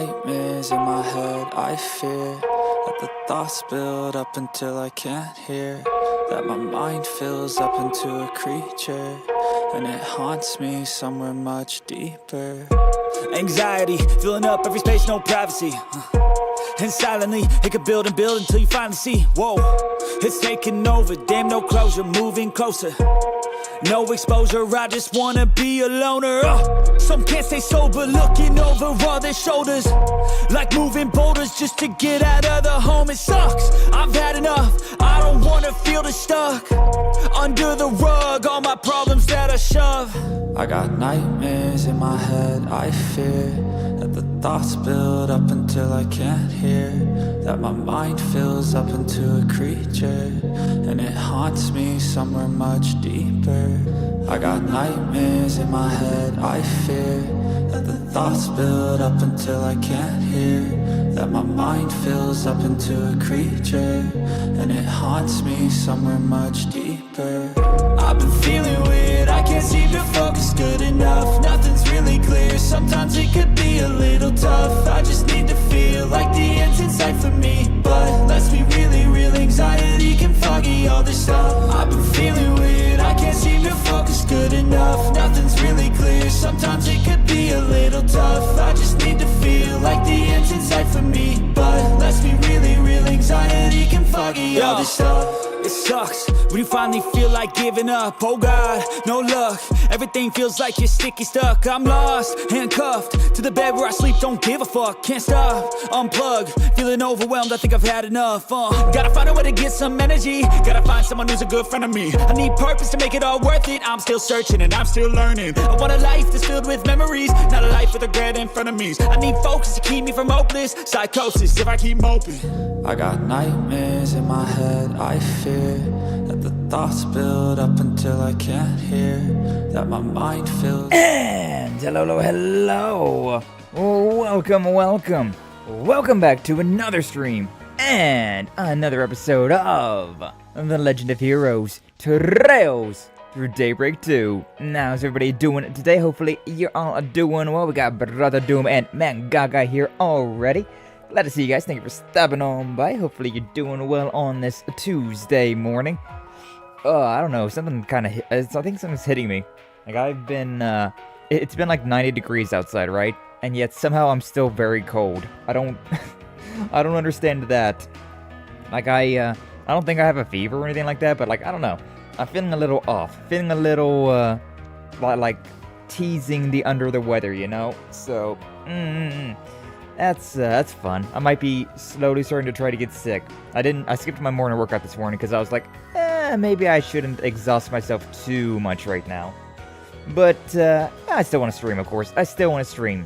nightmares in my head, I fear that the thoughts build up until I can't hear, that my mind fills up into a creature, and it haunts me somewhere much deeper. Anxiety, filling up every space, no privacy. And silently, it could build and build until you finally see, whoa, it's taking over, damn no closure, moving closer. No exposure, I just wanna be a loner. Some can't stay sober, looking over all their shoulders, like moving boulders just to get out of the home. It sucks, I've had enough, I don't wanna feel the stuck under the rug, all my problems that I shove. I got nightmares in my head, I fear that the thoughts build up until I can't hear, that my mind fills up into a creature, and it haunts me somewhere much deeper. I got nightmares in my head, I fear that the thoughts build up until I can't hear, that my mind fills up into a creature, and it haunts me somewhere much deeper. I've been feeling weird, I can't seem to focus good enough, nothing's really clear, sometimes it could be a little tough. I just need to feel like the end's in sight for me, but let's be really real, anxiety can foggy all this stuff. I've been feeling weird, I can't seem to focus good enough, nothing's really clear, sometimes it could be a little tough. I just need to feel like the end's in sight for me, but let's be really real, anxiety can foggy all this stuff. It sucks when you finally feel like giving up. Oh God, no luck, everything feels like you're sticky stuck. I'm lost, handcuffed to the bed where I sleep, don't give a fuck. Can't stop, unplug, feeling overwhelmed, I think I've had enough. Gotta find a way to get some energy, gotta find someone who's a good friend of me. I need purpose to make it all worth it, I'm still searching and I'm still learning. I want a life that's filled with memories, not a life with regret in front of me. I need focus to keep me from hopeless psychosis if I keep moping. I got nightmares in my head, I fear that the thoughts build up until I can't hear, that my mind fills. And hello, welcome back to another stream and another episode of The Legend of Heroes Trails through Daybreak 2. Now, how's everybody doing today? Hopefully you're all doing well. We got Brother Doom and Man Gaga here already. Glad to see you guys. Thank you for stopping on by. Hopefully you're doing well on this Tuesday morning. I don't know, something kind of I think something's hitting me. Like I've been, it's been like 90 degrees outside, right? And yet somehow I'm still very cold. I don't, I don't understand that. Like I don't think I have a fever or anything like that, but like, I don't know. I'm feeling a little off. Feeling a little, like teasing the under the weather, you know? So, That's fun. I might be slowly starting to try to get sick. I skipped my morning workout this morning because I was like, maybe I shouldn't exhaust myself too much right now. But, I still want to stream, of course. I still want to stream.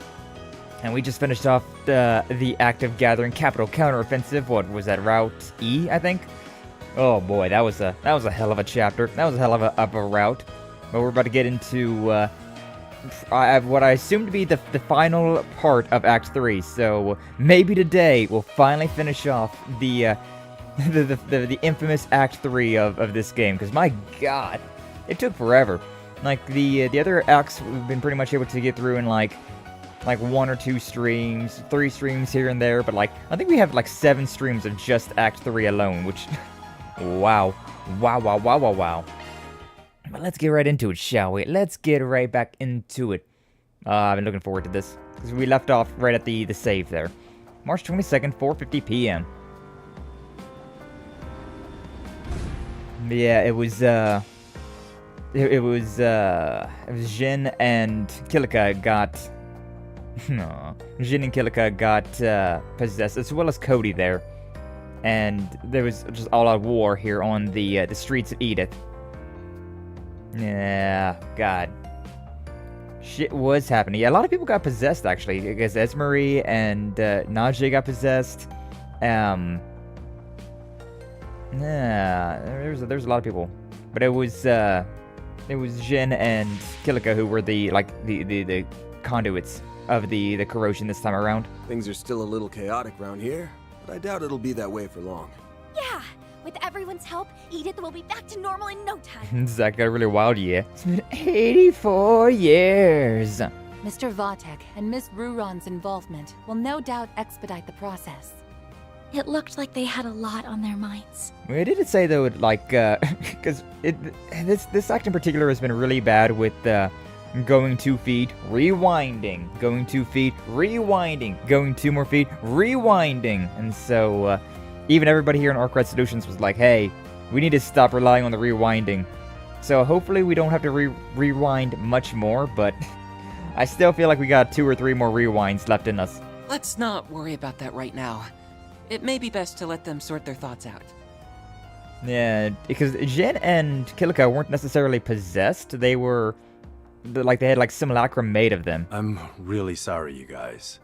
And we just finished off the active gathering capital counteroffensive. What was that, Route E, I think? Oh boy, that was a hell of a chapter. That was a hell of a route. But we're about to get into, what I assume to be the final part of Act 3, so maybe today we'll finally finish off the infamous Act 3 of this game, because my god, it took forever. Like, the other acts we've been pretty much able to get through in, like 1 or 2 streams, 3 streams here and there, but, like, I think we have, like, 7 streams of just Act 3 alone, which, wow. But let's get right into it, shall we? Let's get right back into it. I've been looking forward to this, because we left off right at the save there. March 22nd, 4:50 p.m. Yeah, it was Jin and Kilika got... Jin and Kilika got possessed, as well as Cody there. And there was just all-out war here on the streets of Edith. Yeah, god. Shit was happening. Yeah, a lot of people got possessed, actually. I guess Esmery and Najee got possessed. Yeah, there's a lot of people. But it was Jin and Kilika who were the conduits of the corrosion this time around. Things are still a little chaotic around here, but I doubt it'll be that way for long. Yeah! With everyone's help, Edith will be back to normal in no time. Zach got really wild, yeah. It's been 84 years. Mr. Vatek and Miss Ruron's involvement will no doubt expedite the process. It looked like they had a lot on their minds. Well, did it say though, like, because this act in particular has been really bad with going 2 feet, rewinding, going 2 feet, rewinding, going 2 more feet, rewinding, and so even everybody here in Arkride Solutions was like, hey, we need to stop relying on the rewinding. So hopefully we don't have to rewind much more, but I still feel like we got 2 or 3 more rewinds left in us. Let's not worry about that right now. It may be best to let them sort their thoughts out. Yeah, because Jin and Kilika weren't necessarily possessed. They were, like, they had, like, simulacrum made of them. I'm really sorry, you guys.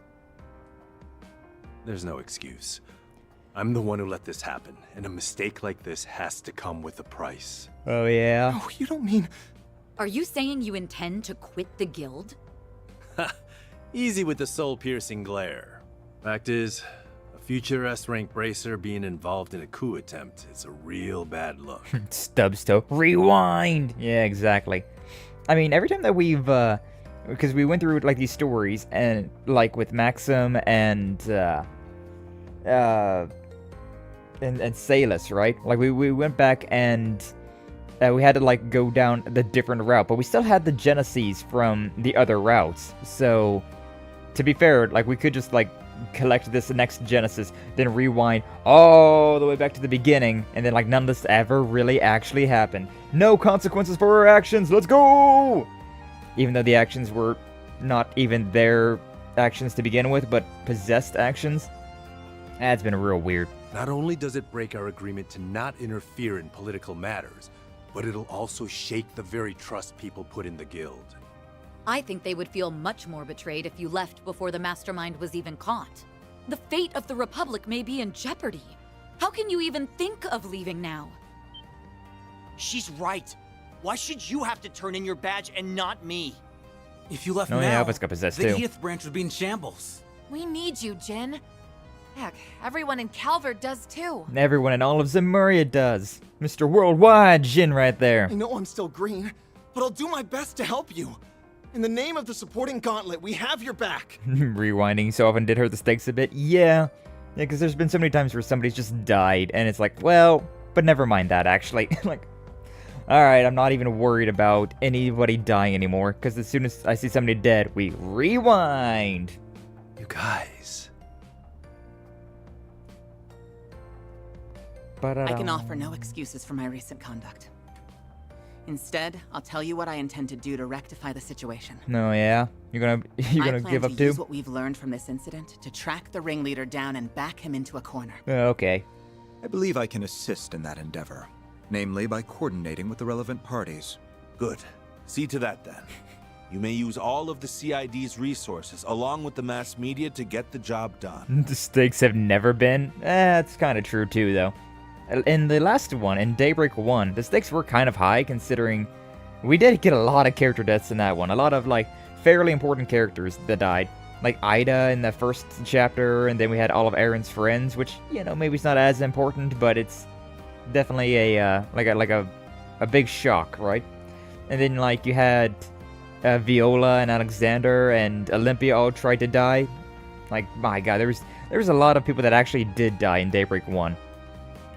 There's no excuse. I'm the one who let this happen, and a mistake like this has to come with a price. Oh, yeah? Oh, you don't mean... Are you saying you intend to quit the guild? Easy with the soul-piercing glare. Fact is, a future S-rank bracer being involved in a coup attempt is a real bad look. Stubbs toe. Rewind! Yeah, exactly. I mean, every time that we've, because we went through, like, these stories, and, like, with Maxim and Salus, right? Like, we went back and we had to, like, go down the different route, but we still had the Genesis from the other routes. So, to be fair, like, we could just, like, collect this next Genesis, then rewind all the way back to the beginning, and then, like, none of this ever really actually happened. No consequences for our actions, let's go! Even though the actions were not even their actions to begin with, but possessed actions. That's been real weird. Not only does it break our agreement to not interfere in political matters, but it'll also shake the very trust people put in the guild. I think they would feel much more betrayed if you left before the mastermind was even caught. The fate of the Republic may be in jeopardy. How can you even think of leaving now? She's right. Why should you have to turn in your badge and not me? If you left Oh, now, yeah, Albus got possessed the too. Heath branch would be in shambles. We need you, Jin. Heck, everyone in Calvard does too. Everyone in all of Zemuria does. Mr. Worldwide Jin right there. I know I'm still green, but I'll do my best to help you. In the name of the supporting gauntlet, we have your back. Rewinding so often did hurt the stakes a bit. Yeah, because there's been so many times where somebody's just died, and it's like, well, but never mind that, actually. Like, alright, I'm not even worried about anybody dying anymore, because as soon as I see somebody dead, we rewind. You guys... I can offer no excuses for my recent conduct. Instead, I'll tell you what I intend to do to rectify the situation. No, yeah? You're gonna give up I plan to too? use what we've learned from this incident to track the ringleader down and back him into a corner. Okay. I believe I can assist in that endeavor, namely by coordinating with the relevant parties. Good. See to that then. You may use all of the CID's resources along with the mass media to get the job done. The stakes have never been. That's kind of true too, though. In the last one, in Daybreak 1, the stakes were kind of high considering we did get a lot of character deaths in that one. A lot of, like, fairly important characters that died. Like Ida in the first chapter, and then we had all of Aaron's friends, which, you know, maybe it's not as important, but it's definitely a big shock, right? And then, like, you had Viola and Alexander and Olympia all tried to die. Like, my god, there was a lot of people that actually did die in Daybreak 1.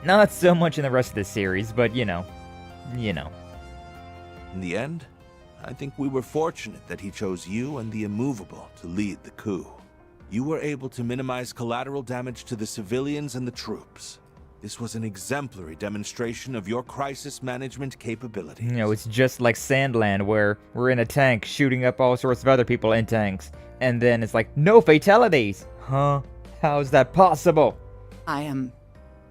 Not so much in the rest of this series, but you know. In the end, I think we were fortunate that he chose you and the Immovable to lead the coup. You were able to minimize collateral damage to the civilians and the troops. This was an exemplary demonstration of your crisis management capabilities. You know, it's just like Sandland, where we're in a tank shooting up all sorts of other people in tanks. And then it's like, no fatalities! Huh? How's that possible? I am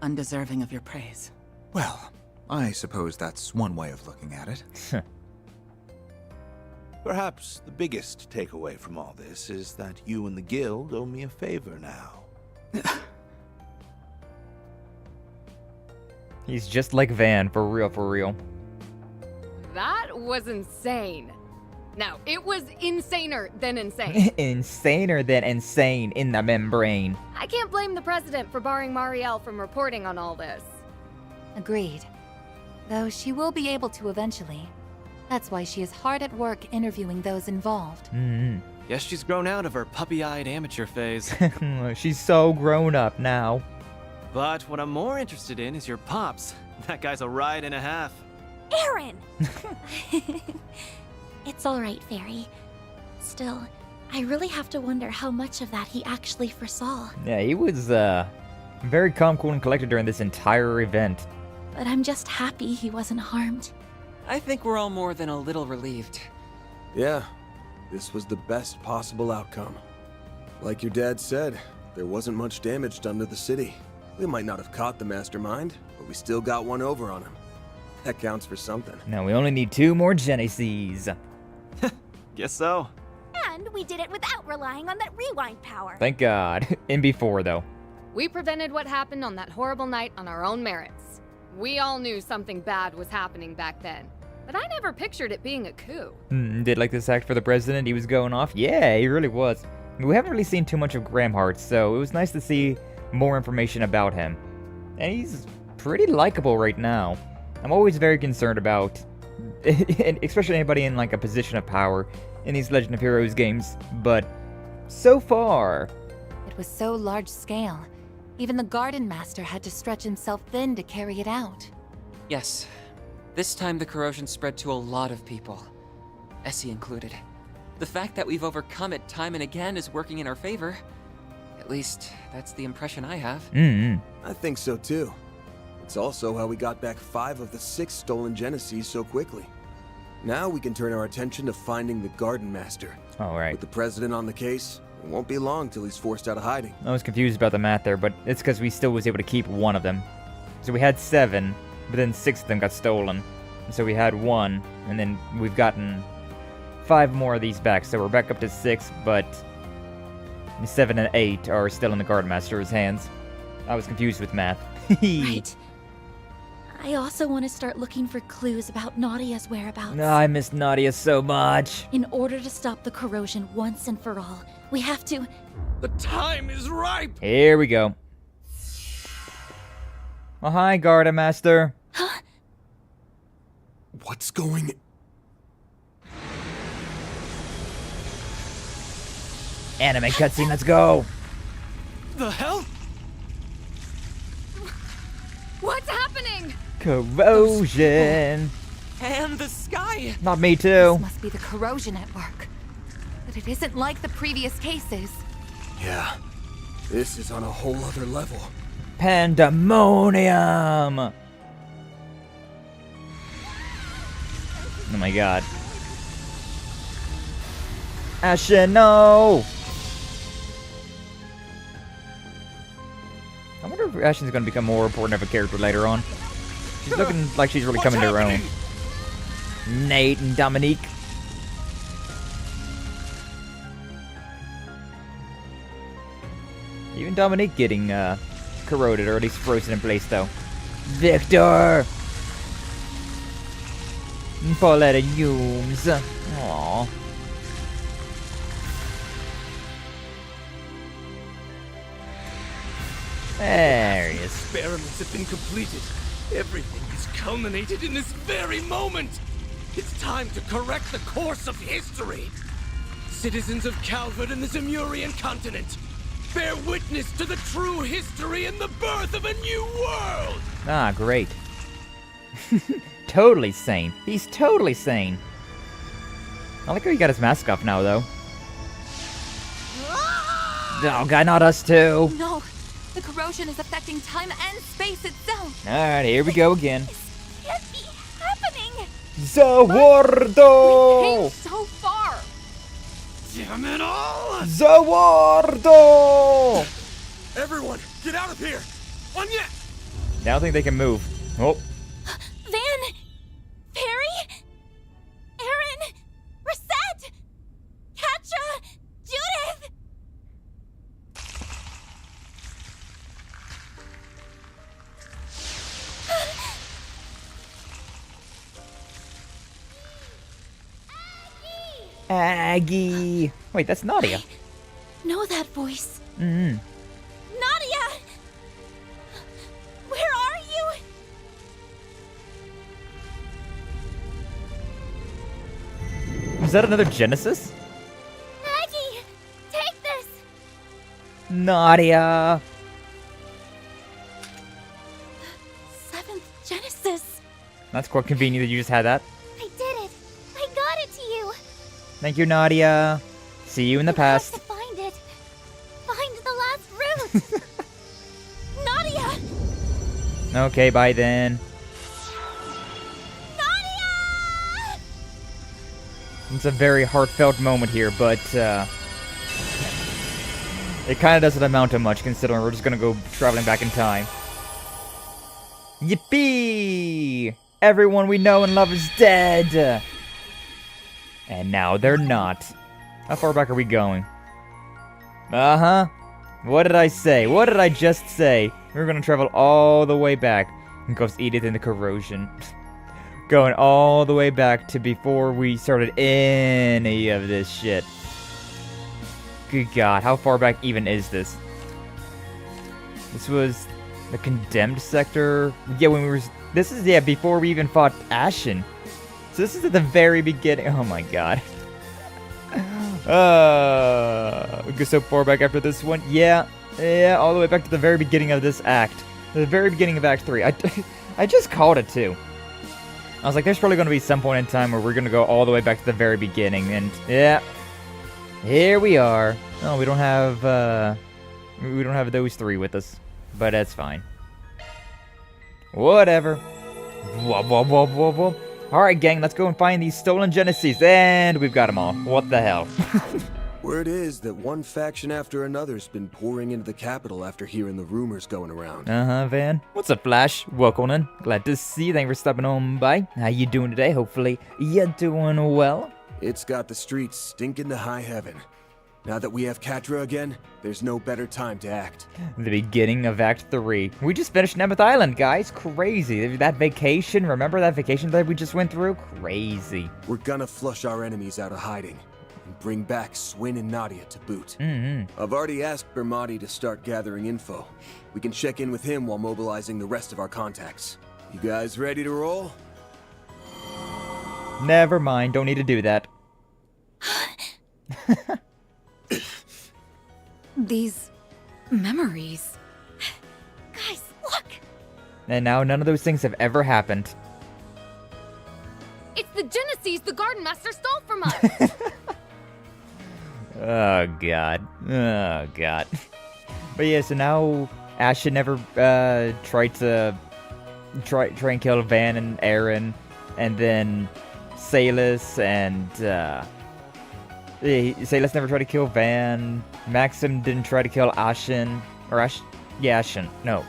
undeserving of your praise. Well, I suppose that's one way of looking at it. Perhaps the biggest takeaway from all this is that you and the guild owe me a favor now. He's just like Van, for real, for real. That was insane. Now, it was insaner than insane. Insaner than insane in the membrane. I can't blame the president for barring Marielle from reporting on all this. Agreed. Though she will be able to eventually. That's why she is hard at work interviewing those involved. Guess she's grown out of her puppy-eyed amateur phase. She's so grown up now. But what I'm more interested in is your pops. That guy's a ride and a half. Aaron! It's alright, Fairy. Still, I really have to wonder how much of that he actually foresaw. Yeah, he was very calm, cool, and collected during this entire event. But I'm just happy he wasn't harmed. I think we're all more than a little relieved. Yeah, this was the best possible outcome. Like your dad said, there wasn't much damage done to the city. We might not have caught the mastermind, but we still got one over on him. That counts for something. Now we only need 2 more Genesees. Guess so. And we did it without relying on that rewind power. Thank God. In before, though. We prevented what happened on that horrible night on our own merits. We all knew something bad was happening back then, but I never pictured it being a coup. Did like this act for the president? He was going off? Yeah, he really was. We haven't really seen too much of Gramhart, so it was nice to see more information about him. And he's pretty likable right now. I'm always very concerned about, especially anybody in like a position of power in these Legend of Heroes games, but so far... It was so large scale. Even the Garden Master had to stretch himself thin to carry it out. Yes. This time the corrosion spread to a lot of people. Essie included. The fact that we've overcome it time and again is working in our favor. At least, that's the impression I have. I think so too. It's also how we got back 5 of the 6 stolen Genesees so quickly. Now we can turn our attention to finding the Garden Master. Alright. With the president on the case, it won't be long till he's forced out of hiding. I was confused about the math there, but it's because we still was able to keep 1 of them. So we had 7, but then 6 of them got stolen. So we had 1, and then we've gotten 5 more of these back. So we're back up to 6, but 7 and 8 are still in the Garden Master's hands. I was confused with math. Right. I also want to start looking for clues about Nadia's whereabouts. I miss Nadia so much. In order to stop the corrosion once and for all, we have to... The time is ripe! Here we go. Oh, hi, Garden Master. Huh? What's going... Anime cutscene, let's go! The hell? What's happening? Corrosion! And the sky! Not me too. This must be the corrosion at work. But it isn't like the previous cases. Yeah, this is on a whole other level. Pandemonium! Oh my god. Ashen, no! I wonder if Ashen's gonna become more important of a character later on. She's looking like she's really coming to her own. Nate and Dominique. Even Dominique getting corroded, or at least frozen in place, though. Victor! Pauletta Humes. Aww. There he is. Experiments have been completed. Everything is culminated in this very moment. It's time to correct the course of history. Citizens of Calvard and the Zemurian continent, bear witness to the true history and the birth of a new world! Ah, great. Totally sane. He's totally sane. I like how he got his mask off now, though. Oh, God, not us too. No, the corrosion is affecting time and space itself. Alright, here we go again. This can't be happening! Zawardo! We came so far! Damn it all! Zawardo! Everyone, get out of here! On yet! I don't think they can move. Oh. Van! Perry! Aaron! Reset! Katja! Judith! Aggie! Wait, that's Nadia. Know that voice. Mm-hmm. Nadia! Where are you? Is that another Genesis? Aggie! Nadia! 7th Genesis. That's quite convenient that you just had that. I did it. I got it to you. Thank you, Nadia. See you in the past. To find it. Find the last route. Nadia! Okay, bye then. Nadia! It's a very heartfelt moment here, but it kind of doesn't amount to much considering we're just gonna go traveling back in time. Yippee! Everyone we know and love is dead! And now they're not. How far back are we going? Uh-huh. What did I say? What did I just say? We're gonna travel all the way back. And goes Edith in the corrosion. Going all the way back to before we started any of this shit. Good God, how far back even is this? This was the condemned sector. Yeah, when we were... This is, yeah, before we even fought Ashen. So this is at the very beginning. Oh my God. We go so far back after this one. Yeah, all the way back to the very beginning of this act. The very beginning of Act 3. I just called it too. I was like, there's probably going to be some point in time where we're going to go all the way back to the very beginning. And yeah, here we are. Oh, we don't have those three with us. But that's fine. Whatever. Alright, gang, let's go and find these stolen Genesis. And we've got them all. What the hell? Word is that one faction after another's been pouring into the capital after hearing the rumors going around. Uh-huh, Van. What's up, Flash? Welcome in. Glad to see you. Thanks for stopping on by. How you doing today? Hopefully you're doing well. It's got the streets stinking to high heaven. Now that we have Catra again, there's no better time to act. The beginning of Act 3. We just finished Nemeth Island, guys. Crazy. That vacation, remember that vacation that we just went through? Crazy. We're gonna flush our enemies out of hiding and bring back Swin and Nadia to boot. I've already asked Bermati to start gathering info. We can check in with him while mobilizing the rest of our contacts. You guys ready to roll? Never mind. Don't need to do that. These memories. Guys, look! And now none of those things have ever happened. It's the Genesis the Garden Master stole from us! Oh, God. Oh, God. But yeah, so now Ashen never tried to try and kill Van and Aaron, and then Salus and Salus never tried to kill Van. Maxim didn't try to kill Ashen. Or Ashen. No.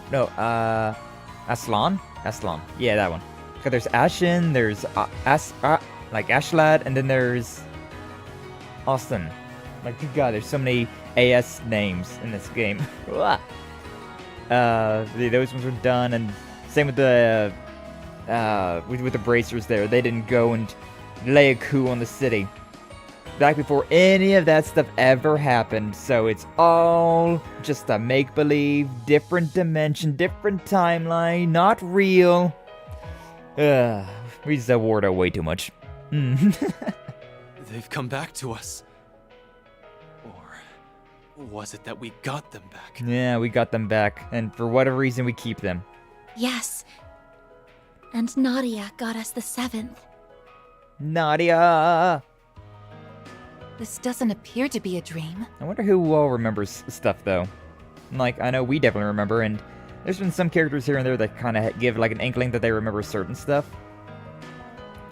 Aslan? Aslan. Yeah, that one. Okay, there's Ashen, there's like Ashlad, and then there's Austin. Like, good God, there's so many AS names in this game. Those ones were done, and same with the bracers there. They didn't go and lay a coup on the city back before any of that stuff ever happened. So it's all just a make-believe, different dimension, different timeline, not real. We just award out way too much. They've come back to us. Or was it that we got them back? Yeah, we got them back, and for whatever reason we keep them. Yes. And Nadia got us the 7th. Nadia! This doesn't appear to be a dream. I wonder who all remembers stuff, though. Like, I know we definitely remember, and there's been some characters here and there that kind of give, like, an inkling that they remember certain stuff.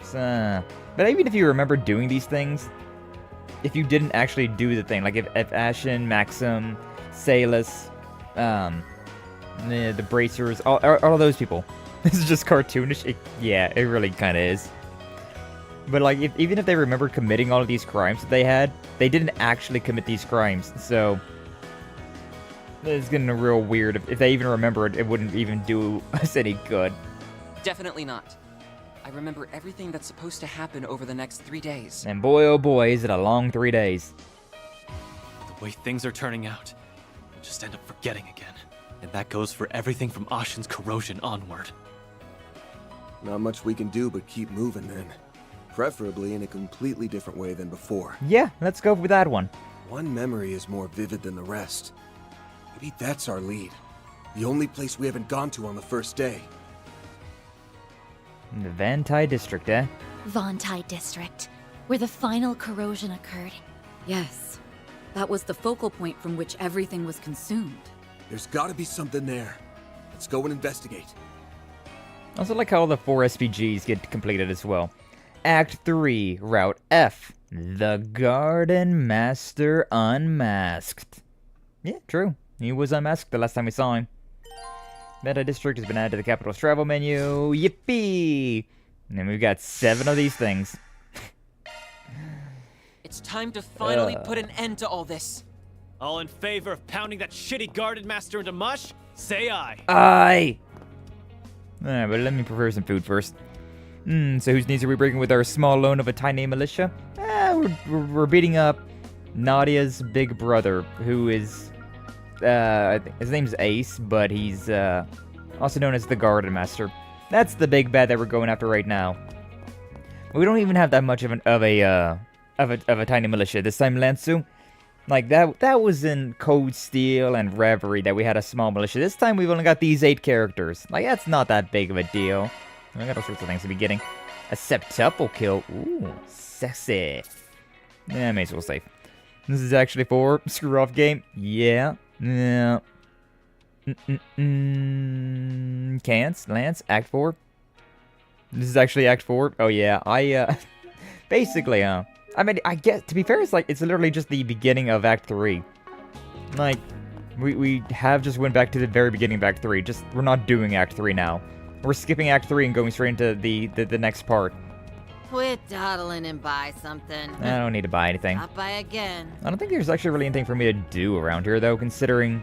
So, but even if you remember doing these things, if you didn't actually do the thing, like if Ashen, Maxim, Salus, the Bracers, all of those people, this is just cartoonish. Yeah, it really kind of is. But like, even if they remember committing all of these crimes that they had, they didn't actually commit these crimes. So it's getting real weird. If they even remember it, it wouldn't even do us any good. Definitely not. I remember everything that's supposed to happen over the next 3 days. And boy, oh boy, is it a long 3 days. The way things are turning out, we'll just end up forgetting again. And that goes for everything from Ashen's corrosion onward. Not much we can do but keep moving then. Preferably in a completely different way than before. Yeah, let's go with that one. One memory is more vivid than the rest. Maybe that's our lead. The only place we haven't gone to on the first day. The Vantai District, eh? Vantai District, where the final corrosion occurred. Yes. That was the focal point from which everything was consumed. There's gotta be something there. Let's go and investigate. I also like how all the 4 SPGs get completed as well. Act 3, Route F. The Garden Master Unmasked. Yeah, true. He was unmasked the last time we saw him. Meta District has been added to the capital's travel menu. Yippee! And then we've got 7 of these things. It's time to finally put an end to all this. All in favor of pounding that shitty Garden Master into mush? Say aye. Aye! Alright, but let me prepare some food first. So whose knees are we breaking with our small loan of a tiny militia? We're beating up Nadia's big brother, who is... I think his name's Ace, but he's also known as the Garden Master. That's the big bad that we're going after right now. We don't even have that much of a tiny militia this time, Lansu. Like that was in Code Steel and Reverie that we had a small militia. This time we've only got these 8 characters. Like that's not that big of a deal. I got all sorts of things to be getting. A septuple kill. Ooh, sexy. Yeah, may as well save. This is actually for screw off game. Yeah. Yeah. Lance, Act 4. This is actually Act 4. Oh yeah, basically, I mean, I guess, to be fair, it's literally just the beginning of Act 3. Like, we have just went back to the very beginning of Act 3, just, we're not doing Act 3 now. We're skipping Act 3 and going straight into the next part. Quit dawdling and buy something. I don't need to buy anything. Not buy again. I don't think there's actually really anything for me to do around here, though, considering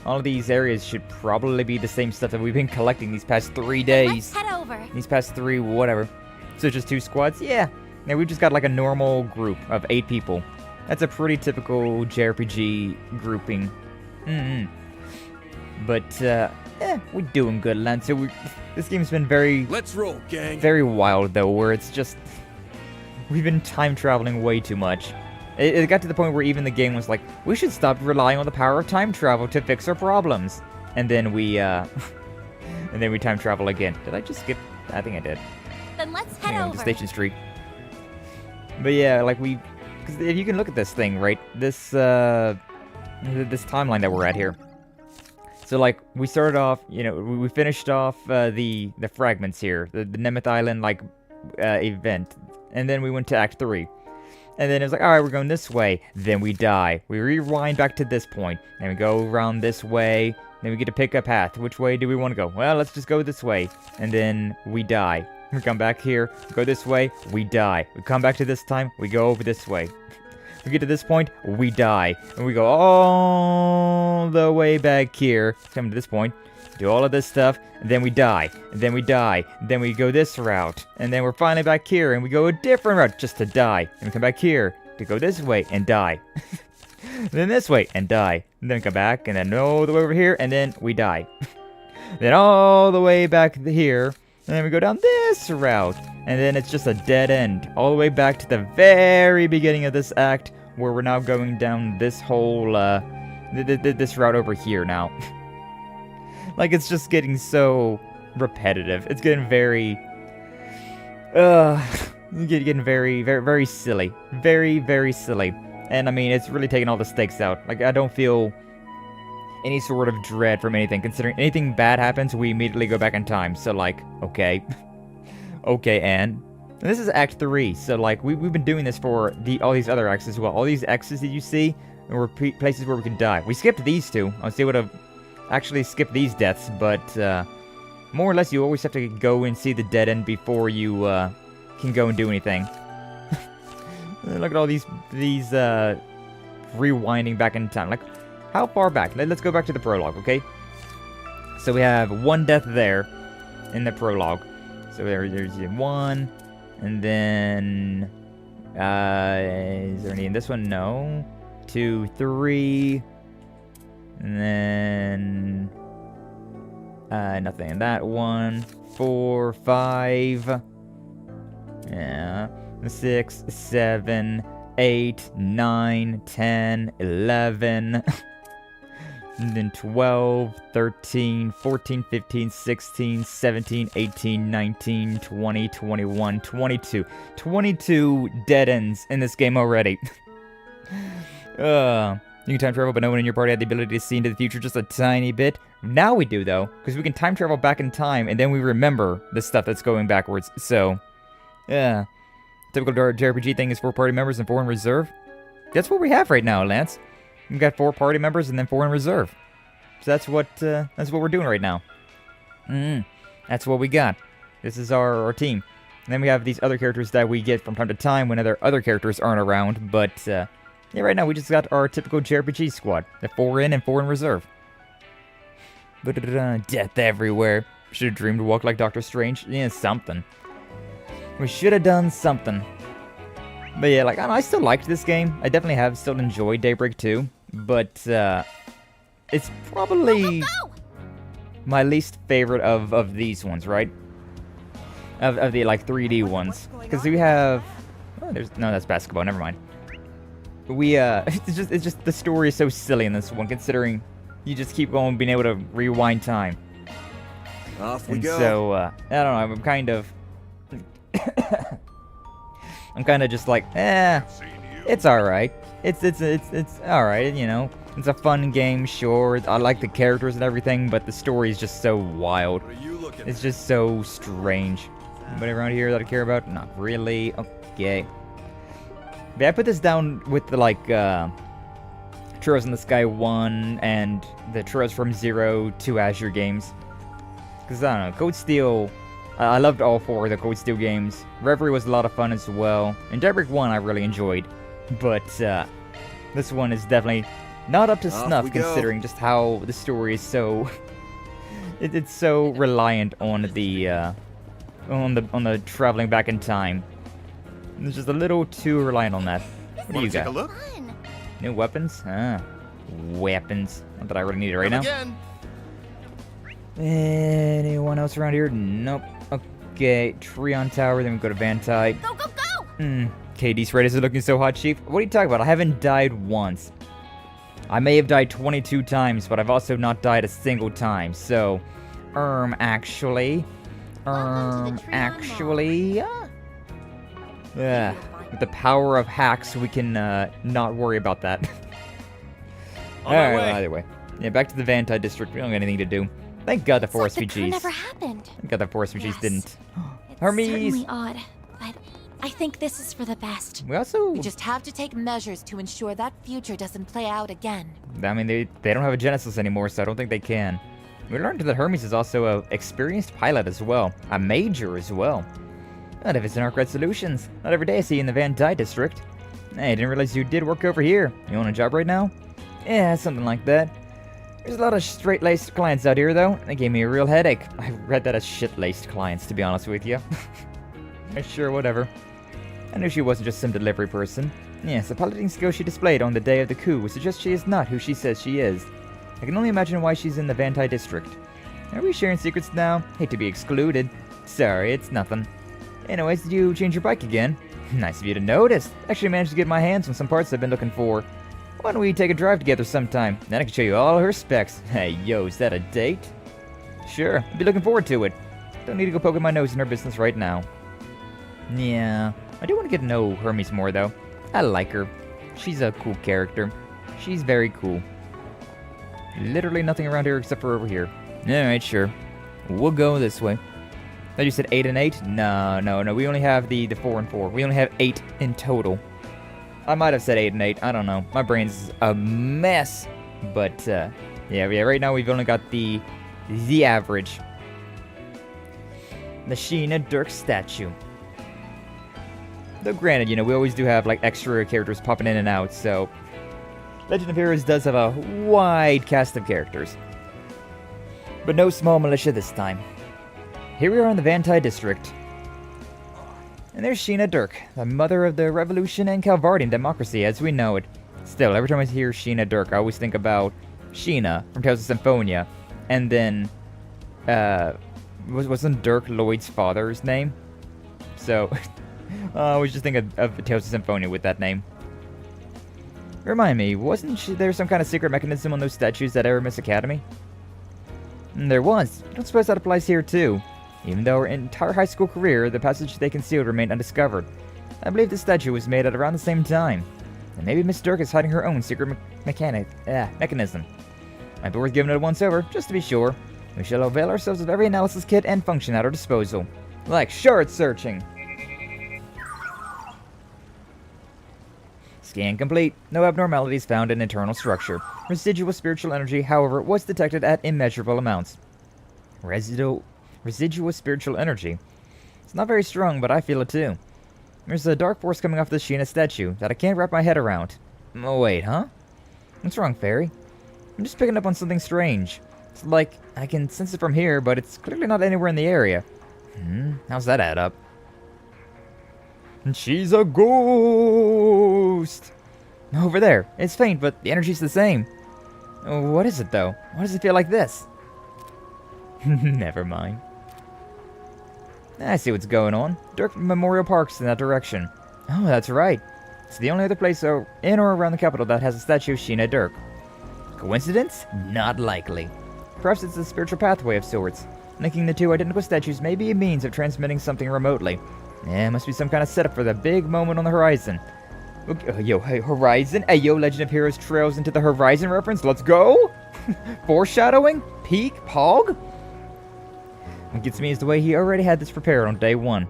all of these areas should probably be the same stuff that we've been collecting these past 3 days. Let's head over. These past 3, whatever. So just 2 squads? Yeah. Now we've just got like a normal group of 8 people. That's a pretty typical JRPG grouping. But, we're doing good, lads. So this game's been very... Let's roll, gang! Very wild, though, where it's just... We've been time traveling way too much. It got to the point where even the game was like, we should stop relying on the power of time travel to fix our problems. And then we, and then we time travel again. Did I just skip? I think I did. Then let's head over. To Station Street. But yeah, like because if you can look at this thing, right? This timeline that we're at here. So like, we started off, we finished off the fragments here, the Nemeth Island like event, and then we went to Act 3. And then it was like, alright, we're going this way. Then we die. We rewind back to this point. Then we go around this way. Then we get to pick a path. Which way do we want to go? Well, let's just go this way. And then we die. We come back here. Go this way. We die. We come back to this time. We go over this way. We get to this point. We die. And we go all the way back here. Come to this point. Do all of this stuff, and then we die, and then we die, and then we go this route, and then we're finally back here, and we go a different route just to die, and we come back here to go this way and die, then this way and die, and then come back, and then all the way over here, and then we die, then all the way back here, and then we go down this route, and then it's just a dead end, all the way back to the very beginning of this act, where we're now going down this whole, this route over here now. Like, it's just getting so repetitive. It's getting very... getting very, very, very silly. Very, very silly. And, I mean, it's really taking all the stakes out. Like, I don't feel any sort of dread from anything. Considering anything bad happens, we immediately go back in time. So, like, okay. Okay, and this is Act 3. So, like, we've been doing this for all these other acts as well. All these X's that you see were places where we can die. We skipped these 2. I was able to actually skip these deaths, but more or less you always have to go and see the dead end before you can go and do anything. Look at all these rewinding back in time. Like, how far back? Let's go back to the prologue, okay? So we have 1 death there in the prologue. So there's 1, and then is there any in this one? No. 2, 3. And then nothing in that one. 4, 5. Yeah. 6, 7, 8, 9, 10, 11. And then 12, 13, 14, 15, 16, 17, 18, 19, 20, 21, 22. 22 dead ends in this game already. You can time travel, but no one in your party had the ability to see into the future just a tiny bit. Now we do, though, because we can time travel back in time, and then we remember the stuff that's going backwards. So, yeah. Typical JRPG thing is 4 party members and 4 in reserve. That's what we have right now, Lance. We've got 4 party members and then 4 in reserve. So that's what we're doing right now. That's what we got. This is our team. And then we have these other characters that we get from time to time when other characters aren't around. But, yeah, right now we just got our typical JRPG squad. The 4 in and 4 in reserve. Death everywhere. Should have dreamed to walk like Doctor Strange. Yeah, something. We should have done something. But yeah, like, I still liked this game. I definitely have still enjoyed Daybreak 2. But, it's probably my least favorite of these ones, right? Of the, like, 3D ones. Because we have... Oh, no, that's basketball. Never mind. We, it's just the story is so silly in this one, considering you just keep going being able to rewind time. Off we go. And so, I don't know, I'm kind of... I'm kind of just like, it's alright. It's alright, you know. It's a fun game, sure. I like the characters and everything, but the story is just so wild. It's just so strange. Anybody around here that I care about? Not really. Okay. But I put this down with the, like, Churros in the Sky 1 and the Churros from 0 to Azure games. Because, I don't know, Code Steel... I loved all 4 of the Code Steel games. Reverie was a lot of fun as well. And Daybreak 1 I really enjoyed. But, this one is definitely not up to snuff, considering just how the story is so... it's so reliant on the, on the traveling back in time. It's just a little too reliant on that. What do you got? Take a look? New weapons? Weapons. Not that I really need it right now. Anyone else around here? Nope. Okay, Treon Tower, then we go to Vantai. Go, go, go! KD's Raiders are looking so hot, Chief. What are you talking about? I haven't died once. I may have died 22 times, but I've also not died a single time. So, actually... Yeah, with the power of hacks, we can, not worry about that. Alright, well, either way. Yeah, back to the Vantai district. We don't got anything to do. Thank God the Forest VGs. never happened. Thank God the Forest VGs didn't. It's Hermes! certainly odd, but I think this is for the best. We just have to take measures to ensure that future doesn't play out again. I mean, they don't have a Genesis anymore, so I don't think they can. We learned that Hermes is also an experienced pilot as well. A major as well. Not if it's in Arkride Solutions. Not every day I see you in the Van Dyke district. Hey, I didn't realize you did work over here. You on a job right now? Yeah, something like that. There's a lot of straight-laced clients out here, though. They gave me a real headache. I read that as shit-laced clients, to be honest with you. Sure, whatever. I knew she wasn't just some delivery person. Yes, the piloting skills she displayed on the day of the coup would suggest she is not who she says she is. I can only imagine why she's in the Vantai district. Are we sharing secrets now? Hate to be excluded. Sorry, it's nothing. Anyways, did you change your bike again? Nice of you to notice. Actually managed to get my hands on some parts I've been looking for. Why don't we take a drive together sometime? Then I can show you all her specs. Hey, yo, is that a date? Sure, I'll be looking forward to it. Don't need to go poking my nose in her business right now. Yeah, I do want to get to know Hermes more, though. I like her. She's a cool character. She's very cool. Literally nothing around here except for over here. Alright, sure. We'll go this way. Thought you said 8 and 8? No. We only have the 4 and 4. We only have 8 in total. I might have said 8 and 8. I don't know. My brain's a mess. But, yeah, right now we've only got the average. The Sheena Dirk statue. Though granted, you know, we always do have, like, extra characters popping in and out, so... Legend of Heroes does have a wide cast of characters. But no small militia this time. Here we are in the Vantai district. And there's Sheena Dirk, the mother of the revolution and Calvardian democracy as we know it. Still, every time I hear Sheena Dirk, I always think about Sheena from Tales of Symphonia. And then, wasn't Dirk Lloyd's father's name? So, I always just think of Tales of Symphonia with that name. Remind me, wasn't there some kind of secret mechanism on those statues at Aramis Academy? There was. I don't suppose that applies here too. Even though her entire high school career, the passage they concealed remained undiscovered. I believe the statue was made at around the same time. And maybe Miss Dirk is hiding her own secret mechanism. Might be worth giving it a once-over, just to be sure. We shall avail ourselves of every analysis kit and function at our disposal. Like shard searching. Scan complete. No abnormalities found in internal structure. Residual spiritual energy, however, was detected at immeasurable amounts. Residual spiritual energy. It's not very strong, but I feel it too. There's a dark force coming off the Sheena statue that I can't wrap my head around. Oh wait, huh? What's wrong, Fairy? I'm just picking up on something strange. It's like I can sense it from here, but it's clearly not anywhere in the area. How's that add up? And she's a ghost! Over there. It's faint, but the energy's the same. What is it, though? Why does it feel like this? Never mind. I see what's going on. Dirk Memorial Park's in that direction. Oh, that's right. It's the only other place in or around the capital that has a statue of Sheena Dirk. Coincidence? Not likely. Perhaps it's a spiritual pathway of sorts. Linking the two identical statues may be a means of transmitting something remotely. Yeah, must be some kind of setup for the big moment on the horizon. Yo, hey, Horizon? Hey, yo, Legend of Heroes trails into the Horizon reference. Let's go! Foreshadowing? Peak? Pog? What gets me is the way he already had this prepared on day one.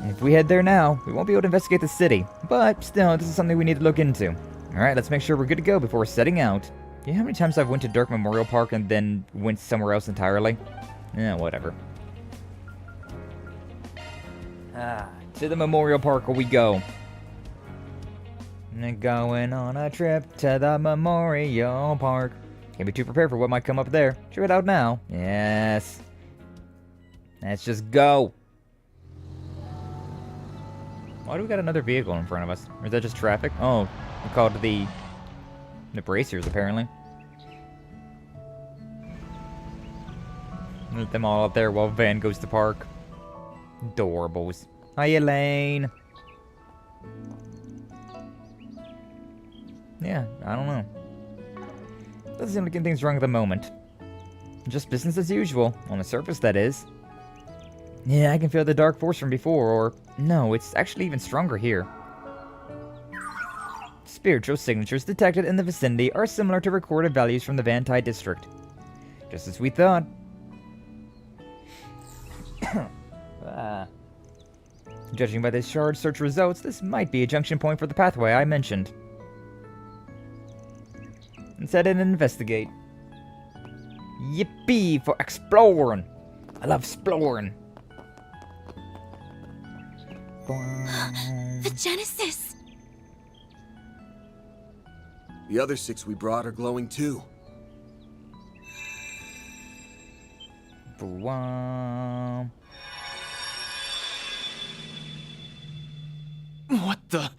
If we head there now, we won't be able to investigate the city. But still, this is something we need to look into. Alright, let's make sure we're good to go before setting out. Do you know how many times I've went to Dirk Memorial Park and then went somewhere else entirely? Whatever. To the Memorial Park we go. Going on a trip to the Memorial Park. Can't be too prepared for what might come up there. Check it out now. Yes. Let's just go. Why do we got another vehicle in front of us? Or is that just traffic? Oh, we called the bracers, apparently. Let them all up there while Van goes to park. Adorables. Hi, Elaine. Yeah, I don't know. Doesn't seem like anything's wrong at the moment. Just business as usual. On the surface, that is. Yeah, I can feel the dark force from before, or... No, it's actually even stronger here. Spiritual signatures detected in the vicinity are similar to recorded values from the Vantai district. Just as we thought. Judging by the shard search results, this might be a junction point for the pathway I mentioned. Let's head in and investigate. Yippee for exploring! I love exploring. The Genesis! The other 6 we brought are glowing too. What the?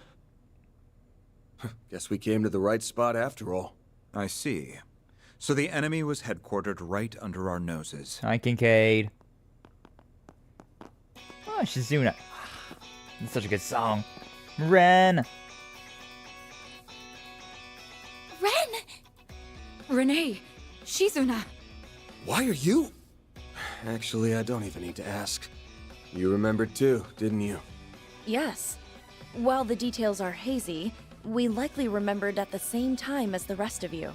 Guess we came to the right spot after all. I see. So the enemy was headquartered right under our noses. Hi, Kincaid. Oh, Shizuna. It's such a good song. Ren! Ren! Renee! Shizuna! Why are you? Actually, I don't even need to ask. You remembered too, didn't you? Yes. While the details are hazy, we likely remembered at the same time as the rest of you.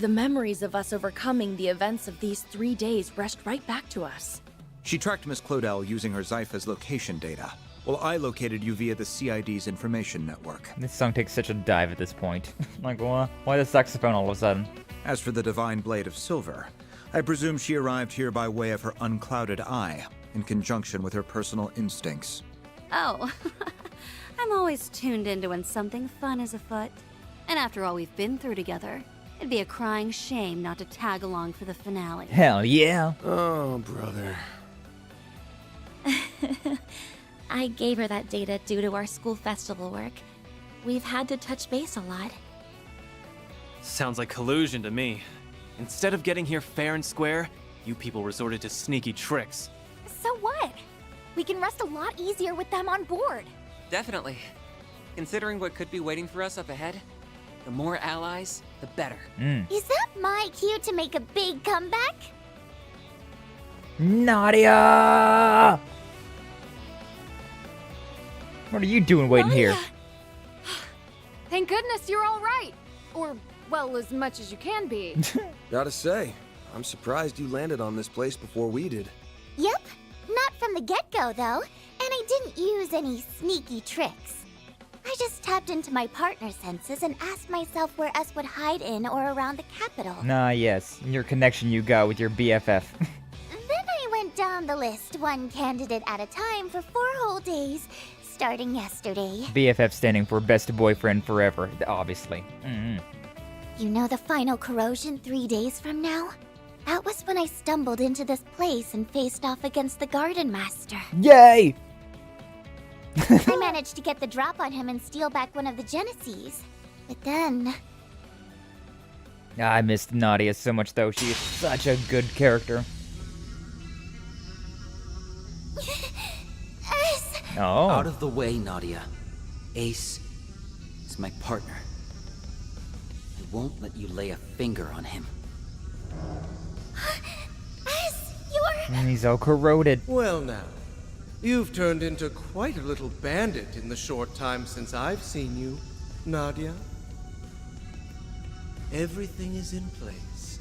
The memories of us overcoming the events of these 3 days rushed right back to us. She tracked Miss Clodell using her Zypha's location data, while I located you via the CID's information network. This song takes such a dive at this point. Like, why the saxophone all of a sudden? As for the Divine Blade of Silver, I presume she arrived here by way of her unclouded eye, in conjunction with her personal instincts. Oh, I'm always tuned into when something fun is afoot. And after all we've been through together, it'd be a crying shame not to tag along for the finale. Hell yeah. Oh, brother. I gave her that data due to our school festival work. We've had to touch base a lot. Sounds like collusion to me. Instead of getting here fair and square, you people resorted to sneaky tricks. So what? We can rest a lot easier with them on board. Definitely. Considering what could be waiting for us up ahead, the more allies, the better. Is that my cue to make a big comeback? Nadia! What are you doing waiting here? Thank goodness you're all right. Or, well, as much as you can be. Gotta say, I'm surprised you landed on this place before we did. Yep, not from the get-go though, and I didn't use any sneaky tricks. I just tapped into my partner senses and asked myself where us would hide in or around the capital. Nah, yes, your connection you got with your BFF. Then I went down the list, one candidate at a time for 4 whole days, starting yesterday. BFF standing for best boyfriend forever, obviously. You know the final corrosion 3 days from now? That was when I stumbled into this place and faced off against the Garden Master. Yay! I managed to get the drop on him and steal back one of the Genesees. But then... I missed Nadia so much though, she is such a good character. Oh. Out of the way, Nadia. Ace is my partner. I won't let you lay a finger on him. And he's all corroded. Well now, you've turned into quite a little bandit in the short time since I've seen you, Nadia. Everything is in place.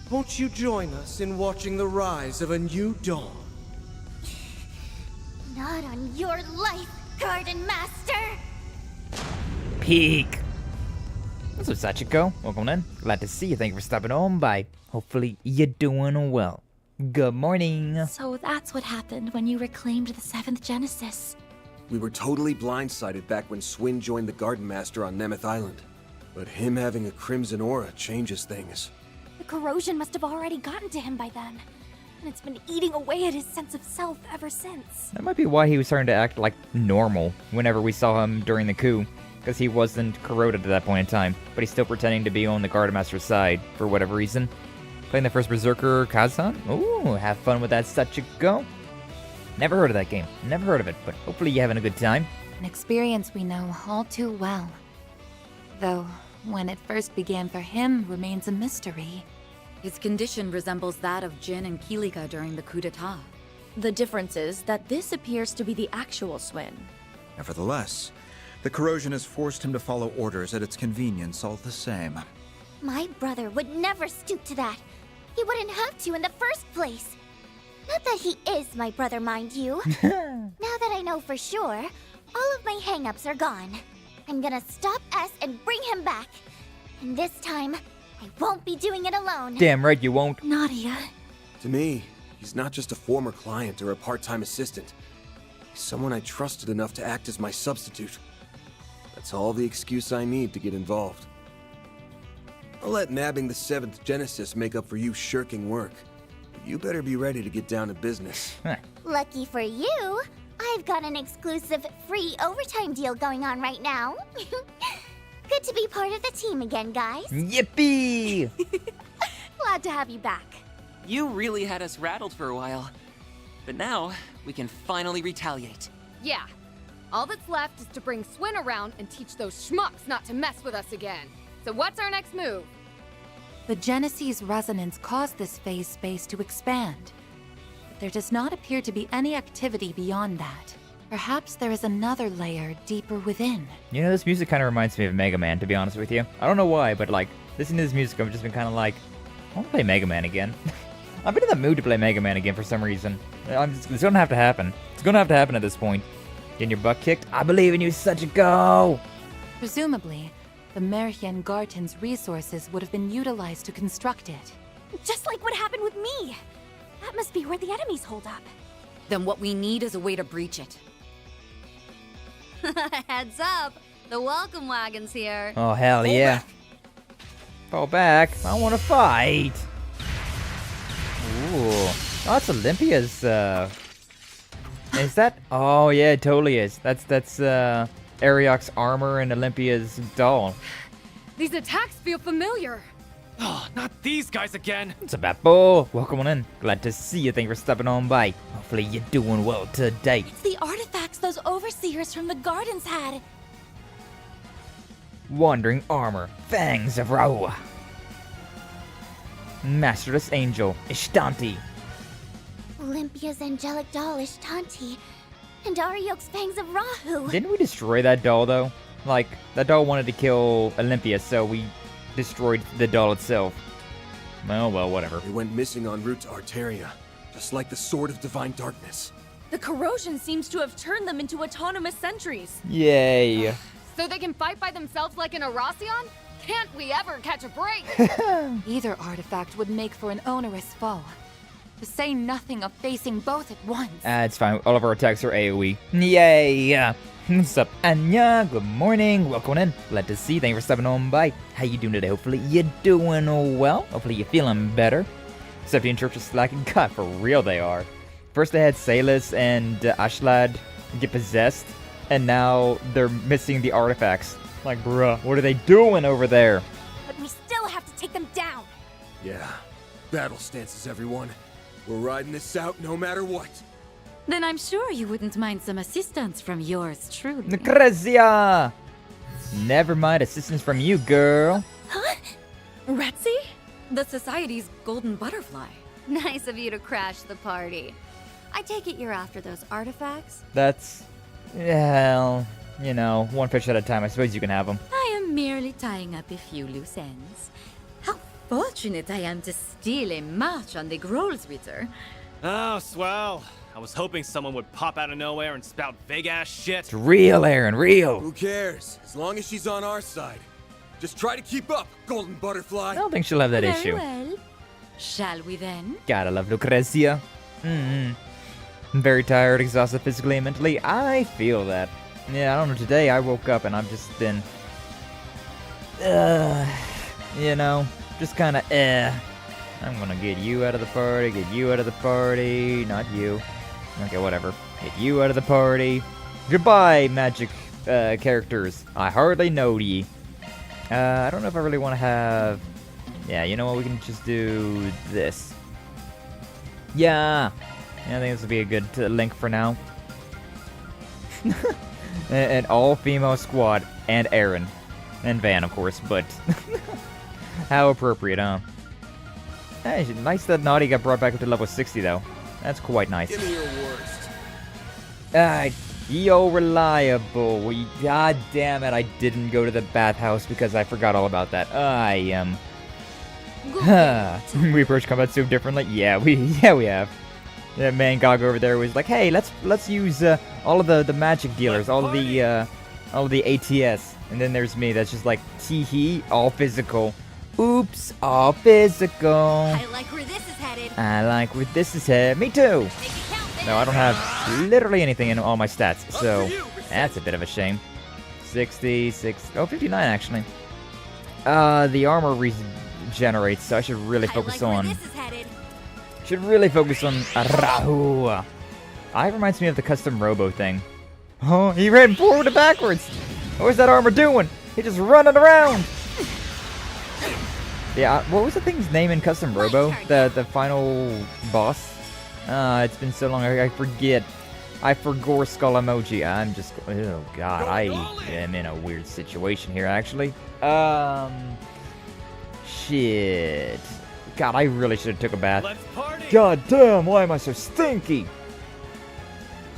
Won't you join us in watching the rise of a new dawn? Not on your life, Garden Master! Peak. So Sachiko, welcome in. Glad to see you. Thank you for stopping on by. Hopefully you're doing well. Good morning. So that's what happened when you reclaimed the 7th Genesis. We were totally blindsided back when Swin joined the Garden Master on Nemeth Island. But him having a crimson aura changes things. The corrosion must have already gotten to him by then. And it's been eating away at his sense of self ever since. That might be why he was starting to act like normal whenever we saw him during the coup. Because he wasn't corroded at that point in time. But he's still pretending to be on the Garden Master's side for whatever reason. Playing the first Berserker Kazan? Ooh, have fun with that Sachiko. Never heard of that game. Never heard of it, but hopefully you're having a good time. An experience we know all too well. Though, when it first began for him remains a mystery. His condition resembles that of Jin and Kilika during the coup d'etat. The difference is that this appears to be the actual Swin. Nevertheless, the corrosion has forced him to follow orders at its convenience all the same. My brother would never stoop to that. He wouldn't have to in the first place. Not that he is my brother, mind you. Now that I know for sure, all of my hang-ups are gone. I'm gonna stop S and bring him back. And this time, I won't be doing it alone. Damn right you won't. Nadia. To me, he's not just a former client or a part-time assistant. He's someone I trusted enough to act as my substitute. That's all the excuse I need to get involved. I'll let nabbing the 7th Genesis make up for you shirking work. But you better be ready to get down to business. Lucky for you, I've got an exclusive free overtime deal going on right now. Good to be part of the team again, guys. Yippee! Glad to have you back. You really had us rattled for a while. But now, we can finally retaliate. Yeah. All that's left is to bring Swin around and teach those schmucks not to mess with us again. So what's our next move? The Genesee's resonance caused this phase space to expand. But there does not appear to be any activity beyond that. Perhaps there is another layer deeper within. You know, this music kind of reminds me of Mega Man, to be honest with you. I don't know why, but like, listening to this music, I've just been kind of like, I want to play Mega Man again. I've been in the mood to play Mega Man again for some reason. It's gonna have to happen. It's gonna have to happen at this point. Getting your butt kicked? I believe in you, Sachiko! Presumably, the Merhien Garten's resources would have been utilized to construct it. Just like what happened with me. That must be where the enemies hold up. Then what we need is a way to breach it. Heads up, the welcome wagon's here. Oh, hell yeah. Fall back. I want to fight. Ooh. Oh, that's Olympia's, Is that? Oh, yeah, it totally is. That's Ariok's armor and Olympia's doll. These attacks feel familiar. Oh, not these guys again. What's up, Apple? Welcome on in. Glad to see you. Thank you for stopping on by. Hopefully you're doing well today. It's the artifacts those overseers from the gardens had. Wandering armor, fangs of Raua. Masterless angel, Ishtanti. Olympia's angelic doll Ishtanti, and Ariok's fangs of Rahu. Didn't we destroy that doll though? Like, that doll wanted to kill Olympia, so we destroyed the doll itself. Well, whatever. It went missing en route to Arteria, just like the Sword of Divine Darkness. The corrosion seems to have turned them into autonomous sentries. Yay. So they can fight by themselves like an Erasion? Can't we ever catch a break? Either artifact would make for an onerous foe. To say nothing of facing both at once. It's fine. All of our attacks are AoE. Yay! What's up, Anya? Good morning. Welcome in. Glad to see you. Thank you for stopping on by. How you doing today? Hopefully you're doing well. Hopefully you're feeling better. Except in church is slacking. God, for real they are. First they had Salus and Ashlad get possessed, and now they're missing the artifacts. Like, bruh, what are they doing over there? But we still have to take them down. Yeah. Battle stances, everyone. We're riding this out no matter what. Then I'm sure you wouldn't mind some assistance from yours truly. Necrezia! Never mind assistance from you, girl. Huh? Retzi? The Society's golden butterfly. Nice of you to crash the party. I take it you're after those artifacts? That's... well, you know, one fish at a time. I suppose you can have them. I am merely tying up a few loose ends. How fortunate I am to steal a march on the Grolsritter. Oh, swell. I was hoping someone would pop out of nowhere and spout big-ass shit. It's real, Aaron, real. Who cares? As long as she's on our side. Just try to keep up, Golden Butterfly. I don't think she'll have that Very issue. well. Shall we then? Gotta love Lucrezia. I'm very tired, exhausted physically and mentally. I feel that. Yeah, I don't know. Today I woke up and I've just been... you know, just kind of I'm gonna get you out of the party, get you out of the party. Not you. Okay, whatever. Get you out of the party. Goodbye, magic characters. I hardly know ye. I don't know if I really want to have... Yeah, you know what? We can just do this. Yeah. I think this will be a good link for now. An all-female squad. And Aaron. And Van, of course, but... How appropriate, huh? Hey, nice that Naughty got brought back up to level 60, though. That's quite nice. Give me your worst. Yo, reliable. God damn it, I didn't go to the bathhouse because I forgot all about that. I am... we approach combat so differently. Yeah, we have. That man Gog over there was like, hey, let's use all of the magic dealers, all of the ATS, and then there's me. That's just like tee-hee, all physical. Oops, all physical. I like where this is headed. I like where this is headed. Me too. No, I don't have literally anything in all my stats, so that's a bit of a shame. 66, oh, 59 actually. The armor regenerates, so I should really focus on. Should really focus on Rahu. It reminds me of the custom robo thing. Oh, he ran forward and backwards. What's that armor doing? He's just running around. Yeah, what was the thing's name in custom robo? The final boss? It's been so long, I forget. I forgot skull emoji. I'm just, oh god, I am in a weird situation here, actually. Shit. God, I really should have took a bath. God damn, why am I so stinky?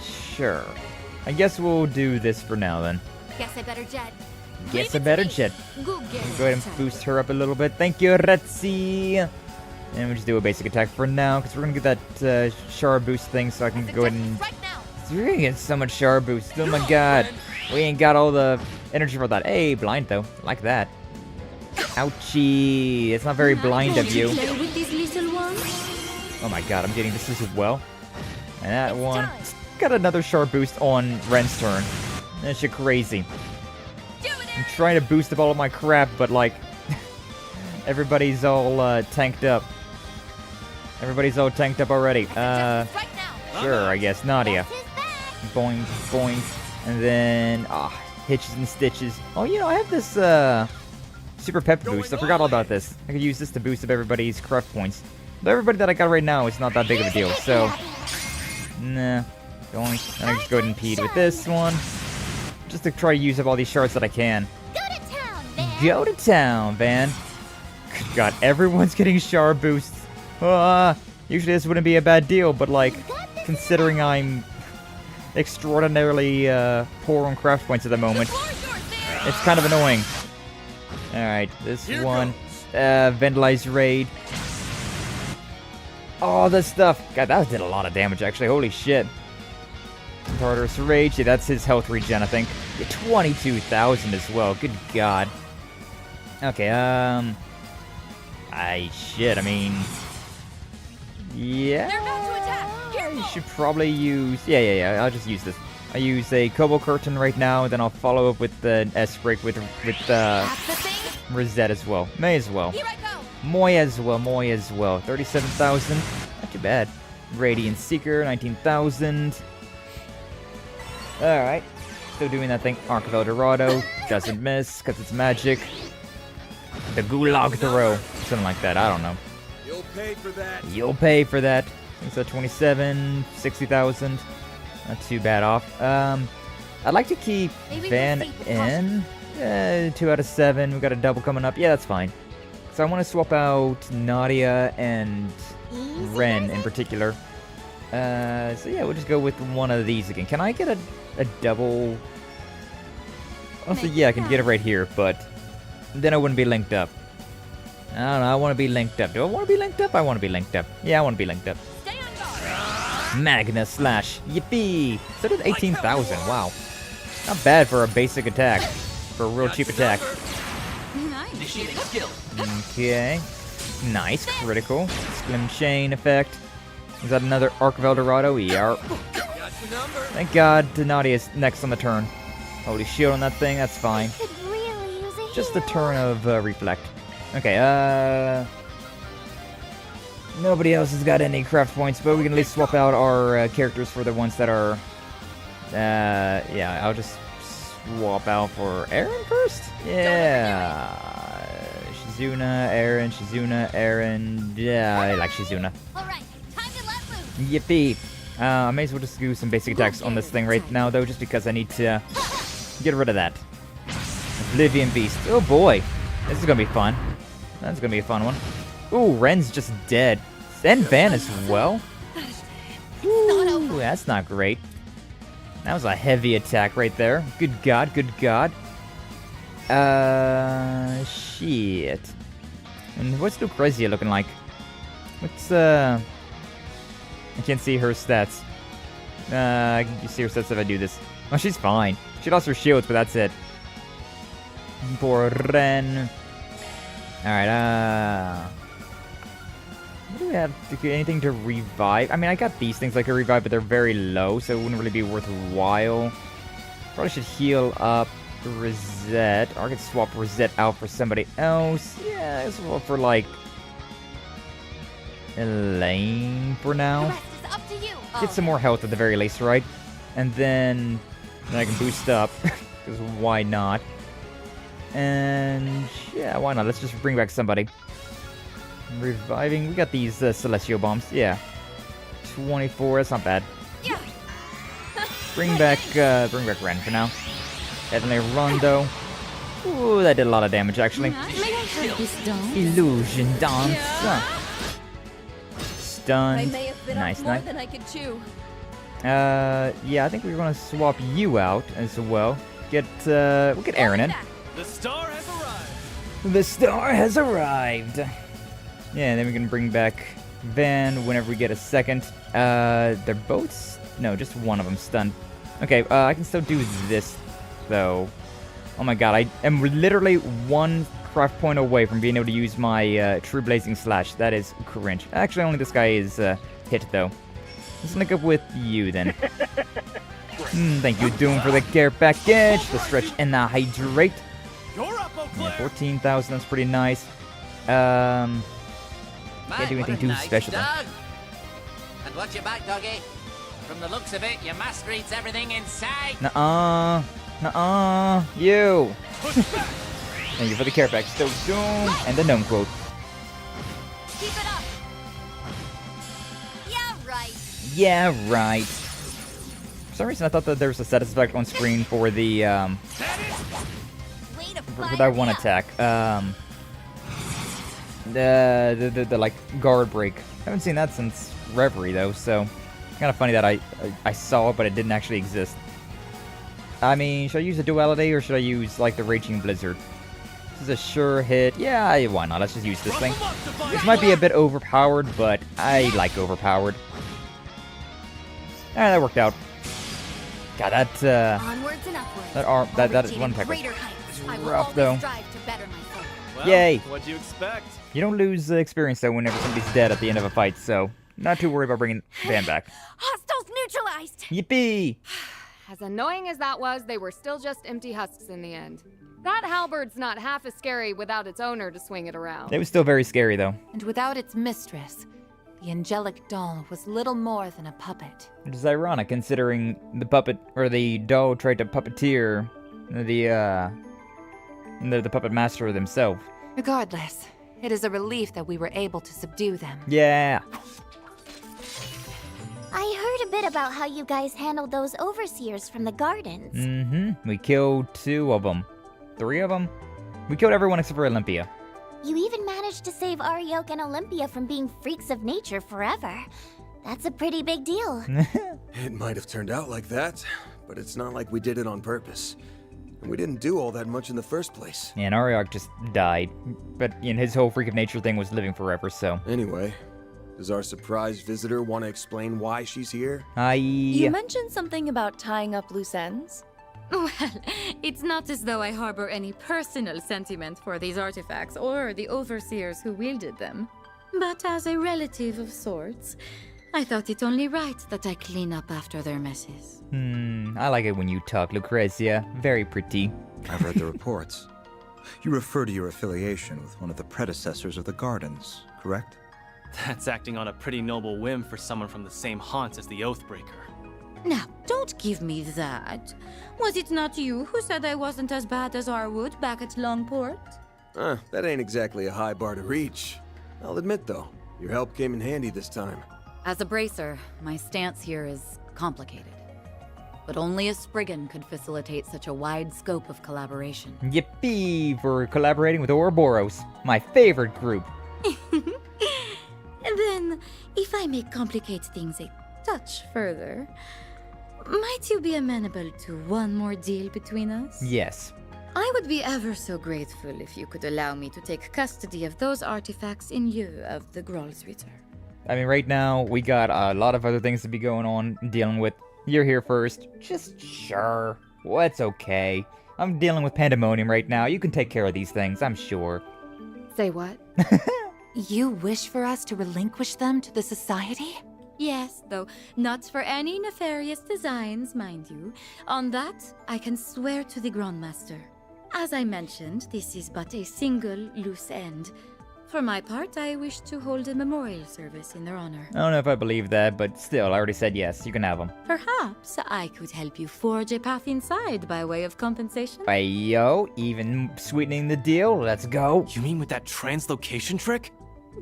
Sure. I guess we'll do this for now, then. Guess I better jet. Guess I better jet. Go ahead and boost her up a little bit. Thank you, Retzi. And we'll just do a basic attack for now, because we're going to get that Shard boost thing, so I can go ahead and... We're going to get so much Shard boost. Oh my god. We ain't got all the energy for that. Hey, blind, though. Like that. Ouchie. It's not very blind of you. Oh my god, I'm getting this as well. And that one. Got another Shard boost on Ren's turn. That shit crazy. I'm trying to boost up all of my crap, but like... everybody's all tanked up. Everybody's all tanked up already. Sure, I guess. Nadia. Boing, boing. And then... hitches and stitches. Oh, you know, I have this super pep boost. I forgot all about this. I could use this to boost up everybody's craft points. But everybody that I got right now is not that big of a deal, so... Nah. Going. I'm gonna just go ahead and impede with this one. Just to try to use up all these shards that I can. Go to town, Van. Good God, everyone's getting shard boosts. Usually this wouldn't be a bad deal, but like, considering I'm extraordinarily poor on craft points at the moment, it's kind of annoying. Alright, this one. Vandalize Raid. Oh, this stuff. God, that did a lot of damage, actually. Holy shit. Tartarus Rage. Yeah, that's his health regen, I think. Yeah, 22,000 as well. Good God. Okay, shit, I mean... Yeah... You should probably use... Yeah, I'll just use this. I use a Kobo Curtain right now, then I'll follow up with the S-Break with Rosette as well. May as well. Moy as well. 37,000. Not too bad. Radiant Seeker, 19,000. Alright. Still doing that thing. Arc of Eldorado. Doesn't miss, because it's magic. The Gulag Throw. Something like that. I don't know. You'll pay for that. You'll pay for that. It's at 27, 60,000. Not too bad off. I'd like to keep Van in. 2 out of 7. We got a double coming up. Yeah, that's fine. So I want to swap out Nadia and Ren in particular. So yeah, we'll just go with one of these again. Can I get a double? Also, yeah, I can get it right here, but then I wouldn't be linked up. I don't know, I want to be linked up. Do I want to be linked up? I want to be linked up. Yeah, I want to be linked up. Magna Slash. Yippee! So did 18,000. Wow. Not bad for a basic attack. For a real cheap attack. Okay. Nice. Critical. Slim Chain effect. Is that another Arc of Eldorado? Yeah. Thank God Nadia is next on the turn. Holy shield on that thing. That's fine. Just a turn of Reflect. Okay, nobody else has got any craft points, but we can at least swap out our characters for the ones that are... yeah, I'll just swap out for Aaron first? Yeah. Shizuna, Aaron. Yeah, I like Shizuna. Yippee. I may as well just do some basic attacks on this thing right now, though, just because I need to get rid of that. Oblivion Beast. Oh boy. This is gonna be fun. That's gonna be a fun one. Ooh, Ren's just dead. And Van as well. Ooh, that's not great. That was a heavy attack right there. Good God, good God. Shit. And what's Lucrezia looking like? What's, I can't see her stats. I can see her stats if I do this. Oh, she's fine. She lost her shields, but that's it. Poor Ren. Alright, what do we have? Anything to revive? I mean, I got these things I could revive, but they're very low, so it wouldn't really be worthwhile. Probably should heal up Rosette. Or I could swap Rosette out for somebody else. Yeah, let's swap for, like, Elaine for now. Get some more health at the very least, right? And then I can boost up, because why not? And yeah, why not? Let's just bring back somebody. Reviving. We got these Celestial Bombs. Yeah. 24. That's not bad. Yeah. bring back Ren for now. Heavenly Rondo. Ooh, that did a lot of damage actually. Illusion Dance. Stun. Nice. Than I could chew. Yeah, I think we're gonna swap you out as well. We'll get Aaron in. The star has arrived. The star has arrived. Yeah, and then we can bring back Van whenever we get a second. They're both... No, just one of them stunned. Okay, I can still do this, though. Oh my god, I am literally one craft point away from being able to use my True Blazing Slash. That is cringe. Actually, only this guy is hit, though. Let's link up with you, then. Thank you, Doom, for the care package. The Stretch and the Hydrate. Yeah, 14,000, that's pretty nice. Can't do anything too special. And watch your back, doggy. From the looks of it, your master eats everything in sight. Nuh-uh. Nuh-uh. You. Thank you for the care pack. Stoke Doom and the gnome quote. Keep it up. Yeah, right. Yeah, right. For some reason, I thought that there was a status effect on screen for the for that one attack. The like guard break. I haven't seen that since Reverie though, so kind of funny that I saw it, but it didn't actually exist. I mean, should I use a duality or should I use like the Raging Blizzard? This is a sure hit. Yeah, why not? Let's just use this thing. This might be a bit overpowered, but I like overpowered. Alright, that worked out. God, that Onwards and upwards. that one peck was rough though. Well, Yay! What'd you expect? You don't lose experience though whenever somebody's dead at the end of a fight, so not too worried about bringing Van back. Hostiles neutralized! Yippee! As annoying as that was, they were still just empty husks in the end. That halberd's not half as scary without its owner to swing it around. It was still very scary though. And without its mistress, the angelic doll was little more than a puppet. Which is ironic considering the puppet or the doll tried to puppeteer the puppet master themselves. Regardless, it is a relief that we were able to subdue them. Yeah. I heard a bit about how you guys handled those overseers from the gardens. Mm-hmm. We killed 2 of them. 3 of them? We killed everyone except for Olympia. You even managed to save Arioke and Olympia from being freaks of nature forever. That's a pretty big deal. It might have turned out like that, but it's not like we did it on purpose. And we didn't do all that much in the first place. Yeah, and Arioke just died. But his whole freak of nature thing was living forever, so. Anyway, does our surprise visitor want to explain why she's here? You mentioned something about tying up loose ends? Well, it's not as though I harbor any personal sentiment for these artifacts or the overseers who wielded them. But as a relative of sorts, I thought it only right that I clean up after their messes. I like it when you talk, Lucrezia. Very pretty. I've read the reports. You refer to your affiliation with one of the predecessors of the Gardens, correct? That's acting on a pretty noble whim for someone from the same haunts as the Oathbreaker. Now, don't give me that. Was it not you who said I wasn't as bad as Arwood back at Longport? That ain't exactly a high bar to reach. I'll admit, though, your help came in handy this time. As a bracer, my stance here is complicated. But only a Spriggan could facilitate such a wide scope of collaboration. Yippee for collaborating with Ouroboros, my favorite group. And then, if I may complicate things a touch further, might you be amenable to one more deal between us? Yes. I would be ever so grateful if you could allow me to take custody of those artifacts in lieu of the Groll's return. I mean, right now, we got a lot of other things to be going on, dealing with. You're here first. Just sure. Well, it's okay. I'm dealing with pandemonium right now. You can take care of these things, I'm sure. Say what? You wish for us to relinquish them to the Society? Yes, though not for any nefarious designs, mind you. On that, I can swear to the Grandmaster. As I mentioned, this is but a single loose end. For my part, I wish to hold a memorial service in their honor. I don't know if I believe that, but still, I already said yes. You can have them. Perhaps I could help you forge a path inside by way of compensation. Yo, even sweetening the deal. Let's go. You mean with that translocation trick?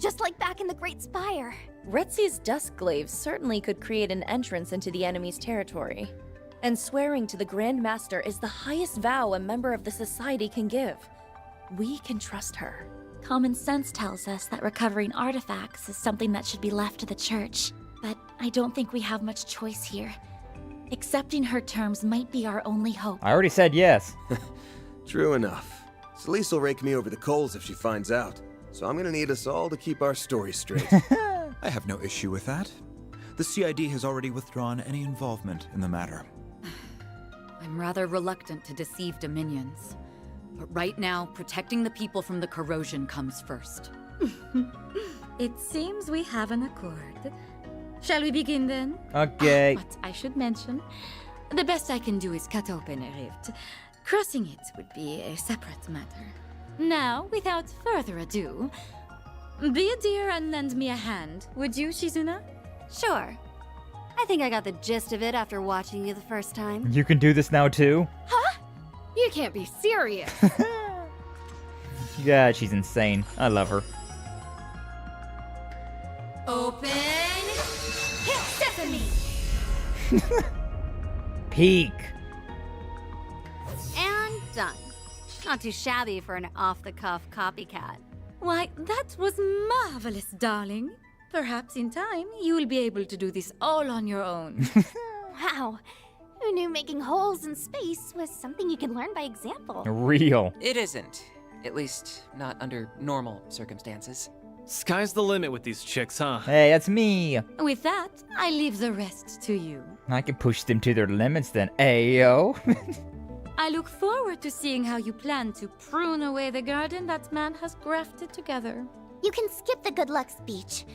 Just like back in the Great Spire. Retzi's Duskglaives certainly could create an entrance into the enemy's territory. And swearing to the Grand Master is the highest vow a member of the Society can give. We can trust her. Common sense tells us that recovering artifacts is something that should be left to the Church. But I don't think we have much choice here. Accepting her terms might be our only hope. I already said yes. True enough. Celise will rake me over the coals if she finds out. So I'm gonna need us all to keep our story straight. I have no issue with that. The CID has already withdrawn any involvement in the matter. I'm rather reluctant to deceive Dominions. But right now, protecting the people from the corrosion comes first. It seems we have an accord. Shall we begin then? Okay. But I should mention, the best I can do is cut open a rift. Crossing it would be a separate matter. Now, without further ado, be a dear and lend me a hand, would you, Shizuna? Sure. I think I got the gist of it after watching you the first time. You can do this now too? Huh? You can't be serious. God, she's insane. I love her. Open. Sesame. Peek. And done. Not too shabby for an off-the-cuff copycat. Why, that was marvelous, darling. Perhaps in time, you will be able to do this all on your own. Wow. Who knew making holes in space was something you can learn by example? Real. It isn't. At least, not under normal circumstances. Sky's the limit with these chicks, huh? Hey, that's me. With that, I leave the rest to you. I can push them to their limits then. Ayo. I look forward to seeing how you plan to prune away the garden that man has grafted together. You can skip the good luck speech.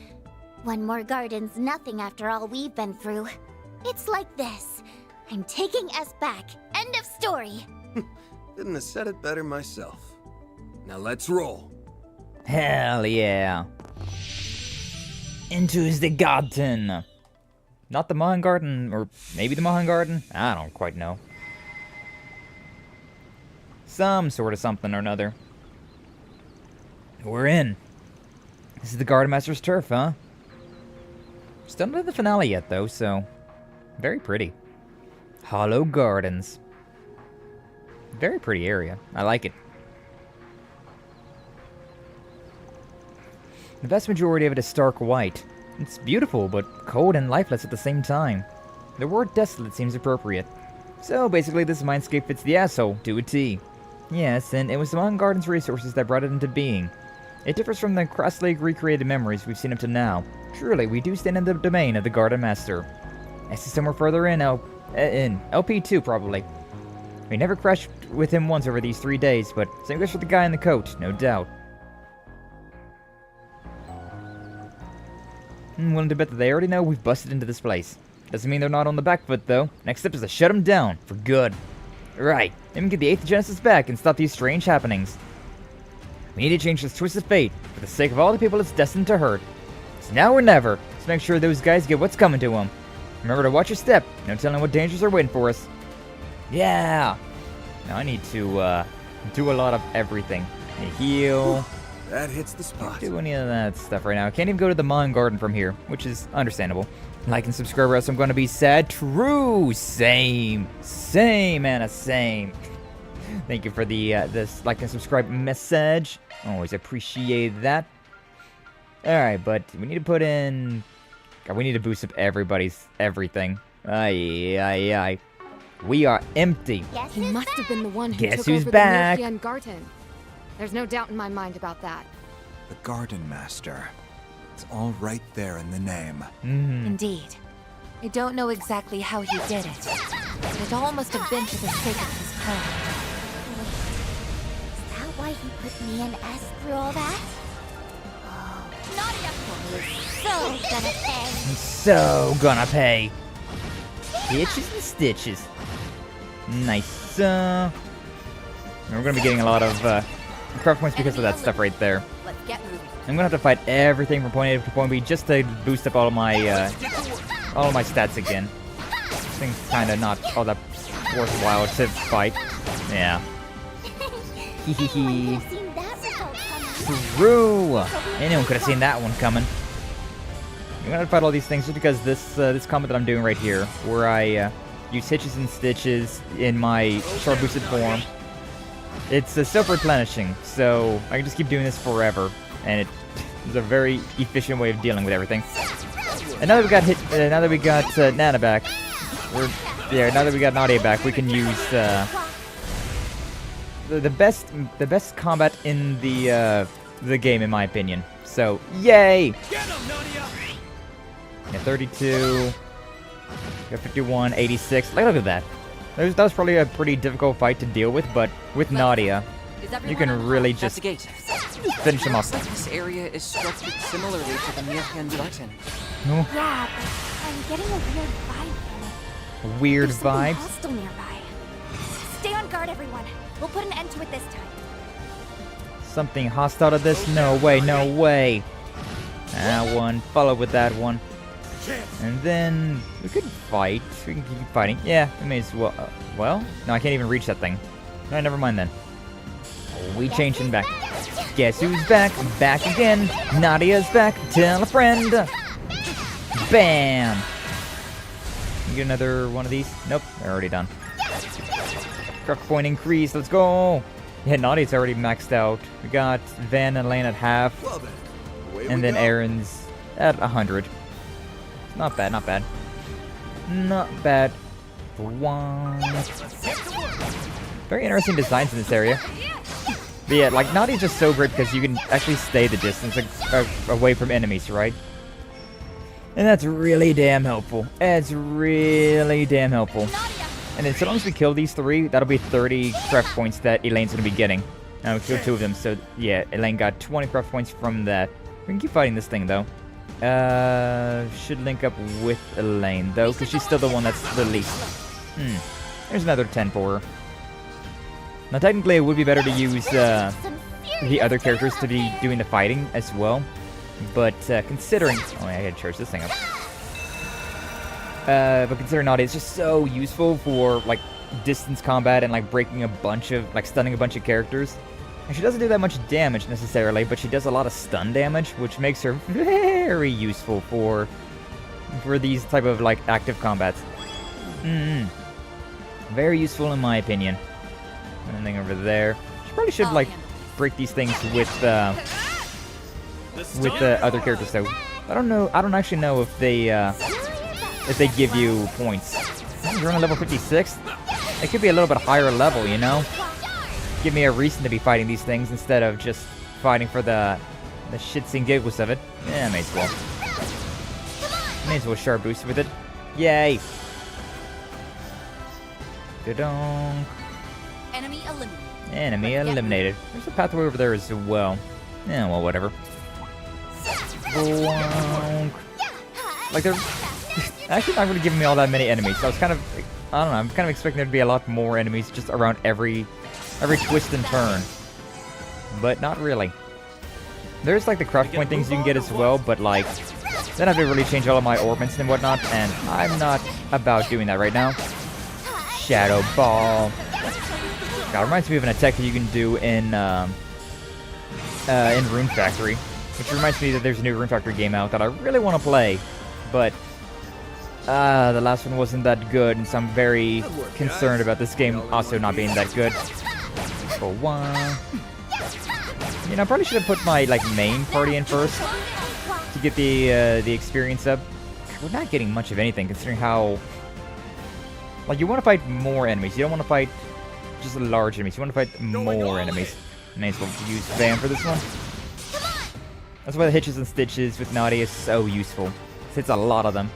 One more garden's nothing after all we've been through. It's like this. I'm taking us back. End of story. Couldn't have said it better myself. Now let's roll. Hell yeah. Into the garden. Not the Mahan Garden, or maybe the Mahan Garden? I don't quite know. Some sort of something or another. We're in. This is the Garden Master's turf, huh? Still not the finale yet, though, so... Very pretty. Hollow Gardens. Very pretty area. I like it. The vast majority of it is stark white. It's beautiful, but cold and lifeless at the same time. The word desolate seems appropriate. So basically this mindscape fits the asshole to a T. Yes, and it was the Mahan Garden's resources that brought it into being. It differs from the crassly recreated memories we've seen up to now. Truly, we do stand in the domain of the Garden Master. I see somewhere further in LP2 probably. We never crashed with him once over these 3 days, but same goes for the guy in the coat, no doubt. I'm willing to bet that they already know we've busted into this place. Doesn't mean they're not on the back foot, though. Next step is to shut them down, for good. Right, then we get the 8th Genesis back and stop these strange happenings. We need to change this twist of fate, for the sake of all the people it's destined to hurt. It's now or never. Let's make sure those guys get what's coming to them. Remember to watch your step, no telling what dangers are waiting for us. Yeah! Now I need to, do a lot of everything. Heal. That hits the spot. Can't do any of that stuff right now. I can't even go to the Mahan Garden from here, which is understandable. Like and subscribe or else I'm gonna be sad. True! Same! Same, Anna, same. Thank you for the this like and subscribe message. Always appreciate that. Alright, but we need to put in... God, we need to boost up everybody's everything. Aye. We are empty. He must have been the one who Guess took who's over back? the Milkian Garden. There's no doubt in my mind about that. The Garden Master. It's all right there in the name. Indeed. I don't know exactly how he did it, but it all must have been for the sake of his craft. Is that why he put me and S through all that? Oh, so gonna pay. I'm so gonna pay. Hitches and stitches. Nice. We're gonna be getting a lot of craft points because of that stuff right there. Let's get moving. I'm gonna have to fight everything from point A to point B just to boost up all of my stats again. This thing's kinda not all that worthwhile to fight. Yeah. Hehehe. True! Anyone could have seen that one coming. I'm gonna fight all these things just because this combat that I'm doing right here, where I use hitches and stitches in my short boosted form, it's self-replenishing, so I can just keep doing this forever, and it's a very efficient way of dealing with everything. And now that we got now that we got Nana back, now that we got Nadia back, we can use the best combat in the game, in my opinion. So, yay! Yeah, 32, got 51, 86. Look at that. That was probably a pretty difficult fight to deal with, but with Nadia, you can really just finish him off. This area is structured similarly to the Milkian Garden. No. Yeah, but I'm getting a weird vibe from it. Weird There's something vibes? hostile nearby. Stay on guard, everyone. We'll put an end to it this time. Something hostile to this? No way, no way. That one, follow with that one. And then we could fight. We can keep fighting. Yeah, we may as well. Well, no, I can't even reach that thing. No, never mind then. We changing back. Guess who's back? Back again. Nadia's back. Tell a friend. Bam. You get another one of these? Nope, they're already done. Craft point increase. Let's go. Yeah, Nadia's already maxed out. We got Van and Lane at half. And then Aaron's at 100. Not bad, not bad. Not bad. One. Very interesting designs in this area. But yeah, like, Nadia's just so great because you can actually stay the distance away from enemies, right? And that's really damn helpful. It's really damn helpful. And then so long as we kill these 3, that'll be 30 craft points that Elaine's going to be getting. Now we killed 2 of them, so yeah, Elaine got 20 craft points from that. We can keep fighting this thing, though. Should link up with Elaine, though, because she's still the one that's the least. There's another 10 for her. Now, technically, it would be better to use the other characters to be doing the fighting as well. But considering... Oh, I gotta charge this thing up. But considering Nadia is just so useful for, like, distance combat and, like, breaking a bunch of... Like, stunning a bunch of characters. And she doesn't do that much damage, necessarily, but she does a lot of stun damage, which makes her very useful for these type of, like, active combats. Very useful, in my opinion. Anything over there. She probably should, like, break these things with other characters, though. I don't know. I don't actually know if they give you points. You're on level 56. It could be a little bit higher level, you know. Give me a reason to be fighting these things instead of just fighting for the shits and giggles of it. Yeah, may as well. May as well sharp boost with it. Yay! Ga-donk. Enemy eliminated. Enemy eliminated. There's a pathway over there as well. Yeah, well, whatever. Bonk. Like, they're actually not really giving me all that many enemies. I was kind of, I don't know, I'm kind of expecting there to be a lot more enemies just around every twist and turn. But not really. There's, like, the craft point things you can get as well, but, like, then I have to really change all of my orbments and whatnot, and I'm not about doing that right now. Shadow Ball. God, it reminds me of an attack that you can do in Rune Factory. Which reminds me that there's a new Rune Factory game out that I really want to play. But the last one wasn't that good, and so I'm very concerned about this game also not being that good. For one. You know, I probably should have put my, like, main party in first to get the experience up. We're not getting much of anything considering how... Like, you want to fight more enemies. You don't want to fight just large enemies. You want to fight more enemies. May as well use Van for this one. That's why the hitches and stitches with Nadia is so useful. It hits a lot of them.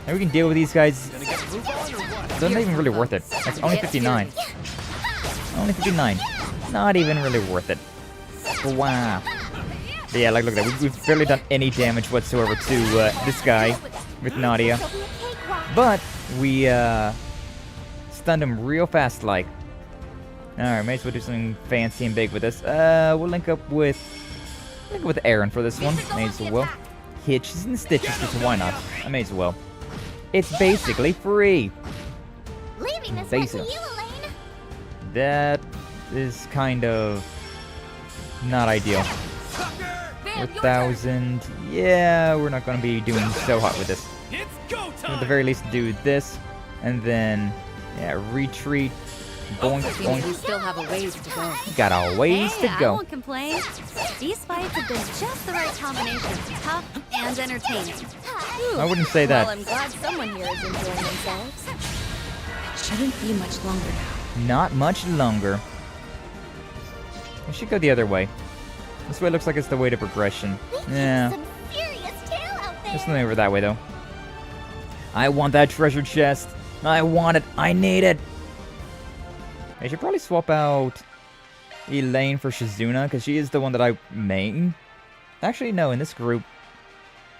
And we can deal with these guys. They're not even really worth it. That's only 59. Only 59. Not even really worth it. Wow. But yeah, like, look at that. We've barely done any damage whatsoever to this guy with Nadia. But we stunned him real fast, like. Alright, may as well do something fancy and big with this. We'll link up with Aaron for this one. May as well. Hitches and stitches, because why not? I may as well. It's basically free. Basically. That is kind of not ideal. 4,000. Yeah, we're not going to be doing so hot with this. At the very least, do this, and then yeah, retreat. Boink, boink. We still have a ways to go. Got a ways to go. I won't complain. These fights have been just the right combination of tough and entertaining. I wouldn't say that. Well, I'm glad someone here is enjoying themselves. It shouldn't be much longer now. Not much longer. We should go the other way. This way looks like it's the way to progression. Yeah. There's something over that way, though. I want that treasure chest. I want it. I need it. I should probably swap out Elaine for Shizuna, because she is the one that I main. Actually, no, in this group.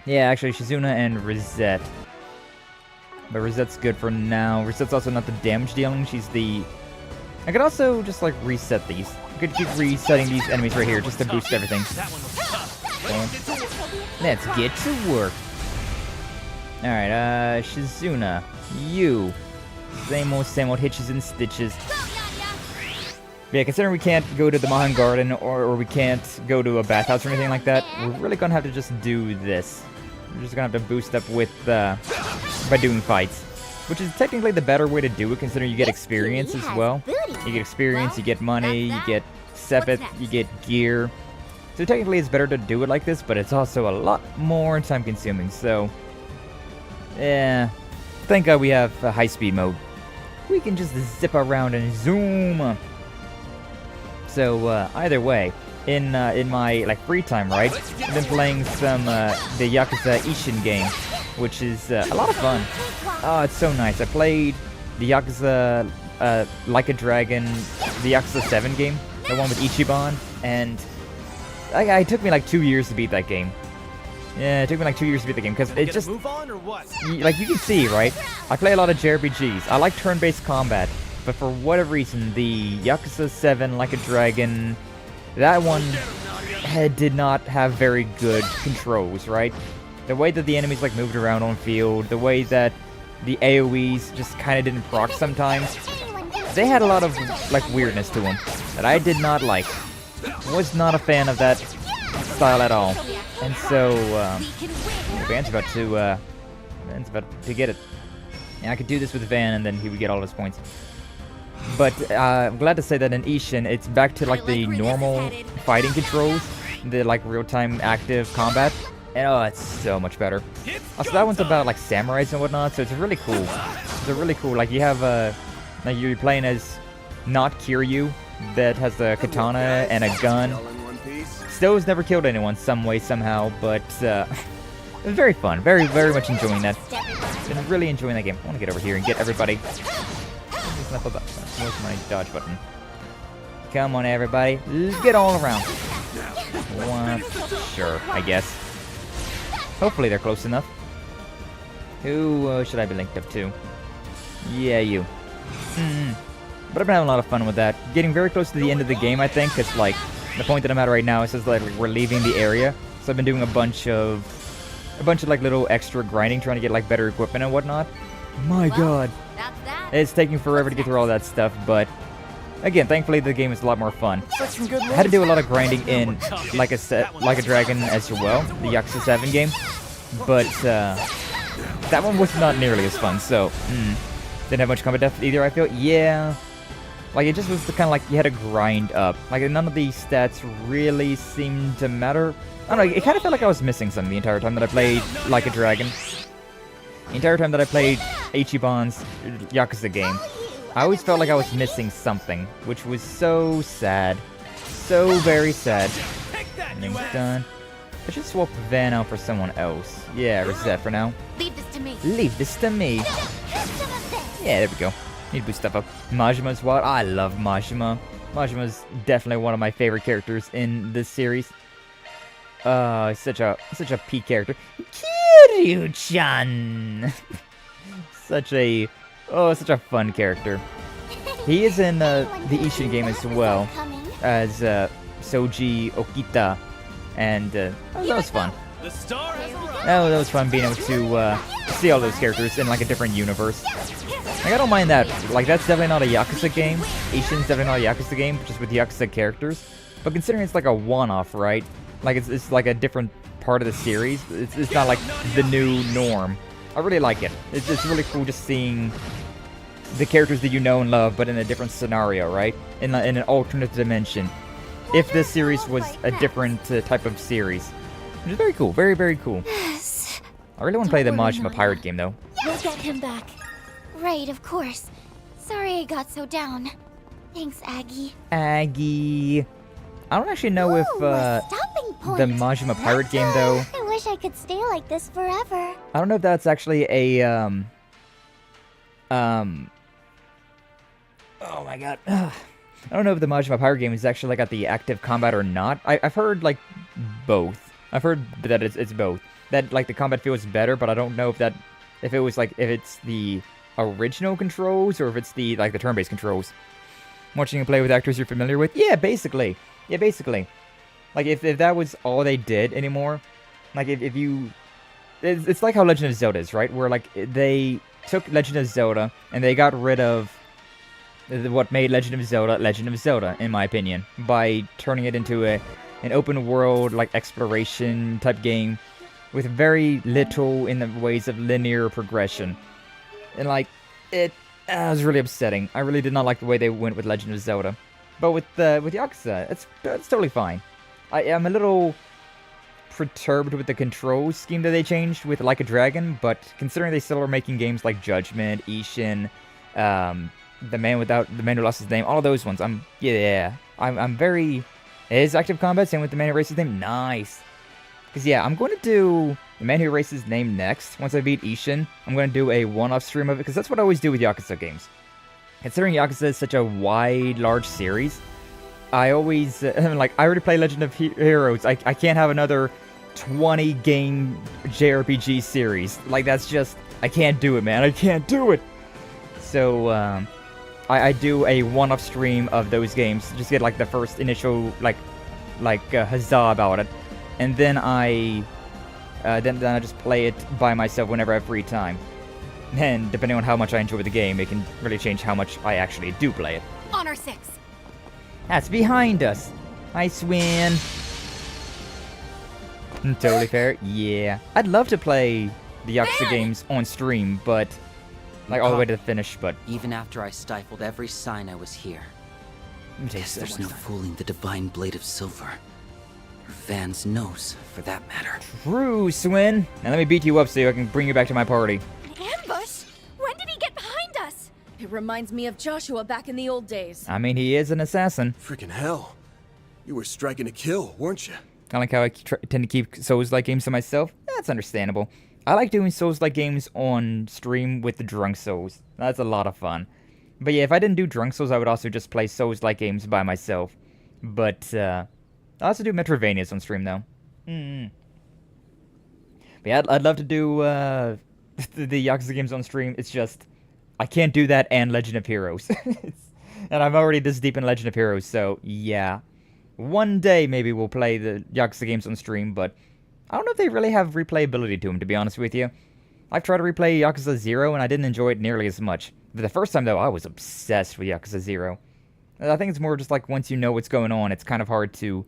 Yeah, actually, Shizuna and Rosette. But Rosette's good for now. Rosette's also not the damage dealing. She's the... I could also just, like, reset these. I could keep resetting these enemies right here just to boost everything. So, let's get to work. Alright, Shizuna. You. Same old hitches and stitches. Yeah, considering we can't go to the Mahan Garden or we can't go to a bathhouse or anything like that, we're really gonna have to just do this. We're just gonna have to boost up with by doing fights, which is technically the better way to do it, considering you get experience as well. You get experience, you get money, you get sepith, you get gear. So technically it's better to do it like this, but it's also a lot more time consuming. So yeah, thank God we have high speed mode. We can just zip around and zoom. So either way, in my like free time, right? I've been playing some the Yakuza Ishin game, which is a lot of fun. Oh, it's so nice. I played the Yakuza Like a Dragon, the Yakuza 7 game, the one with Ichiban, and it took me like 2 years to beat that game. Yeah, it took me like 2 years to beat the game because it just move on or what? Like you can see, right? I play a lot of JRPGs. I like turn-based combat. But for whatever reason, the Yakuza 7 Like a Dragon, that one did not have very good controls, right? The way that the enemies like moved around on field, the way that the AoEs just kind of didn't proc sometimes, they had a lot of like weirdness to them that I did not like. Was not a fan of that style at all. And so, Van's about to get it. And I could do this with Van, and then he would get all his points. But I'm glad to say that in Ishin, it's back to like the normal fighting controls, the like real-time active combat, and oh, it's so much better. Also, that one's about like samurais and whatnot, so it's really cool. It's really cool. Like you have like you're playing as not Kiryu, that has a katana and a gun. Still has never killed anyone some way somehow, but it was very fun. Very much enjoying that. Been really enjoying that game. I want to get over here and get everybody. Where's my dodge button? Come on, everybody. Let's get all around. One. Sure, I guess. Hopefully they're close enough. Who should I be linked up to? Yeah, you. But I've been having a lot of fun with that. Getting very close to the end of the game, I think, because, like, the point that I'm at right now, it says, like, we're leaving the area. So I've been doing a bunch of, like, little extra grinding, trying to get, like, better equipment and whatnot. My god. It's taking forever to get through all that stuff, but again, thankfully the game is a lot more fun. I had to do a lot of grinding in Like a Dragon as well, the Yakuza 7 game, but that one was not nearly as fun, so didn't have much combat depth either, I feel. Yeah, like it just was kind of like you had to grind up. Like none of these stats really seemed to matter. I don't know, it kind of felt like I was missing something the entire time that I played Like a Dragon. The entire time that I played Ichiban's Yakuza game, I always felt like I was missing something, which was so sad. So very sad. Everything's done. I should swap Van out for someone else. Yeah, Rosette for now. Leave this to me. Leave this to me. Yeah, there we go. Need to boost stuff up. Majima's what? I love Majima. Majima's definitely one of my favorite characters in this series. He's such a peak character. Kiryu-chan! such a fun character. He is in the Ishin game as well as Soji Okita, and that was fun. That was fun being able to see all those characters in like a different universe. Like I don't mind that. Like that's definitely not a Yakuza game. Ishin's definitely not a Yakuza game, just with Yakuza characters. But considering it's like a one-off, right? Like it's like a different part of the series. It's not like the new norm. I really like it. It's really cool just seeing the characters that you know and love, but in a different scenario, right? In an alternate dimension. If this series was a different type of series, which is very cool. Very cool. Yes. I really want to play the Majima Pirate game though. We'll get him back. Right, of course. Sorry I got so down. Thanks, Aggie. Aggie. I don't actually know if the Majima Pirate game though. I wish I could stay like this forever. I don't know if that's actually a oh my god. I don't know if the Majima Pirate game is actually like at the active combat or not. I've heard like both. I've heard that it's both. That like the combat feels better, but I don't know if it's the original controls or if it's the like the turn-based controls. Watching you play with actors you're familiar with? Yeah, basically. Yeah, basically. Like, if that was all they did anymore, like, if you... It's like how Legend of Zelda is, right? Where, like, they took Legend of Zelda, and they got rid of what made Legend of Zelda, in my opinion, by turning it into an open world, like, exploration type game with very little in the ways of linear progression. And, like, it was really upsetting. I really did not like the way they went with Legend of Zelda. But with Yakuza, it's totally fine. I am a little perturbed with the control scheme that they changed with Like a Dragon, but considering they still are making games like Judgment, Ishin, the man who lost his name, all of those ones, I'm very... It is active combat, same with the man who erased his name, nice. Because yeah, I'm going to do the man who erased his name next, once I beat Ishin. I'm going to do a one-off stream of it, because that's what I always do with Yakuza games. Considering Yakuza is such a wide, large series, I always, like, I already play Legend of Heroes, I can't have another 20-game JRPG series. Like, that's just, I can't do it, man, I can't do it! So, I do a one-off stream of those games, just get, like, the first initial, huzzah about it, and then I just play it by myself whenever I have free time. And depending on how much I enjoy the game, it can really change how much I actually do play it. Honor 6. That's behind us. Hi, Swin. Totally fair. Yeah. I'd love to play the Yakuza games on stream, but... Like, all the way to the finish, but... Even after I stifled every sign I was here. Guess there's no fooling the divine blade of silver. Or Van's nose, for that matter. True, Swin. Now let me beat you up so I can bring you back to my party. An ambush? When did he get behind us? It reminds me of Joshua back in the old days. I mean, he is an assassin. Freaking hell. You were striking to kill, weren't you? Kind of like how I tend to keep Souls-like games to myself. That's understandable. I like doing Souls-like games on stream with the Drunk Souls. That's a lot of fun. But yeah, if I didn't do Drunk Souls, I would also just play Souls-like games by myself. But, I also do Metroidvanias on stream, though. But yeah, I'd love to do, the Yakuza games on stream. It's just, I can't do that and Legend of Heroes. And I'm already this deep in Legend of Heroes, so yeah. One day, maybe we'll play the Yakuza games on stream, but I don't know if they really have replayability to them, to be honest with you. I've tried to replay Yakuza 0, and I didn't enjoy it nearly as much. But the first time, though, I was obsessed with Yakuza 0. I think it's more just like once you know what's going on, it's kind of hard to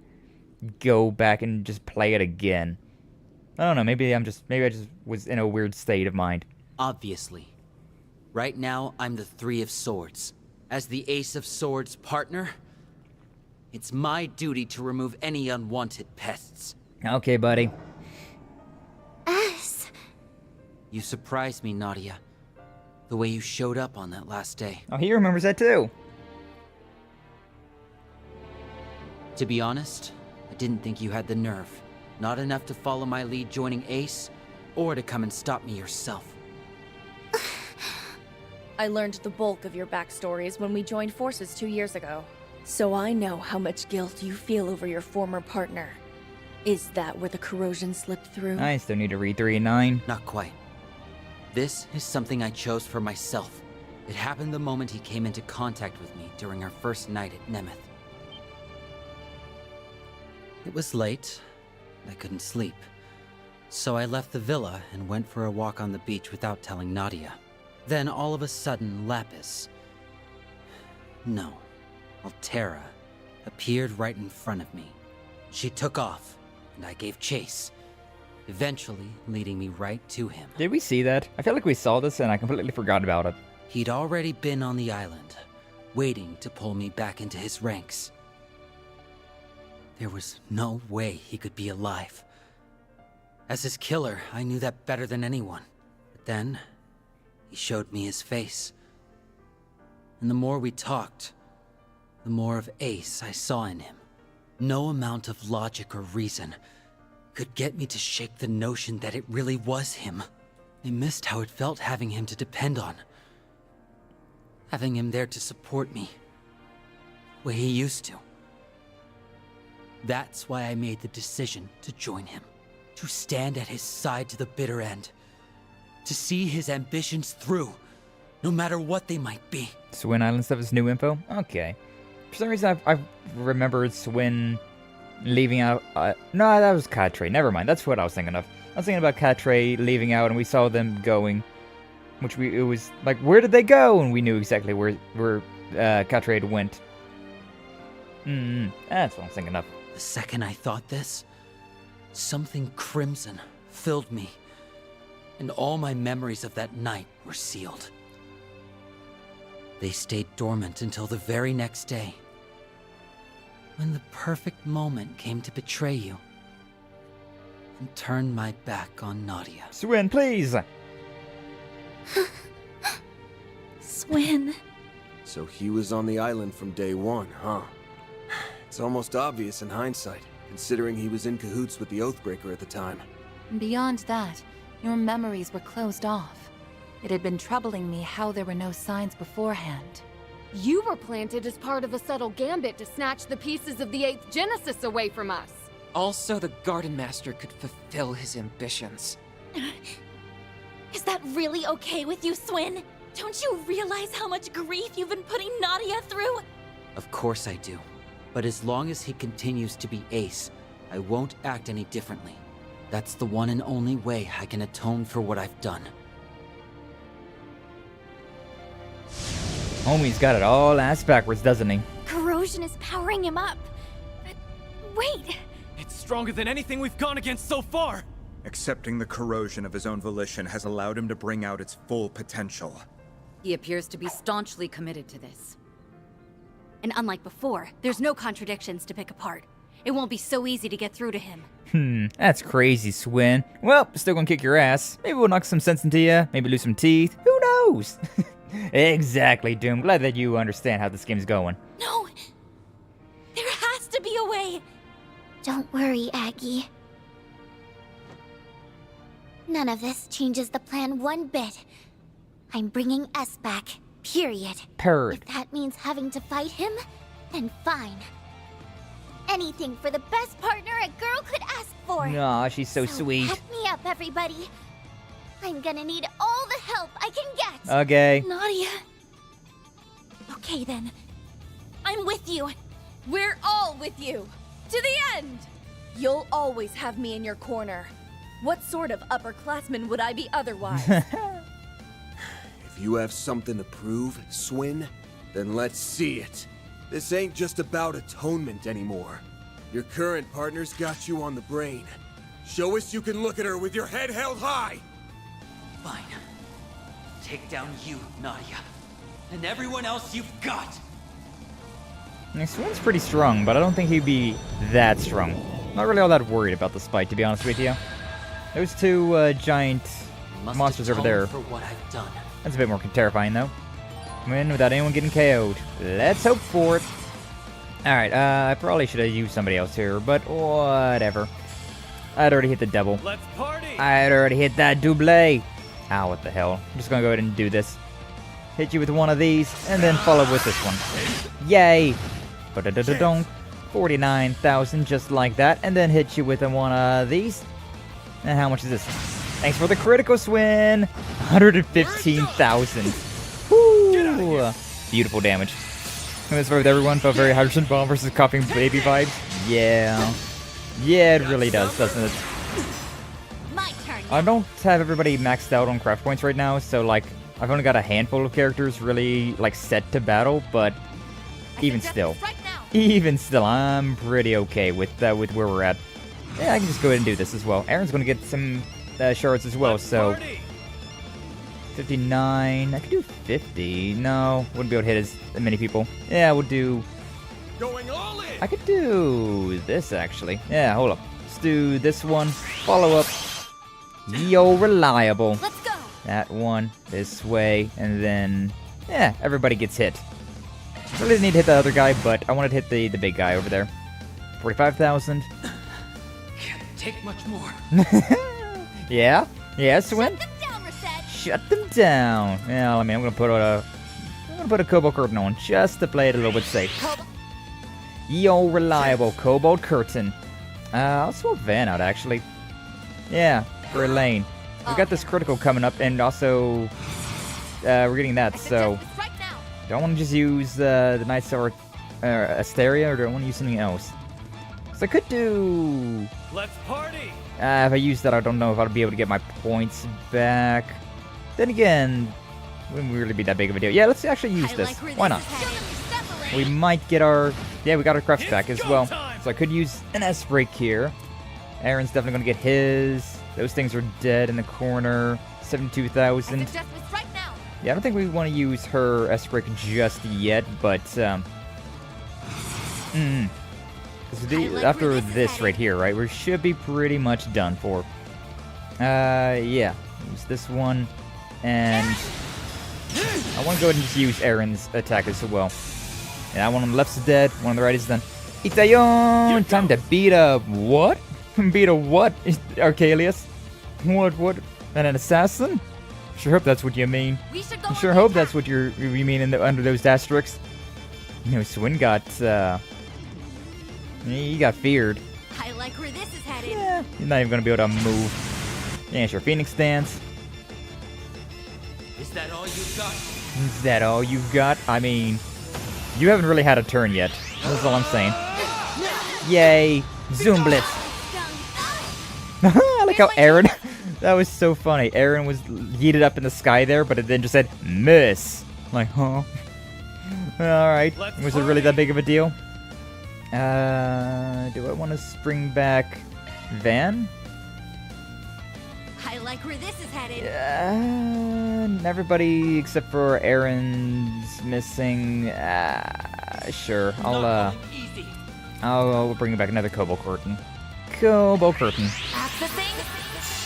go back and just play it again. I don't know, maybe I just was in a weird state of mind. Obviously. Right now, I'm the Three of Swords. As the Ace of Swords partner, it's my duty to remove any unwanted pests. Okay, buddy. Us. You surprised me, Nadia. The way you showed up on that last day. Oh, he remembers that too. To be honest, I didn't think you had the nerve. Not enough to follow my lead joining Ace, or to come and stop me yourself. I learned the bulk of your backstories when we joined forces 2 years ago. So I know how much guilt you feel over your former partner. Is that where the corrosion slipped through? I still need to read 3 and 9. Not quite. This is something I chose for myself. It happened the moment he came into contact with me during our first night at Nemeth. It was late. I couldn't sleep. So I left the villa and went for a walk on the beach without telling Nadia. Then all of a sudden, Lapis... No, Altera appeared right in front of me. She took off, and I gave chase, eventually leading me right to him. Did we see that? I feel like we saw this and I completely forgot about it. He'd already been on the island, waiting to pull me back into his ranks. There was no way he could be alive. As his killer, I knew that better than anyone. But then, he showed me his face. And the more we talked, the more of Ace I saw in him. No amount of logic or reason could get me to shake the notion that it really was him. I missed how it felt having him to depend on. Having him there to support me, the way he used to. That's why I made the decision to join him. To stand at his side to the bitter end. To see his ambitions through, no matter what they might be. Swin Island stuff is new info? Okay. For some reason, I've remembered Swin leaving out... no, that was Catre. Never mind. That's what I was thinking of. I was thinking about Catre leaving out, and we saw them going. It was like, where did they go? And we knew exactly where Caltrade went. That's what I'm thinking of. The second I thought this, something crimson filled me, and all my memories of that night were sealed. They stayed dormant until the very next day, when the perfect moment came to betray you and turn my back on Nadia. Swin, please! Swin. So he was on the island from day one, huh? It's almost obvious in hindsight, considering he was in cahoots with the Oathbreaker at the time. Beyond that, your memories were closed off. It had been troubling me how there were no signs beforehand. You were planted as part of a subtle gambit to snatch the pieces of the 8th Genesis away from us. Also, the Garden Master could fulfill his ambitions. Is that really okay with you, Swin? Don't you realize how much grief you've been putting Nadia through? Of course I do. But as long as he continues to be Ace, I won't act any differently. That's the one and only way I can atone for what I've done. Homie's got it all ass backwards, doesn't he? Corrosion is powering him up. But wait! It's stronger than anything we've gone against so far! Accepting the corrosion of his own volition has allowed him to bring out its full potential. He appears to be staunchly committed to this. And unlike before, there's no contradictions to pick apart. It won't be so easy to get through to him. That's crazy, Swin. Well, still gonna kick your ass. Maybe we'll knock some sense into you, maybe lose some teeth. Who knows? Exactly, Doom. Glad that you understand how this game's going. No! There has to be a way! Don't worry, Aggie. None of this changes the plan one bit. I'm bringing S back, period. If that means having to fight him, then fine. Anything for the best partner a girl could ask for. Aw, she's so sweet. Back me up, everybody. I'm gonna need all the help I can get. Okay. Nadia. Okay then. I'm with you. We're all with you. To the end. You'll always have me in your corner. What sort of upperclassman would I be otherwise? If you have something to prove, Swin, then let's see it. This ain't just about atonement anymore. Your current partner's got you on the brain. Show us you can look at her with your head held high! Fine. Take down you, Nadia. And everyone else you've got! Swin's pretty strong, but I don't think he'd be that strong. Not really all that worried about the fight, to be honest with you. Those two giant monsters over there. For what I've done. That's a bit more terrifying, though. Win without anyone getting KO'd. Let's hope for it. Alright, I probably should have used somebody else here, but whatever. I'd already hit the double. Let's party! I'd already hit that double. Ow, what the hell. I'm just gonna go ahead and do this. Hit you with one of these, and then follow with this one. Yay! Ba-da-da-da-donk. 49,000, just like that. And then hit you with one of these. And how much is this? Thanks for the critical Swin! 115,000. Woo! Beautiful damage. This with everyone felt very Hydrogen Bomb versus Coughing Baby vibes. Yeah. Yeah, it really does, doesn't it? My turn. I don't have everybody maxed out on craft points right now, so like I've only got a handful of characters really like set to battle, but even still, I'm pretty okay with where we're at. Yeah, I can just go ahead and do this as well. Aaron's gonna get some shards as well, so 59. I could do 50. No, wouldn't be able to hit as many people. Yeah, we'll do. Going all in. I could do this actually. Yeah, hold up. Let's do this one. Follow up. Yo, reliable. Let's go. That one this way, and then yeah, everybody gets hit. Really didn't need to hit the other guy, but I wanted to hit the big guy over there. 45,000. Can't take much more. Yeah, Swin. Shut them down. Yeah, I mean, I'm gonna put a cobalt curtain on just to play it a little bit safe. Yo, reliable cobalt curtain. I'll swap Van out actually. Yeah, for Elaine. We got this critical coming up, and also we're getting that. So, do I want to just use the Night Star Asteria, or do I want to use something else? So I could do. Let's party. If I use that, I don't know if I'll be able to get my points back. Then again, Wouldn't really be that big of a deal. Yeah, let's actually use this. Why not? We might get our... Yeah, we got our crafts back as well. So I could use an S-break here. Aaron's definitely going to get his. Those things are dead in the corner. 72,000. Yeah, I don't think we want to use her S-break just yet, but... after this right here, right, we should be pretty much done for. Yeah. Use this one. And... I want to go ahead and just use Aaron's attack as well. Yeah, one on the left's dead, one on the right is done. Itayon! Time to beat a what? Beat a what, Archelius? What? And an assassin? Sure hope that's what you mean. I sure hope that's what you mean under those asterisks. You know, Swin got, he got feared. I like where this is headed. Yeah, he's not even gonna be able to move. Yeah, sure, Phoenix stance. Is that all you've got? Is that all you've got? I mean, you haven't really had a turn yet. That's all I'm saying. Yay! Zoom Blitz! I like how Aaron... That was so funny. Aaron was yeeted up in the sky there, but it then just said, miss. Like, huh? Alright. Was it really that big of a deal? Do I want to spring back Van? I like where this is headed. Everybody except for Aaron's missing. Sure. I'll bring back another Cobalt Curtain. Cobalt Curtain.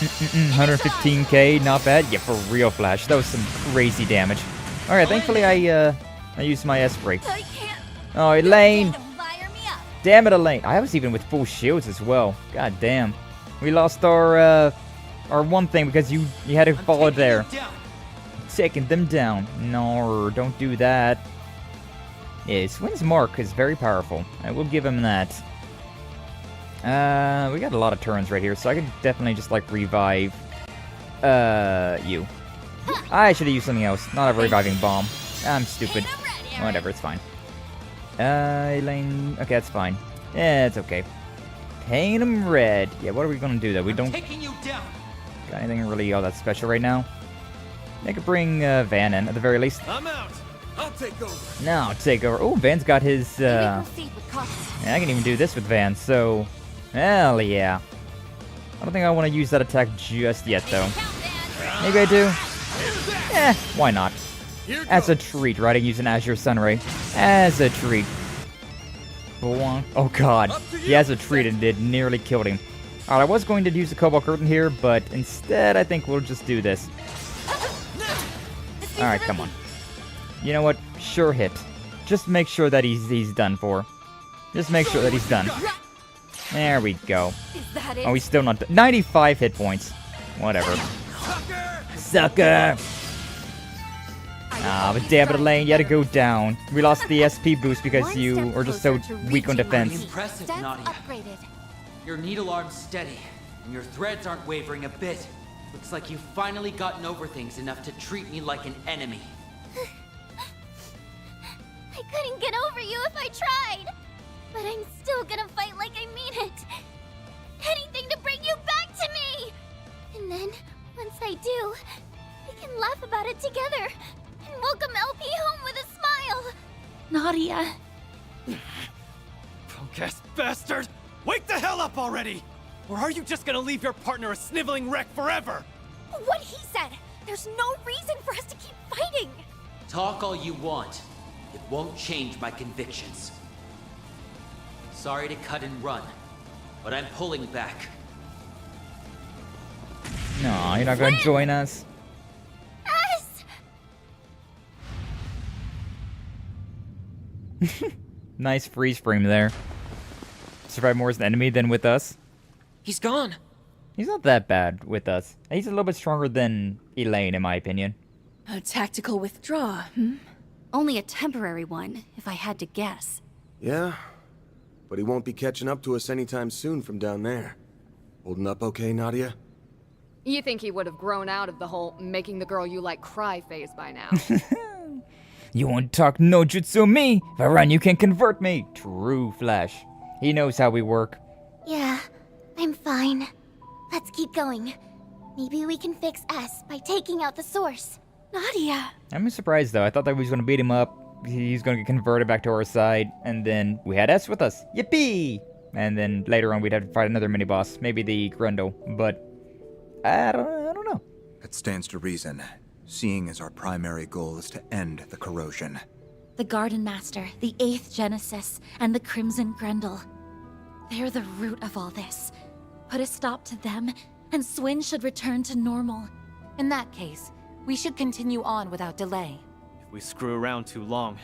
115k, not bad. Yeah, for real, Flash. That was some crazy damage. All right, thankfully I used my S-break. Oh, Elaine! Damn it, Elaine! I was even with full shields as well. God damn. We lost our one thing because you had to follow there. Taking them down. No, don't do that. Yeah, Swin's Mark is very powerful. I will give him that. We got a lot of turns right here, so I could definitely just, like, revive, you. I should have used something else, not a reviving bomb. I'm stupid. Whatever, it's fine. Elaine, okay, that's fine. Yeah, it's okay. Paint him red. Yeah, what are we gonna do, though? We don't... Got anything really all that special right now? I could bring, Van in, at the very least. I'm out. I'll take over. No, take over. Oh, Van's got his, Yeah, I can even do this with Van, so... Hell yeah. I don't think I want to use that attack just yet, though. Maybe I do. Why not? As a treat, right? I use an Azure Sunray. As a treat. Oh god. He has a treat and it nearly killed him. Alright, I was going to use the Cobalt Curtain here, but instead I think we'll just do this. Alright, come on. You know what? Sure hit. Just make sure that he's done for. Just make sure that he's done. There we go. Oh, he's still not... 95 hit points. Whatever. Sucker! Ah, but damn it, Elaine, you had to go down. We lost the SP boost because you were just so weak on defense. Impressive, Nadia. Your needle arm's steady, and your threads aren't wavering a bit. Looks like you've finally gotten over things enough to treat me like an enemy. I couldn't get over you if I tried. But I'm still gonna fight like I mean it. Anything to bring you back to me! And then, once I do, we can laugh about it together and welcome LP home with a smile. Nadia. Punk-ass bastard! Wake the hell up already! Or are you just gonna leave your partner a sniveling wreck forever? What he said! There's no reason for us to keep fighting! Talk all you want. It won't change my convictions. Sorry to cut and run, but I'm pulling back. No, you're not gonna join us. Nice freeze frame there. Survive more as an enemy than with us. He's gone. He's not that bad with us. He's a little bit stronger than Elaine, in my opinion. A tactical withdrawal, Only a temporary one, if I had to guess. Yeah, but he won't be catching up to us anytime soon from down there. Holding up okay, Nadia? You think he would have grown out of the whole making the girl you like cry phase by now? You won't talk no jutsu me. If I run, you can convert me. True, Flash. He knows how we work. Yeah, I'm fine. Let's keep going. Maybe we can fix S by taking out the source. Nadia! I'm surprised though. I thought that we was gonna beat him up. He's gonna get converted back to our side, and then we had S with us. Yippee! And then later on we'd have to fight another mini boss, maybe the Grundle. But I don't know. It stands to reason, seeing as our primary goal is to end the corrosion. The Garden Master, the 8th Genesis, and the Crimson Grundle. They're the root of all this. Put a stop to them, and Swin should return to normal. In that case, we should continue on without delay. If we screw around too long,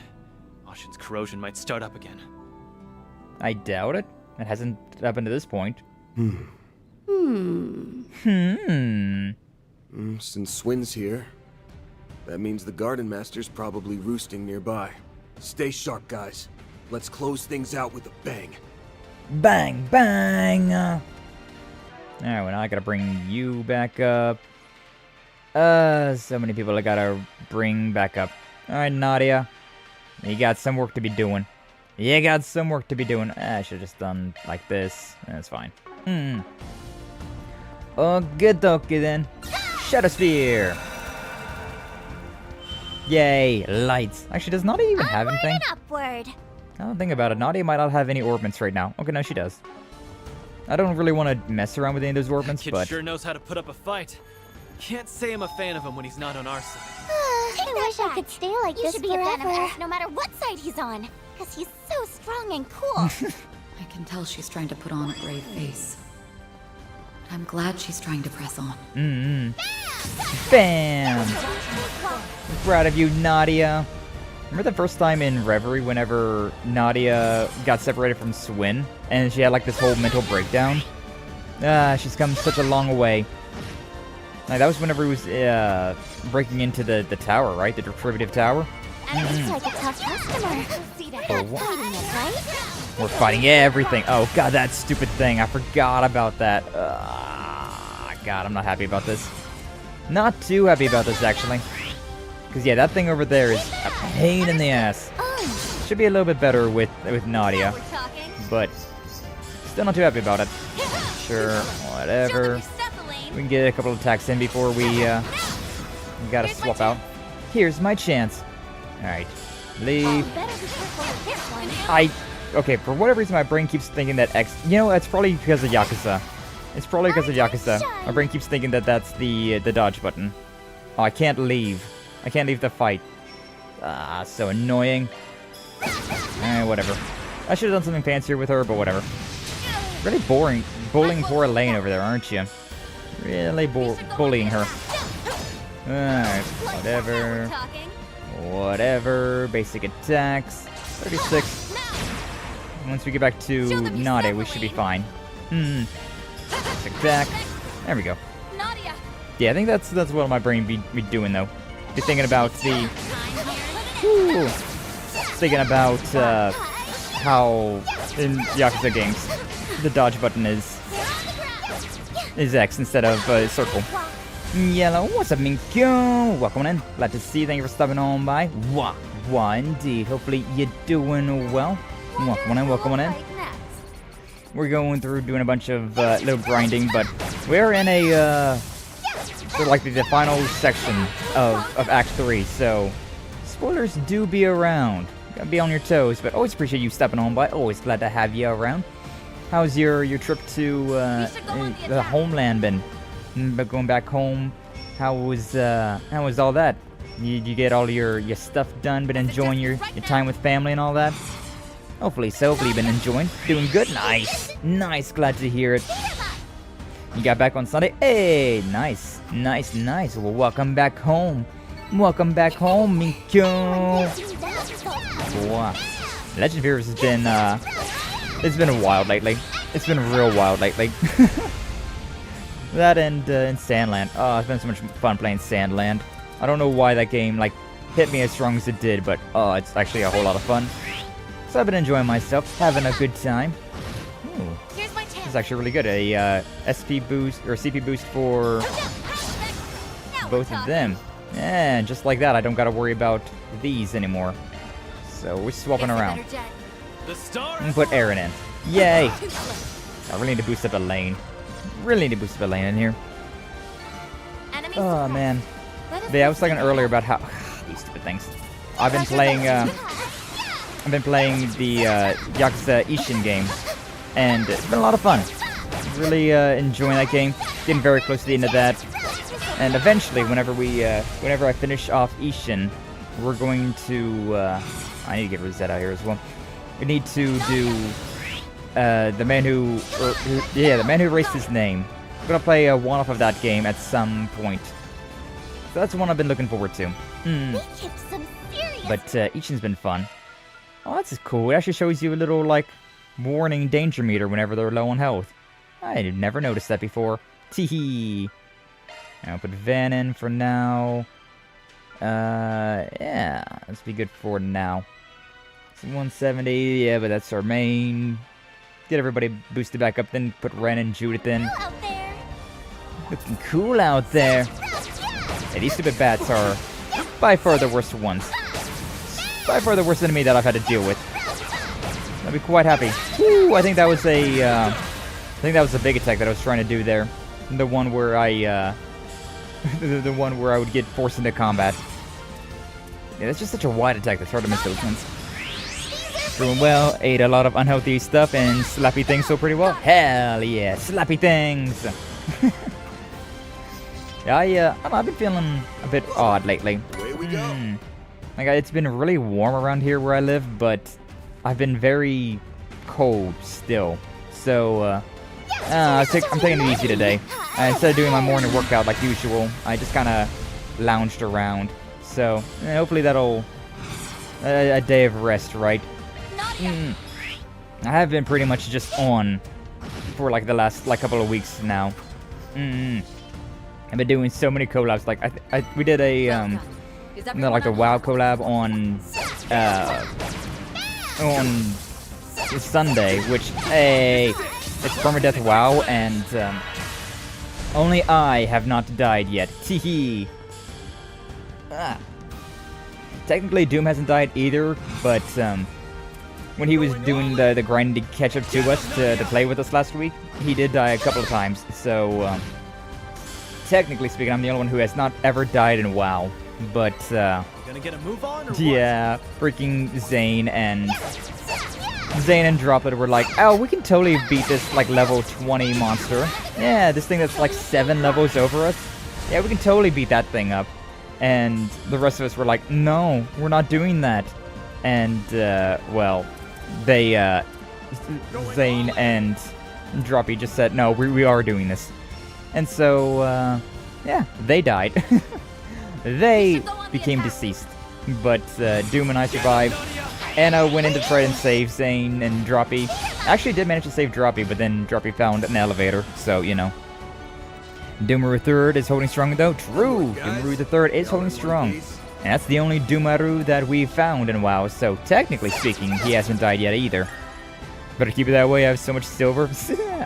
Ashen's corrosion might start up again. I doubt it. It hasn't happened to this point. Since Swin's here, that means the Garden Master's probably roosting nearby. Stay sharp, guys. Let's close things out with a bang. Bang, bang! Alright, well now I gotta bring you back up. So many people I gotta bring back up. Alright, Nadia. You got some work to be doing. I should've just done like this. That's fine. Oh, good dokie then. Shadow Spear! Yay, lights. Actually, does Nadia even have anything? Upward. I don't think about it. Nadia might not have any orbments right now. Okay, no, she does. I don't really want to mess around with any of those orbments, Kid but... sure knows how to put up a fight. Can't say I'm a fan of him when he's not on our side. I wish I could stay like this should be a forever. fan of us No matter what side he's on. Because he's so strong and cool. I can tell she's trying to put on a brave face. But I'm glad she's trying to press on. Bam! I'm proud of you, Nadia. Remember the first time in Reverie whenever Nadia got separated from Swin? And she had like this whole mental breakdown? She's come such a long way. Like, that was whenever he was breaking into the tower, right? The retributive tower? Looks like a tough customer. We're not fighting it, right? We're fighting everything. Oh god, that stupid thing. I forgot about that. God, I'm not happy about this. Not too happy about this, actually. Because, yeah, that thing over there is a pain in the ass. Should be a little bit better with Nadia. But still not too happy about it. Sure, whatever. We can get a couple of attacks in before we gotta swap out. Here's my chance. Alright. Leave. Okay, for whatever reason my brain keeps thinking that X... You know, it's probably because of Yakuza. It's probably because of Yakuza. My brain keeps thinking that that's the dodge button. Oh, I can't leave. I can't leave the fight. So annoying. Whatever. I should have done something fancier with her, but whatever. Really boring. Bullying poor Elaine over there, aren't you? Really bullying her. Alright, whatever. Whatever. Basic attacks. 36. Once we get back to Nadia, we should be fine. Basic attack. There we go. Yeah, I think that's what my brain be doing though. Be thinking about the... Thinking about how in Yakuza games the dodge button is X instead of circle. Yellow, what's up, Minkyo? Welcome in. Glad to see you. Thank you for stopping on by. Wah, indeed. Hopefully you're doing well. Welcome on in. We're going through doing a bunch of little grinding, but we're in a sort of like the final section of Act 3, so spoilers do be around. Gotta be on your toes, but always appreciate you stepping on by. Always glad to have you around. How's your trip to the homeland been? Going back home, how was all that? You get all your stuff done, been enjoying your time with family and all that? Hopefully so. Hopefully you've been enjoying. Doing good? Nice. Glad to hear it. You got back on Sunday? Hey, nice. Well, welcome back home. Mikyo. Wow. Legend of Heroes has been, it's been wild lately. It's been real wild lately. That and in Sandland. Oh, it's been so much fun playing Sandland. I don't know why that game, like, hit me as strong as it did, but, oh, it's actually a whole lot of fun. So I've been enjoying myself, having a good time. Ooh. This is actually really good. A SP boost, or CP boost for both of them. And just like that, I don't gotta worry about these anymore. So we're swapping around. And put Aaron in. Yay! I really need to boost up a lane. In here. Oh, man. Yeah, I was talking earlier about how these stupid things. I've been playing the Yakuza Ishin game, and it's been a lot of fun. Really enjoying that game. Getting very close to the end of that, and eventually, whenever I finish off Ishin, we're going to. I need to get Rosetta out here as well. We need to do the man who erased his name. I'm gonna play a one-off of that game at some point. So that's the one I've been looking forward to. But Ishin's been fun. Oh, that's cool. It actually shows you a little, like, warning danger meter whenever they're low on health. I never noticed that before. Teehee. I'll put Van in for now. Yeah, let's be good for now. It's 170, yeah, but that's our main. Get everybody boosted back up, then put Ren and Judith in. Looking cool out there. Yeah, these stupid bats are by far the worst ones. By far the worst enemy that I've had to deal with. I'd be quite happy. Woo, I think that was a big attack that I was trying to do there. The one where I the one where I would get forced into combat. Yeah, that's just such a wide attack that's hard to miss those ones. Doing well, ate a lot of unhealthy stuff and slappy things so pretty well. Hell yeah, slappy things! Yeah, I've been feeling a bit odd lately. Away we go. Like, it's been really warm around here where I live, but I've been very cold still. So, I'm taking it easy today. Instead of doing my morning workout like usual, I just kind of lounged around. So, hopefully that'll... a day of rest, right? I have been pretty much just on for like the last couple of weeks now. I've been doing so many collabs. Like we did a like the WoW collab on Sunday, which it's permadeath WoW, and only I have not died yet. Teehee. Technically, Doom hasn't died either, but when he was doing the grind to catch up to us to play with us last week, he did die a couple of times. So technically speaking, I'm the only one who has not ever died in WoW. But Gonna get a move on, or yeah, freaking Zane and Droplet were like, oh, we can totally beat this like level 20 monster. Yeah, this thing that's like 7 levels over us. Yeah, we can totally beat that thing up. And the rest of us were like, no, we're not doing that. And well, they Zane and Droppy just said, no, we are doing this. And so yeah, they died. They became deceased. But Doom and I survived. Anna went in to try and save Zane and Droppy. Actually did manage to save Droppy, but then Droppy found an elevator, so, you know. Doomaru III is holding strong, though. True! Doomaru III is holding strong. And that's the only Doomaru that we've found in WoW, so technically speaking, he hasn't died yet either. Better keep it that way, I have so much silver.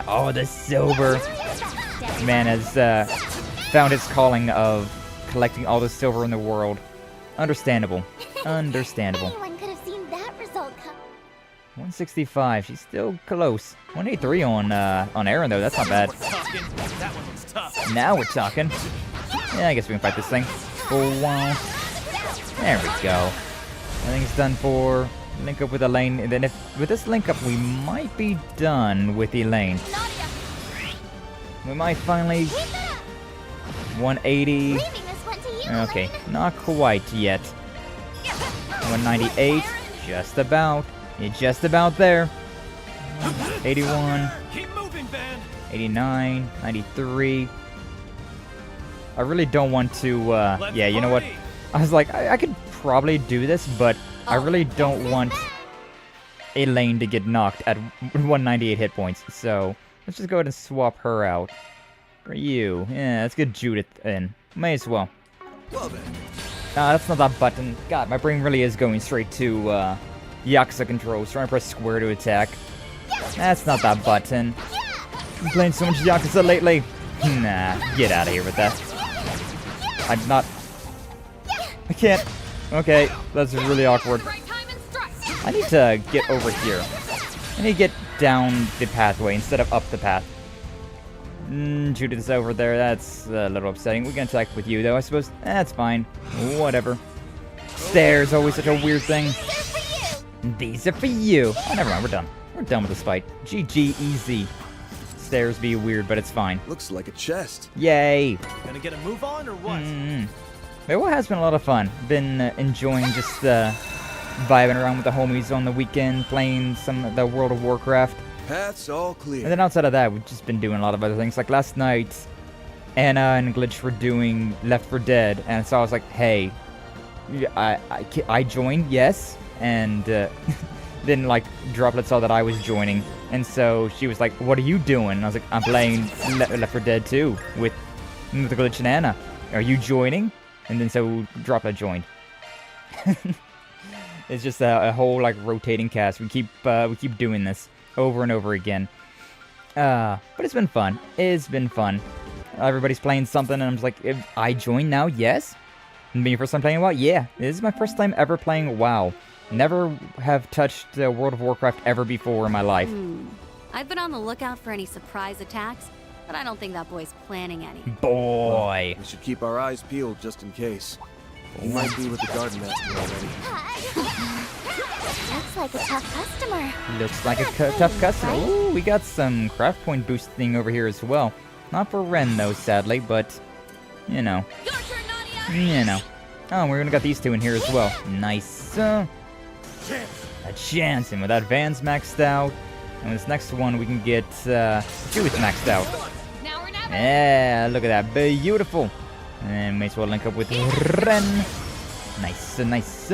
Oh, the silver! Man has found its calling of collecting all the silver in the world. Understandable. Understandable. Anyone could have seen that result come. 165. She's still close. 183 on Aaron though. That's not bad. That one looks tough. Now we're talking. Yeah, I guess we can fight this thing. For a while. There we go. Everything's done for. Link up with Elaine. And then if with this link up, we might be done with Elaine. We might finally. 180. Okay, not quite yet. 198, just about. You're just about there. 81. 89, 93. I really don't want to, yeah, you know what? I was like, I could probably do this, but I really don't want Elaine to get knocked at 198 hit points. So, let's just go ahead and swap her out. For you. Yeah, let's get Judith in. May as well. Well then. That's not that button. God, my brain really is going straight to Yakuza controls. Trying to press square to attack. That's not that button. I'm playing so much Yakuza lately. Nah, get out of here with that. I'm not. I can't. Okay, that's really awkward. I need to get over here. I need to get down the pathway instead of up the path. Judith's over there. That's a little upsetting. We can attack with you, though, I suppose. That's fine. Whatever. Stairs, always such a weird thing. These are for you. Oh, never mind. We're done. We're done with this fight. GG, easy. Stairs be weird, but it's fine. Looks like a chest. Yay. Gonna get a move on or what? But what has been a lot of fun. Been enjoying just vibing around with the homies on the weekend, playing some of the World of Warcraft. Path's all clear. And then outside of that, we've just been doing a lot of other things. Like last night, Anna and Glitch were doing Left 4 Dead, and so I was like, hey, I joined, yes, and then like Droplet saw that I was joining, and so she was like, what are you doing? And I was like, I'm playing Left 4 Dead 2 with the Glitch and Anna. Are you joining? And then so Droplet joined. It's just a whole like rotating cast. We keep doing this over and over again. But it's been fun. It's been fun. Everybody's playing something, and I'm just like, if I join now, yes. And your first time playing WoW? Yeah. This is my first time ever playing WoW. Never have touched World of Warcraft ever before in my life. I've been on the lookout for any surprise attacks, but I don't think that boy's planning any. Boy. We should keep our eyes peeled just in case. He might be with the Garden Master already. Looks like a tough customer. Looks like a tough customer. Ooh, we got some craft point boosting over here as well. Not for Ren, though, sadly, but, you know. You know. Oh, we're gonna got these two in here as well. Nice. A chance. And with that, Van's maxed out. And with this next one, we can get Jewith maxed out. Yeah, look at that. Beautiful. And may as well link up with Ren. Nice, nice.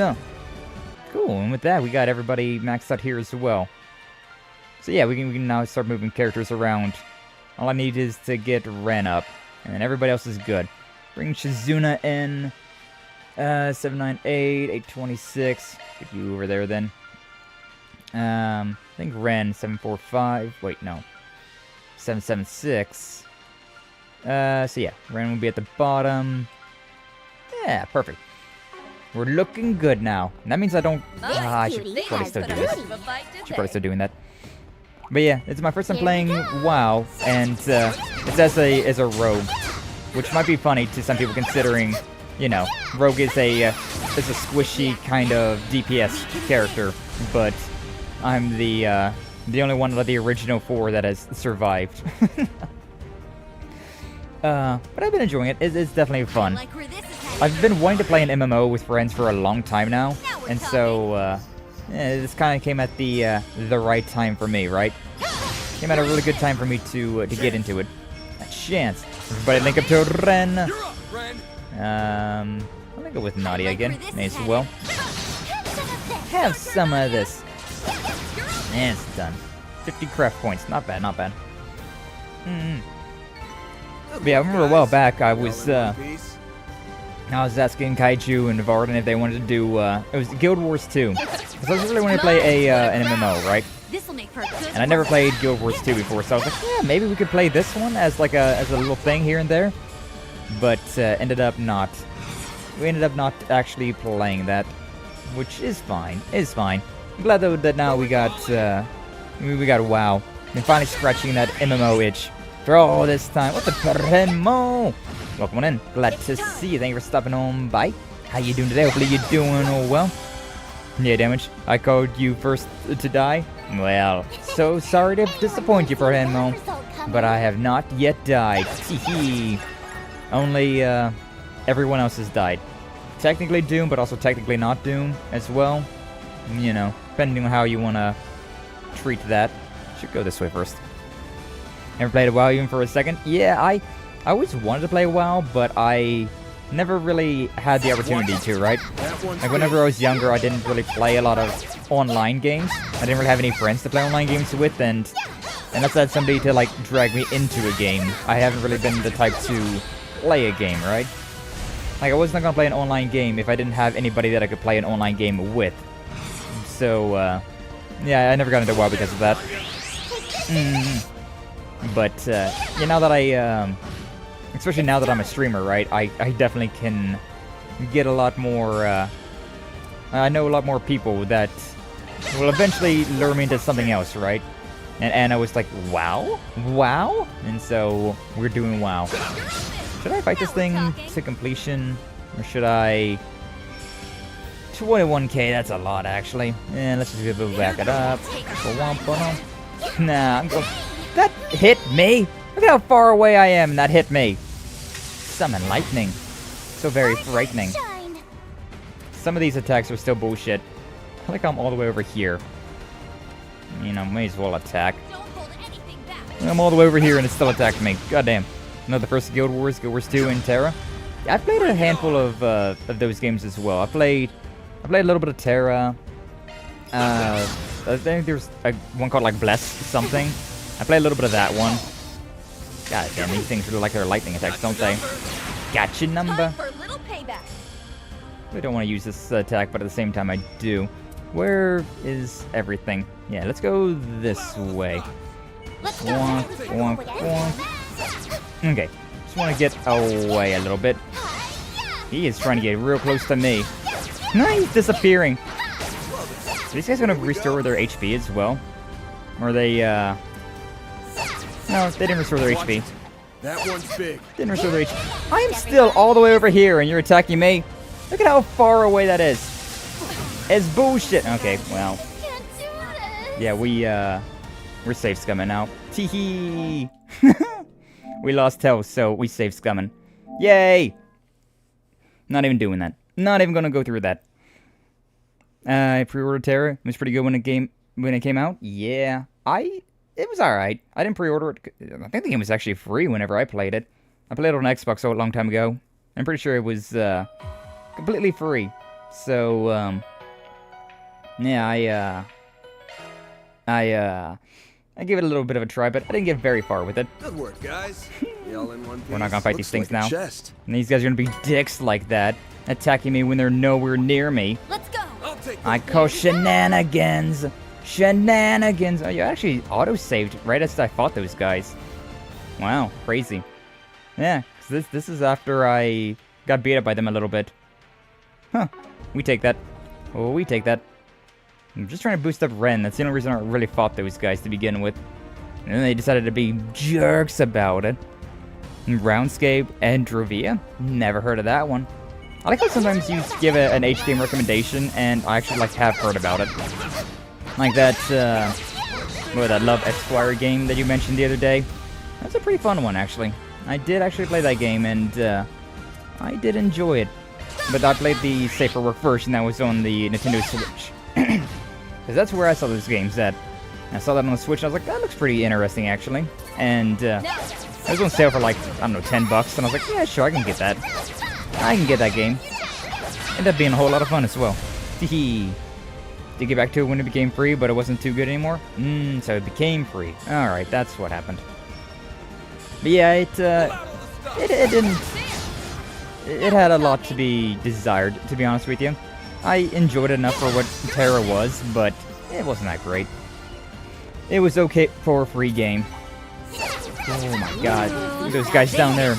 Cool, and with that, we got everybody maxed out here as well. So yeah, we can now start moving characters around. All I need is to get Ren up, and then everybody else is good. Bring Shizuna in. 798, 826. Get you over there then. I think Ren, 745. Wait, no. 776. So yeah, Ren will be at the bottom. Yeah, perfect. We're looking good now. And that means I don't... I should probably still do this. Should probably still doing that. But yeah, it's my first time playing WoW, and it's as a rogue, which might be funny to some people considering, you know, rogue is a squishy kind of DPS character, but I'm the only one of the original 4 that has survived. But I've been enjoying it. It's definitely fun. I've been wanting to play an MMO with friends for a long time now, and so this kind of came at the right time for me, right? Came at a really good time for me to get into it. A chance. Everybody link up to Ren. I'll link up with Nadia again. May as well. Have some of this. And it's done. 50 craft points. Not bad, not bad. But yeah, I remember a while back I was asking Kaiju and Varden if they wanted to do it was Guild Wars 2. Because I was really wanting to play an MMO, right? And I never played Guild Wars 2 before, so I was like, yeah, maybe we could play this one as like a little thing here and there. But ended up not. We ended up not actually playing that, which is fine. It's fine. I'm glad though that now we got WoW. And finally scratching that MMO itch. For all this time. What the primo? Welcome on in. Glad to see you. Thank you for stopping on by. How you doing today? Hopefully you're doing all well. Yeah, Damage. I called you first to die. Well, so sorry to disappoint you, primo. But I have not yet died. Teehee. Only everyone else has died. Technically Doom, but also technically not Doom as well. You know, depending on how you want to treat that. Should go this way first. Never played a WoW even for a second? Yeah, I always wanted to play WoW, but I never really had the opportunity to, right? Like, whenever I was younger, I didn't really play a lot of online games. I didn't really have any friends to play online games with, and unless I had somebody to, like, drag me into a game, I haven't really been the type to play a game, right? Like, I wasn't gonna play an online game if I didn't have anybody that I could play an online game with. So, yeah, I never got into WoW because of that. But, yeah, now that especially now that I'm a streamer, right, I definitely can get a lot more, I know a lot more people that will eventually lure me into something else, right? And Anna was like, wow? Wow? And so we're doing wow. Should I fight this thing to completion? Or should I... 21k, that's a lot actually. Yeah, let's just back it up. Nah, I'm going... That hit me! Look at how far away I am, and that hit me. Summon lightning. So very frightening. Some of these attacks are still bullshit. I feel like I'm all the way over here. You know, may as well attack. I'm all the way over here and it still attacked me. Goddamn. Another first Guild Wars, Guild Wars 2 and Terra. Yeah, I've played a handful of those games as well. I played a little bit of Terra. I think there's one called like Bless something. I played a little bit of that one. God damn, these things really like their lightning attacks, don't they? Gotcha number. I don't want to use this attack, but at the same time I do. Where is everything? Yeah, let's go this way. Wonk, wonk, wonk. Okay, just want to get away a little bit. He is trying to get real close to me. No, he's disappearing. Are these guys gonna restore their HP as well? Or are they, No, they didn't restore their HP. That one's big. Didn't restore their HP. I am still all the way over here and you're attacking me. Look at how far away that is. It's bullshit. Okay, well. Yeah, we're safe scumming now. Teehee. We lost health, so we safe scumming. Yay! Not even doing that. Not even gonna go through that. I pre-ordered Terra. It was pretty good when it came out. Yeah, it was alright. I didn't pre-order it. I think the game was actually free whenever I played it. I played it on Xbox a long time ago. I'm pretty sure it was completely free. So yeah, I gave it a little bit of a try, but I didn't get very far with it. Good work, guys. We all in one piece. We're not gonna fight these things now. Chest. And these guys are gonna be dicks like that, attacking me when they're nowhere near me. Let's go. I call shenanigans. Shenanigans. Oh, you actually auto-saved right as I fought those guys. Wow, crazy. Yeah, 'cause this is after I got beat up by them a little bit. Huh. We take that. Oh, we take that. I'm just trying to boost up Ren. That's the only reason I really fought those guys to begin with. And then they decided to be jerks about it. Roundscape and Drovia? Never heard of that one. I like how sometimes you give an H-game recommendation, and I actually have heard about it. Like that, that Love Esquire game that you mentioned the other day. That's a pretty fun one, actually. I did actually play that game, and I did enjoy it. But I played the safer work version that was on the Nintendo Switch. Because that's where I saw those games at. I saw that on the Switch, and I was like, that looks pretty interesting, actually. And it was on sale for like, I don't know, $10, and I was like, yeah, sure, I can get that. I can get that game. Ended up being a whole lot of fun as well. Teehee. Did get back to it when it became free, but it wasn't too good anymore. So it became free. Alright, that's what happened. But yeah, it didn't... It had a lot to be desired, to be honest with you. I enjoyed it enough for what Terra was, but it wasn't that great. It was okay for a free game. Oh my god. Look at those guys down there.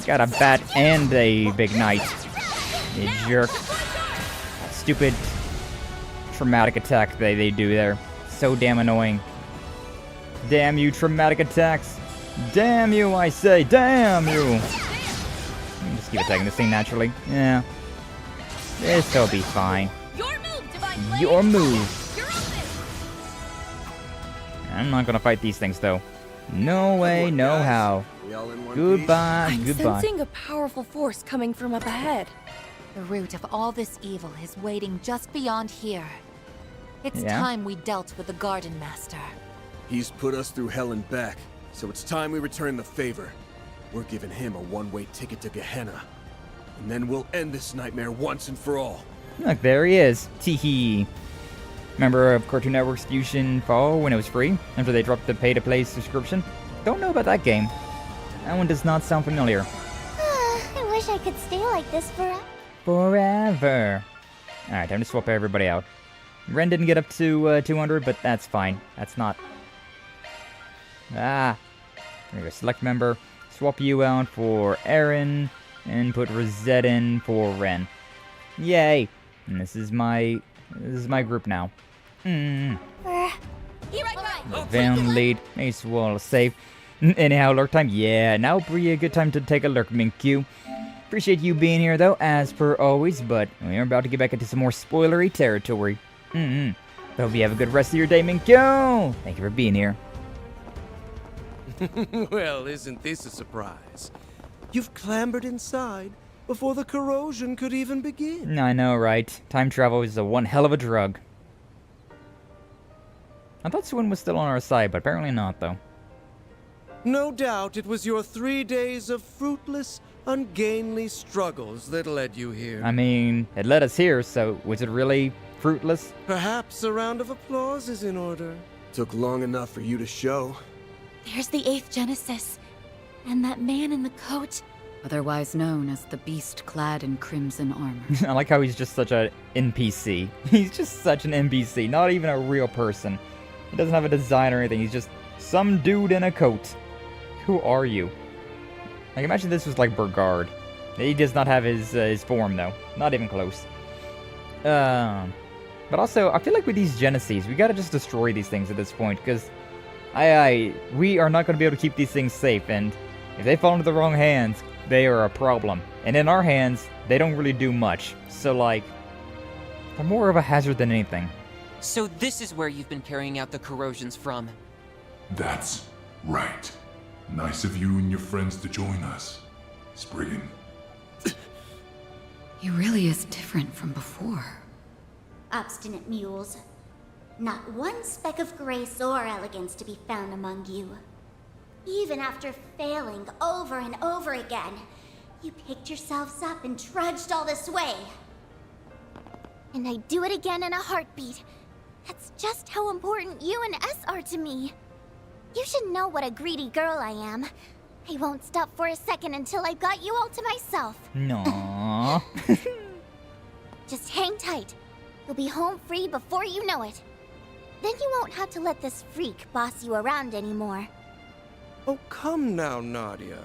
Got a bat and a big knight. You jerk. Stupid traumatic attack they do there. So damn annoying. Damn you, traumatic attacks. Damn you, I say. Damn you. Just keep attacking this thing naturally. Yeah. This'll be fine. Your move. I'm not gonna fight these things though. No way, no how. Goodbye, I'm goodbye. sensing a powerful force coming from up ahead. The root of all this evil is waiting just beyond here. It's Yeah? time we dealt with the Garden Master. He's put us through hell and back, so it's time we return the favor. We're giving him a one-way ticket to Gehenna. And then we'll end this nightmare once and for all. Look, there he is. Teehee. Member of Cartoon Network's Fusion Fall when it was free, after they dropped the pay-to-play subscription. Don't know about that game. That one does not sound familiar. I wish I could stay like this Forever. Alright, time to swap everybody out. Ren didn't get up to 200, but that's fine. That's not... There we go. Select member. Swap you out for Aaron, and put Rosette in for Ren. Yay! And this is my group now. Here I go! Van lead. Mace wall safe. Anyhow, lurk time. Yeah, now would be a good time to take a lurk, Minkyu. Appreciate you being here, though, as per always, but we're about to get back into some more spoilery territory. Hope you have a good rest of your day, Minkyu! Thank you for being here. Well, isn't this a surprise? You've clambered inside before the corrosion could even begin. I know, right? Time travel is one hell of a drug. I thought Swin was still on our side, but apparently not, though. No doubt it was your 3 days of fruitless, ungainly struggles that led you here. I mean, it led us here, so was it really fruitless? Perhaps a round of applause is in order. Took long enough for you to show. There's the 8th Genesis. And that man in the coat. Otherwise known as the beast clad in crimson armor. I like how he's just such an NPC. He's just such an NPC, not even a real person. He doesn't have a design or anything, he's just some dude in a coat. Who are you? Like, imagine this was like Burgard. He does not have his form, though. Not even close. But also, I feel like with these Genesis, we gotta just destroy these things at this point, because we are not gonna be able to keep these things safe, and if they fall into the wrong hands, they are a problem. And in our hands, they don't really do much. So, like, they're more of a hazard than anything. So this is where you've been carrying out the corrosions from? That's right. Nice of you and your friends to join us, Spriggan. He really is different from before. Obstinate mules. Not one speck of grace or elegance to be found among you. Even after failing over and over again, you picked yourselves up and trudged all this way. And I'd do it again in a heartbeat. That's just how important you and S are to me. You should know what a greedy girl I am. I won't stop for a second until I've got you all to myself. No. Just hang tight. You'll be home free before you know it. Then you won't have to let this freak boss you around anymore. Oh, come now, Nadia.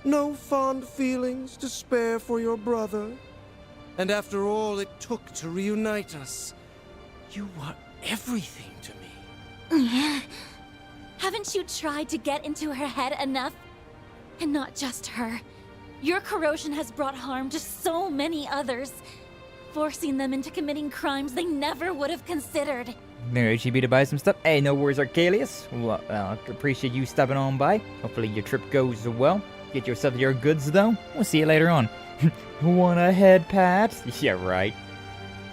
No fond feelings to spare for your brother. And after all it took to reunite us, you were everything to me. Haven't you tried to get into her head enough? And not just her. Your corrosion has brought harm to so many others, forcing them into committing crimes they never would have considered. Maybe she be to buy some stuff. Hey, no worries, Archelius. Well, appreciate you stopping on by. Hopefully your trip goes well. Get yourself your goods, though. We'll see you later on. Wanna head, Pat? Yeah, right.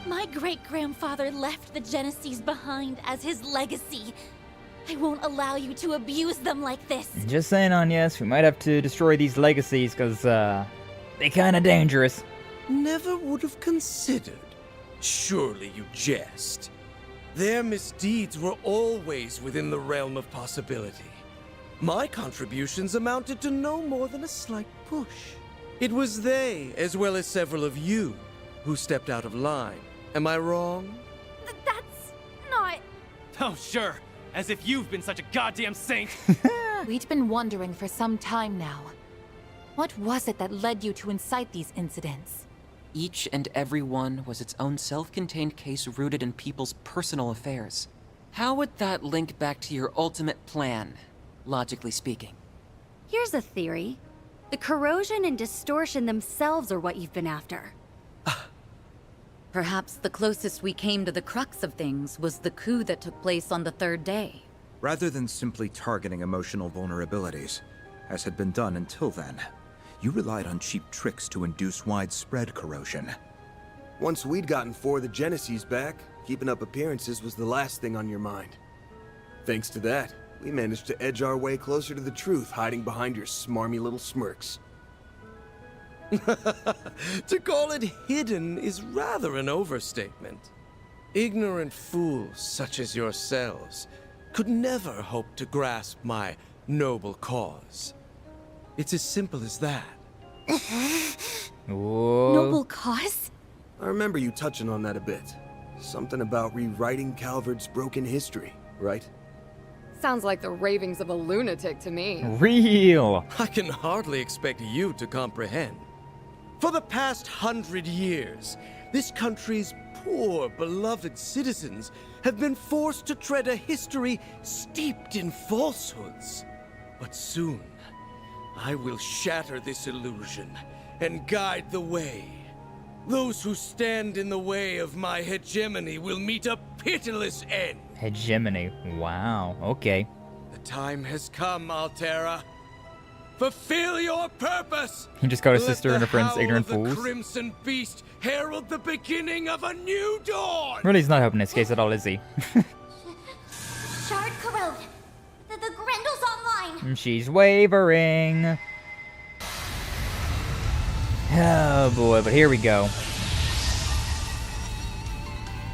My great-grandfather left the Genesis behind as his legacy. I won't allow you to abuse them like this. Just saying, Agnes, we might have to destroy these legacies, because, they're kinda dangerous. Never would have considered. Surely you jest. Their misdeeds were always within the realm of possibility. My contributions amounted to no more than a slight push. It was they, as well as several of you, who stepped out of line. Am I wrong? That's not... Oh, sure. As if you've been such a goddamn saint. We'd been wondering for some time now. What was it that led you to incite these incidents? Each and every one was its own self-contained case rooted in people's personal affairs. How would that link back to your ultimate plan, logically speaking? Here's a theory. The corrosion and distortion themselves are what you've been after. Perhaps the closest we came to the crux of things was the coup that took place on the 3rd day. Rather than simply targeting emotional vulnerabilities, as had been done until then, you relied on cheap tricks to induce widespread corrosion. Once we'd gotten 4 of the Genesis back, keeping up appearances was the last thing on your mind. Thanks to that, we managed to edge our way closer to the truth, hiding behind your smarmy little smirks. To call it hidden is rather an overstatement. Ignorant fools such as yourselves could never hope to grasp my noble cause. It's as simple as that. Whoa. Noble cause? I remember you touching on that a bit. Something about rewriting Calvard's broken history, right? Sounds like the ravings of a lunatic to me. Real! I can hardly expect you to comprehend. For the past 100 years, this country's poor, beloved citizens have been forced to tread a history steeped in falsehoods. But soon, I will shatter this illusion and guide the way. Those who stand in the way of my hegemony will meet a pitiless end. Hegemony. Wow. Okay. The time has come, Altera. Fulfill your purpose! He just called his Let sister the and her friends howl ignorant of the fools. Crimson Beast herald the beginning of a new dawn! Really, he's not helping this case at all, is he? Shard corrode. The Grendel's online. She's wavering. Oh boy, but here we go.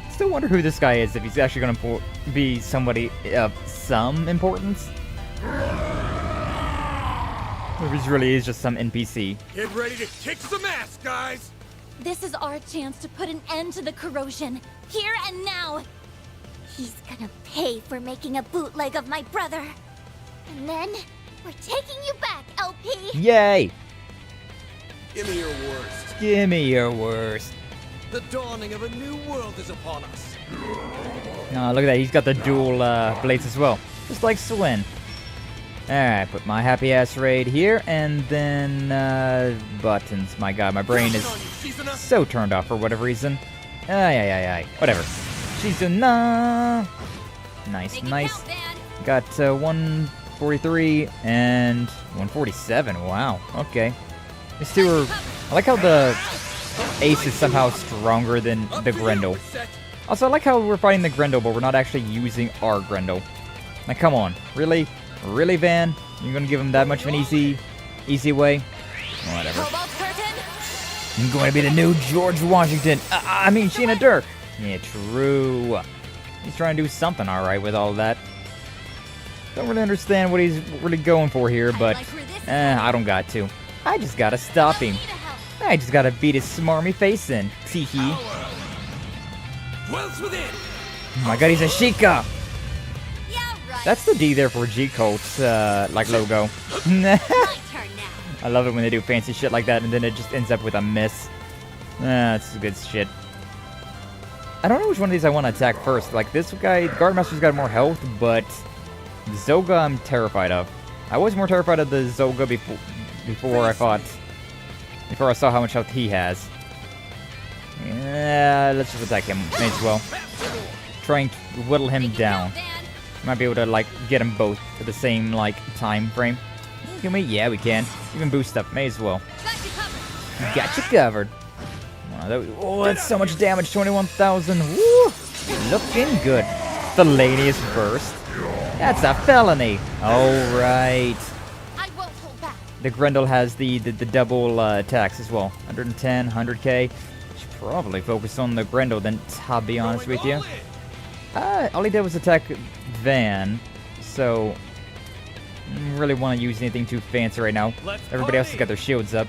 Still wonder who this guy is, if he's actually gonna be somebody of some importance. Or if he really is just some NPC. Get ready to kick some ass, guys! This is our chance to put an end to the corrosion, here and now. He's gonna pay for making a bootleg of my brother. And then, we're taking you back, LP! Yay! Give me your worst. Give me your worst. The dawning of a new world is upon us. Oh, look at that. He's got the dual blades as well. Just like Swin. Alright, put my happy ass raid here, and then buttons. My god, my brain is so turned off for whatever reason. Ay. Whatever. Shizuna! Nice, nice. Got 143 and 147. Wow, okay. These two are... I like how the Ace is somehow stronger than the Grendel. Also, I like how we're fighting the Grendel, but we're not actually using our Grendel. Now, come on. Really? Really, Van? You're gonna give him that much of an easy way? Whatever. I'm going to be the new George Washington. I mean, Sheena Dirk. Yeah, true. He's trying to do something alright with all that. Don't really understand what he's really going for here, but I don't got to. I just gotta stop him. I just gotta beat his smarmy face in. Teehee. Oh my god, he's a Sheikah! That's the D there for G-Cult, like, logo. I love it when they do fancy shit like that and then it just ends up with a miss. That's good shit. I don't know which one of these I want to attack first. Like, this guy, Guardmaster's got more health, but Zoga I'm terrified of. I was more terrified of the Zoga before I saw how much health he has. Yeah, let's just attack him. May as well. Try and whittle him down. Might be able to, like, get them both at the same, like, time frame. Can we? Yeah, we can. Even boost up. May as well. Got you covered. Oh, that's so much damage. 21,000. Woo! Looking good. Felonious burst. That's a felony. Alright. The Grendel has the double attacks as well. 110, 100k. Should probably focus on the Grendel then, I'll be honest with you. All he did was attack Van, so I don't really want to use anything too fancy right now. Everybody else has got their shields up.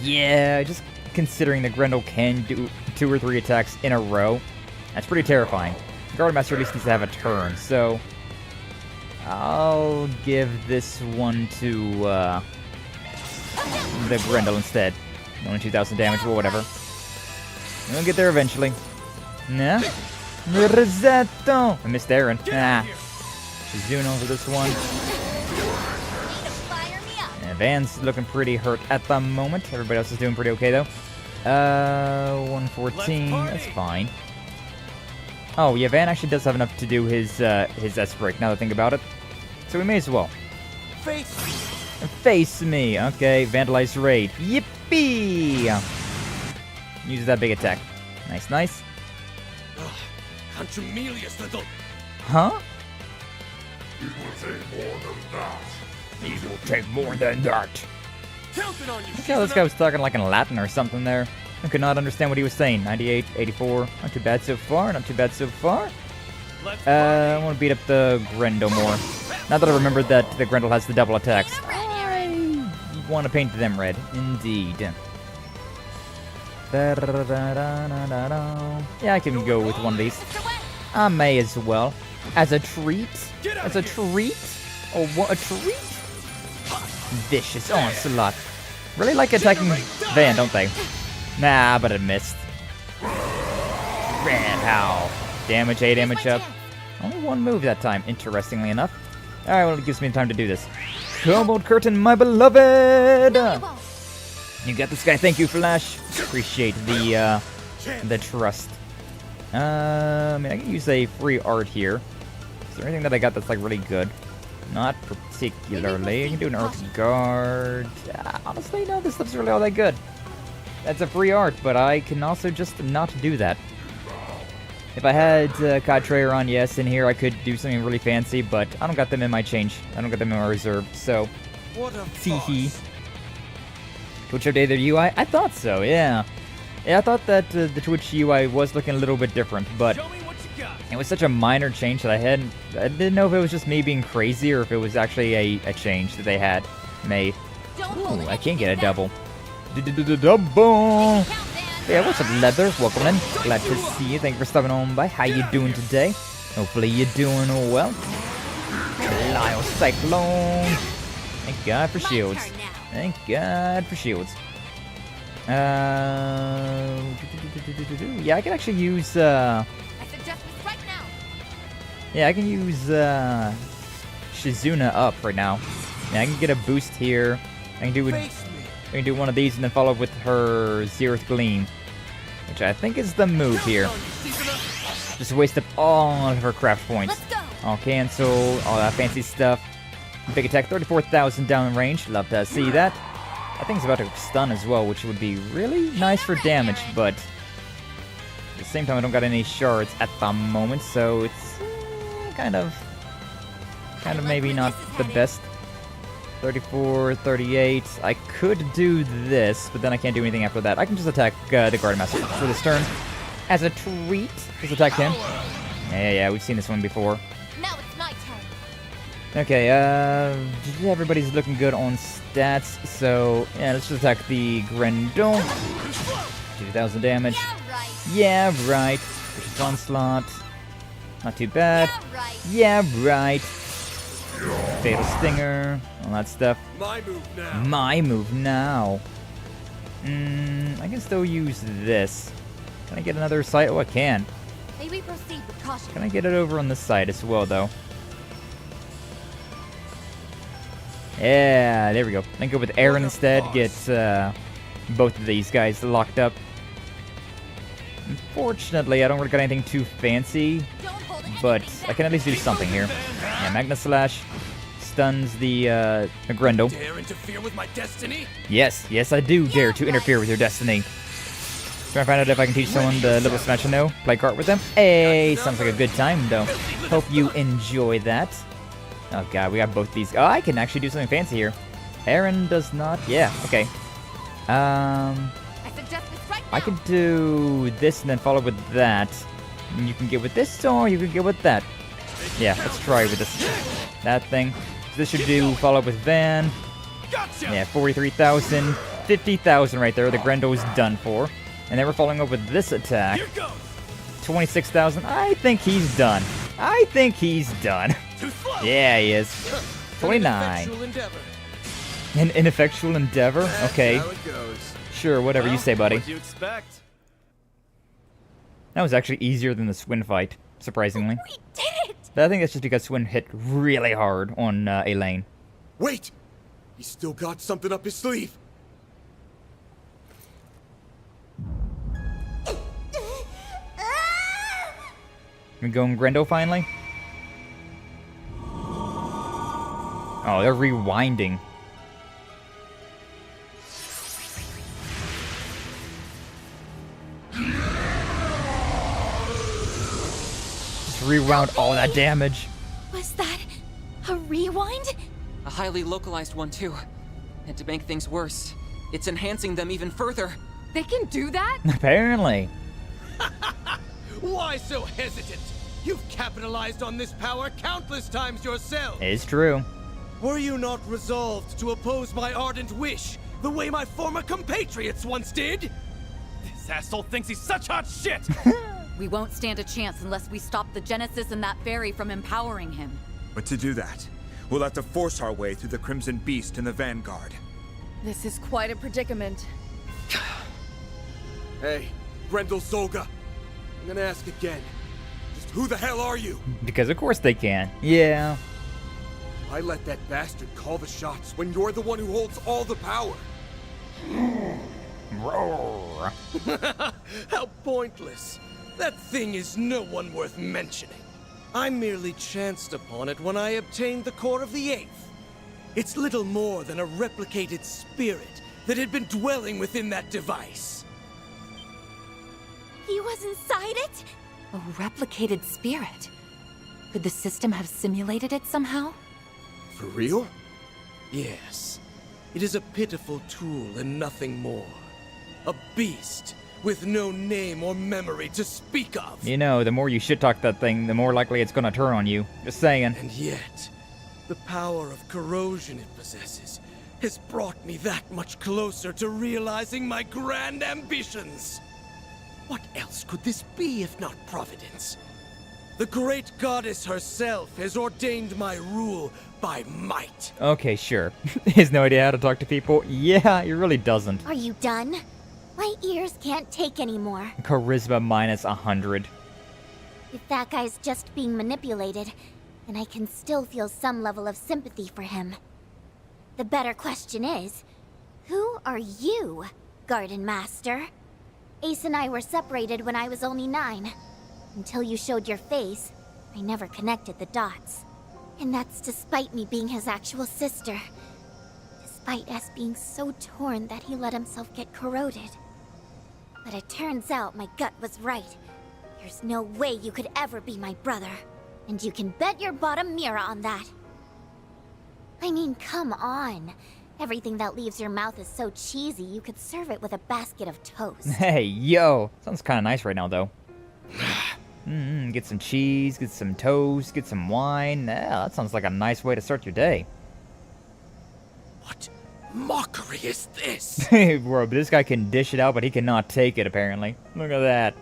Yeah, just considering the Grendel can do 2 or 3 attacks in a row, that's pretty terrifying. Guardmaster at least needs to have a turn, so I'll give this one to the Grendel instead. Only 2,000 damage, but whatever. We'll get there eventually. Nah. Rosetto! I missed Aaron. Ah. Shizuno for this one. And Van's looking pretty hurt at the moment. Everybody else is doing pretty okay, though. 114. That's fine. Oh, yeah, Van actually does have enough to do his S-break, now that I think about it. So we may as well. Face me! Okay, Vandalize Raid. Yippee! Use that big attack. Nice, nice. Contumelious little... Huh? It will take more than that. It will take more than that. Look how this guy was talking like in Latin or something there. I could not understand what he was saying. 98, 84. Not too bad so far. Not too bad so far. I want to beat up the Grendel more. Now that I remembered that the Grendel has the double attacks. I want to paint them red. Indeed. Yeah, I can go with one of these. I may as well. As a treat? As a treat? Oh, what a treat? Vicious onslaught. really like attacking Van, don't they? Nah, but it missed. Red Howl. Damage, A damage up. Only one move that time, interestingly enough. Alright, well, it gives me time to do this. Cobalt Curtain, my beloved! You got this guy, thank you, Flash. Appreciate the trust. I mean, I can use a free art here. Is there anything that I got that's, like, really good? Not particularly. I can do an Earth Guard. Honestly, no, this stuff's really all that good. That's a free art, but I can also just not do that. If I had Cadreer on, yes, in here I could do something really fancy, but I don't got them in my change. I don't got them in my reserve, so... Teehee. Twitch updated their UI? I thought so, yeah. Yeah, I thought that the Twitch UI was looking a little bit different, but... It was such a minor change that I didn't know if it was just me being crazy or if it was actually a change that they had made. Ooh, I can't get a double. Double! Yeah, what's up, Leather? Welcome in. Glad to see you. Thank you for stopping on by. How you doing today? Hopefully you're doing well. Lyle Cyclone. Thank God for shields. Thank God for shields. Yeah, I can actually use, yeah, I can use, Shizuna up right now. Yeah, I can get a boost here. I can do one of these and then follow up with her Zeroth Gleam, which I think is the move here. Just waste up all of her craft points. I'll cancel all that fancy stuff. Big attack, 34,000 down range. Love to see that. I think it's about to stun as well, which would be really nice for damage, but at the same time I don't got any shards at the moment, so it's kind of maybe not the best. 34, 38. I could do this, but then I can't do anything after that. I can just attack the Guard Master for this turn. As a treat, just attack him. Yeah, we've seen this one before. Now it's my turn. Okay, everybody's looking good on stats, so yeah, let's just attack the Grendel. 2,000 damage. Yeah, right. Vicious Onslaught. Not too bad. Yeah, right. Fatal Stinger, all that stuff. My move now. My move now. I can still use this. Can I get another side? Oh, I can. May we proceed with caution? Can I get it over on this side as well, though? Yeah, there we go. I can go with Aaron instead. Get both of these guys locked up. Unfortunately, I don't really got anything too fancy, but I can at least do something here. Yeah, Magna Slash stuns the Grendel. Dare interfere with my destiny? Yes, I do dare to interfere with your destiny. Trying to find out if I can teach someone the little smash and no. Play cart with them. Hey, sounds like a good time though. Hope you enjoy that. Oh god, we got both these. Oh, I can actually do something fancy here. Aaron does not. Yeah, okay. I could do this and then follow with that. And you can get with this or you can get with that. Yeah, let's try with this. That thing. So this should do follow up with Van. Yeah, 43,000. 50,000 right there. The Grendel is done for. And then we're following up with this attack. 26,000. I think he's done. I think he's done. Yeah, he is. 29. An ineffectual endeavor? Okay. Sure, whatever you say, buddy. That was actually easier than the Swin fight, surprisingly. We did it! But I think that's just because Swin hit really hard on Elaine. Wait! He's still got something up his sleeve! We going Grendel finally? Oh, they're rewinding. Just rewound all that damage. Was that a rewind? A highly localized one, too. And to make things worse, it's enhancing them even further. They can do that? Apparently. Why so hesitant? You've capitalized on this power countless times yourself. It's true. Were you not resolved to oppose my ardent wish, the way my former compatriots once did? This asshole thinks he's such hot shit! We won't stand a chance unless we stop the Genesis and that fairy from empowering him. But to do that, we'll have to force our way through the Crimson Beast and the Vanguard. This is quite a predicament. Hey, Grendel Zolga. I'm gonna ask again. Just who the hell are you? Because of course they can. Yeah. I let that bastard call the shots when you're the one who holds all the power. Roar. How pointless. That thing is no one worth mentioning. I merely chanced upon it when I obtained the core of the Eighth. It's little more than a replicated spirit that had been dwelling within that device. He was inside it? A replicated spirit. Could the system have simulated it somehow? For real? Yes. It is a pitiful tool and nothing more. A beast with no name or memory to speak of. You know, the more you shit talk that thing, the more likely it's gonna turn on you. Just saying. And yet, the power of corrosion it possesses has brought me that much closer to realizing my grand ambitions. What else could this be if not Providence? The great goddess herself has ordained my rule by might. Okay, sure. He has no idea how to talk to people. Yeah, he really doesn't. Are you done? My ears can't take anymore. Charisma minus 100. If that guy's just being manipulated, then I can still feel some level of sympathy for him. The better question is, who are you, Garden Master? Ace and I were separated when I was only 9. Until you showed your face, I never connected the dots. And that's despite me being his actual sister. Despite us being so torn that he let himself get corroded. But it turns out my gut was right. There's no way you could ever be my brother. And you can bet your bottom mirror on that. I mean, come on. Everything that leaves your mouth is so cheesy, you could serve it with a basket of toast. Hey, yo. Sounds kind of nice right now, though. Get some cheese, get some toast, get some wine. Yeah, that sounds like a nice way to start your day. What mockery is this? Bro, this guy can dish it out, but he cannot take it, apparently. Look at that.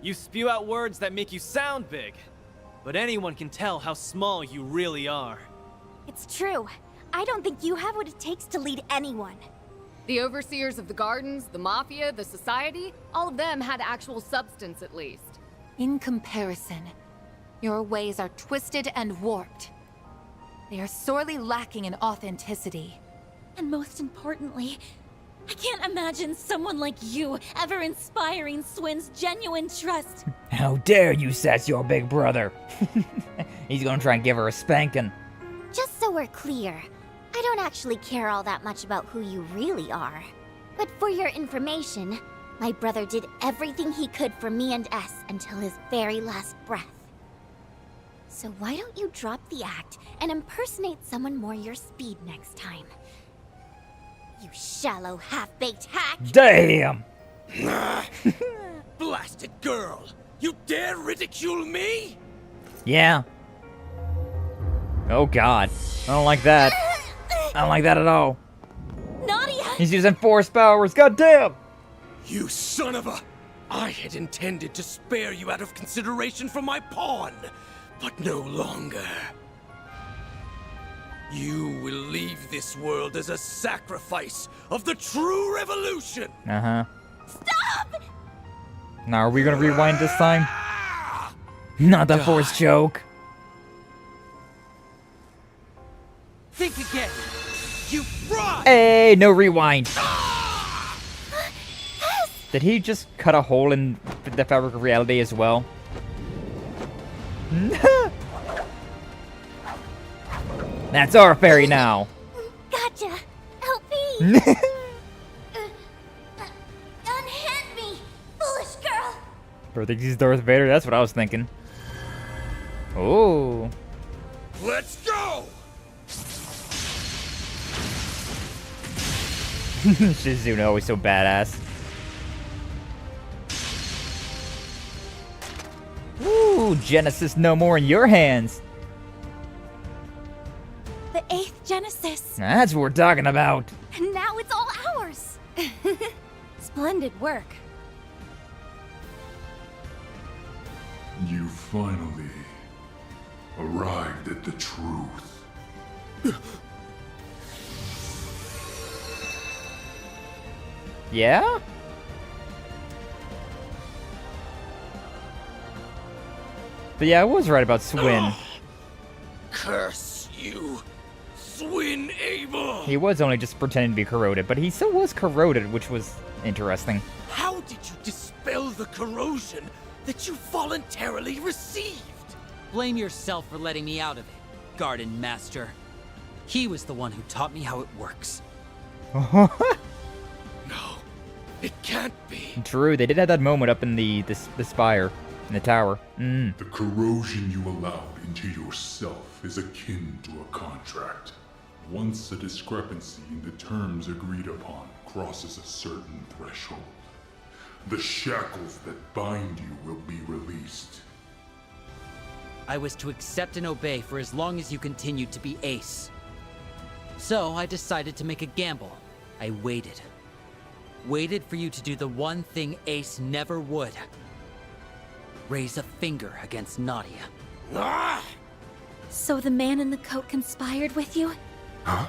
You spew out words that make you sound big, but anyone can tell how small you really are. It's true. I don't think you have what it takes to lead anyone. The overseers of the gardens, the mafia, the society, all of them had actual substance at least. In comparison, your ways are twisted and warped. They are sorely lacking in authenticity. And most importantly, I can't imagine someone like you ever inspiring Swin's genuine trust. How dare you sass your big brother? He's gonna try and give her a spanking. Just so we're clear, I don't actually care all that much about who you really are. But for your information, my brother did everything he could for me and S until his very last breath. So why don't you drop the act and impersonate someone more your speed next time? You shallow, half-baked hack! Damn! Blasted girl! You dare ridicule me? Yeah. Oh god. I don't like that. I don't like that at all. Nadia! He's using force powers, goddamn! You son of a... I had intended to spare you out of consideration for my pawn, but no longer. You will leave this world as a sacrifice of the true revolution! Uh-huh. Stop! Now, are we gonna rewind this time? Not the force choke. Think again. You fraud! Hey, no rewind. Did he just cut a hole in the fabric of reality as well? That's our fairy now. Gotcha! Help me! Unhand me, foolish girl! Bro, think he's Darth Vader? That's what I was thinking. Oh. Let's go! Shizuna always so badass. Ooh, Genesis no more in your hands. The 8th Genesis. That's what we're talking about. And now it's all ours. Splendid work. You finally arrived at the truth. Yeah? But yeah, I was right about Swin. Curse you, Swin Abel! He was only just pretending to be corroded, but he still was corroded, which was interesting. How did you dispel the corrosion that you voluntarily received? Blame yourself for letting me out of it, Garden Master. He was the one who taught me how it works. No, it can't be. True, they did have that moment up in the spire, in the tower. The corrosion you allowed into yourself is akin to a contract. Once a discrepancy in the terms agreed upon crosses a certain threshold, the shackles that bind you will be released. I was to accept and obey for as long as you continued to be Ace. So I decided to make a gamble. I waited. Waited for you to do the one thing Ace never would. Raise a finger against Nadia. So the man in the coat conspired with you? Huh?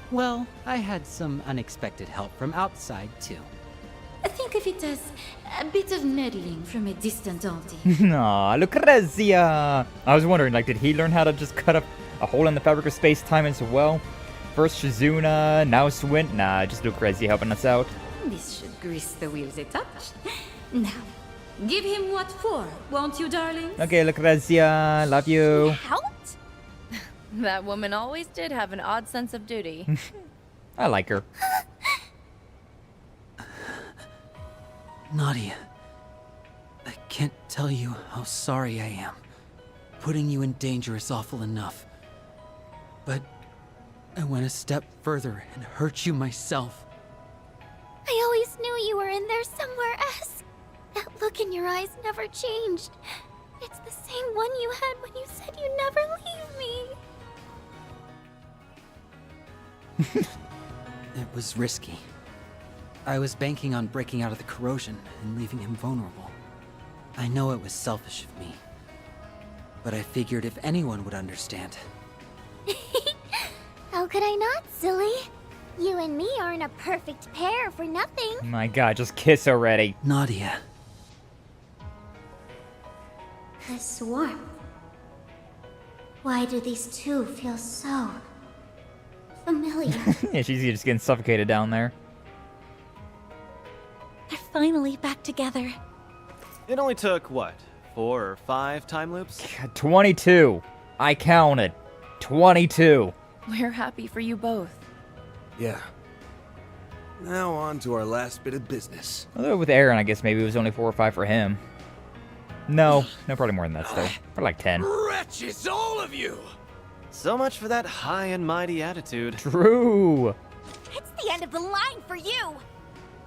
Well, I had some unexpected help from outside, too. Think of it as a bit of meddling from a distant auntie. Aw, Lucrezia! I was wondering, like, did he learn how to just cut up a hole in the fabric of space-time as well? First Shizuna, now Swin. Nah, just Lucrezia helping us out. This should grease the wheels a touch. Now, give him what for, won't you, darling? Okay, Lucrezia, love you. Count? That woman always did have an odd sense of duty. I like her. Nadia, I can't tell you how sorry I am. Putting you in danger is awful enough. But I went a step further and hurt you myself. I always knew you were in there somewhere else. That look in your eyes never changed. It's the same one you had when you said you'd never leave me. It was risky. I was banking on breaking out of the corrosion and leaving him vulnerable. I know it was selfish of me, but I figured if anyone would understand. How could I not, silly? You and me aren't a perfect pair for nothing. My god, just kiss already. Nadia. This warmth. Why do these two feel so familiar? Yeah, she's just getting suffocated down there. They're finally back together. It only took, what, 4 or 5 time loops? 22. I counted. 22. We're happy for you both. Yeah. Now on to our last bit of business. Although with Aaron, I guess maybe it was only 4 or 5 for him. No, probably more than that still. Probably like 10. Wretches, all of you! So much for that high and mighty attitude. True. It's the end of the line for you!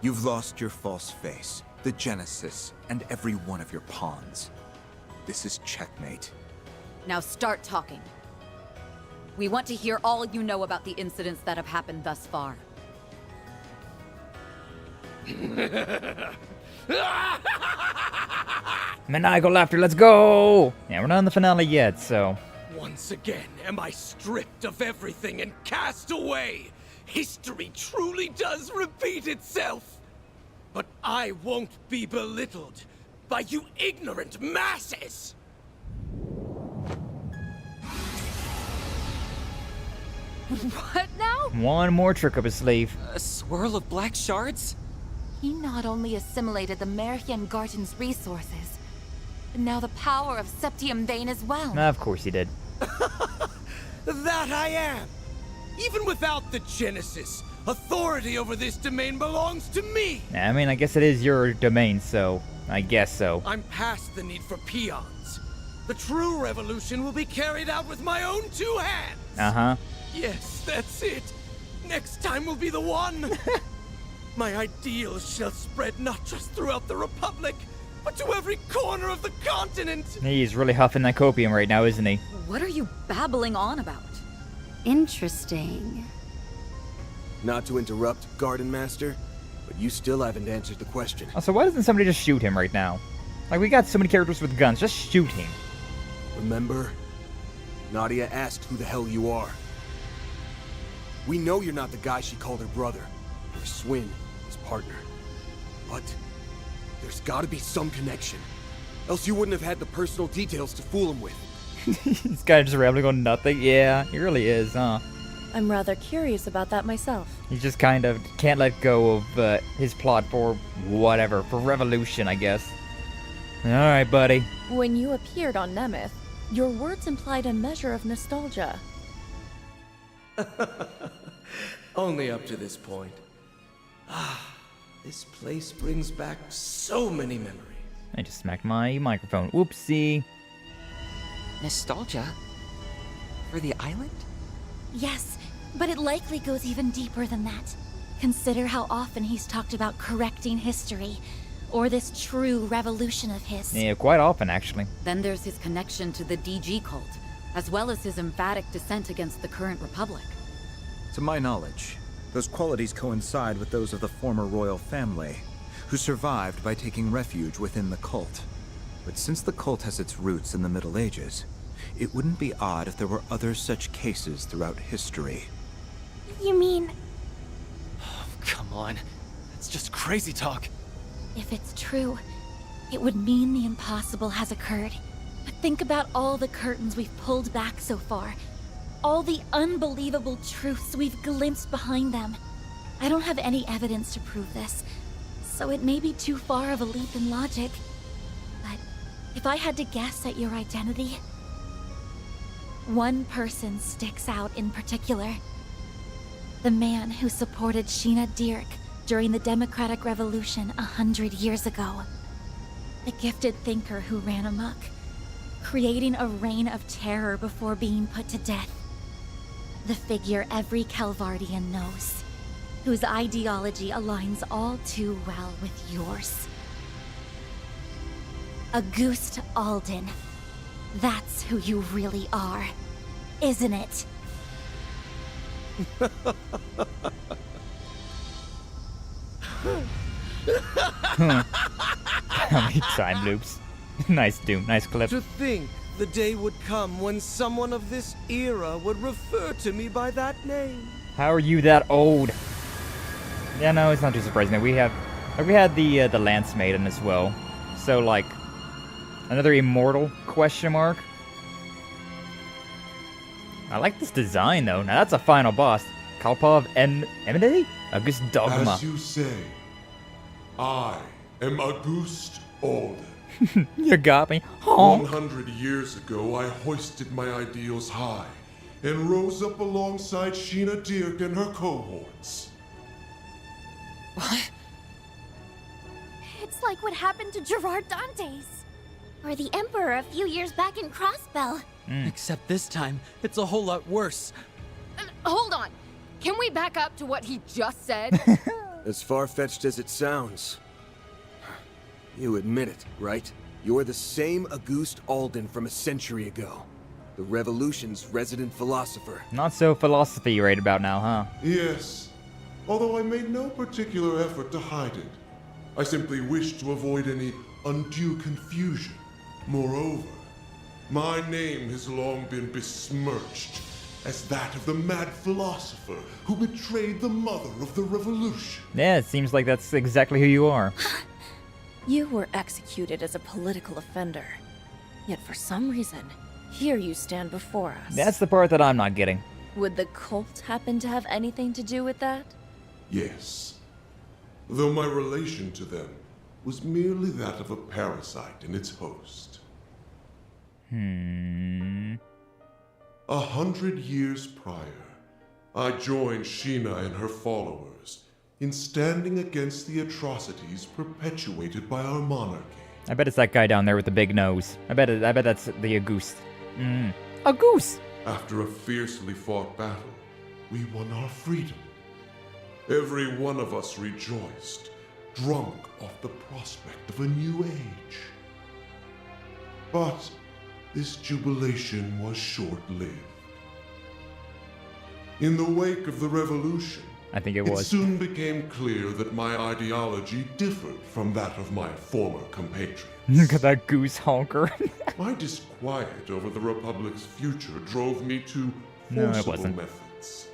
You've lost your false face, the Genesis, and every one of your pawns. This is checkmate. Now start talking. We want to hear all you know about the incidents that have happened thus far. Maniacal laughter, let's go! Yeah, we're not in the finale yet, so... Once again am I stripped of everything and cast away. History truly does repeat itself. But I won't be belittled by you ignorant masses. What now? One more trick up his sleeve. A swirl of black shards? He not only assimilated the Merhian Garden's resources, but now the power of Septium Vein as well. Of course he did. That I am. Even without the Genesis, authority over this domain belongs to me. I mean, I guess it is your domain, so I guess so. I'm past the need for peons. The true revolution will be carried out with my own 2 hands. Uh-huh. Yes, that's it. Next time will be the one. My ideals shall spread not just throughout the Republic, but to every corner of the continent. He's really huffing that copium right now, isn't he? What are you babbling on about? Interesting. Not to interrupt, Garden Master, but you still haven't answered the question. Also, why doesn't somebody just shoot him right now? Like, we got so many characters with guns, just shoot him. Remember? Nadia asked who the hell you are. We know you're not the guy she called her brother. Your Swin is partner. But there's gotta be some connection. Else you wouldn't have had the personal details to fool him with. This guy just rambling on nothing. Yeah, he really is, huh? I'm rather curious about that myself. He just kind of can't let go of his plot for whatever, for revolution, I guess. Alright, buddy. When you appeared on Nemeth, your words implied a measure of nostalgia. Only up to this point. This place brings back so many memories. I just smacked my microphone. Whoopsie. Nostalgia? For the island? Yes, but it likely goes even deeper than that. Consider how often he's talked about correcting history, or this true revolution of his. Yeah, quite often, actually. Then there's his connection to the DG cult, as well as his emphatic dissent against the current republic. To my knowledge, those qualities coincide with those of the former royal family, who survived by taking refuge within the cult. But since the cult has its roots in the Middle Ages, it wouldn't be odd if there were other such cases throughout history. You mean... Oh, come on. That's just crazy talk. If it's true, it would mean the impossible has occurred. But think about all the curtains we've pulled back so far. All the unbelievable truths we've glimpsed behind them. I don't have any evidence to prove this, so it may be too far of a leap in logic. But if I had to guess at your identity, one person sticks out in particular. The man who supported Sheena Dirk during the Democratic Revolution 100 years ago. The gifted thinker who ran amok, creating a reign of terror before being put to death. The figure every Calvardian knows, whose ideology aligns all too well with yours. Auguste Alden. That's who you really are, isn't it? How many time loops? Nice Doom, nice clip. To think the day would come when someone of this era would refer to me by that name. How are you that old? Yeah, no, it's not too surprising. We had the Lance Maiden as well. So like another immortal question mark. I like this design though. Now that's a final boss. Kalpov and Emily? Auguste Dogma. As you say, I am Auguste Alden. You got me. Oh. 100 years ago, I hoisted my ideals high and rose up alongside Sheena Dirk and her cohorts. What? It's like what happened to Gerard Dantes. Or the Emperor a few years back in Crossbell. Except this time, it's a whole lot worse. Hold on. Can we back up to what he just said? As far-fetched as it sounds. You admit it, right? You're the same Auguste Alden from a century ago. The Revolution's resident philosopher. Not so philosophy right about now, huh? Yes, although I made no particular effort to hide it. I simply wished to avoid any undue confusion. Moreover, my name has long been besmirched as that of the mad philosopher who betrayed the mother of the revolution. Yeah, it seems like that's exactly who you are. You were executed as a political offender. Yet for some reason, here you stand before us. That's the part that I'm not getting. Would the cult happen to have anything to do with that? Yes, though my relation to them was merely that of a parasite in its host. 100 years prior, I joined Sheena and her followers in standing against the atrocities perpetuated by our monarchy. I bet it's that guy down there with the big nose. I bet that's the Auguste. Auguste! After a fiercely fought battle, we won our freedom. Every one of us rejoiced, drunk off the prospect of a new age. But this jubilation was short-lived. In the wake of the revolution, I think it was. It soon became clear that my ideology differed from that of my former compatriots. Look at that goose honker. My disquiet over the Republic's future drove me to No, it forcible wasn't. methods.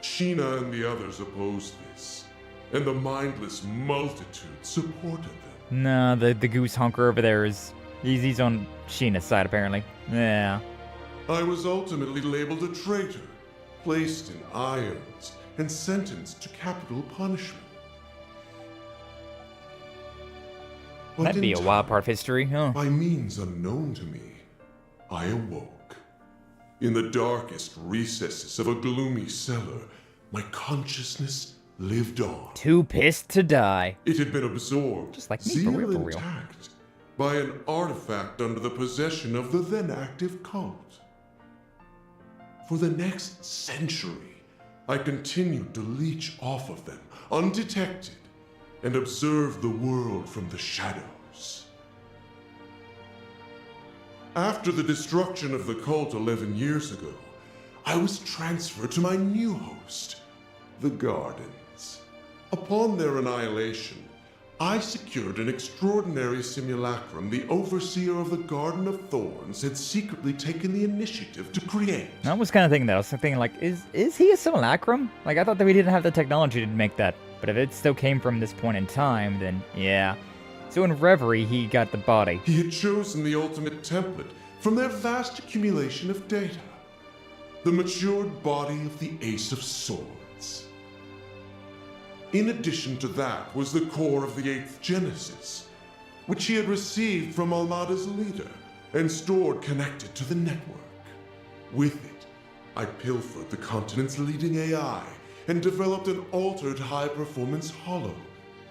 Sheena and the others opposed this, and the mindless multitude supported them. Nah, the goose honker over there is... He's on Sheena's side, apparently. Yeah. I was ultimately labeled a traitor, placed in irons, and sentenced to capital punishment. But That'd be a wild part of history, huh? By means unknown to me, I awoke. In the darkest recesses of a gloomy cellar, my consciousness lived on. Too pissed to die. It had been absorbed, just like me, for real. Intact, by an artifact under the possession of the then active cult. For the next century, I continued to leech off of them, undetected, and observe the world from the shadows. After the destruction of the cult 11 years ago, I was transferred to my new host, the Gardens. Upon their annihilation, I secured an extraordinary simulacrum the overseer of the Garden of Thorns had secretly taken the initiative to create. I was kind of thinking that. I was thinking, like, is he a simulacrum? Like, I thought that we didn't have the technology to make that. But if it still came from this point in time, then yeah. So in Reverie, he got the body. He had chosen the ultimate template from their vast accumulation of data. The matured body of the Ace of Swords. In addition to that was the core of the 8th Genesis, which he had received from Almata's leader and stored connected to the network. With it, I pilfered the continent's leading AI and developed an altered high-performance hollow,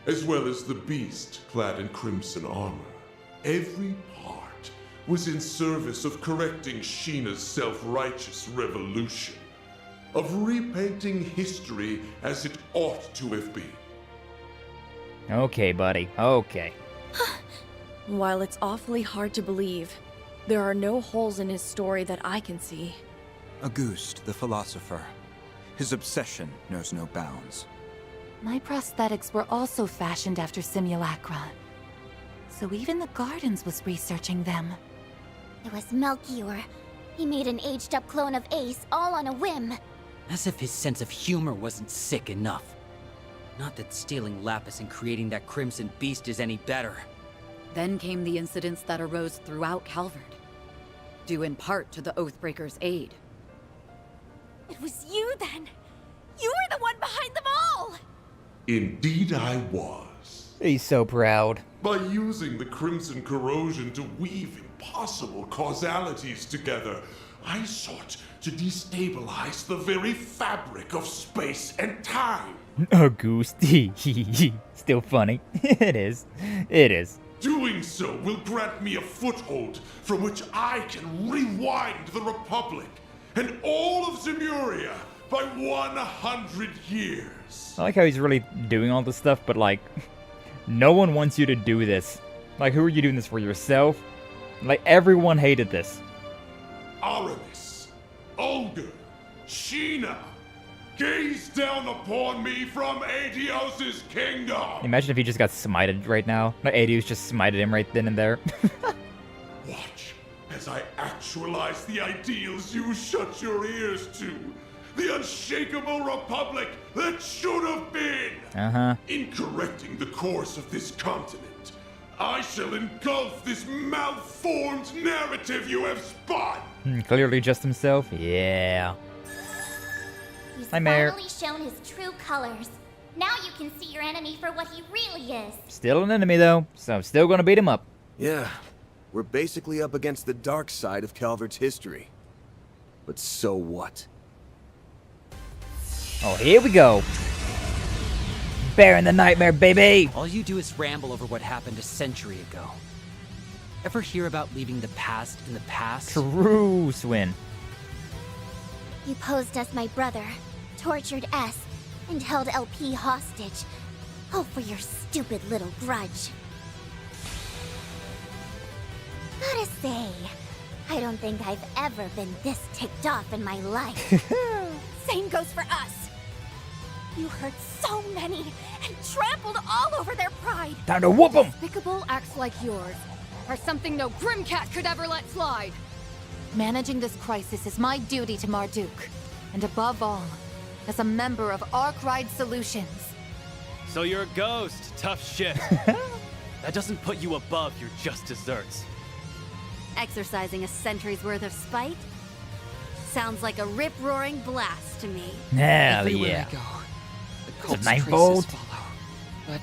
as well as the beast clad in crimson armor. Every part was in service of correcting Sheena's self-righteous revolution, of repainting history as it ought to have been. Okay, buddy. Okay. While it's awfully hard to believe, there are no holes in his story that I can see. Auguste, the philosopher. His obsession knows no bounds. My prosthetics were also fashioned after simulacra. So even the Gardens was researching them. It was Melchior. He made an aged-up clone of Ace all on a whim. As if his sense of humor wasn't sick enough. Not that stealing Lapis and creating that Crimson Beast is any better. Then came the incidents that arose throughout Calvard, due in part to the Oathbreaker's aid. It was you then! You were the one behind them all! Indeed I was. He's so proud. By using the Crimson Corrosion to weave impossible causalities together, I sought to destabilize the very fabric of space and time. Auguste. Still funny. It is. It is. Doing so will grant me a foothold from which I can rewind the Republic and all of Zemuria by 100 years. I like how he's really doing all this stuff, but like, no one wants you to do this. Like, who are you doing this for, yourself? Like, everyone hated this. Aramis, Olga, Sheena, gaze down upon me from Aetios' kingdom. Imagine if he just got smited right now. Like, Aetios just smited him right then and there. Watch as I actualize the ideals you shut your ears to. The unshakable republic that should have been. In correcting the course of this continent, I shall engulf this malformed narrative you have spun. Clearly just himself. Yeah. He's Hi, Mayor. finally shown his true colors. Now you can see your enemy for what he really is. Still an enemy, though, so I'm still gonna beat him up. Yeah, we're basically up against the dark side of Calvard's history. But so what? Oh, here we go. Bearing the nightmare, baby! All you do is ramble over what happened a century ago. Ever hear about leaving the past in the past? True, Swin. You posed as my brother, tortured S, and held LP hostage. All for your stupid little grudge. Gotta say, I don't think I've ever been this ticked off in my life. Same goes for us. You hurt so many and trampled all over their pride. Time to whoop 'em! Despicable acts like yours are something no Grimcat could ever let slide. Managing this crisis is my duty to Marduk, and above all, as a member of Arkride Solutions. So you're a ghost. Tough shit. That doesn't put you above your just desserts. Exercising a century's worth of spite? Sounds like a rip-roaring blast to me. Hell Everywhere yeah. I go, the It's a cult's 9-volt. traces follow. But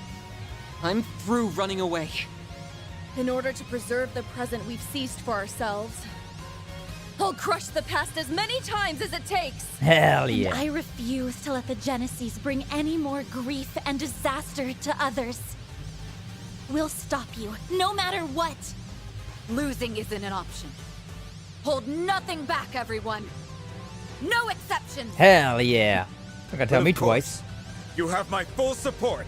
I'm through running away. In order to preserve the present we've seized for ourselves, I'll crush the past as many times as it takes. Hell yeah. And I refuse to let the Genesis bring any more grief and disaster to others. We'll stop you, no matter what. Losing isn't an option. Hold nothing back, everyone. No exceptions. Hell yeah. Not gonna tell But me of course, twice. You have my full support.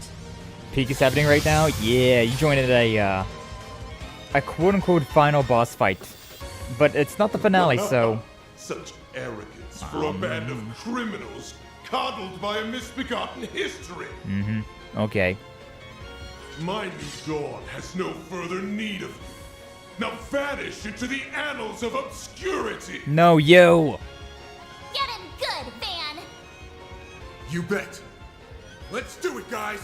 Peak is happening right now. Yeah, you joined at a quote-unquote final boss fight. But it's not the finale, so... Such arrogance for a band of criminals coddled by a misbegotten history. Mm-hmm. Okay. My new dawn has no further need of you. Now vanish into the annals of obscurity. No, you! Get him good, Van! You bet. Let's do it, guys.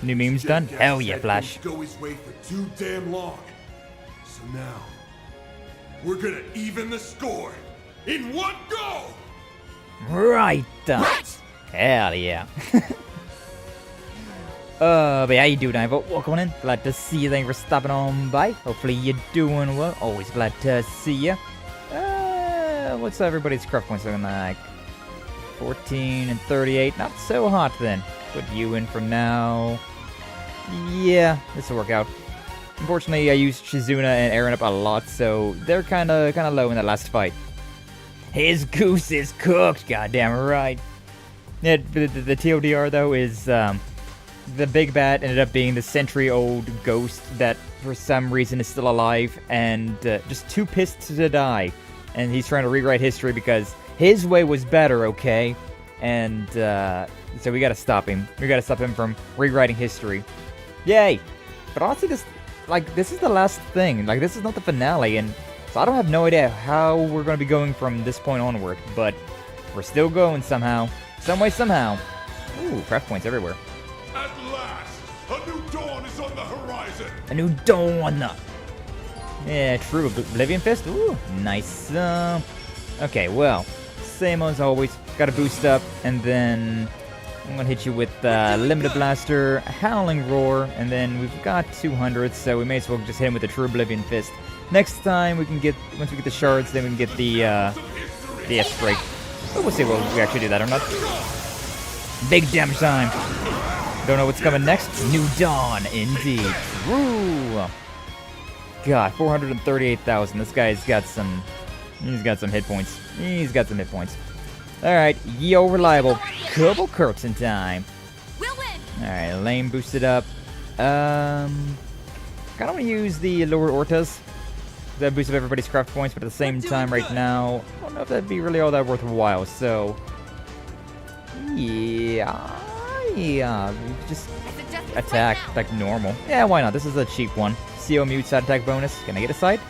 New memes done? Jackass Hell yeah, had Flash. things go his way for too damn long. So now, we're gonna even the score in one go! Right. Hell yeah. But how you doing, Ivo? Welcome in. Glad to see you. Thank you for stopping on by. Hopefully you're doing well. Always glad to see you. What's everybody's craft points looking like? 14 and 38. Not so hot then. Put you in for now. Yeah, this will work out. Unfortunately, I used Shizuna and Aaron up a lot, so they're kind of low in that last fight. His goose is cooked. Goddamn right. Yeah, the TLDR though is the big bad ended up being the century-old ghost that for some reason is still alive and just too pissed to die. And he's trying to rewrite history because his way was better, okay? And so we gotta stop him. We gotta stop him from rewriting history. Yay! But honestly, this is the last thing. Like, this is not the finale, and so I don't have no idea how we're gonna be going from this point onward. But we're still going somehow. Some way, somehow. Ooh, craft points everywhere. At last, a new dawn is on the horizon. A new dawn. Yeah, true. Oblivion Fist. Ooh, nice. Okay, well, same as always. Got to boost up, and then I'm gonna hit you with Limited Blaster, Howling Roar, and then we've got 200, so we may as well just hit him with the True Oblivion Fist. Next time we can get, once we get the shards, then we can get the S-Break. But we'll see what we actually do that or not. Big damage time. Don't know what's coming next. New Dawn, indeed. True. God, 438,000. This guy's got some. He's got some hit points. He's got some hit points. All right, yo, reliable. Couple curtain time. We'll win. All right, lane boosted up. Kind of want to use the lower Ortas. That boosts up everybody's craft points, but at the same time, right now, I don't know if that'd be really all that worthwhile. So, yeah, just attack like normal. Yeah, why not? This is a cheap one. CO mute side attack bonus. Can I get a side?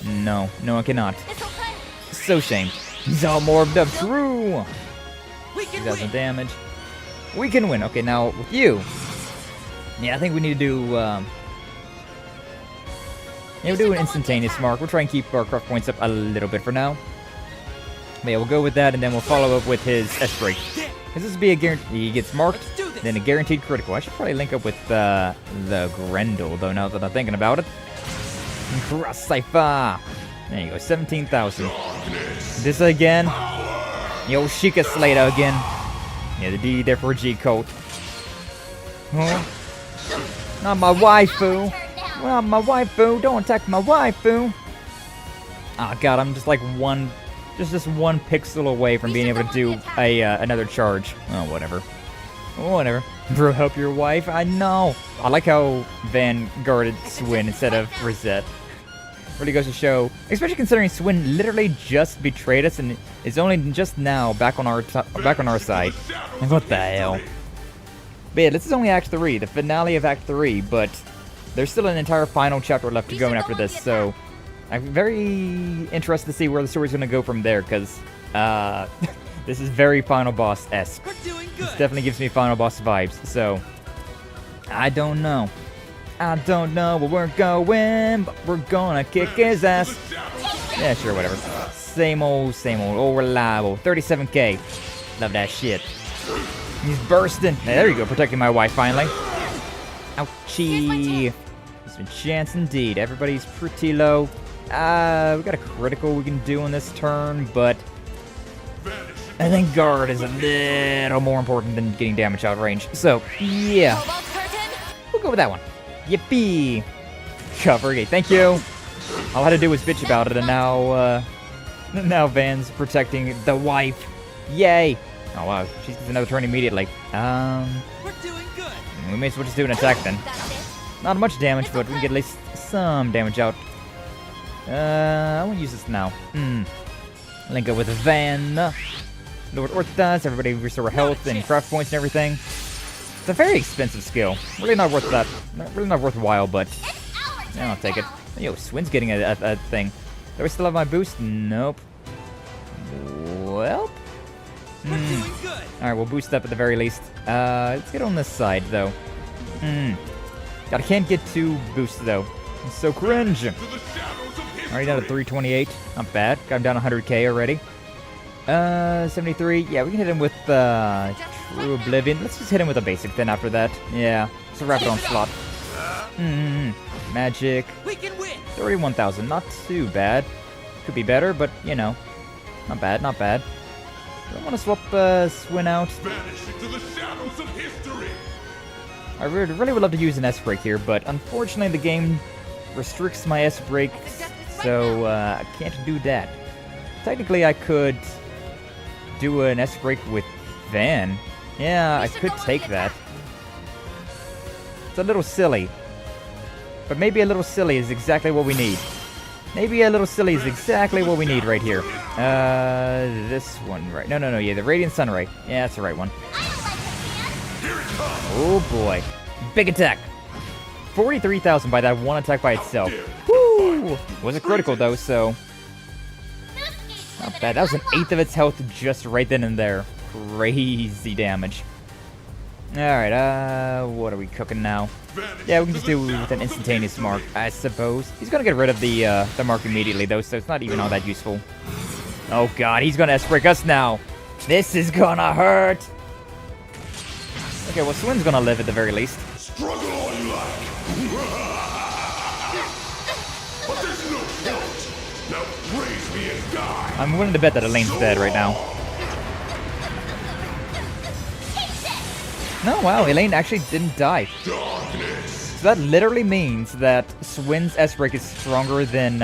No, I cannot. So shame. He's all morbed up. True. He does some damage. We can win. Okay, now with you. Yeah, I think we need to do. Yeah, we'll do an instantaneous mark. We'll try and keep our craft points up a little bit for now. But yeah, we'll go with that, and then we'll follow up with his S-Break. Because this will be a guarantee. He gets marked, then a guaranteed critical. I should probably link up with the Grendel, though, now that I'm thinking about it. Cross Cypher. There you go, 17,000. This again. Yo, Sheikah Slater again. Yeah, the D there for G code. Huh? Not my waifu. Well, my waifu. Don't attack my waifu. Oh god, I'm just like just one pixel away from being able to do another charge. Oh, whatever. Whatever. Bro, help your wife? I know. I like how Van guarded Swin instead of Rosette. Really goes to show, especially considering Swin literally just betrayed us and is only just now back on our side. Like, what the hell? But yeah, this is only Act 3, the finale of Act 3, but there's still an entire final chapter left to go after this, so I'm very interested to see where the story's going to go from there, because this is very final boss-esque. We're doing This definitely gives me final boss vibes, so I don't know. I don't know where we're going, but we're gonna kick his ass. Yeah, sure, whatever. Same old, old reliable. 37k. Love that shit. He's bursting. Hey, there you go, protecting my wife finally. Ouchie. There's a chance indeed. Everybody's pretty low. We got a critical we can do on this turn, but I think guard is a little more important than getting damage out of range. So, yeah. We'll go with that one. Yippee! Cover, okay, thank you. All I had to do was bitch about it, and now Van's protecting the wife. Yay! Oh wow, she gets another turn immediately. We're doing good. We may as well just do an attack then. Not much damage, but we can get at least some damage out. I won't use this now. Link up with Van. Lord Orthodox, everybody restore health and craft points and everything. It's a very expensive skill. Really not worth that. Really not worthwhile, but yeah, I'll take it. Yo, Swin's getting a thing. Do I still have my boost? Nope. Well. Alright, we'll boost up at the very least. Let's get on this side, though. God, I can't get too boosted, though. It's so cringe. Already down to 328. Not bad. Got him down 100k already. 73. Yeah, we can hit him with True Oblivion. Let's just hit him with a basic then after that. Yeah. It's a rapid onslaught. Magic. 31,000. Not too bad. Could be better, but, you know. Not bad, not bad. I want to swap Swin out. I really would love to use an S-Break here, but unfortunately the game restricts my S-Break, so I can't do that. Technically I could do an S-Break with Van. Yeah, I could take that. It's a little silly. But maybe a little silly is exactly what we need. Maybe a little silly is exactly what we need right here. This one, right? No, yeah, the Radiant Sunray. Yeah, that's the right one. Oh boy. Big attack. 43,000 by that one attack by itself. Woo! Was a critical though, so not bad. That was an eighth of its health just right then and there. Crazy damage. Alright, what are we cooking now? Yeah, we can just do it with an instantaneous mark, I suppose. He's gonna get rid of the mark immediately though, so it's not even all that useful. Oh god, he's gonna S-Break us now. This is gonna hurt. Okay, well, Swin's gonna live at the very least. Struggle all you like. But there's no point. Now praise me and die. I'm willing to bet that Elaine's dead right now. No, wow, Elaine actually didn't die. So that literally means that Swin's S-Break is stronger than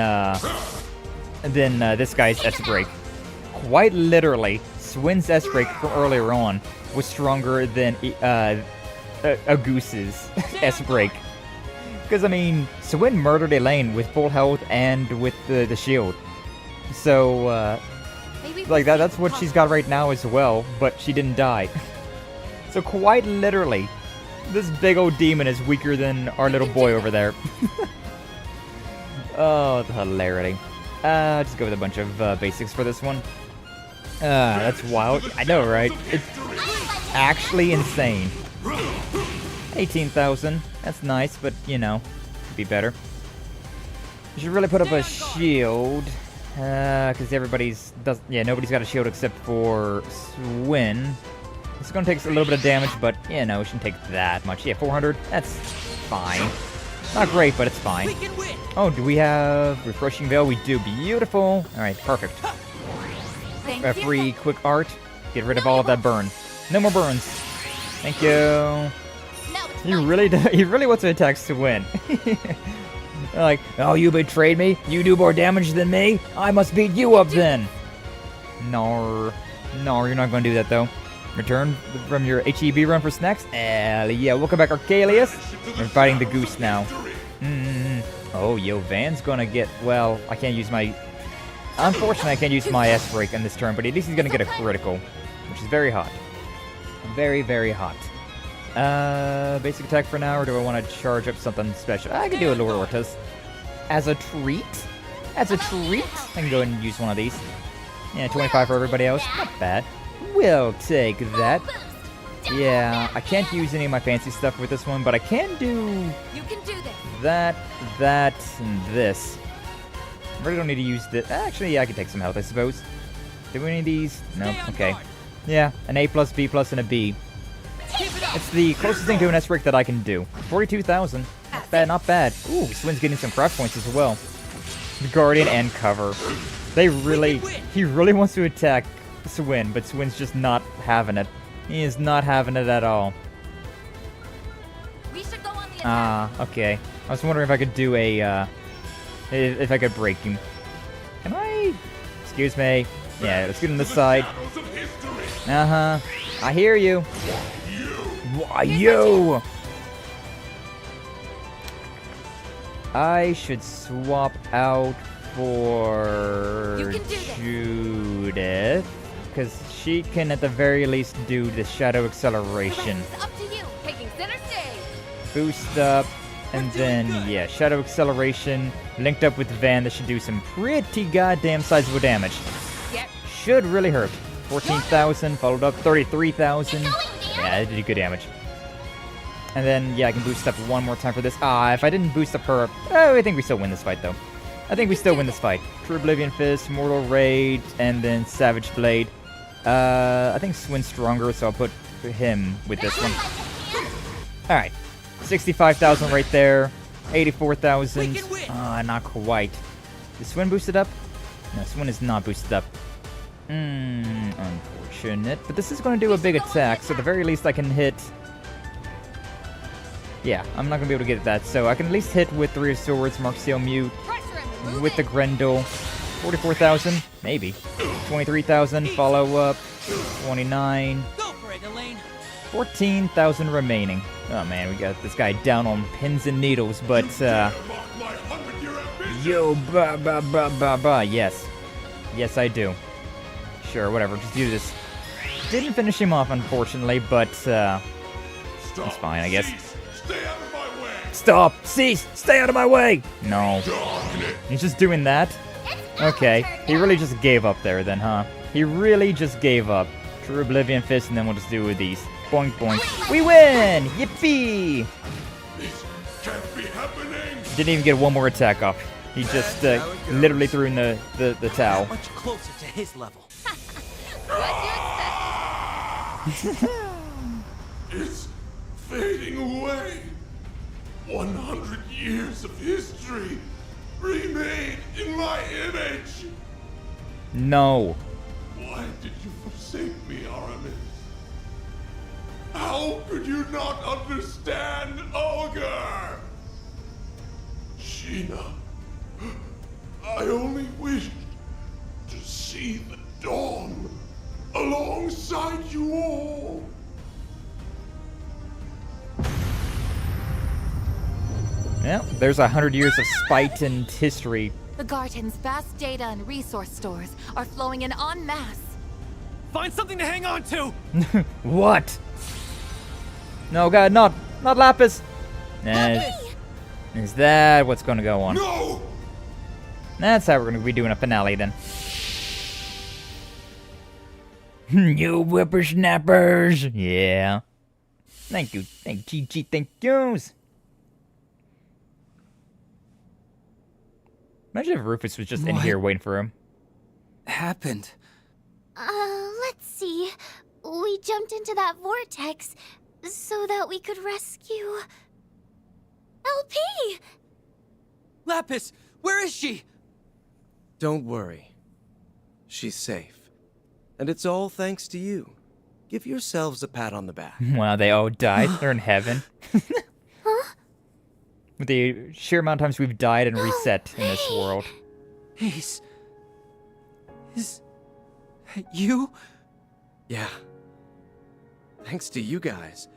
this guy's S-Break. Quite literally, Swin's S-Break from earlier on was stronger than a Goose's S-Break. Because, I mean, Swin murdered Elaine with full health and with the shield. So, like, that's what she's got right now as well, but she didn't die. So quite literally, this big old demon is weaker than our little boy over there. Oh, the hilarity. Just go with a bunch of basics for this one. That's wild. I know, right? It's actually insane. 18,000. That's nice, but, you know, could be better. You should really put up a shield. Because nobody's got a shield except for Swin. It's going to take a little bit of damage, but, you know, it shouldn't take that much. Yeah, 400. That's fine. Not great, but it's fine. Oh, do we have Refreshing Veil? We do. Beautiful. All right, perfect. A free quick art. Get rid of all of that burn. No more burns. Thank you. He really wants to attack Swin. Like, oh, you betrayed me? You do more damage than me? I must beat you up then. No, you're not going to do that, though. Return from your HEB run for snacks? Hell yeah, welcome back, Arcalius. We're fighting the goose now. Oh, yo, Van's gonna get, well, I can't use my... Unfortunately, I can't use my S-Break on this turn, but at least he's gonna get a critical, which is very hot. Very, very hot. Basic attack for now, or do I want to charge up something special? I can do a Lord Ortiz. As a treat? I can go ahead and use one of these. Yeah, 25 for everybody else. Not bad. We'll take that. Yeah, I can't use any of my fancy stuff with this one, but I can do You can do this. that, and this. I really don't need to use this. Actually, yeah, I can take some health, I suppose. Do any of these? No. Okay. Yeah, an A+, B+, and a B. It's the closest thing to an S-Break that I can do. 42,000. Not bad, not bad. Ooh, Swin's getting some craft points as well. Guardian and cover. He really wants to attack Swin, but Swin's just not having it. He is not having it at all. We should go on the Okay. I was wondering if I could do a, if I could break him. Can I? Excuse me. Yeah, let's get on this side. Uh-huh. I hear you. Why, you? I should swap out for Judith, because she can at the very least do the shadow acceleration. Up to you, taking center stage. Boost up, and then, yeah, shadow acceleration linked up with Van. That should do some pretty goddamn sizable damage. Should really hurt. 14,000, followed up 33,000. Yeah, it did good damage. And then, yeah, I can boost up one more time for this. If I didn't boost up her... Oh, I think we still win this fight, though. I think we still win this fight. True Oblivion Fist, Mortal Raid, and then Savage Blade. I think Swin's stronger, so I'll put him with this one. Alright. 65,000 right there. 84,000. Not quite. Is Swin boosted up? No, Swin is not boosted up. Unfortunate. But this is going to do a big attack, so at the very least I can hit... Yeah, I'm not going to be able to get that, so I can at least hit with 3 of Swords, Mark Seal Mute, with the Grendel. 44,000? Maybe. 23,000, follow up. 29. 14,000 remaining. Oh man, we got this guy down on pins and needles, but, yo, yes. Yes, I do. Sure, whatever, just do this. Didn't finish him off, unfortunately, but, that's fine, I guess. Stop! Cease! Stay out of my way! No. He's just doing that? Okay. He really just gave up there then, huh? He really just gave up. True Oblivion Fist, and then we'll just do with these. Boink, boink. We win! Yippee! This can't be happening! Didn't even get one more attack off. He just literally threw in the towel. Much closer to his level. It's fading away. 100 years of history remade in my image. No. Why did you forsake me, Aramis? How could you not understand Olga? Sheena, I only wished to see the dawn alongside you all. Yeah, there's 100 years of spite and history. The Garden's vast data and resource stores are flowing in en masse. Find something to hang on to! What? No, God, not Lapis! Is that what's gonna go on? No! That's how we're gonna be doing a finale then. You whippersnappers! Yeah. Thank you, GG, thank yous! Imagine if Rufus was just in here waiting for him. Happened? Let's see. We jumped into that vortex so that we could rescue... LP! Lapis, where is she? Don't worry. She's safe. And it's all thanks to you. Give yourselves a pat on the back. Wow, they all died. They're in heaven. Huh? With the sheer amount of times we've died and reset in this world. Is you? Yeah. Thanks to you guys.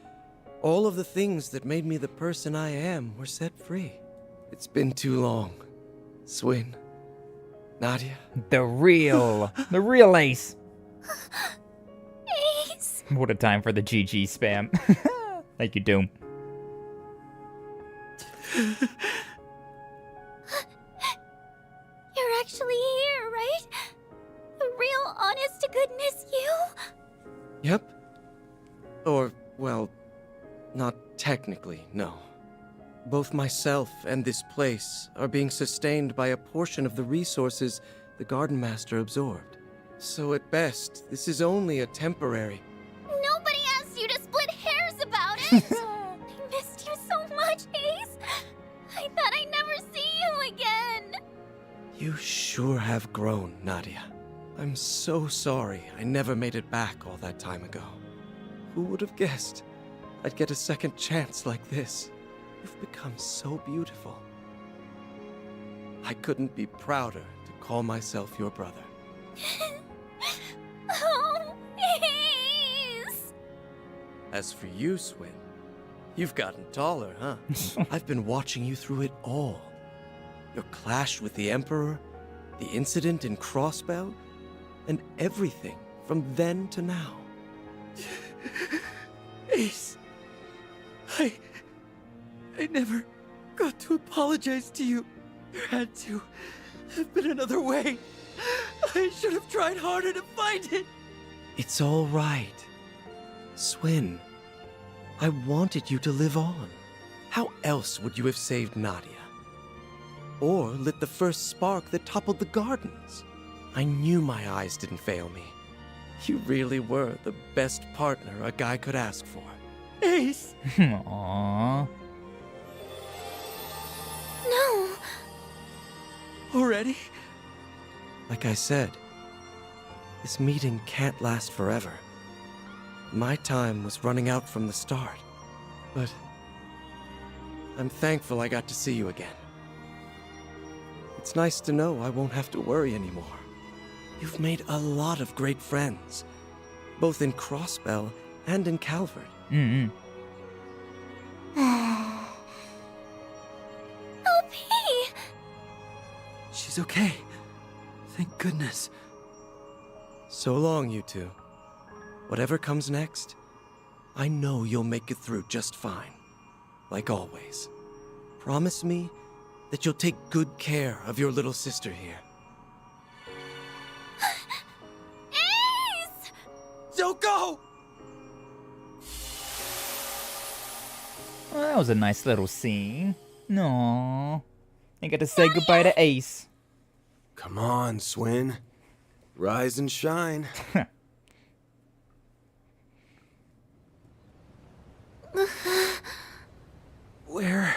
All of the things that made me the person I am were set free. It's been too long. Swin. Nadia. The real Ace. Ace. What a time for the GG spam. Thank you, Doom. You're actually here, right? The real honest to goodness you? Yep. Or technically, no. Both myself and this place are being sustained by a portion of the resources the Garden Master absorbed. So at best, this is only a temporary... Nobody asked you to split hairs about it! I missed you so much, Ace! I thought I'd never see you again! You sure have grown, Nadia. I'm so sorry I never made it back all that time ago. Who would have guessed I'd get a second chance like this? You've become so beautiful. I couldn't be prouder to call myself your brother. Oh, Ace! As for you, Swin, you've gotten taller, huh? I've been watching you through it all. Your clash with the Emperor, the incident in Crossbell, and everything from then to now. Ace, I never got to apologize to you. There had to have been another way. I should have tried harder to find it. It's all right. Swin, I wanted you to live on. How else would you have saved Nadia? Or lit the first spark that toppled the gardens? I knew my eyes didn't fail me. You really were the best partner a guy could ask for. Ace! Aww. No! Already? Like I said, this meeting can't last forever. My time was running out from the start, but I'm thankful I got to see you again. It's nice to know I won't have to worry anymore. You've made a lot of great friends, both in Crossbell and in Calvard. Mm-hmm. LP! She's okay. Thank goodness. So long, you two. Whatever comes next, I know you'll make it through just fine. Like always. Promise me that you'll take good care of your little sister here. Ace! Don't go! Well, that was a nice little scene. No, I got to say goodbye to Ace. Come on, Swin. Rise and shine. Where?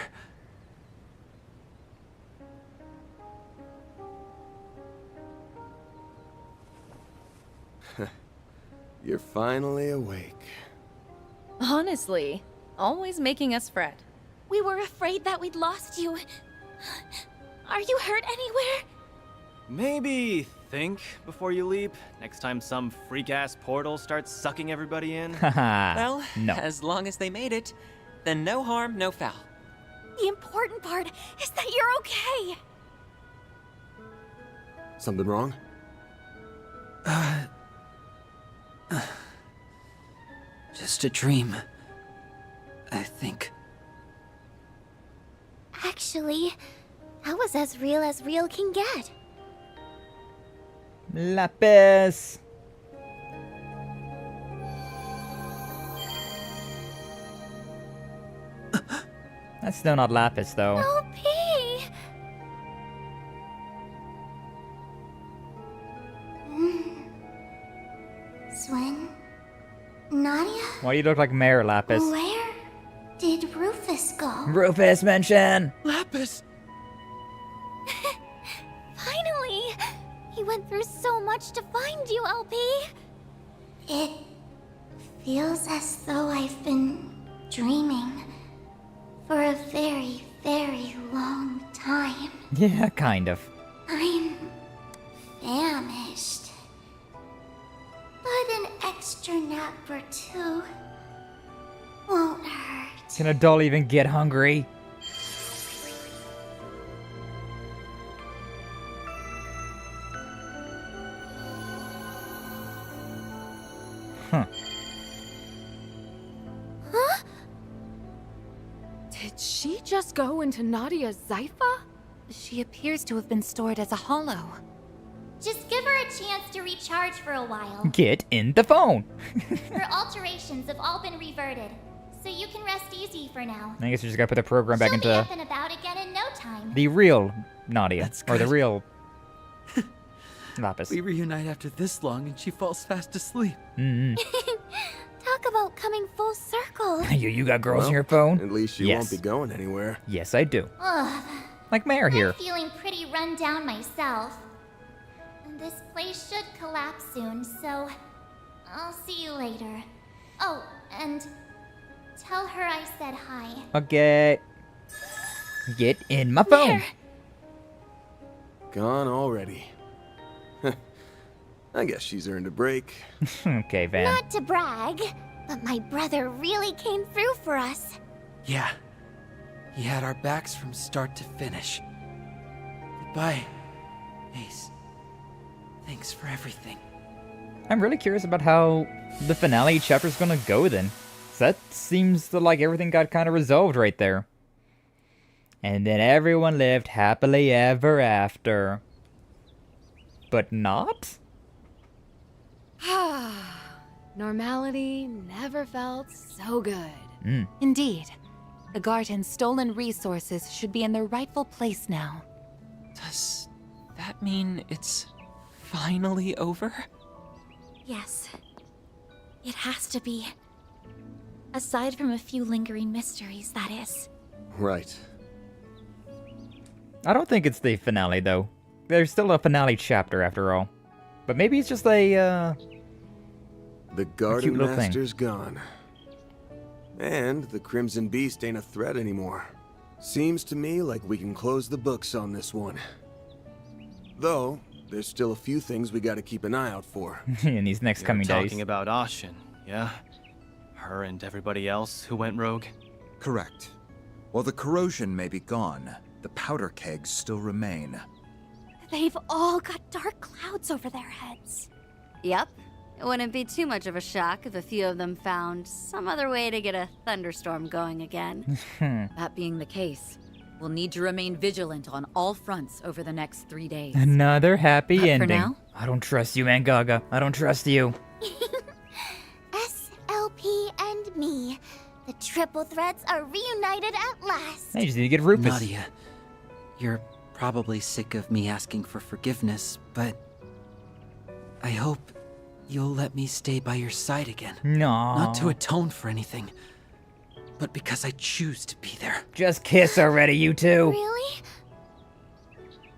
You're finally awake. Honestly, always making us fret. We were afraid that we'd lost you. Are you hurt anywhere? Maybe think before you leap. Next time some freak-ass portal starts sucking everybody in. Well, no. As long as they made it, then no harm, no foul. The important part is that you're okay. Something wrong? Just a dream, I think. Actually, that was as real can get. Lapis. That's still not Lapis, though. LP! Swin? Nadia? Why do you look like Mayor Lapis? Where did Rufus go? Rufus mention! Lapis! Finally! He went through so much to find you, LP! It feels as though I've been dreaming for a very, very long time. Yeah, kind of. I'm famished. But an extra nap or two won't hurt. Can a doll even get hungry? Huh. Huh? Did she just go into Nadia's Zypha? She appears to have been stored as a hollow. Just give her a chance to recharge for a while. Get in the phone! Her alterations have all been reverted. so you can rest easy for now. I guess we just gotta put the program back She'll be into up and about again in no time. the real Nadia. That's Or the good. real Lapis. We reunite after this long and she falls fast asleep. Talk about coming full circle. You got girls on Well, your phone? At least you Yes. won't be going anywhere. Yes, I do. Ugh, Like Mayor here. I'm feeling pretty run down myself. And this place should collapse soon, so I'll see you later. Oh, and tell her I said hi. Okay. Get in my phone. Gone already. I guess she's earned a break. Okay, Van. Not to brag, but my brother really came through for us. Yeah. He had our backs from start to finish. Goodbye, Ace. Thanks for everything. I'm really curious about how the finale chapter's gonna go then. 'Cause that seems to like everything got kind of resolved right there. And then everyone lived happily ever after. But not? Normality never felt so good. Indeed. The garden's stolen resources should be in their rightful place now. Does that mean it's finally over? Yes. It has to be. Aside from a few lingering mysteries, that is. Right. I don't think it's the finale though. There's still a finale chapter after all. But maybe it's just a The Garden little thing. Master's gone. And the Crimson Beast ain't a threat anymore. Seems to me like we can close the books on this one. Though, there's still a few things we gotta keep an eye out for. in these next coming days. Talking about Ashin, yeah? Her and everybody else who went rogue? Correct. While the corrosion may be gone, the powder kegs still remain. They've all got dark clouds over their heads. Yep. It wouldn't be too much of a shock if a few of them found some other way to get a thunderstorm going again. That being the case, we'll need to remain vigilant on all fronts over the next 3 days. Another happy But for ending. now? I don't trust you, Mangaga. I don't trust you. SLP and me. The triple threats are reunited at last. I just need to get Rufus. Nadia, you're probably sick of me asking for forgiveness, but I hope you'll let me stay by your side again. No. Not to atone for anything, but because I choose to be there. Just kiss already, you two. Really?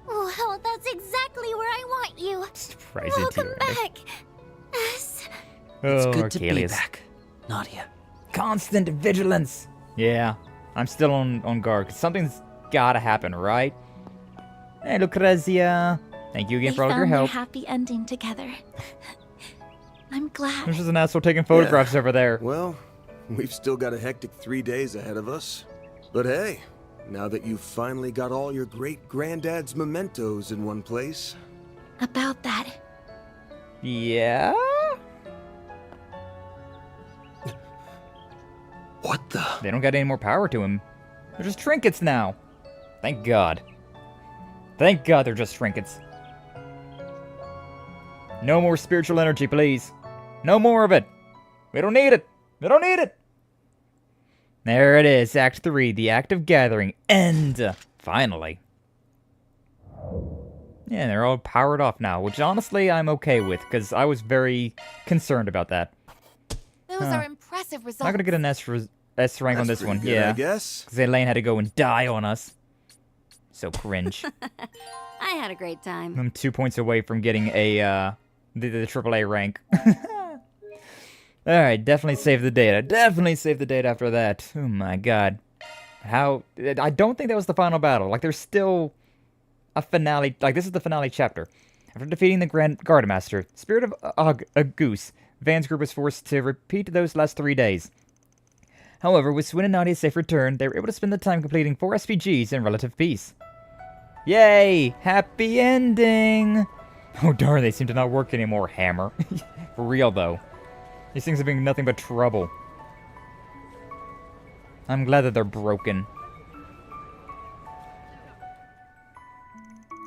Well, that's exactly where I want you. Surprise it to Welcome you, back. It's Oh, good to be Archelius. back, Nadia. Constant vigilance. Yeah, I'm still on guard, 'cause something's gotta happen, right? Hey, Lucrezia. Thank you again They for all of your found their help. happy ending together. I'm glad. There's just an asshole taking photographs over there. Well, we've still got a hectic 3 days ahead of us. But hey, now that you've finally got all your great-granddad's mementos in one place. About that, Yeah? What the? They don't got any more power to him. They're just trinkets now. Thank God. Thank God they're just trinkets. No more spiritual energy, please. No more of it. We don't need it. We don't need it. There it is, Act 3, the Act of Gathering. End. Finally. Yeah, they're all powered off now, which honestly I'm okay with, because I was very concerned about that. Those are impressive results. Not gonna get an S rank on this pretty one, good, yeah. I guess. Because Elaine had to go and die on us. So cringe. I had a great time. I'm 2 points away from getting a the AAA rank. Alright, definitely save the data. Definitely save the data after that. Oh my god. How... I don't think that was the final battle. Like, there's still a finale. Like, this is the finale chapter. After defeating the Grand Guardmaster, Spirit of a Goose, Van's group was forced to repeat those last 3 days. However, with Swin and Nadia's safe return, they were able to spend the time completing 4 SPGs in relative peace. Yay! Happy ending! Oh darn, they seem to not work anymore, Hammer. For real, though. These things have been nothing but trouble. I'm glad that they're broken.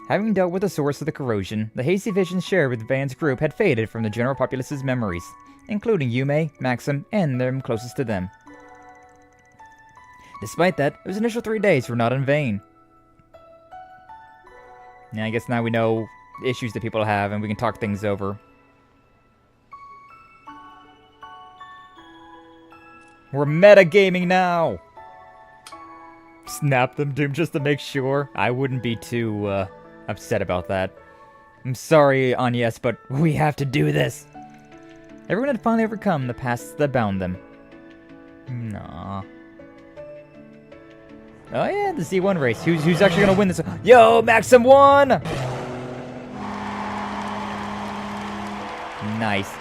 Having dealt with the source of the corrosion, the hazy visions shared with Van's group had faded from the general populace's memories, including Yume, Maxim, and them closest to them. Despite that, those initial 3 days were not in vain. Yeah, I guess now we know issues that people have and we can talk things over. We're metagaming now! Snap them, Doom, just to make sure. I wouldn't be too upset about that. I'm sorry, Agnes, but we have to do this. Everyone had finally overcome the past that bound them. Nah. Oh yeah, the Z1 race. Who's actually gonna win this? Yo, Maxim won! Nice.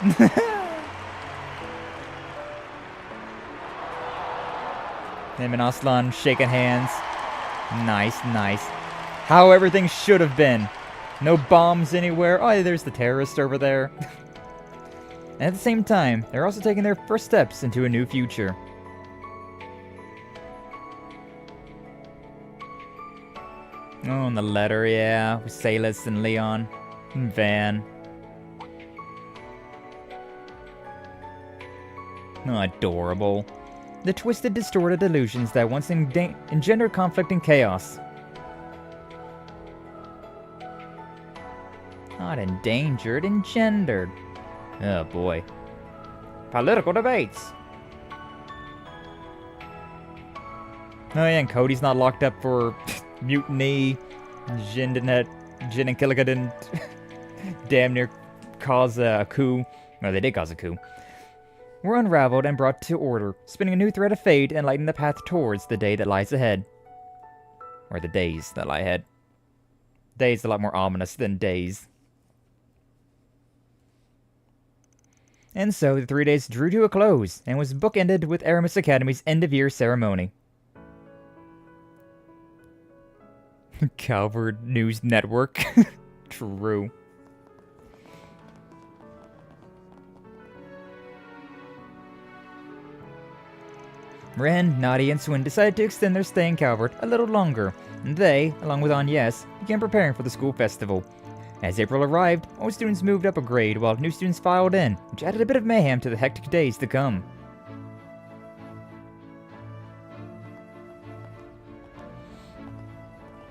Him and Aslan shaking hands. Nice, nice. How everything should have been. No bombs anywhere. Oh, there's the terrorist over there. And at the same time, they're also taking their first steps into a new future. Oh, and the letter, yeah. With Salas and Leon. And Van. Oh, adorable. The twisted, distorted illusions that once engendered conflict and chaos. Not endangered, engendered. Oh boy. Political debates. Oh yeah, and Cody's not locked up for mutiny. Jin and Killiga didn't damn near cause a coup. No, they did cause a coup. Were unraveled and brought to order, spinning a new thread of fate and lighting the path towards the day that lies ahead. Or the days that lie ahead. Days a lot more ominous than days. And so, the 3 days drew to a close, and was bookended with Aramis Academy's end-of-year ceremony. Calvard News Network. True. Ren, Nadia, and Swin decided to extend their stay in Calvard a little longer, and they, along with Agnes, began preparing for the school festival. As April arrived, old students moved up a grade while new students filed in, which added a bit of mayhem to the hectic days to come.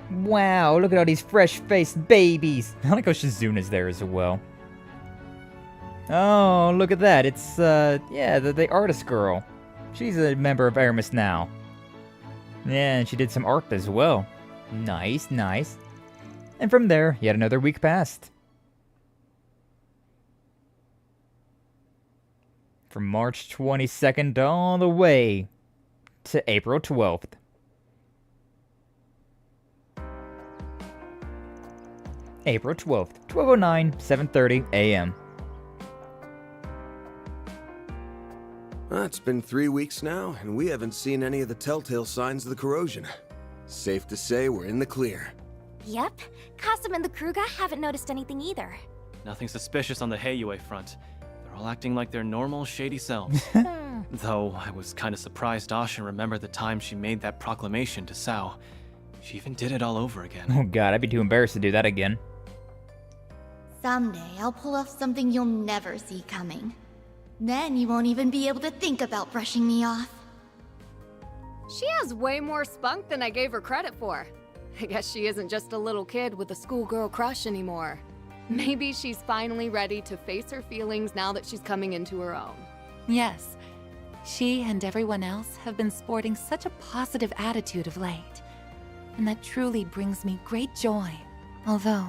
Wow, look at all these fresh-faced babies! I like how Shizuna's there as well. Oh, look at that, it's, yeah, the artist girl. She's a member of Aramis now. Yeah, and she did some art as well. Nice, nice. And from there, yet another week passed. From March 22nd all the way to April 12th. April 12th, 12:09, 7:30 a.m. It's been 3 weeks now, and we haven't seen any of the telltale signs of the corrosion. Safe to say we're in the clear. Yep. Kasim and the crew guy haven't noticed anything either. Nothing suspicious on the Heiyue front. They're all acting like their normal, shady selves. Though, I was kinda surprised Asha remembered the time she made that proclamation to Sao. She even did it all over again. Oh god, I'd be too embarrassed to do that again. Someday, I'll pull off something you'll never see coming. Then you won't even be able to think about brushing me off. She has way more spunk than I gave her credit for. I guess she isn't just a little kid with a schoolgirl crush anymore. Maybe she's finally ready to face her feelings now that she's coming into her own. Yes, she and everyone else have been sporting such a positive attitude of late. And that truly brings me great joy. Although,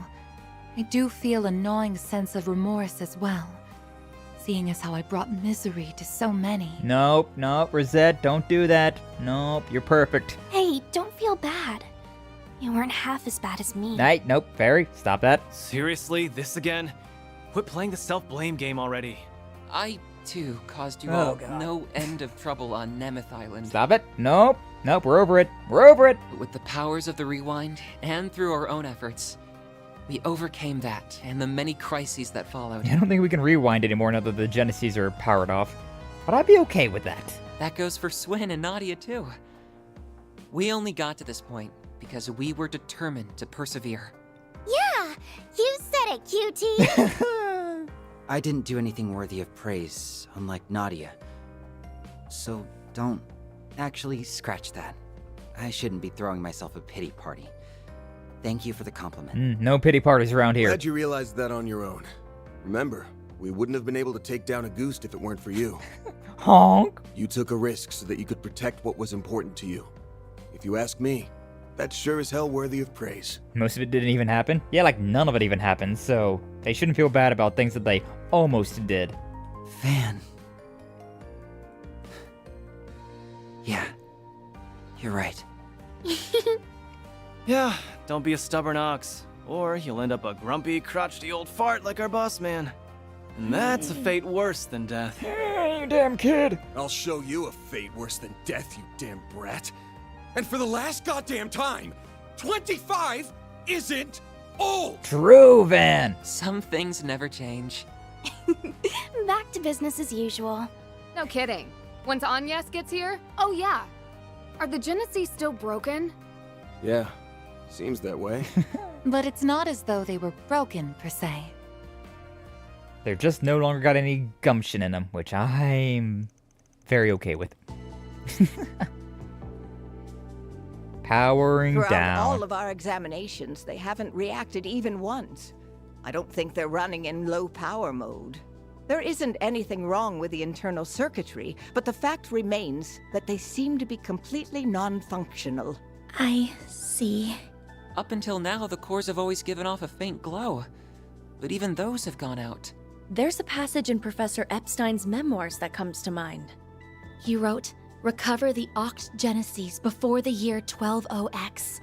I do feel a gnawing sense of remorse as well. Seeing as how I brought misery to so many. Nope, Rosette, don't do that. Nope, you're perfect. Hey, don't feel bad. You weren't half as bad as me. Hey, nope, Fairy, stop that. Seriously, this again? Quit playing the self-blame game already. I, too, caused you Oh, all God. no end of trouble on Nemeth Island. Stop it. Nope, we're over it. We're over it. But with the powers of the Rewind, and through our own efforts, we overcame that and the many crises that followed. I don't think we can rewind anymore now that the Genesis are powered off. But I'd be okay with that. That goes for Swin and Nadia, too. We only got to this point because we were determined to persevere. Yeah, you said it, cutie. I didn't do anything worthy of praise, unlike Nadia. So don't actually scratch that. I shouldn't be throwing myself a pity party. Thank you for the compliment. No pity parties around here. Glad you realized that on your own. Remember, we wouldn't have been able to take down a goose if it weren't for you. Honk! You took a risk so that you could protect what was important to you. If you ask me, that's sure as hell worthy of praise. Most of it didn't even happen? Yeah, like none of it even happened, so they shouldn't feel bad about things that they almost did. Van. Yeah, you're right. Yeah, don't be a stubborn ox, or you'll end up a grumpy, crotchety old fart like our boss man. And that's a fate worse than death. You damn kid! I'll show you a fate worse than death, you damn brat. And for the last goddamn time, 25 isn't old! True, Van! Some things never change. Back to business as usual. No kidding. Once Agnes gets here, oh yeah. Are the Genesis still broken? Yeah, seems that way. But it's not as though they were broken, per se. They're just no longer got any gumption in them, which I'm very okay with. Powering Throughout down. all of our examinations, they haven't reacted even once. I don't think they're running in low power mode. There isn't anything wrong with the internal circuitry, but the fact remains that they seem to be completely non-functional. I see. Up until now, the cores have always given off a faint glow. But even those have gone out. There's a passage in Professor Epstein's memoirs that comes to mind. He wrote, "Recover the Oct Genesis before the year 120X.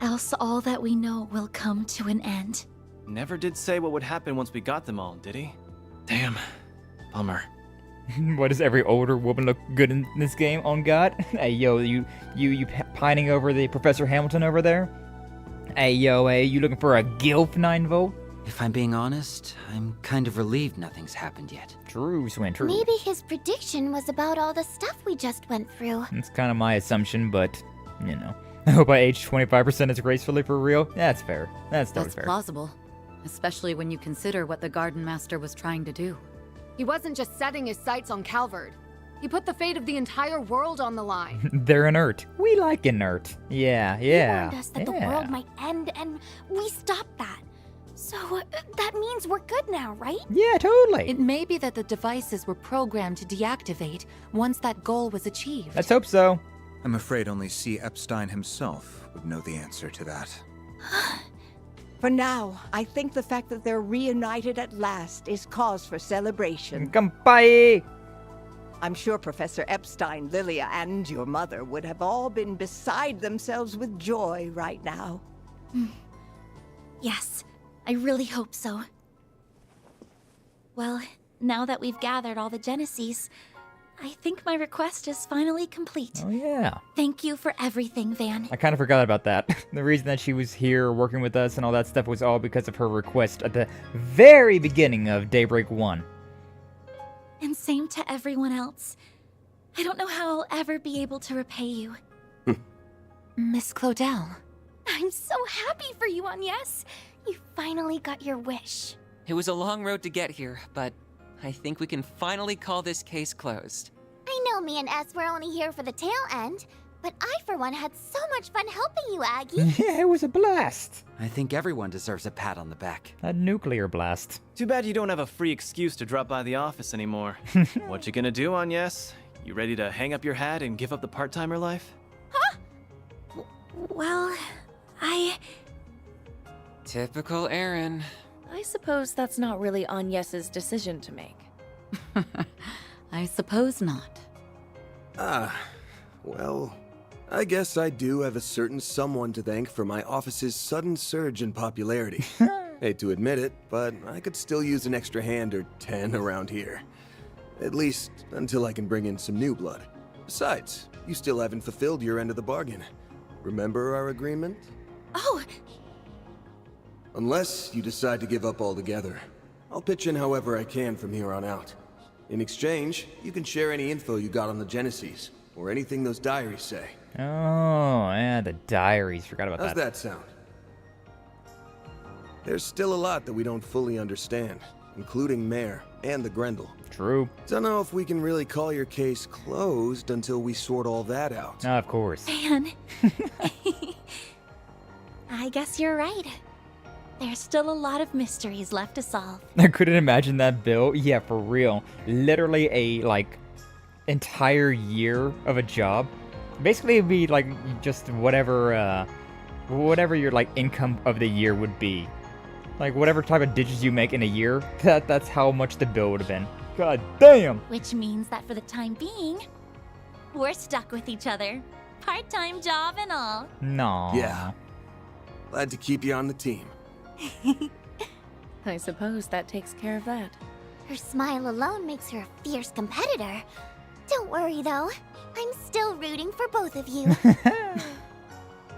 Else all that we know will come to an end." Never did say what would happen once we got them all, did he? Damn. Bummer. Why does every older woman look good in this game? On God. Hey, yo, you pining over the Professor Hamilton over there? Hey, yo, hey, you looking for a gilf 9-volt? If I'm being honest, I'm kind of relieved nothing's happened yet. True, Swin, true. Maybe his prediction was about all the stuff we just went through. It's kind of my assumption, but, you know. I hope I aged 25% as gracefully for real. That's fair. That's totally fair. That's plausible, especially when you consider what the Garden Master was trying to do. He wasn't just setting his sights on Calvard. He put the fate of the entire world on the line. They're inert. We like inert. Yeah. He warned us that the world might end, and we stopped that. So, that means we're good now, right? Yeah, totally. It may be that the devices were programmed to deactivate once that goal was achieved. Let's hope so. I'm afraid only C. Epstein himself would know the answer to that. For now, I think the fact that they're reunited at last is cause for celebration. Kampai! I'm sure Professor Epstein, Lilia, and your mother would have all been beside themselves with joy right now. Yes, I really hope so. Well, now that we've gathered all the Genesis, I think my request is finally complete. Oh, yeah. Thank you for everything, Van. I kind of forgot about that. The reason that she was here working with us and all that stuff was all because of her request at the very beginning of Daybreak 1. And same to everyone else. I don't know how I'll ever be able to repay you. Miss Claudel. I'm so happy for you, Agnes. You finally got your wish. It was a long road to get here, but I think we can finally call this case closed. I know me and S were only here for the tail end, but I for one had so much fun helping you, Aggie. Yeah, it was a blast. I think everyone deserves a pat on the back. A nuclear blast. Too bad you don't have a free excuse to drop by the office anymore. What you gonna do, Agnes? You ready to hang up your hat and give up the part-timer life? Well, Typical Aaron. I suppose that's not really Agnes's decision to make. I suppose not. Well, I guess I do have a certain someone to thank for my office's sudden surge in popularity. Hate to admit it, but I could still use an extra hand or 10 around here. At least until I can bring in some new blood. Besides, you still haven't fulfilled your end of the bargain. Remember our agreement? Oh! Unless you decide to give up altogether, I'll pitch in however I can from here on out. In exchange, you can share any info you got on the Genesis, or anything those diaries say. Oh, yeah, the diaries. Forgot about How's that sound? There's still a lot that we don't fully understand, including Mare. and the Grendel. True. Don't know if we can really call your case closed until we sort all that out. Of course. Man. I guess you're right. There's still a lot of mysteries left to solve. I couldn't imagine that, Bill. Yeah, for real. Literally a, like, entire year of a job. Basically, it'd be, like, just whatever your, like, income of the year would be. Like, whatever type of digits you make in a year, that's how much the bill would have been. God damn! Which means that for the time being, we're stuck with each other. Part-time job and all. No. Yeah. Glad to keep you on the team. I suppose that takes care of that. Her smile alone makes her a fierce competitor. Don't worry, though. I'm still rooting for both of you.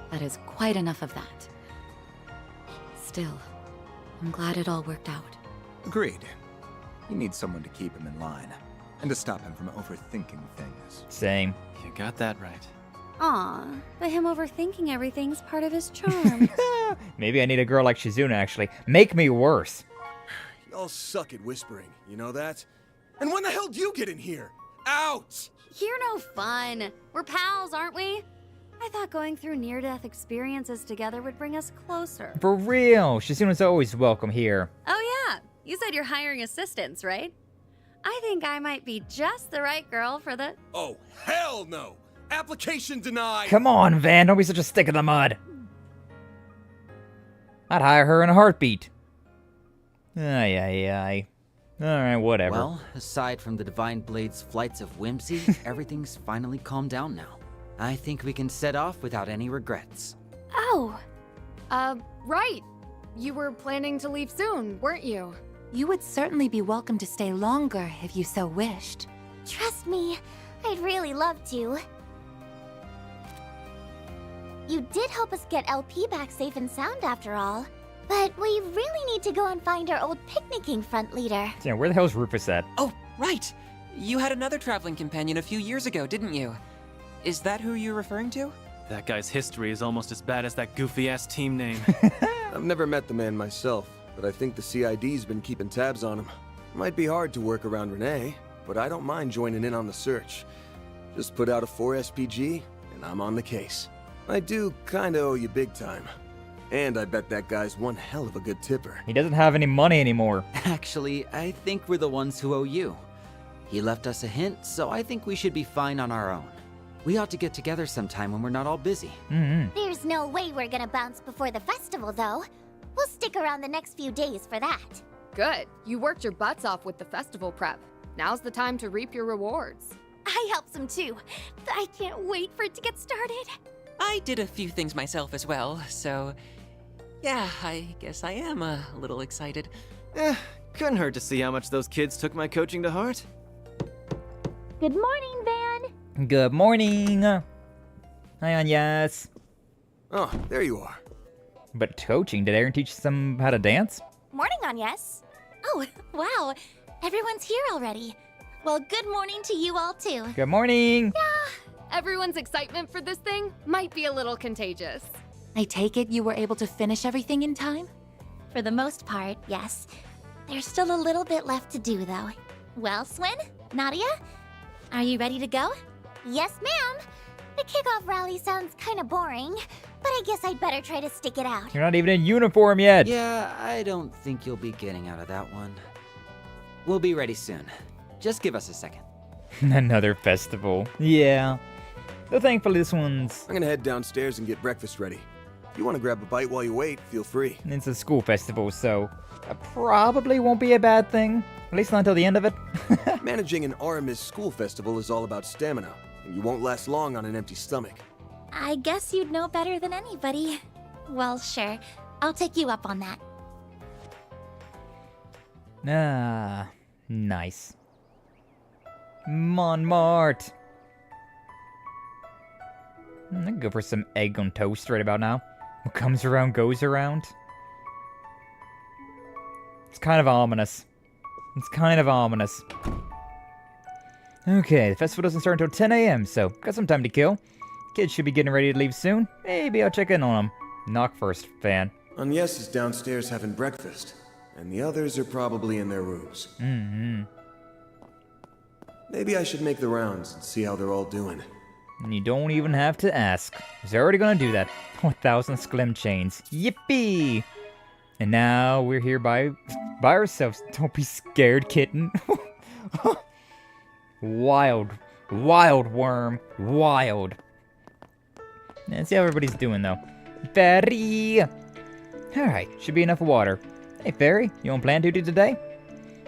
That is quite enough of that. Still, I'm glad it all worked out. Agreed. You need someone to keep him in line, and to stop him from overthinking things. Same. You got that right. Aw, but him overthinking everything's part of his charm. Maybe I need a girl like Shizuna, actually. Make me worse. Y'all suck at whispering, you know that? And when the hell do you get in here? Out! You're no fun. We're pals, aren't we? I thought going through near-death experiences together would bring us closer. For real. Shizuna's always welcome here. Oh yeah, you said you're hiring assistants, right? I think I might be just the right girl for the... Oh, hell no! Application denied! Come on, Van. Don't be such a stick in the mud. I'd hire her in a heartbeat. Ay. Alright, whatever. Well, aside from the Divine Blade's flights of whimsy, everything's finally calmed down now. I think we can set off without any regrets. Oh. Right. You were planning to leave soon, weren't you? You would certainly be welcome to stay longer if you so wished. Trust me, I'd really love to. You did help us get LP back safe and sound after all. But we really need to go and find our old picnicking front leader. Yeah, where the hell's Rufus at? Oh, right! You had another traveling companion a few years ago, didn't you? Is that who you're referring to? That guy's history is almost as bad as that goofy-ass team name. I've never met the man myself, but I think the CID's been keeping tabs on him. Might be hard to work around Renee, but I don't mind joining in on the search. Just put out a 4 SPG, and I'm on the case. I do kinda owe you big time. And I bet that guy's one hell of a good tipper. He doesn't have any money anymore. Actually, I think we're the ones who owe you. He left us a hint, so I think we should be fine on our own. We ought to get together sometime when we're not all busy. There's no way we're gonna bounce before the festival, though. We'll stick around the next few days for that. Good. You worked your butts off with the festival prep. Now's the time to reap your rewards. I helped some too. I can't wait for it to get started. I did a few things myself as well, so... yeah, I guess I am a little excited. Couldn't hurt to see how much those kids took my coaching to heart. Good morning, Van. Good morning. Hi, Anyas. Oh, there you are. But coaching, did Aaron teach them how to dance? Morning, Anyas. Oh, wow. Everyone's here already. Well, good morning to you all, too. Good morning. Everyone's excitement for this thing might be a little contagious. I take it you were able to finish everything in time? For the most part, yes. There's still a little bit left to do, though. Well, Swin, Nadia, are you ready to go? Yes, ma'am. The kickoff rally sounds kind of boring, but I guess I'd better try to stick it out. You're not even in uniform yet. Yeah, I don't think you'll be getting out of that one. We'll be ready soon. Just give us a second. Another festival. Yeah. Though thankfully this one's... I'm gonna head downstairs and get breakfast ready. If you want to grab a bite while you wait, feel free. It's a school festival, so that probably won't be a bad thing. At least not until the end of it. Managing an Aramis school festival is all about stamina, and you won't last long on an empty stomach. I guess you'd know better than anybody. Well, sure. I'll take you up on that. Ah, nice. Montmartre. I can go for some egg on toast right about now. What comes around goes around. It's kind of ominous. It's kind of ominous. Okay, the festival doesn't start until 10 a.m., so got some time to kill. Kids should be getting ready to leave soon. Maybe I'll check in on them. Knock first, Van. Agnes is downstairs having breakfast. and the others are probably in their rooms. Mm-hmm. Maybe I should make the rounds and see how they're all doing. And you don't even have to ask. He's already gonna do that. 1,000 Sklim chains. Yippee! And now we're here by ourselves. Don't be scared, kitten. Wild worm. Wild. Let's see how everybody's doing, though. Fairy! Alright, should be enough water. Hey, Fairy, you on plan duty today?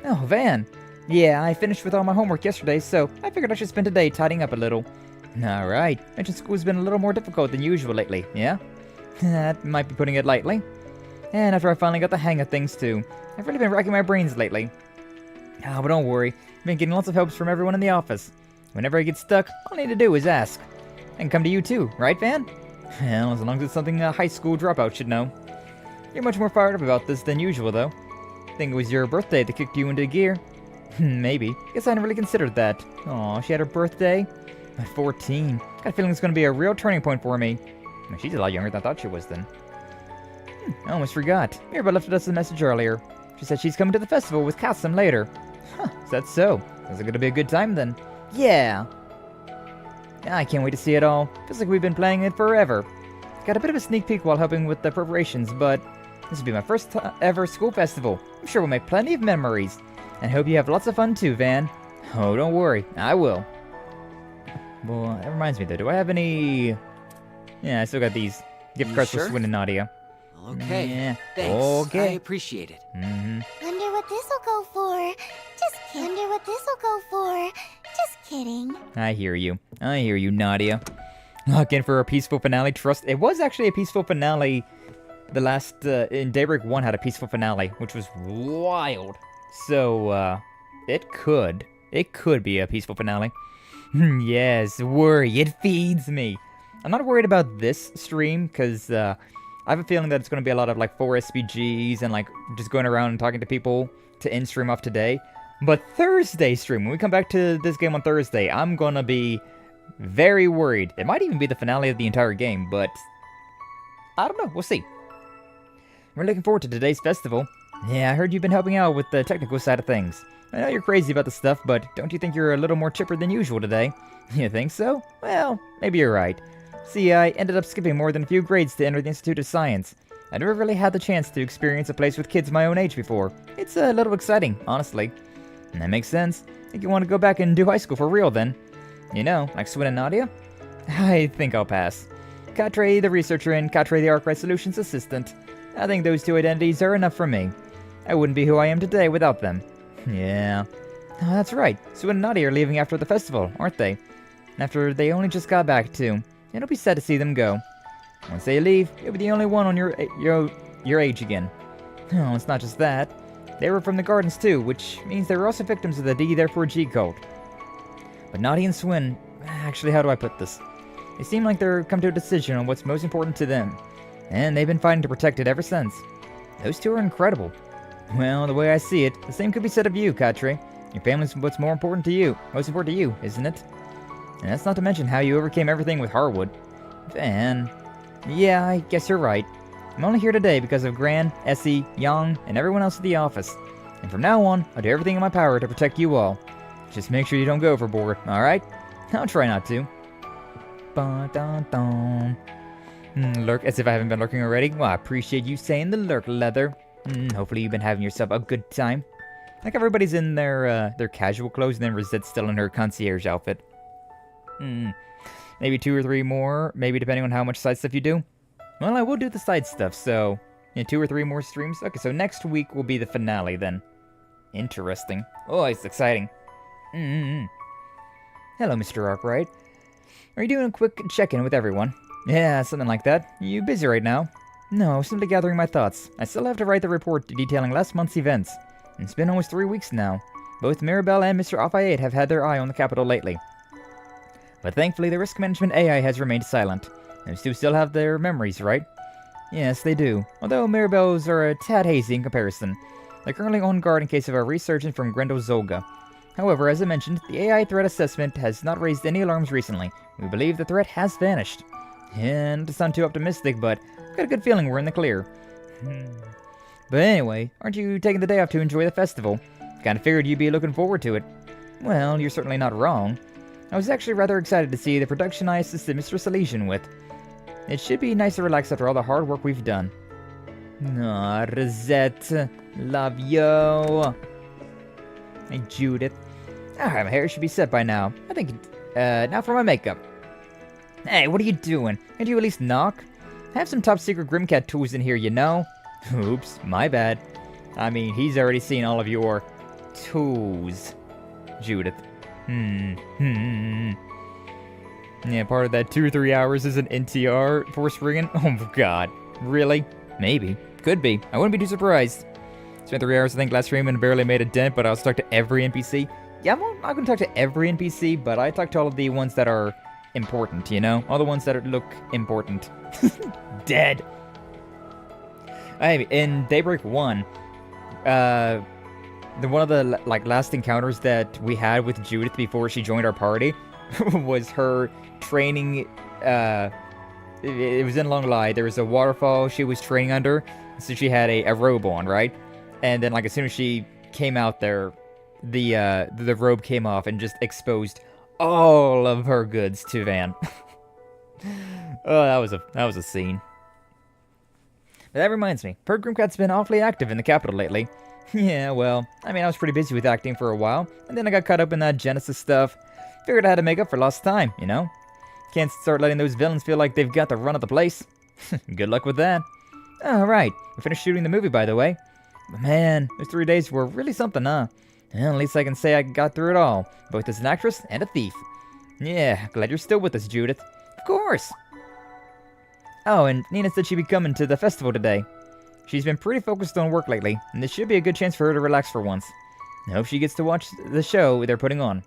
Oh, Van. Yeah, I finished with all my homework yesterday, so I figured I should spend today tidying up a little. Alright, mentioned school's been a little more difficult than usual lately, yeah? That might be putting it lightly. And after I finally got the hang of things, too. I've really been racking my brains lately. Oh, but don't worry. I've been getting lots of helps from everyone in the office. Whenever I get stuck, all I need to do is ask. I can come to you too, right, Van? Well, as long as it's something a high school dropout should know. You're much more fired up about this than usual, though. I think it was your birthday that kicked you into gear. Maybe. Guess I hadn't really considered that. Aw, she had her birthday? At 14. Got a feeling it's going to be a real turning point for me. Well, she's a lot younger than I thought she was then. I almost forgot. Mirabelle left us a message earlier. She said she's coming to the festival with Kasim later. Huh, is that so? Is it going to be a good time then? Yeah! I can't wait to see it all. Feels like we've been playing it forever. Got a bit of a sneak peek while helping with the preparations, but this will be my first ever school festival. I'm sure we'll make plenty of memories. And hope you have lots of fun too, Van. Oh, don't worry. I will. Well, that reminds me though. Do I have any... Yeah, I still got these gift cards for Swin and Nadia. Okay. Yeah. Thanks. Okay. I appreciate it. Wonder what this'll go for. Just kidding. Wonder what this'll go for. Just kidding. I hear you. I hear you, Nadia. Lock in for a peaceful finale. Trust. It was actually a peaceful finale. The last in Daybreak 1 had a peaceful finale, which was wild. So it could be a peaceful finale. Yes, worry. It feeds me. I'm not worried about this stream because I have a feeling that it's going to be a lot of like 4 SPGs and like just going around and talking to people to end stream off today. But Thursday stream, when we come back to this game on Thursday, I'm going to be very worried. It might even be the finale of the entire game, but I don't know. We'll see. We're looking forward to today's festival. Yeah, I heard you've been helping out with the technical side of things. I know you're crazy about the stuff, but don't you think you're a little more chipper than usual today? You think so? Well, maybe you're right. See, I ended up skipping more than a few grades to enter the Institute of Science. I never really had the chance to experience a place with kids my own age before. It's a little exciting, honestly. And that makes sense. Think you want to go back and do high school for real then? You know, like Swin and Nadia? I think I'll pass. Katre the researcher and Katre the Arkride Solutions assistant. I think those two identities are enough for me. I wouldn't be who I am today without them. Yeah. Oh, that's right. Swin and Nadia are leaving after the festival, aren't they? After they only just got back, too. It'll be sad to see them go. Once they leave, you'll be the only one on your age again. Oh, it's not just that. They were from the gardens, too, which means they were also victims of the D therefore G cult. But Nadia and Swin... Actually, how do I put this? They seem like they're come to a decision on what's most important to them. And they've been fighting to protect it ever since. Those two are incredible. Well, the way I see it, the same could be said of you, Katre. Your family's what's most important to you, isn't it? And that's not to mention how you overcame everything with Harwood. Van... Yeah, I guess you're right. I'm only here today because of Gran, Essie, Yang, and everyone else at the office. And from now on, I'll do everything in my power to protect you all. Just make sure you don't go overboard, alright? I'll try not to. Ba-dun-dun. Lurk, as if I haven't been lurking already. Well, I appreciate you saying the lurk, Leather. Hopefully you've been having yourself a good time. Like everybody's in their casual clothes, and then Rosette's still in her concierge outfit. Maybe 2 or 3 more, maybe depending on how much side stuff you do. Well, I will do the side stuff, so... Yeah, 2 or 3 more streams. Okay, so next week will be the finale, then. Interesting. Oh, it's exciting. Hello, Mr. Arkride. Are you doing a quick check-in with everyone? Yeah, something like that. You busy right now? No, simply gathering my thoughts. I still have to write the report detailing last month's events. It's been almost 3 weeks now. Both Mirabelle and Mr. Lafayette have had their eye on the capital lately. But thankfully, the risk management AI has remained silent. Those two still have their memories, right? Yes, they do. Although Mirabelle's are a tad hazy in comparison. They're currently on guard in case of a resurgence from Grendel Zolga. However, as I mentioned, the AI threat assessment has not raised any alarms recently. We believe the threat has vanished. And not to sound too optimistic, but I've got a good feeling we're in the clear. But anyway, aren't you taking the day off to enjoy the festival? Kinda figured you'd be looking forward to it. Well, you're certainly not wrong. I was actually rather excited to see the production I assisted Mr. Salesian with. It should be nice to relax after all the hard work we've done. Aw, Rosette. Love you. Hey, Judith. Alright, my hair should be set by now. I think, now for my makeup. Hey, what are you doing? Can't you at least knock? I have some top secret Grimcat tools in here, you know? Oops, my bad. I mean, he's already seen all of your tools. Judith. Yeah, part of that 2 or 3 hours is an NTR force ringing? Oh god. Really? Maybe. Could be. I wouldn't be too surprised. Spent 3 hours, I think, last stream and barely made a dent, but I also talked to every NPC. Yeah, I'm not gonna talk to every NPC, but I talked to all of the ones that are important, you know? All the ones that look important. Dead. Hey, in Daybreak 1, one of the last encounters that we had with Judith before she joined our party was her training. It was in Long Lie. There was a waterfall she was training under, so she had a robe on, right? And then, as soon as she came out there, the robe came off and just exposed all of her goods to Van. Oh, that was a scene. But that reminds me, Perd Grimcat's been awfully active in the capital lately. Yeah, well, I mean, I was pretty busy with acting for a while, and then I got caught up in that Genesis stuff. Figured I had to make up for lost time, you know? Can't start letting those villains feel like they've got the run of the place. Good luck with that. Alright, we finished shooting the movie, by the way. But man, those 3 days were really something, huh? Well, at least I can say I got through it all, both as an actress and a thief. Yeah, glad you're still with us, Judith. Of course! Oh, and Nina said she'd be coming to the festival today. She's been pretty focused on work lately, and this should be a good chance for her to relax for once. I hope she gets to watch the show they're putting on.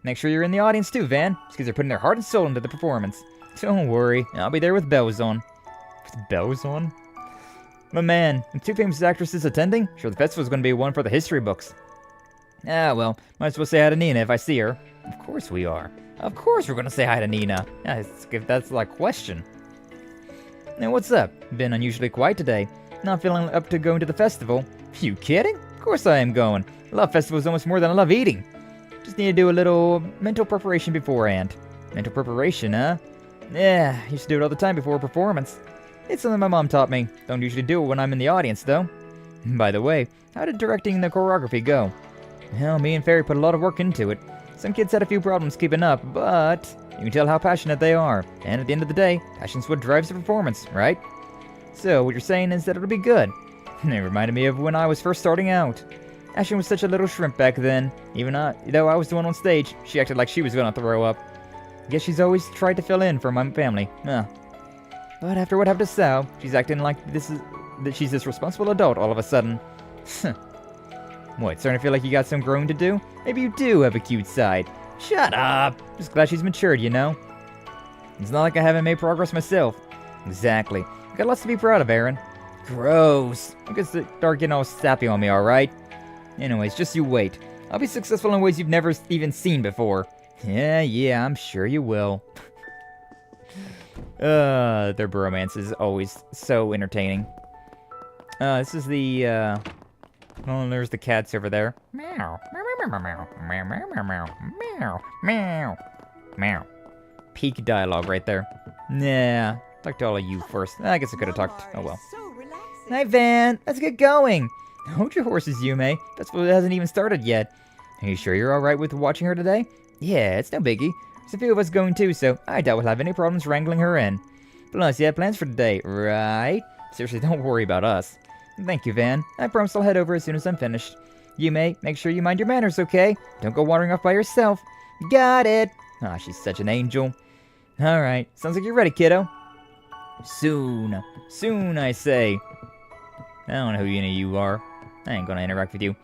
Make sure you're in the audience too, Van, because they're putting their heart and soul into the performance. Don't worry, I'll be there with bells on. With bells on? But man, with 2 famous actresses attending, sure the festival's gonna be one for the history books. Ah, well, might as well say hi to Nina if I see her. Of course we are. Of course we're gonna say hi to Nina. Yeah, if that's like question. Now what's up? Been unusually quiet today. Not feeling up to going to the festival. You kidding? Of course I am going. I love festivals almost more than I love eating. Just need to do a little mental preparation beforehand. Mental preparation, huh? Yeah, I used to do it all the time before a performance. It's something my mom taught me. Don't usually do it when I'm in the audience, though. By the way, how did directing the choreography go? Well, me and Fairy put a lot of work into it. Some kids had a few problems keeping up, but you can tell how passionate they are. And at the end of the day, passion's what drives the performance, right? So, what you're saying is that it'll be good. It reminded me of when I was first starting out. Ashen was such a little shrimp back then. Even though I was the one on stage, she acted like she was gonna throw up. Guess she's always tried to fill in for my family. But after what happened to Sal, she's acting like she's this responsible adult all of a sudden. What, starting to feel like you got some growing to do? Maybe you do have a cute side. Shut up! Just glad she's matured, you know? It's not like I haven't made progress myself. Exactly. Got lots to be proud of, Aaron. Gross. I guess the dark getting all sappy on me, alright? Anyways, just you wait. I'll be successful in ways you've never even seen before. Yeah, I'm sure you will. Their bromance is always so entertaining. This is the, oh, there's the cats over there. Meow. Meow, meow, meow, meow, meow, meow, meow, meow, meow. Peak dialogue right there. Yeah. Talk to all of you first. I guess I could have talked. Oh well. Hi, Van. Let's get going. Hold your horses, Yume. Festival hasn't even started yet. Are you sure you're alright with watching her today? Yeah, it's no biggie. There's a few of us going too, so I doubt we'll have any problems wrangling her in. Plus, you have plans for today, right? Seriously, don't worry about us. Thank you, Van. I promise I'll head over as soon as I'm finished. Yume, make sure you mind your manners, okay? Don't go wandering off by yourself. Got it. Ah, she's such an angel. Alright, sounds like you're ready, kiddo. Soon. Soon, I say. I don't know who any of you are. I ain't gonna interact with you.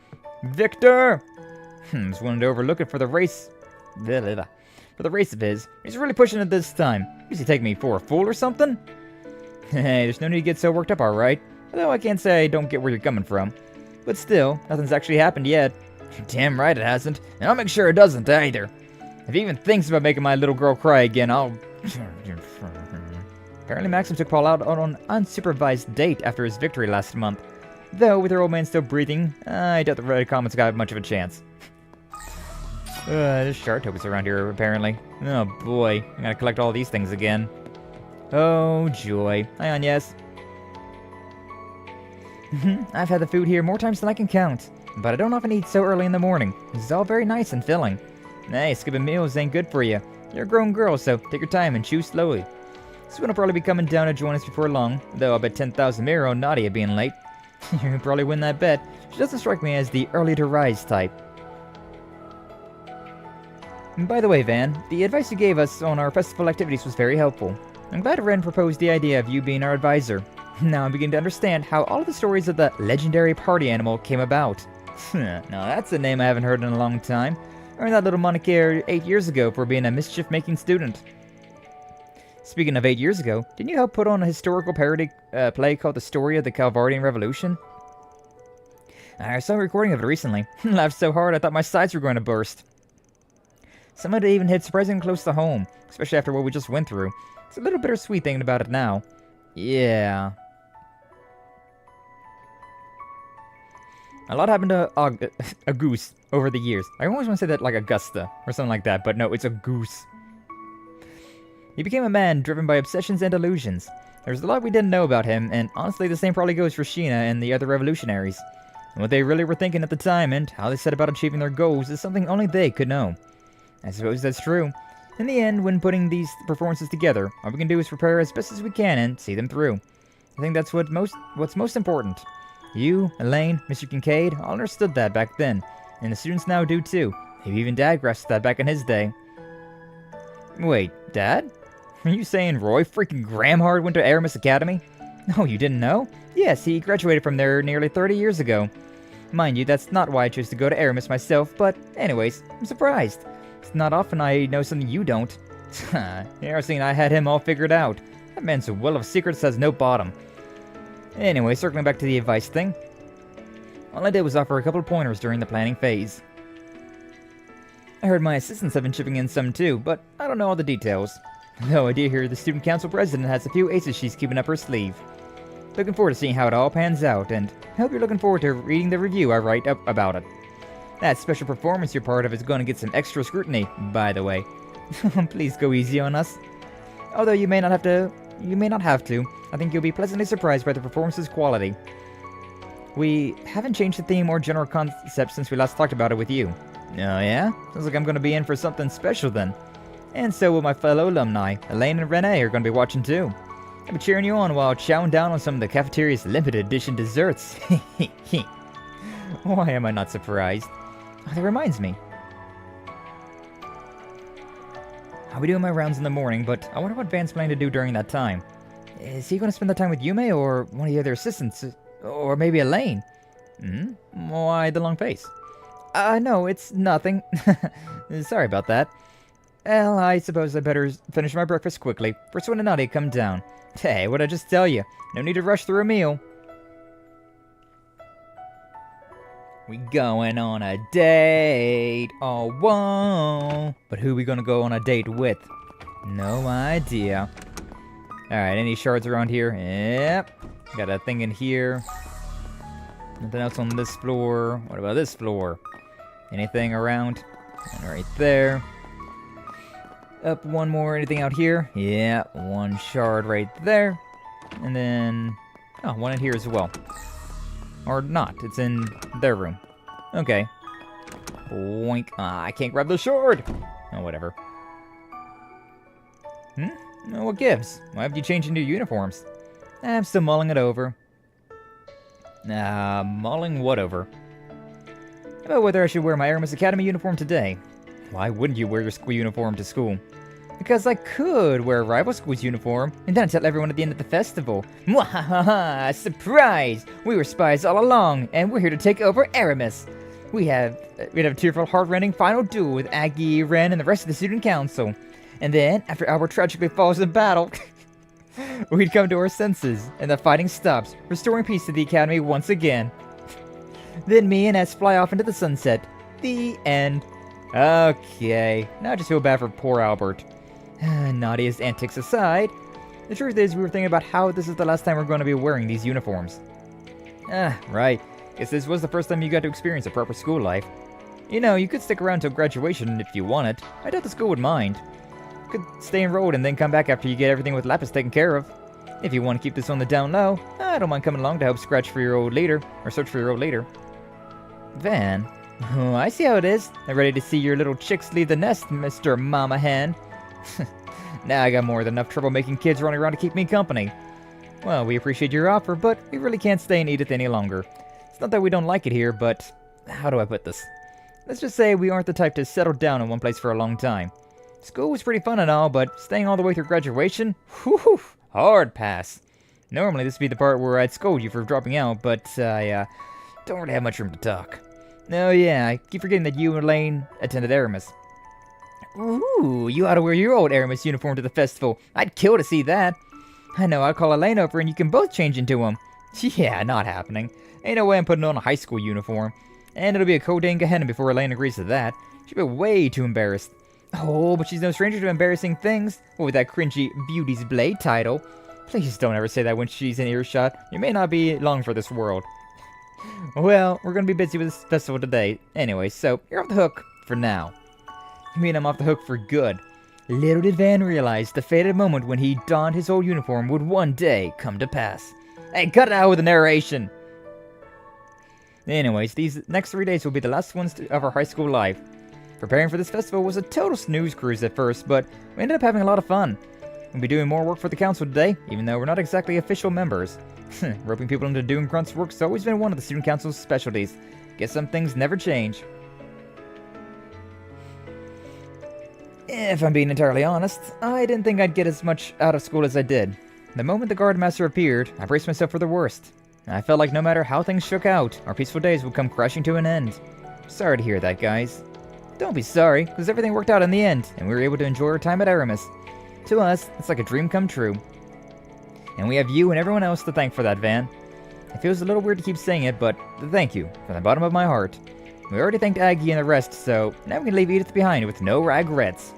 Victor! Just wanted to overlook it for the race. For the race of his. He's really pushing it this time. Does he take me for a fool or something? Hey, there's no need to get so worked up, alright? Although I can't say I don't get where you're coming from. But still, nothing's actually happened yet. You're damn right it hasn't. And I'll make sure it doesn't either. If he even thinks about making my little girl cry again, I'll... Apparently Maxim took Paul out on an unsupervised date after his victory last month. Though, with her old man still breathing, I doubt the Reddit comments got much of a chance. There's shard tokens around here, apparently. Oh boy, I gotta collect all these things again. Oh joy. Hi, Agnes. I've had the food here more times than I can count, but I don't often eat so early in the morning. This is all very nice and filling. Hey, skipping meals ain't good for you. You're a grown girl, so take your time and chew slowly. Soon will probably be coming down to join us before long, though I bet 10,000 mirror on Nadia being late. You'll probably win that bet. She doesn't strike me as the early to rise type. And by the way, Van, the advice you gave us on our festival activities was very helpful. I'm glad Ren proposed the idea of you being our advisor. Now I'm beginning to understand how all of the stories of the legendary party animal came about. Now that's a name I haven't heard in a long time. I earned that little moniker 8 years ago for being a mischief-making student. Speaking of 8 years ago, didn't you help put on a historical parody play called The Story of the Calvardian Revolution? I saw a recording of it recently. Laughed so hard I thought my sides were going to burst. Some of it even hit surprisingly close to home, especially after what we just went through. It's a little bittersweet thinking about it now. Yeah. A lot happened to a goose over the years. I always want to say that like Augusta or something like that, but no, it's a goose. He became a man driven by obsessions and illusions. There's a lot we didn't know about him, and honestly the same probably goes for Sheena and the other revolutionaries. What they really were thinking at the time and how they set about achieving their goals is something only they could know. I suppose that's true. In the end, when putting these performances together, all we can do is prepare as best as we can and see them through. I think that's what's most important. You, Elaine, Mr. Kincaid, all understood that back then, and the students now do too. Maybe even Dad grasped that back in his day. Wait, Dad? Are you saying Roy freaking Gramhard went to Aramis Academy? No, you didn't know? Yes, he graduated from there nearly 30 years ago. Mind you, that's not why I chose to go to Aramis myself, but anyways, I'm surprised. It's not often I know something you don't. You're saying I had him all figured out. That man's a well of secrets has no bottom. Anyway, circling back to the advice thing. All I did was offer a couple of pointers during the planning phase. I heard my assistants have been chipping in some too, but I don't know all the details. Though I do hear the student council president has a few aces she's keeping up her sleeve. Looking forward to seeing how it all pans out, and I hope you're looking forward to reading the review I write up about it. That special performance you're part of is going to get some extra scrutiny, by the way. Please go easy on us. Although you may not have to, I think you'll be pleasantly surprised by the performance's quality. We haven't changed the theme or general concept since we last talked about it with you. Oh yeah? Sounds like I'm going to be in for something special then. And so will my fellow alumni. Elaine and Renee are going to be watching too. I'll be cheering you on while chowing down on some of the cafeteria's limited edition desserts. Why am I not surprised? Oh, that reminds me. I'll be doing my rounds in the morning, but I wonder what Van's planning to do during that time. Is he going to spend the time with Yume or one of the other assistants? Or maybe Elaine? Why the long face? No, it's nothing. Sorry about that. Well, I suppose I better finish my breakfast quickly. First when Nadia come down. Hey, what'd I just tell you? No need to rush through a meal. We going on a date. Oh, whoa. But who we gonna go on a date with? No idea. Alright, any shards around here? Yep. Got a thing in here. Nothing else on this floor. What about this floor? Anything around? And right there. Up one more. Anything out here? Yeah, one shard right there. And then... oh, one in here as well. Or not. It's in their room. Okay. Boink. I can't grab the shard! Oh, whatever. Oh, what gives? Why have you changed into your uniforms? I'm still mulling it over. Mulling what over? About whether I should wear my Aramis Academy uniform today. Why wouldn't you wear your school uniform to school? Because I could wear a rival school's uniform, and then tell everyone at the end of the festival, Mwahaha! Surprise! We were spies all along, and we're here to take over Aramis. We'd have a tearful, heart-rending final duel with Aggie, Ren, and the rest of the student council. And then, after Albert tragically falls in battle, we'd come to our senses, and the fighting stops, restoring peace to the Academy once again. Then me and S fly off into the sunset. The end. Okay, now I just feel bad for poor Albert. Nadia's antics aside, the truth is we were thinking about how this is the last time we're going to be wearing these uniforms. Right. Guess this was the first time you got to experience a proper school life. You know, you could stick around till graduation if you wanted. I doubt the school would mind. You could stay enrolled and then come back after you get everything with Lapis taken care of. If you want to keep this on the down low, I don't mind coming along to help scratch for your old leader, or search for your old leader. Van? Oh, I see how it is. I'm ready to see your little chicks leave the nest, Mr. Mama Hen. Now I got more than enough trouble making kids running around to keep me company. Well, we appreciate your offer, but we really can't stay in Edith any longer. It's not that we don't like it here, but how do I put this? Let's just say we aren't the type to settle down in one place for a long time. School was pretty fun and all, but staying all the way through graduation? Whew, hard pass. Normally this would be the part where I'd scold you for dropping out, but I don't really have much room to talk. Oh yeah, I keep forgetting that you and Elaine attended Aramis. Ooh, you ought to wear your old Aramis uniform to the festival. I'd kill to see that. I know, I'll call Elaine over and you can both change into them. Yeah, not happening. Ain't no way I'm putting on a high school uniform. And it'll be a cold day in Gehenna before Elaine agrees to that. She'll be way too embarrassed. Oh, but she's no stranger to embarrassing things. What with that cringy Beauty's Blade title. Please don't ever say that when she's in earshot. You may not be long for this world. Well, we're gonna be busy with this festival today. Anyway, so you're off the hook for now. I mean, I'm off the hook for good. Little did Van realize the fated moment when he donned his old uniform would one day come to pass. Hey, cut it out with the narration! Anyways, these next 3 days will be the last ones of our high school life. Preparing for this festival was a total snooze cruise at first, but we ended up having a lot of fun. We'll be doing more work for the council today, even though we're not exactly official members. Roping people into doing grunts work's always been one of the student council's specialties. Guess some things never change. If I'm being entirely honest, I didn't think I'd get as much out of school as I did. The moment the guard master appeared, I braced myself for the worst. I felt like no matter how things shook out, our peaceful days would come crashing to an end. Sorry to hear that, guys. Don't be sorry, because everything worked out in the end, and we were able to enjoy our time at Aramis. To us, it's like a dream come true. And we have you and everyone else to thank for that, Van. It feels a little weird to keep saying it, but thank you, from the bottom of my heart. We already thanked Aggie and the rest, so now we can leave Edith behind with no regrets.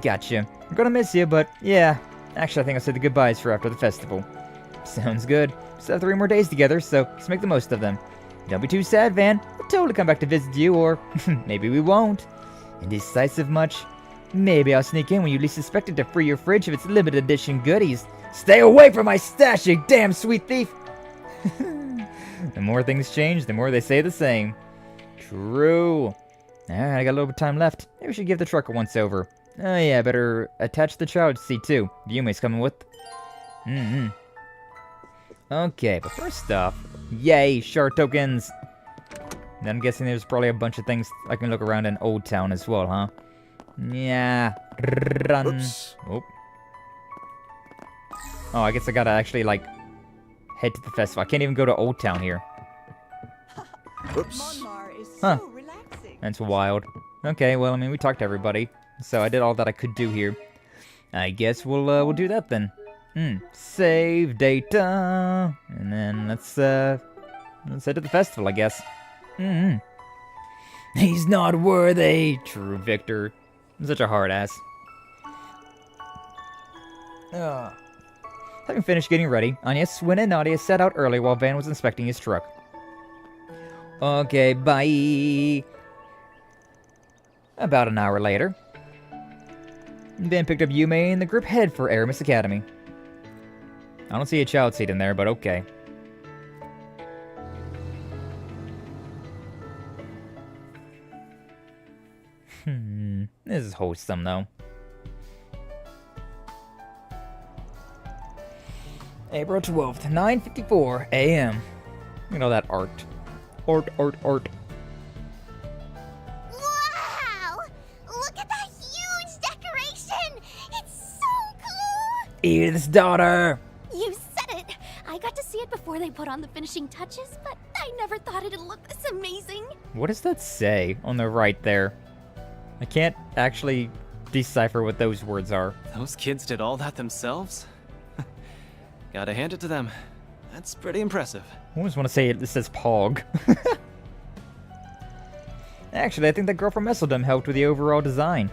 Gotcha. I'm gonna miss you, but yeah. Actually, I think I'll say the goodbyes for after the festival. Sounds good. Still have 3 more days together, so let's make the most of them. Don't be too sad, Van. We'll totally come back to visit you, or maybe we won't. Indecisive much? Maybe I'll sneak in when you least suspect it to free your fridge of its limited edition goodies. Stay away from my stash, you damn sweet thief! The more things change, the more they say the same. True. Alright, I got a little bit of time left. Maybe we should give the truck a once-over. Oh yeah, better attach the child seat too. Yume's coming with. Okay, but first off, yay, shard tokens! And I'm guessing there's probably a bunch of things I can look around in Old Town as well, huh? Yeah. Run. Oops. Oh. Oh, I guess I gotta actually, like, head to the festival. I can't even go to Old Town here. Oops. Huh. That's wild. Okay, well, I mean, we talked to everybody, so I did all that I could do here. I guess we'll do that then. Save data, and then let's head to the festival, I guess. He's not worthy. True, Victor. I'm such a hard ass. Having finished getting ready, Anya, Swin, and Nadia set out early while Van was inspecting his truck. Okay, bye. About an hour later, Van picked up Yume and the group headed for Aramis Academy. I don't see a child seat in there, but okay. This is wholesome, though. April 12th, 9:54 a.m. Look at all that art. Art. Wow! Look at that huge decoration! It's so cool! Edith's daughter! You said it! I got to see it before they put on the finishing touches, but I never thought it'd look this amazing. What does that say on the right there? I can't actually decipher what those words are. Those kids did all that themselves? Gotta hand it to them. That's pretty impressive. I always want to say it says Pog. Actually, I think that girl from Messeldom helped with the overall design.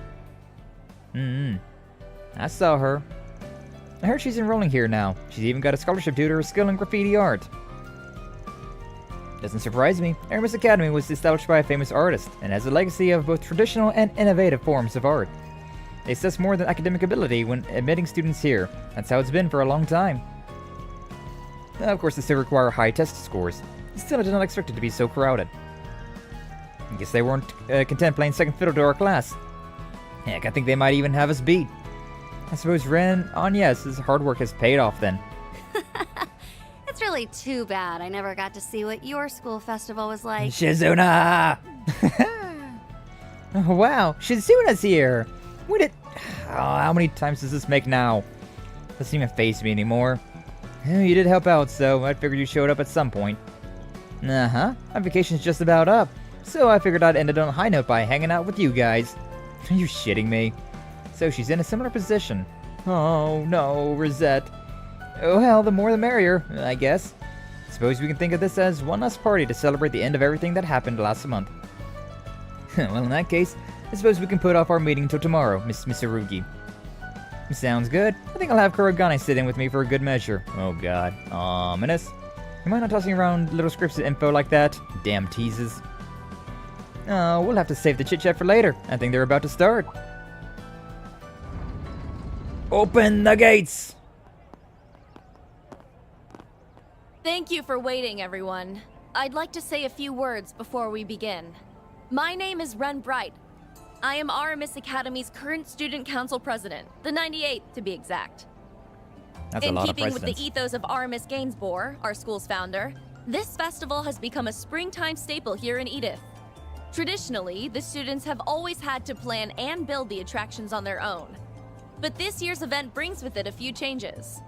I saw her. I heard she's enrolling here now. She's even got a scholarship due to her skill in graffiti art. Doesn't surprise me. Aramis Academy was established by a famous artist, and has a legacy of both traditional and innovative forms of art. They assess more than academic ability when admitting students here. That's how it's been for a long time. Of course, they still require high test scores. Still, I did not expect it to be so crowded. I guess they weren't content playing second fiddle to our class. Heck, I think they might even have us beat. I suppose Ren, Agnes' hard work has paid off then. It's really too bad I never got to see what your school festival was like. Shizuna! Oh, wow, Shizuna's here! What it? Oh, how many times does this make now? Doesn't even face me anymore. You did help out, so I figured you showed up at some point. Uh-huh, my vacation's just about up, so I figured I'd end it on a high note by hanging out with you guys. Are you shitting me? So she's in a similar position. Oh, no, Rosette. Oh, well, the more the merrier, I guess. Suppose we can think of this as one last party to celebrate the end of everything that happened last month. Well, in that case, I suppose we can put off our meeting till tomorrow, Miss Arugi. Sounds good. I think I'll have Kurogane sit in with me for a good measure. Oh god, ominous. Am I not tossing around little scripts of info like that? Damn teases. Oh, we'll have to save the chit-chat for later. I think they're about to start. Open the gates! Thank you for waiting, everyone. I'd like to say a few words before we begin. My name is Ren Bright. I am Aramis Academy's current student council president, the 98th to be exact. That's a lot of In keeping with presidents. the ethos of Aramis Gainsborough, our school's founder, this festival has become a springtime staple here in Edith. Traditionally, the students have always had to plan and build the attractions on their own. But this year's event brings with it a few changes.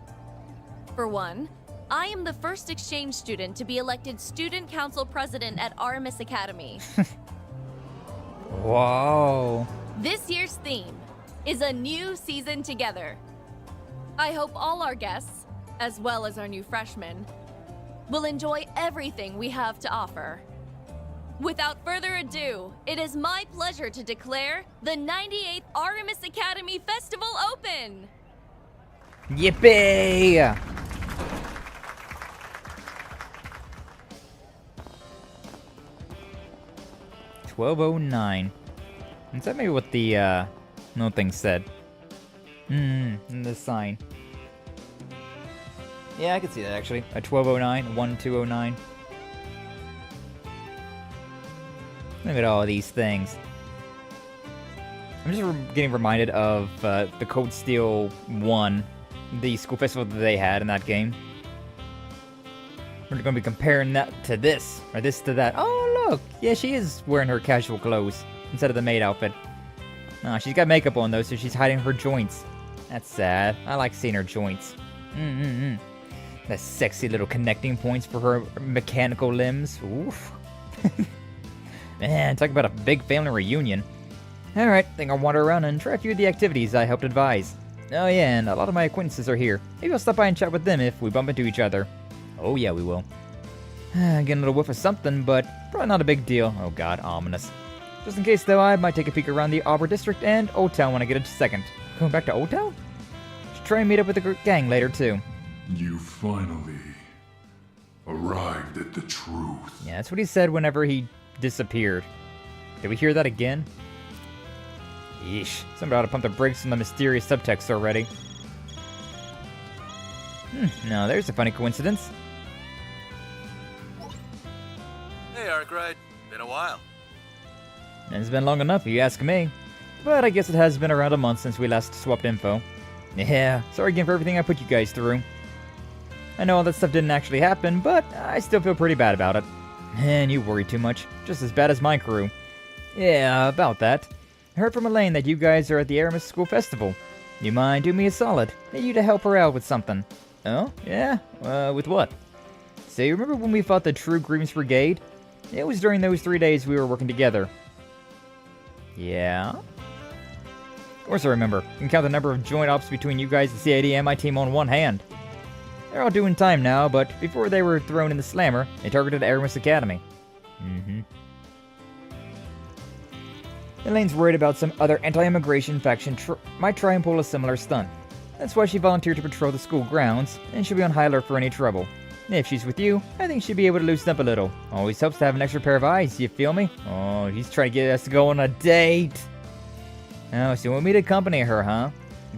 For one, I am the first exchange student to be elected student council president at Aramis Academy. Whoa. This year's theme is a new season together. I hope all our guests, as well as our new freshmen, will enjoy everything we have to offer. Without further ado, it is my pleasure to declare the 98th Aramis Academy Festival open! Yippee! $12.09. Is that maybe what the no thing said? The sign. Yeah, I can see that actually. A 1209, 1209. Look at all these things. I'm just getting reminded of the Cold Steel 1, the school festival that they had in that game. We're going to be comparing that to this, or this to that. Oh, look! Yeah, she is wearing her casual clothes instead of the maid outfit. Oh, she's got makeup on though, so she's hiding her joints. That's sad. I like seeing her joints. The sexy little connecting points for her mechanical limbs. Oof. Man, talk about a big family reunion. Alright, think I'll wander around and try a few of the activities I helped advise. Oh yeah, and a lot of my acquaintances are here. Maybe I'll stop by and chat with them if we bump into each other. Oh yeah, we will. Getting a little whiff of something, but probably not a big deal. Oh god, ominous. Just in case though, I might take a peek around the Arbor District and Old Town when I get a second. Going back to Old Town? Should try and meet up with the gang later too. You finally arrived at the truth. Yeah, that's what he said whenever he disappeared. Did we hear that again? Yeesh. Somebody ought to pump the brakes on the mysterious subtext already. No, there's a funny coincidence. Hey, Arkride. Been a while. It's been long enough, if you ask me. But I guess it has been around a month since we last swapped info. Yeah, sorry again for everything I put you guys through. I know all that stuff didn't actually happen, but I still feel pretty bad about it. Man, you worry too much. Just as bad as my crew. Yeah, about that. I heard from Elaine that you guys are at the Aramis School Festival. You mind do me a solid? Need you to help her out with something. Oh? Yeah? With what? So you remember when we fought the True Grievance Brigade? It was during those 3 days we were working together. Yeah? Of course I remember. You can count the number of joint ops between you guys, the CID, and my team on one hand. They're all doing time now, but before they were thrown in the slammer, they targeted Aramis Academy. Elaine's worried about some other anti-immigration faction might try and pull a similar stunt. That's why she volunteered to patrol the school grounds, and she'll be on high alert for any trouble. If she's with you, I think she'd be able to loosen up a little. Always helps to have an extra pair of eyes, you feel me? Oh, he's trying to get us to go on a date. Oh, so you want me to accompany her, huh?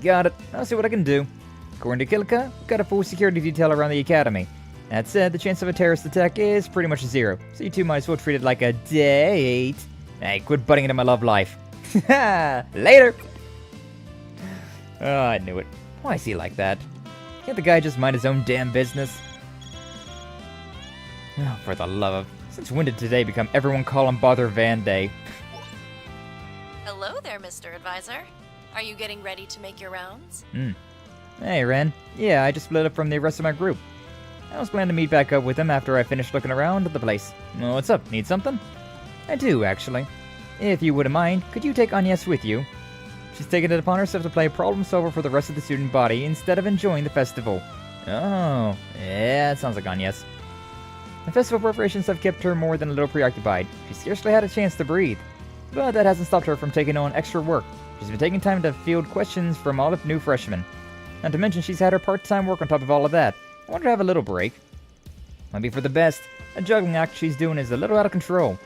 Got it. I'll see what I can do. According to Kilika, we've got a full security detail around the academy. That said, the chance of a terrorist attack is pretty much zero, so you two might as well treat it like a date. Hey, quit butting into my love life. Later! Oh, I knew it. Why is he like that? Can't the guy just mind his own damn business? Oh, for the love of... Since when did today become everyone call him Bother Van Day? Hello there, Mr. Advisor. Are you getting ready to make your rounds? Hey, Ren. Yeah, I just split up from the rest of my group. I was planning to meet back up with them after I finished looking around at the place. Well, what's up? Need something? I do, actually. If you wouldn't mind, could you take Agnes with you? She's taken it upon herself to play problem solver for the rest of the student body instead of enjoying the festival. Oh, yeah, it sounds like Agnes. The festival preparations have kept her more than a little preoccupied. She scarcely had a chance to breathe. But that hasn't stopped her from taking on extra work. She's been taking time to field questions from all the new freshmen. Not to mention she's had her part-time work on top of all of that. I want her to have a little break. Might be for the best. A juggling act she's doing is a little out of control.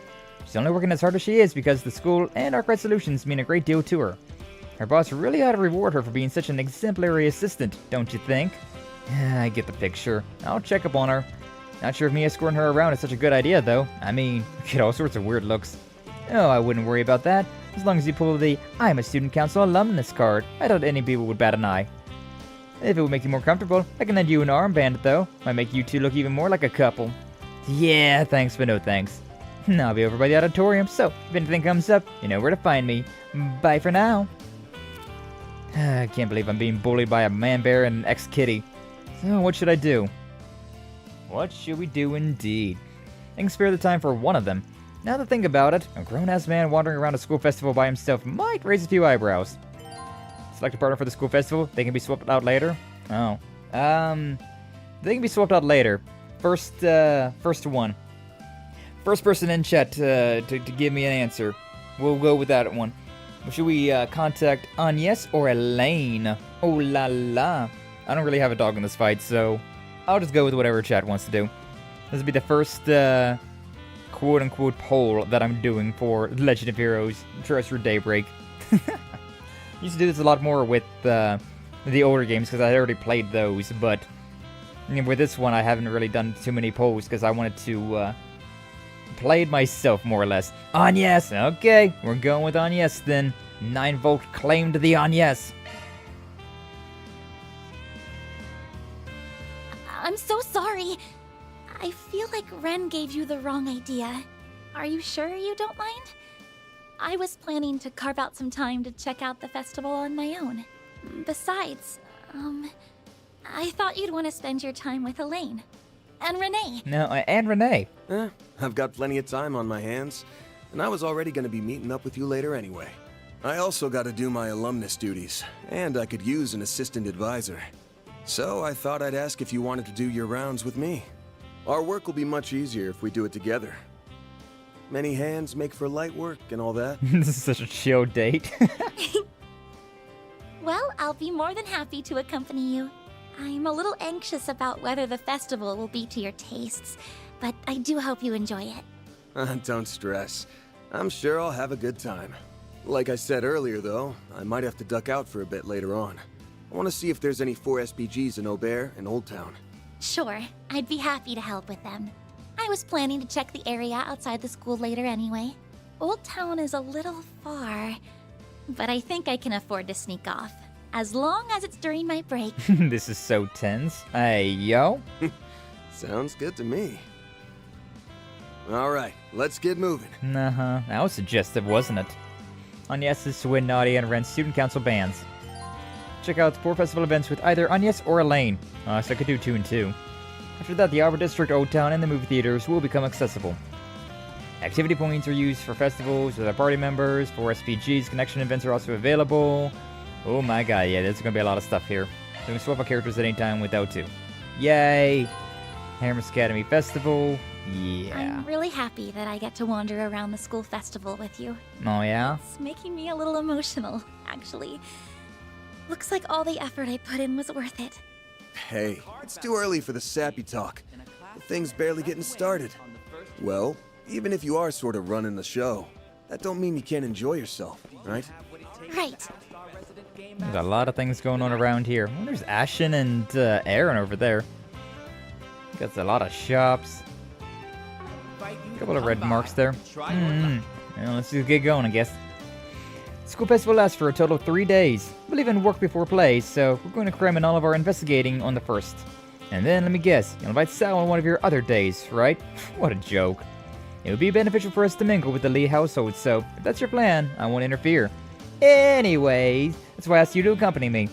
She's only working as hard as she is because the school and Arkride Solutions mean a great deal to her. Her boss really ought to reward her for being such an exemplary assistant, don't you think? I get the picture. I'll check up on her. Not sure if me escorting her around is such a good idea, though. I mean, we get all sorts of weird looks. Oh, I wouldn't worry about that. As long as you pull the I'm a student council alumnus card, I doubt any people would bat an eye. If it would make you more comfortable, I can lend you an armband, though. Might make you two look even more like a couple. Yeah, thanks, but no thanks. I'll be over by the auditorium, so if anything comes up, you know where to find me. Bye for now. I can't believe I'm being bullied by a man-bear and an ex-kitty. So what should I do? What should we do indeed? I can spare the time for one of them. Now to think about it, a grown-ass man wandering around a school festival by himself might raise a few eyebrows. Select a partner for the school festival. They can be swapped out later. Oh. They can be swapped out later. First one. First person in chat to give me an answer. We'll go with that one. Should we contact Agnes or Elaine? Oh la la. I don't really have a dog in this fight, so I'll just go with whatever chat wants to do. This will be the first quote-unquote poll that I'm doing for Legend of Heroes Treasure Daybreak. Used to do this a lot more with the older games because I had already played those, but with this one I haven't really done too many polls because I wanted to play it myself more or less. Agnes! Okay, we're going with Agnes then. 9-volt claim to the Agnes. I'm so sorry. I feel like Ren gave you the wrong idea. Are you sure you don't mind? I was planning to carve out some time to check out the festival on my own. Besides, I thought you'd want to spend your time with Elaine. And Renee. No, and Renee. I've got plenty of time on my hands, and I was already going to be meeting up with you later anyway. I also got to do my alumnus duties, and I could use an assistant advisor. So I thought I'd ask if you wanted to do your rounds with me. Our work will be much easier if we do it together. Many hands make for light work and all that. This is such a chill date. Well, I'll be more than happy to accompany you. I'm a little anxious about whether the festival will be to your tastes, but I do hope you enjoy it. Don't stress. I'm sure I'll have a good time. Like I said earlier, though, I might have to duck out for a bit later on. I want to see if there's any 4 SPGs in Aubert and Old Town. Sure, I'd be happy to help with them. I was planning to check the area outside the school later anyway. Old Town is a little far, but I think I can afford to sneak off, as long as it's during my break. This is so tense. Hey, yo. Sounds good to me. Alright, let's get moving. Uh-huh. That was suggestive, wasn't it? Agnes is to win Nadia and Ren's student council bands. Check out 4 festival events with either Agnes or Elaine. So I could do 2 and 2. After that, the Arbor District, Old Town, and the movie theaters will become accessible. Activity points are used for festivals with our party members. 4 SPGs connection events are also available. Oh my god, yeah, there's gonna be a lot of stuff here. So we can swap our characters at any time without to. Yay! Hermes Academy Festival. Yeah. I'm really happy that I get to wander around the school festival with you. Oh yeah? It's making me a little emotional, actually. Looks like all the effort I put in was worth it. Hey, it's too early for the sappy talk. The thing's barely getting started. Well, even if you are sort of running the show, that don't mean you can't enjoy yourself, right? Right. There's a lot of things going on around here. Well, there's Ashen and Aaron over there. Got a lot of shops. A couple of red marks there. Well, let's just get going, I guess. School festival lasts for a total of 3 days. We'll even work before play, so we're going to cram in all of our investigating on the first. And then, let me guess, you'll invite Sal on one of your other days, right? What a joke. It would be beneficial for us to mingle with the Lee household, so if that's your plan, I won't interfere. Anyways, that's why I asked you to accompany me.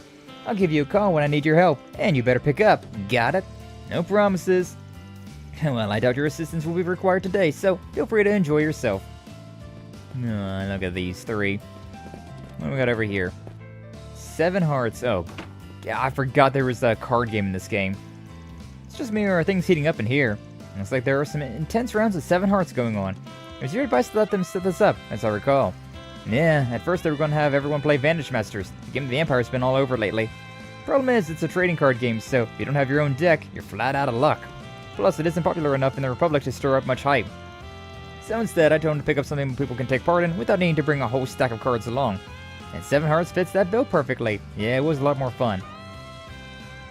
I'll give you a call when I need your help, and you better pick up. Got it? No promises. Well, I doubt your assistance will be required today, so feel free to enjoy yourself. Look at these three. What do we got over here? 7 hearts. Oh, yeah, I forgot there was a card game in this game. It's just me or are things heating up in here? Looks like there are some intense rounds of 7 hearts going on. It was your advice to let them set this up, as I recall. Yeah, at first they were going to have everyone play Vantage Masters. The game of the Empire's been all over lately. Problem is, it's a trading card game, so if you don't have your own deck, you're flat out of luck. Plus, it isn't popular enough in the Republic to stir up much hype. So instead, I told him to pick up something people can take part in without needing to bring a whole stack of cards along. And 7 hearts fits that bill perfectly. Yeah, it was a lot more fun.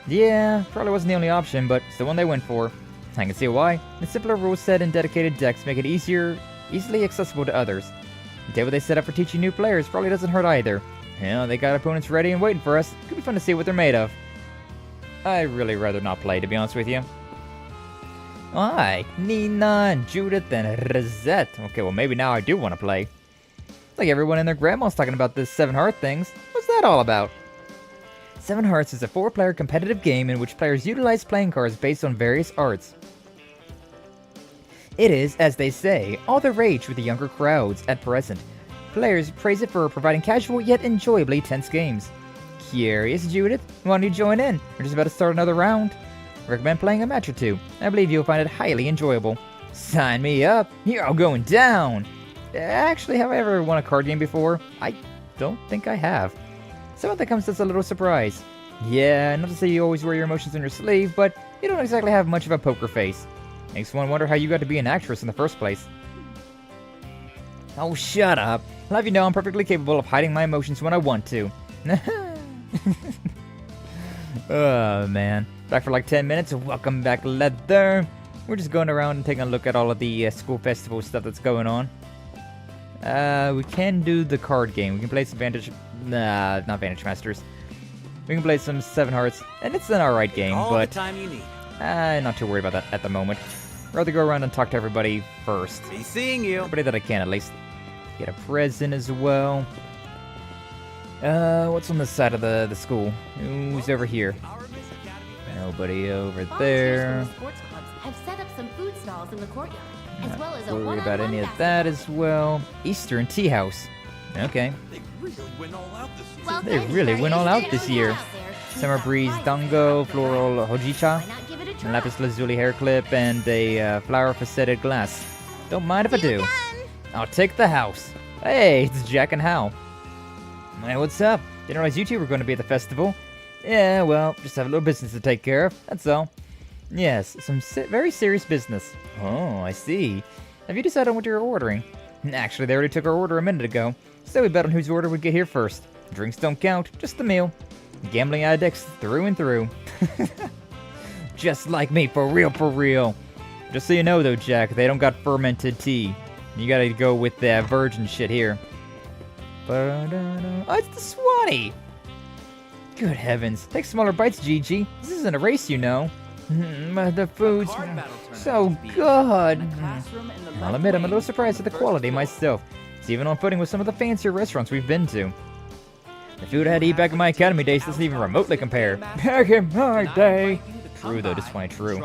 Yeah, probably wasn't the only option, but it's the one they went for. I can see why. The simpler rule set and dedicated decks make it easily accessible to others. The table they set up for teaching new players probably doesn't hurt either. Yeah, they got opponents ready and waiting for us. Could be fun to see what they're made of. I'd really rather not play, to be honest with you. Hi, Nina, Judith, and Rosette. Okay, well maybe now I do want to play. Like everyone and their grandma's talking about this 7 Heart things. What's that all about? 7 Hearts is a 4-player competitive game in which players utilize playing cards based on various arts. It is, as they say, all the rage with the younger crowds at present. Players praise it for providing casual yet enjoyably tense games. Curious, Judith? Why don't you join in? We're just about to start another round. I recommend playing a match or two. I believe you'll find it highly enjoyable. Sign me up! You're all going down! Actually, have I ever won a card game before? I don't think I have. So that comes as a little surprise. Yeah, not to say you always wear your emotions on your sleeve, but you don't exactly have much of a poker face. Makes one wonder how you got to be an actress in the first place. Oh, shut up. I'll have you know I'm perfectly capable of hiding my emotions when I want to. Oh, man. Back for like 10 minutes. Welcome back, Leather. We're just going around and taking a look at all of the school festival stuff that's going on. We can do the card game. We can play some Vantage... Nah, not Vantage Masters. We can play some 7 Hearts, and it's an alright game, but... time you need. Not too worried about that at the moment. Rather go around and talk to everybody first. Be seeing you. Everybody that I can, at least. Get a present as well. What's on this side of the school? Who's over here? Nobody over there. Sports clubs have set up some food stalls in the courtyard, as well as a Don't worry one-on-one about any of that as well. Eastern Tea House. Okay. They really went all out this year. Well, They thanks really for went all out Eastern this Tea year. House there. Summer Breeze Dango, Floral Hojicha, and Lapis Lazuli hair clip, and a flower faceted glass. Don't mind if I do. I'll take the house. Hey, it's Jack and Hal. Hey, what's up? Didn't realize you two were going to be at the festival. Yeah, well, just have a little business to take care of, that's all. Yes, some very serious business. Oh, I see. Have you decided on what you're ordering? Actually, they already took our order a minute ago, so we bet on whose order would get here first. Drinks don't count, just the meal. Gambling addicts through and through. Just like me, for real, for real. Just so you know though, Jack, they don't got fermented tea. You gotta go with that virgin shit here. Oh, it's the Swanee! Good heavens, take smaller bites, Gigi. This isn't a race, you know. The food's so good. I'll admit I'm a little surprised at the quality myself. It's even on footing with some of the fancier restaurants we've been to. The food I had to eat back in my academy days doesn't even remotely compare. Back in my day! True though, despite true.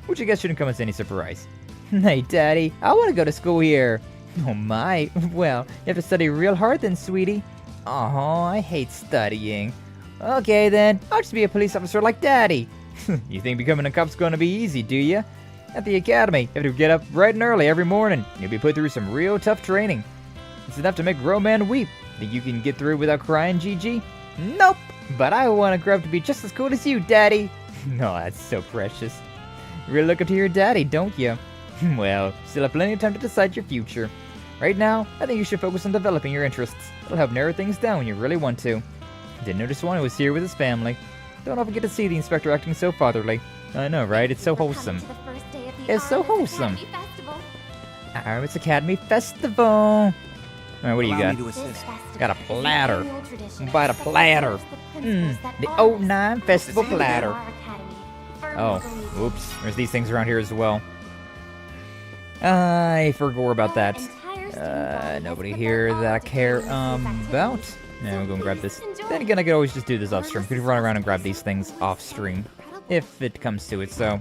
Which I guess shouldn't come as any surprise. Hey Daddy, I want to go to school here. Oh my, well, you have to study real hard then, sweetie. Oh, I hate studying. Okay then, I'll just be a police officer like Daddy. You think becoming a cop's gonna be easy, do ya? At the academy, you have to get up bright and early every morning. You'll be put through some real tough training. It's enough to make a grown man weep. Think you can get through without crying, Gigi? Nope, but I want to grow up to be just as cool as you, Daddy. No, that's so precious. really look up to your daddy, don't you? Well, still have plenty of time to decide your future. Right now, I think you should focus on developing your interests. It'll help narrow things down when you really want to. Didn't notice one who was here with his family. Don't often get to see the inspector acting so fatherly. I know, right? It's so wholesome. It's so wholesome. Arms Academy Festival. Alright, what do you got? Got a platter. Buy a platter. The 09 Festival platter. Oh, oops. There's these things around here as well. I forgot about that. Nobody here that I care about. Yeah, we'll go and grab this. Then again, I could always just do this off stream. Could run around and grab these things off stream. If it comes to it, so.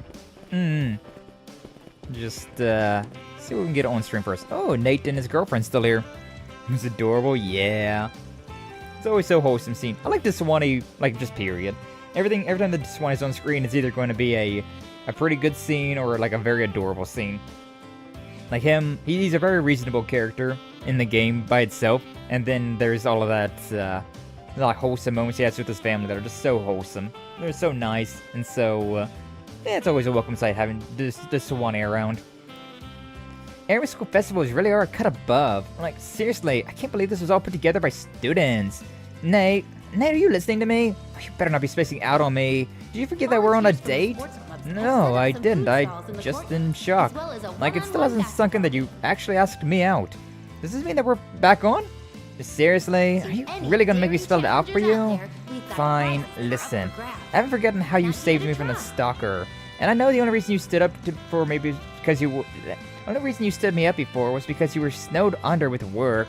Just, see what we can get on stream first. Oh, Nate and his girlfriend's still here. Who's adorable, yeah. It's always so wholesome scene. I like this Swanee, like, just period. Every time the Swanee's on screen, it's either going to be a pretty good scene or, like, a very adorable scene. Like him, he's a very reasonable character in the game by itself, and then there's all of that, like, wholesome moments he has with his family that are just so wholesome. They're so nice, and so, yeah, it's always a welcome sight having this Swanee around. Air School Festivals really are a cut above. Like, seriously, I can't believe this was all put together by students. Nate, are you listening to me? Oh, you better not be spacing out on me. Did you forget that we're on a date? No, I didn't. I just in shock. Like, it still hasn't sunk in that you actually asked me out. Does this mean that we're back on? Seriously? Are you really gonna make me spell it out for you? Fine, listen. I haven't forgotten how you saved me from the stalker. And I know the only reason you stood up for me because you... The only reason you stood me up before was because you were snowed under with work.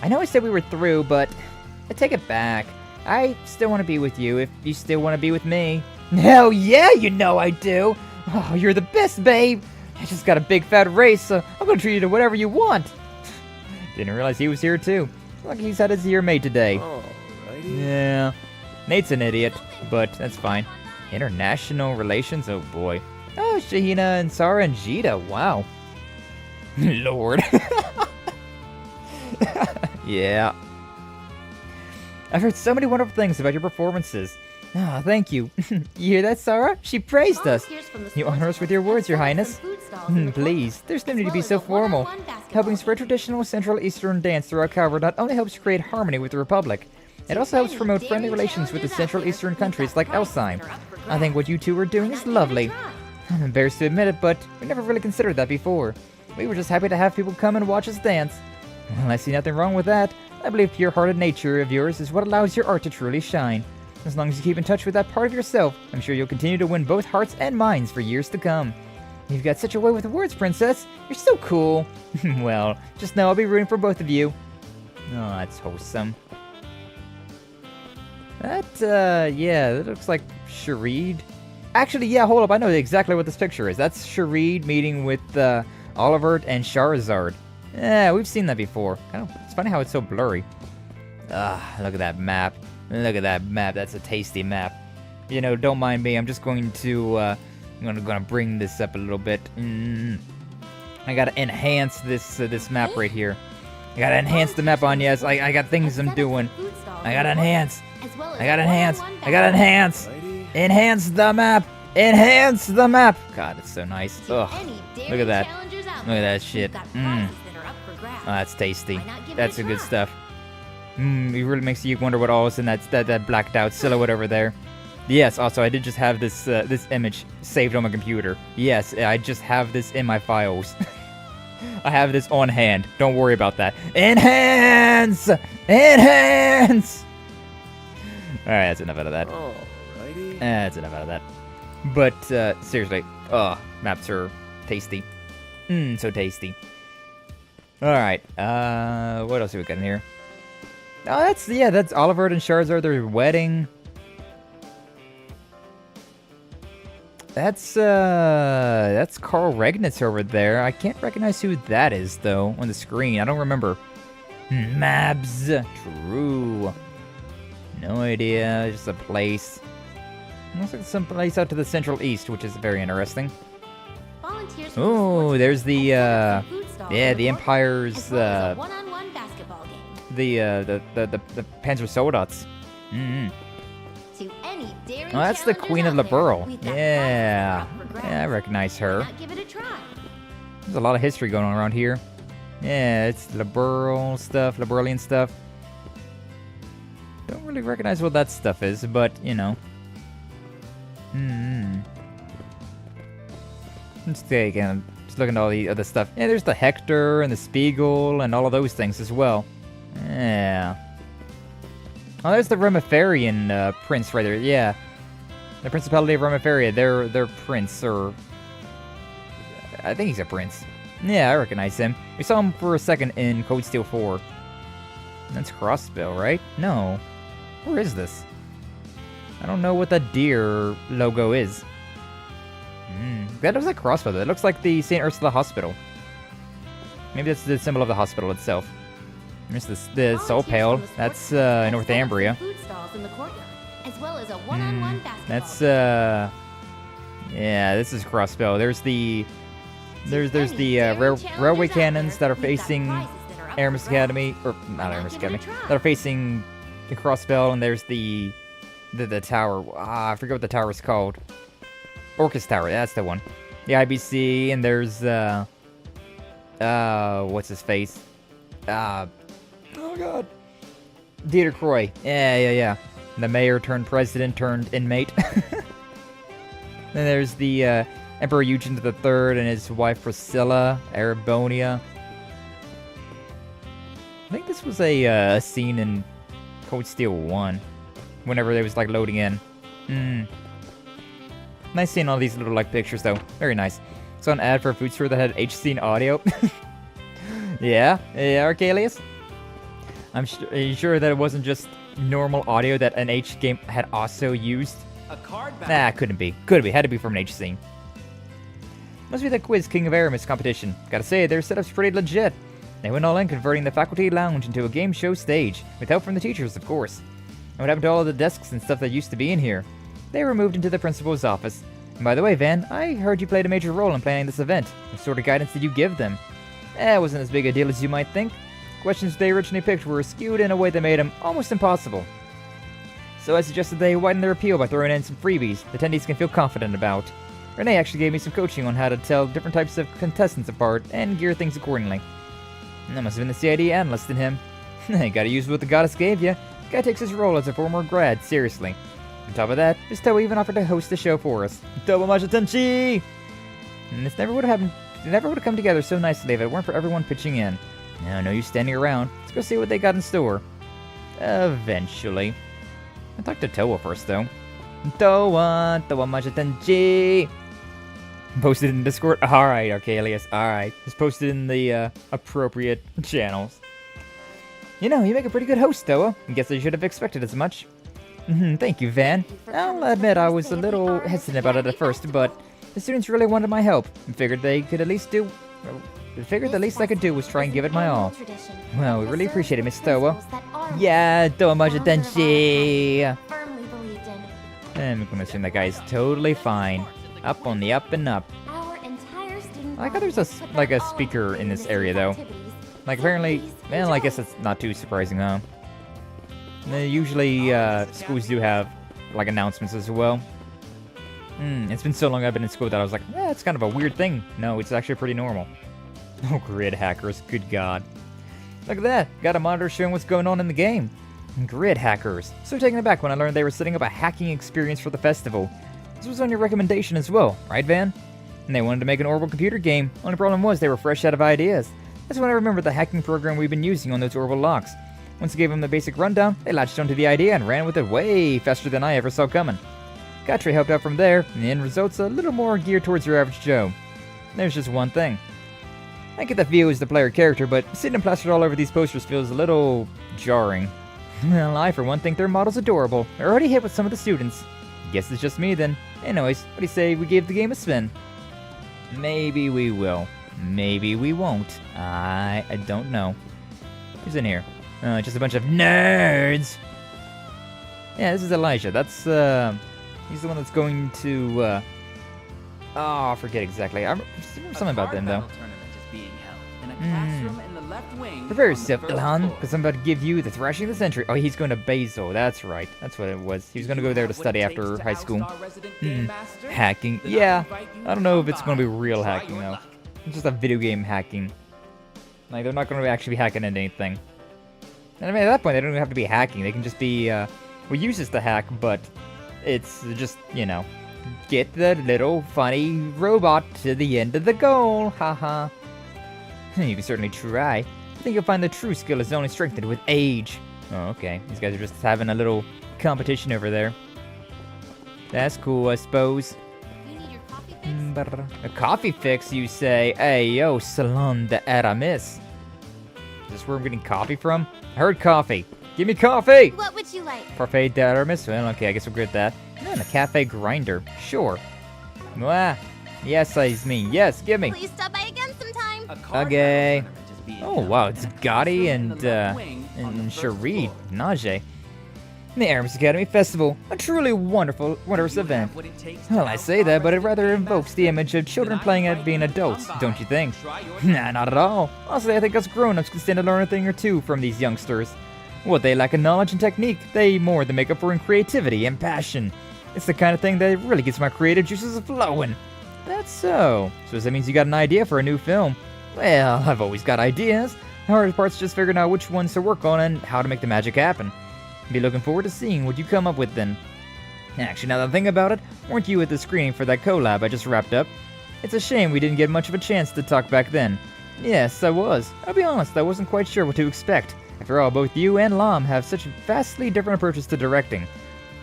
I know I said we were through, but I take it back. I still want to be with you if you still want to be with me. Hell yeah, you know I do. Oh, you're the best, babe. I just got a big fat race, so I'm gonna treat you to whatever you want. Didn't realize he was here too. Lucky he's had his ear made today. Alrighty. Yeah. Nate's an idiot, but that's fine. International relations? Oh boy. Oh, Shahina and Sarah and Jita. Wow. Lord. Yeah. I've heard so many wonderful things about your performances. Oh, thank you. You hear that, Sarah? She praised us. You honor us with your words, Your Highness. Please, there's no need to be so formal. Helping spread traditional Central Eastern dance throughout Calvard not only helps create harmony with the Republic, it also helps promote friendly relations with the Central Eastern countries like Elsheim. I think what you two are doing is lovely. I'm embarrassed to admit it, but we never really considered that before. We were just happy to have people come and watch us dance. Well, I see nothing wrong with that. I believe pure-hearted nature of yours is what allows your art to truly shine. As long as you keep in touch with that part of yourself, I'm sure you'll continue to win both hearts and minds for years to come. You've got such a way with words, Princess. You're so cool. Well, just know I'll be rooting for both of you. Oh, that's wholesome. That, yeah, that looks like Sharid. Actually, yeah, hold up. I know exactly what this picture is. That's Sharid meeting with, Oliver and Charizard. Yeah, we've seen that before. It's funny how it's so blurry. Look at that map. Look at that map. That's a tasty map. You know, don't mind me. I'm just going to, I'm gonna bring this up a little bit. I gotta enhance this map right here. I gotta enhance the map on yes. I got things I'm doing. I gotta enhance. I gotta enhance. I gotta enhance. Enhance the map. Enhance the map. God, it's so nice. Ugh. Look at that. Look at that shit. Oh, that's tasty. That's the good stuff. It really makes you wonder what all is in that blacked out silhouette over there. Yes, also I did just have this this image saved on my computer. Yes, I just have this in my files. I have this on hand. Don't worry about that. Enhance! Enhance! Alright, that's enough out of that. Alrighty. That's enough out of that. But seriously, maps are tasty. So tasty. Alright, what else have we got in here? Oh, that's Oliver and Charizard, their wedding. That's Carl Regnitz over there. I can't recognize who that is, though, on the screen. I don't remember. Mabs. True. No idea. Just a place. Looks like some place out to the Central East, which is very interesting. Oh, there's the, the Empire's, the Panzer Soldats. Oh, that's the Queen of Liberl. Yeah. Yeah, I recognize her. Give it a try. There's a lot of history going on around here. Yeah, it's liberal stuff, Liberalian stuff. Don't really recognize what that stuff is, but, you know. Let's take and just looking at all the other stuff. Yeah, there's the Hector and the Spiegel and all of those things as well. Yeah. Oh, there's the Remiferian prince right there. Yeah. The Principality of Remiferia. Their prince, or... I think he's a prince. Yeah, I recognize him. We saw him for a second in Code Steel 4. That's Crossbow, right? No. Where is this? I don't know what that deer logo is. That looks like Crossbow. That looks like the St. Ursula Hospital. Maybe that's the symbol of the hospital itself. There's the Soul Pale. That's Northumbria. Food stalls in the courtyard, as well as a one-on-one basketball. That's yeah, this is Crossbow. There's the railway cannons that are facing Aramis Academy, or not Aramis Academy, that are facing the Crossbow, and there's the tower. I forget what the tower is called. Orcus Tower, that's the one. The IBC, and there's what's his face? Oh god. Dieter Croy. Yeah. The mayor turned president turned inmate. Then there's the Emperor Eugene III and his wife Priscilla, Arabonia. I think this was a scene in Cold Steel 1, whenever they was like loading in. Nice seeing all these little like pictures though. Very nice. Saw an ad for a food store that had H-Scene audio. Yeah, Archelius? Are you sure that it wasn't just normal audio that an H game had also used? Nah, couldn't be. Could be. Had to be from an H scene. Must be the Quiz King of Aramis competition. Gotta say, their setup's pretty legit. They went all in converting the faculty lounge into a game show stage, with help from the teachers, of course. And what happened to all of the desks and stuff that used to be in here? They were moved into the principal's office. And by the way, Van, I heard you played a major role in planning this event. What sort of guidance did you give them? It wasn't as big a deal as you might think. Questions they originally picked were skewed in a way that made them almost impossible. So I suggested they widen their appeal by throwing in some freebies the attendees can feel confident about. Renee actually gave me some coaching on how to tell different types of contestants apart and gear things accordingly. And that must have been the CID analyst in him. You gotta use what the goddess gave you. Guy takes his role as a former grad seriously. On top of that, this Toa even offered to host the show for us. Toa Majatenchi! And this never would have happened. It never would have come together so nicely if it weren't for everyone pitching in. No use standing around. Let's go see what they got in store. Eventually. I'll talk to Toa first, though. Toa Majatenchi! Posted in Discord? Alright, Archelius, alright. Just posted in the appropriate channels. You know, you make a pretty good host, Toa. I guess I should have expected as much. Thank you, Van. I'll admit I was a little hesitant about it at first, but the students really wanted my help and figured they could at least do... the least I could do was try and give it my all. Well, we really appreciate it, Miss Toa. Yeah, Toa Majatenchi! I'm gonna assume that guy is totally fine. Up on the up and up. I like how there's a speaker in this area, though. Like, apparently... Well, I guess that's not too surprising, though. Usually, schools do have, like, announcements as well. It's been so long I've been in school that I was like, it's kind of a weird thing. No, it's actually pretty normal. Oh, grid hackers, good god. Look at that, got a monitor showing what's going on in the game. Grid hackers. So taken aback when I learned they were setting up a hacking experience for the festival. This was on your recommendation as well, right, Van? And they wanted to make an orbital computer game. Only problem was they were fresh out of ideas. That's when I remembered the hacking program we've been using on those orbital locks. Once I gave them the basic rundown, they latched onto the idea and ran with it way faster than I ever saw coming. Gatra helped out from there, and the end result's a little more geared towards your average Joe. There's just one thing. I get the view as the player character, but sitting and plastered all over these posters feels a little jarring. Well, I for one think their model's adorable. I already hit with some of the students. Guess it's just me then. Anyways, what do you say we give the game a spin? Maybe we will. Maybe we won't. I don't know. Who's in here? Just a bunch of nerds! Yeah, this is Elijah. That's, he's the one that's going to, I forget exactly. I remember something about them, though. Tournament is being held in a classroom in the Prepare yourself, Ilhan, because I'm about to give you the thrashing of the century. Oh, he's going to Basil. That's right. That's what it was. He was going to go there to study after high school. Hacking. Yeah. I don't know if it's going to be real hacking, though. It's just a video game hacking. Like, they're not going to actually be hacking into anything. And I mean, at that point, they don't even have to be hacking. They can just be, well, use this to hack, but it's just, you know, get the little funny robot to the end of the goal. Haha. You can certainly try. I think you'll find the true skill is only strengthened with age. Oh, okay. These guys are just having a little competition over there. That's cool, I suppose. A coffee fix, you say? Hey, yo, Salon de Aramis. Is this where I'm getting coffee from? I heard coffee. Give me coffee! What would you like? Parfait d'Aramis? Well, okay, I guess we'll get that. And a cafe grinder. Sure. Mwah. Yes, I mean, yes, give me. Please stop by again sometime. Okay. Oh, wow, it's Gotti and Cherie. Najee. The Aramis Academy Festival. A truly wondrous event. Well, I say that, but it rather invokes the image of children playing at being adults, don't you think? Nah, not at all. Honestly, I think us grown-ups can stand to learn a thing or two from these youngsters. What they lack in knowledge and technique, they more than make up for in creativity and passion. It's the kind of thing that really gets my creative juices flowing. That's so. So that means you got an idea for a new film. Well, I've always got ideas. The hardest part's just figuring out which ones to work on and how to make the magic happen. Be looking forward to seeing what you come up with then. Actually, now that I think about it, weren't you at the screening for that collab I just wrapped up? It's a shame we didn't get much of a chance to talk back then. Yes, I was. I'll be honest, I wasn't quite sure what to expect. After all, both you and Lam have such vastly different approaches to directing.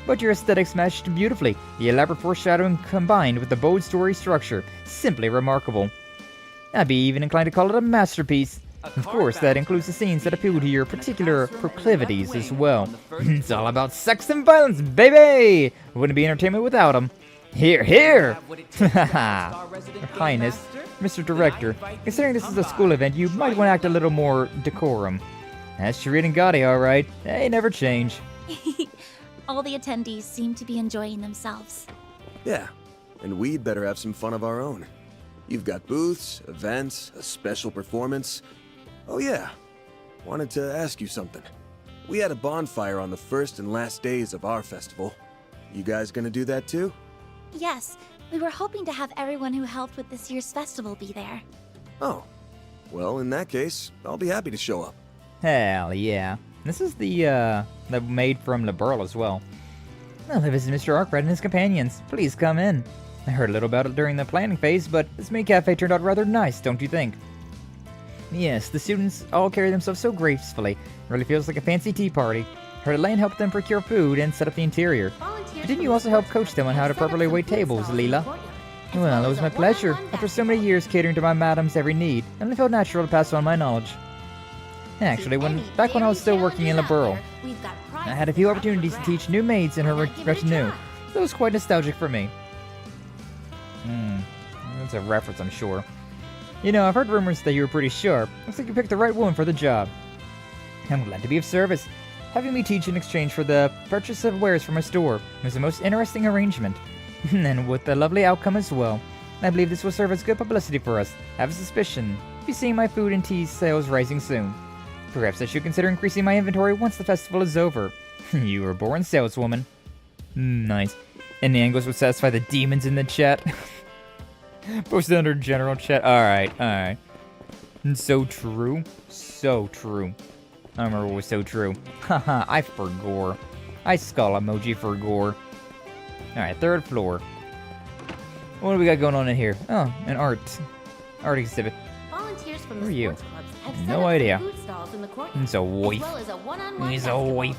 But your aesthetics matched beautifully, the elaborate foreshadowing combined with the bold story structure. Simply remarkable. I'd be even inclined to call it a masterpiece. Of course, that includes the scenes that appeal to your particular proclivities as well. It's all about sex and violence, baby! Wouldn't be entertainment without them. Here, here! Your Highness, Mr. Director, considering this is a school event, you might want to act a little more decorum. That's Cherie and Gotti, alright. They never change. All the attendees seem to be enjoying themselves. Yeah, and we'd better have some fun of our own. You've got booths, events, a special performance. Oh yeah, wanted to ask you something. We had a bonfire on the first and last days of our festival. You guys gonna do that too? Yes, we were hoping to have everyone who helped with this year's festival be there. Oh, well in that case, I'll be happy to show up. Hell yeah. This is the maid from Liberal as well. Well, this is Mr. Arkride and his companions. Please come in. I heard a little about it during the planning phase, but this mini cafe turned out rather nice, don't you think? Yes, the students all carry themselves so gracefully. It really feels like a fancy tea party. Heard Elaine helped them procure food and set up the interior. But didn't you also help coach them on how to properly wait tables, Leela? Well, it was my pleasure. After so many years catering to my madam's every need, it only felt natural to pass on my knowledge. Actually, back when I was still working in Liberal, I had a few opportunities to teach new maids in her retinue. So it was quite nostalgic for me. That's a reference, I'm sure. You know, I've heard rumors that you were pretty sharp. Looks like you picked the right woman for the job. I'm glad to be of service. Having me teach in exchange for the purchase of wares from a store was the most interesting arrangement. And with a lovely outcome as well. I believe this will serve as good publicity for us. I have a suspicion. Be seeing my food and tea sales rising soon. Perhaps I should consider increasing my inventory once the festival is over. You were born saleswoman. Nice. Any angles would satisfy the demons in the chat. Posted under general chat. Alright, alright. So true. So true. I remember what was so true. Haha, I forgore. I skull emoji for gore. Alright, third floor. What do we got going on in here? Oh, an art exhibit. Volunteers from Who the are you? sports clubs have No set up idea. food stalls in the courtyard, He's a wife. as well as a one-on-one He's a basketball wife.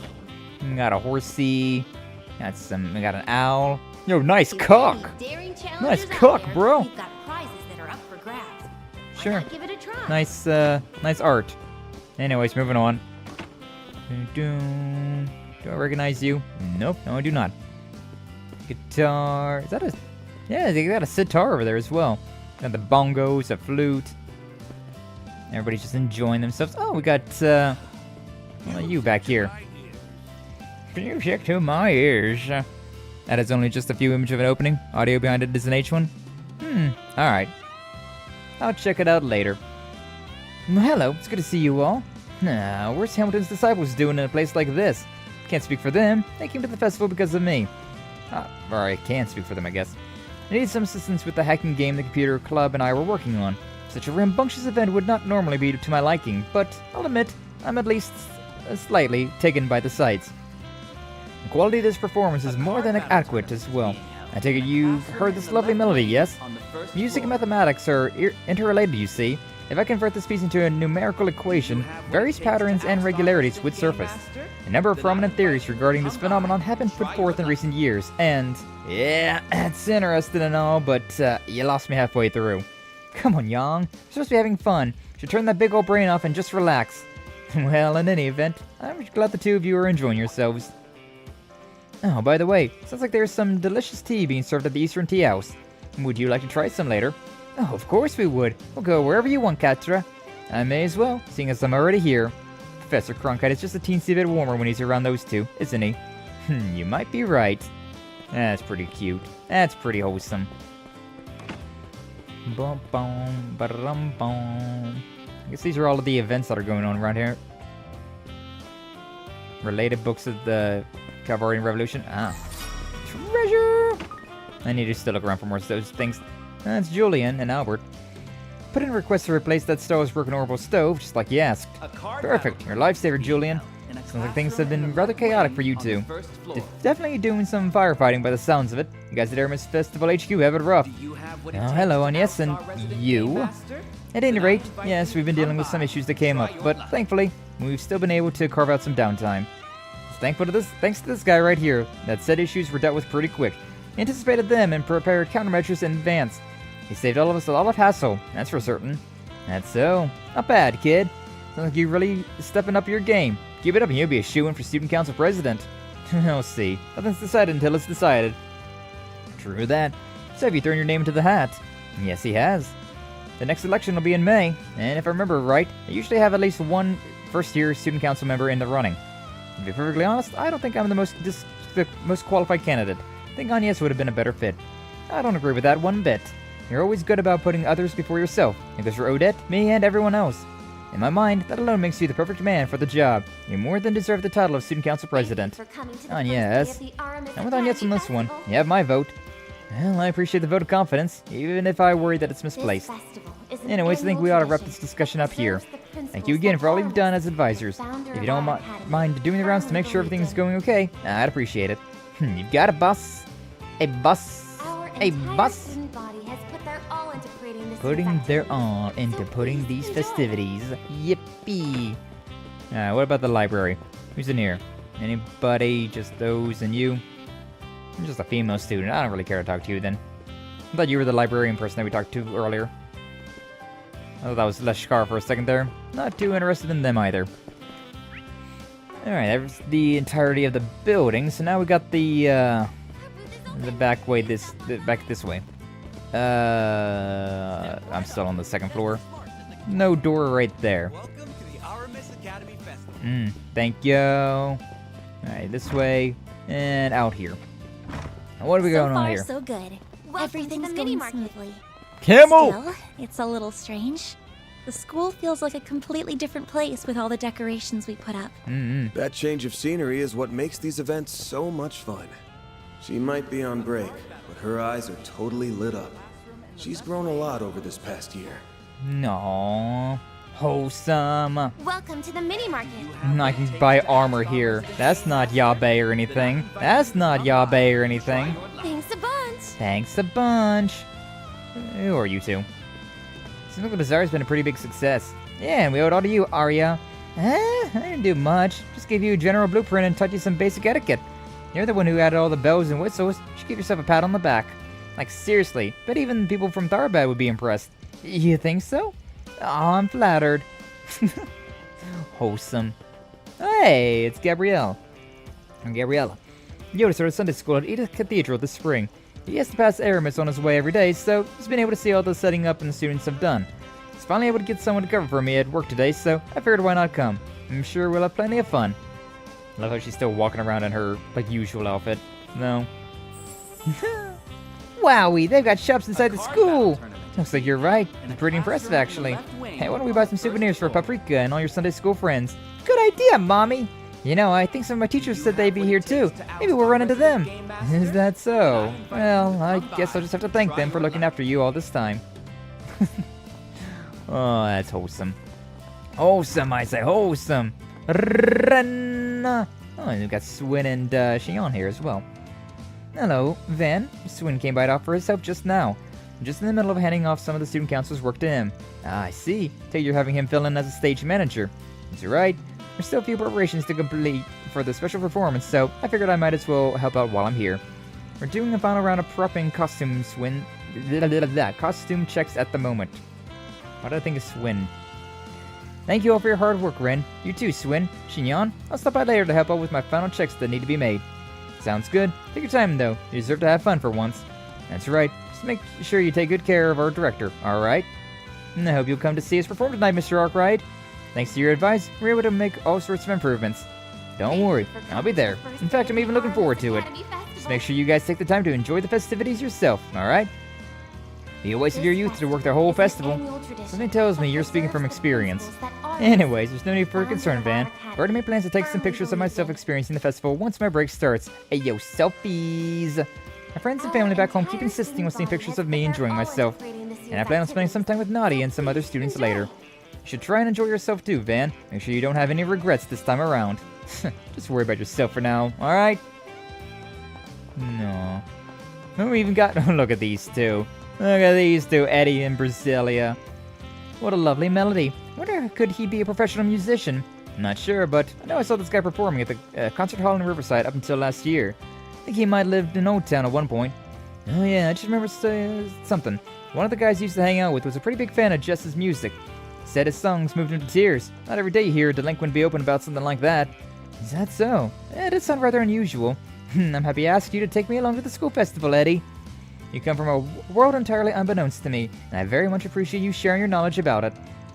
game. Got a horsey. We got an owl. Yo, nice cock. Nice cock, bro. We've got prizes that are up for grabs. Why Sure. not give it a try? Nice, nice art. Anyways, moving on. Do I recognize you? Nope, no, I do not. Guitar. Is that a... Yeah, they got a sitar over there as well. Got the bongos, a flute. Everybody's just enjoying themselves. Oh, we got, you back here. Can you check to my ears? That is only just a few images of an opening. Audio behind it is an H1. Alright. I'll check it out later. Well, hello, it's good to see you all. Now, where's Hamilton's disciples doing in a place like this? Can't speak for them. They came to the festival because of me. Or I can speak for them, I guess. I needed some assistance with the hacking game the computer club and I were working on. Such a rambunctious event would not normally be to my liking, but I'll admit, I'm at least slightly taken by the sights. The quality of this performance is more than adequate as well. I take it you've heard this lovely melody, yes? Music and mathematics are interrelated, you see. If I convert this piece into a numerical equation, various patterns and regularities would surface. A number of prominent theories regarding this phenomenon have been put forth in recent years, and yeah, it's interesting and all, but you lost me halfway through. Come on, Yang. You're supposed to be having fun. You should turn that big old brain off and just relax. Well, in any event, I'm glad the two of you are enjoying yourselves. Oh, by the way, sounds like there's some delicious tea being served at the Eastern Tea House. Would you like to try some later? Oh, of course we would. We'll go wherever you want, Katra. I may as well, seeing as I'm already here. Professor Cronkite is just a teensy bit warmer when he's around those two, isn't he? You might be right. That's pretty cute. That's pretty wholesome. Bum bum ba-dum bum. I guess these are all of the events that are going on around here. Related books of the Calvardian Revolution. Treasure! I need to still look around for more of those things. That's Julian and Albert. Put in a request to replace that Stella's broken orbital stove, just like you asked. Perfect. Your lifesaver, Julian. Sounds like things have been rather chaotic for you two. Definitely doing some firefighting by the sounds of it. You guys at Aramis Festival HQ have it rough. Oh, hello, and yes, and you? At any rate, yes, we've been dealing with some issues that came up, but thankfully, we've still been able to carve out some downtime. Thanks to this guy right here, that said issues were dealt with pretty quick. He anticipated them and prepared countermeasures in advance. He saved all of us a lot of hassle, that's for certain. That's so. Not bad, kid. Sounds like you're really stepping up your game. Keep it up and you'll be a shoo-in for student council president. We'll see. Nothing's decided until it's decided. True that. So have you thrown your name into the hat? Yes, he has. The next election will be in May, and if I remember right, I usually have at least one first-year student council member in the running. To be perfectly honest, I don't think I'm the most qualified candidate. I think Agnes would have been a better fit. I don't agree with that one bit. You're always good about putting others before yourself, because you're Odette, me, and everyone else. In my mind, that alone makes you the perfect man for the job. You more than deserve the title of student council president. Agnes. I'm with Agnes on this one. You have my vote. Well, I appreciate the vote of confidence, even if I worry that it's misplaced. Anyways, I think we ought to wrap this discussion up here. Thank you again for all you've done as advisors. If you don't mind doing the rounds to make sure everything's going okay, I'd appreciate it. You've got a bus. A bus. A bus. Putting their all into putting these festivities. Yippee. What about the library? Who's in here? Anybody? Just those and you? I'm just a female student. I don't really care to talk to you then. I thought you were the librarian person that we talked to earlier. I thought that was Leshkar for a second there. Not too interested in them either. Alright, that's the entirety of the building. So now we got the back this way. I'm still on the second floor. No door right there. Thank you. Alright, this way and out here. What are we going on here? So good. Everything's going smoothly. Camel! Still, it's a little strange. The school feels like a completely different place with all the decorations we put up. That change of scenery is what makes these events so much fun. She might be on break, but her eyes are totally lit up. She's grown a lot over this past year. No, wholesome. Welcome to the mini market. I can buy armor here. That's not yabe or anything. That's not yabe or anything. Thanks a bunch. Thanks a bunch. Who are you two? Seems like the bazaar has been a pretty big success. Yeah, and we owe it all to you, Arya. I didn't do much. Just gave you a general blueprint and taught you some basic etiquette. You're the one who added all the bells and whistles. You should give yourself a pat on the back. Like, seriously, bet even people from Tharbad would be impressed. You think so? Oh, I'm flattered. Wholesome. Hey, it's Gabrielle. I'm Gabriella. Yoda started Sunday school at Edith Cathedral this spring. He has to pass Aramis on his way every day, so he's been able to see all the setting up and the students have done. He's finally able to get someone to cover for me at work today, so I figured why not come. I'm sure we'll have plenty of fun. I love how she's still walking around in her, like, usual outfit. No. Wowie, they've got shops inside the school! Looks like you're right. It's pretty impressive, actually. Hey, why don't we buy some souvenirs for Paprika and all your Sunday school friends? Good idea, Mommy! You know, I think some of my teachers said they'd be here too. Maybe we'll run into them. Is that so? Well, I guess I'll just have to thank them for looking after you all this time. Oh, that's wholesome. Wholesome, I say, wholesome. Oh, and we've got Swin and Xion here as well. Hello, Van. Swin came by to offer his help just now. I'm just in the middle of handing off some of the student council's work to him. Ah, I see. Take you're having him fill in as a stage manager. That's right. There's still a few preparations to complete for the special performance, so I figured I might as well help out while I'm here. We're doing a final round of prepping costume checks at the moment. Why do I think of Swin? Thank you all for your hard work, Ren. You too, Swin. Xinyan, I'll stop by later to help out with my final checks that need to be made. Sounds good. Take your time, though. You deserve to have fun for once. That's right. Just make sure you take good care of our director, alright? And I hope you'll come to see us perform tonight, Mr. Arkride. Thanks to your advice, we're able to make all sorts of improvements. Don't worry, I'll be there. In fact, I'm even looking forward to it. Just make sure you guys take the time to enjoy the festivities yourself, alright? Be a waste of your youth to work their whole festival. Something tells me you're speaking from experience. Anyways, there's no need for concern, Van. I've already made plans to take some pictures of myself experiencing the festival once my break starts. Hey yo, selfies! My friends and family back home keep insisting on seeing pictures of me enjoying myself. And I plan on spending some time with Naughty and some other students later. You should try and enjoy yourself too, Van. Make sure you don't have any regrets this time around. Just worry about yourself for now, alright? No. Who even got... Look at these two. Look at these two, Eddie and Brasilia. What a lovely melody. Wonder, could he be a professional musician? I'm not sure, but I know I saw this guy performing at the concert hall in Riverside up until last year. I think he might have lived in Old Town at one point. Oh yeah, I just remember something. One of the guys he used to hang out with was a pretty big fan of Jess's music. Said his songs moved him to tears. Not every day you hear a delinquent be open about something like that. Is that so? It does sound rather unusual. I'm happy I asked you to take me along to the school festival, Eddie. You come from a world entirely unbeknownst to me, and I very much appreciate you sharing your knowledge about it.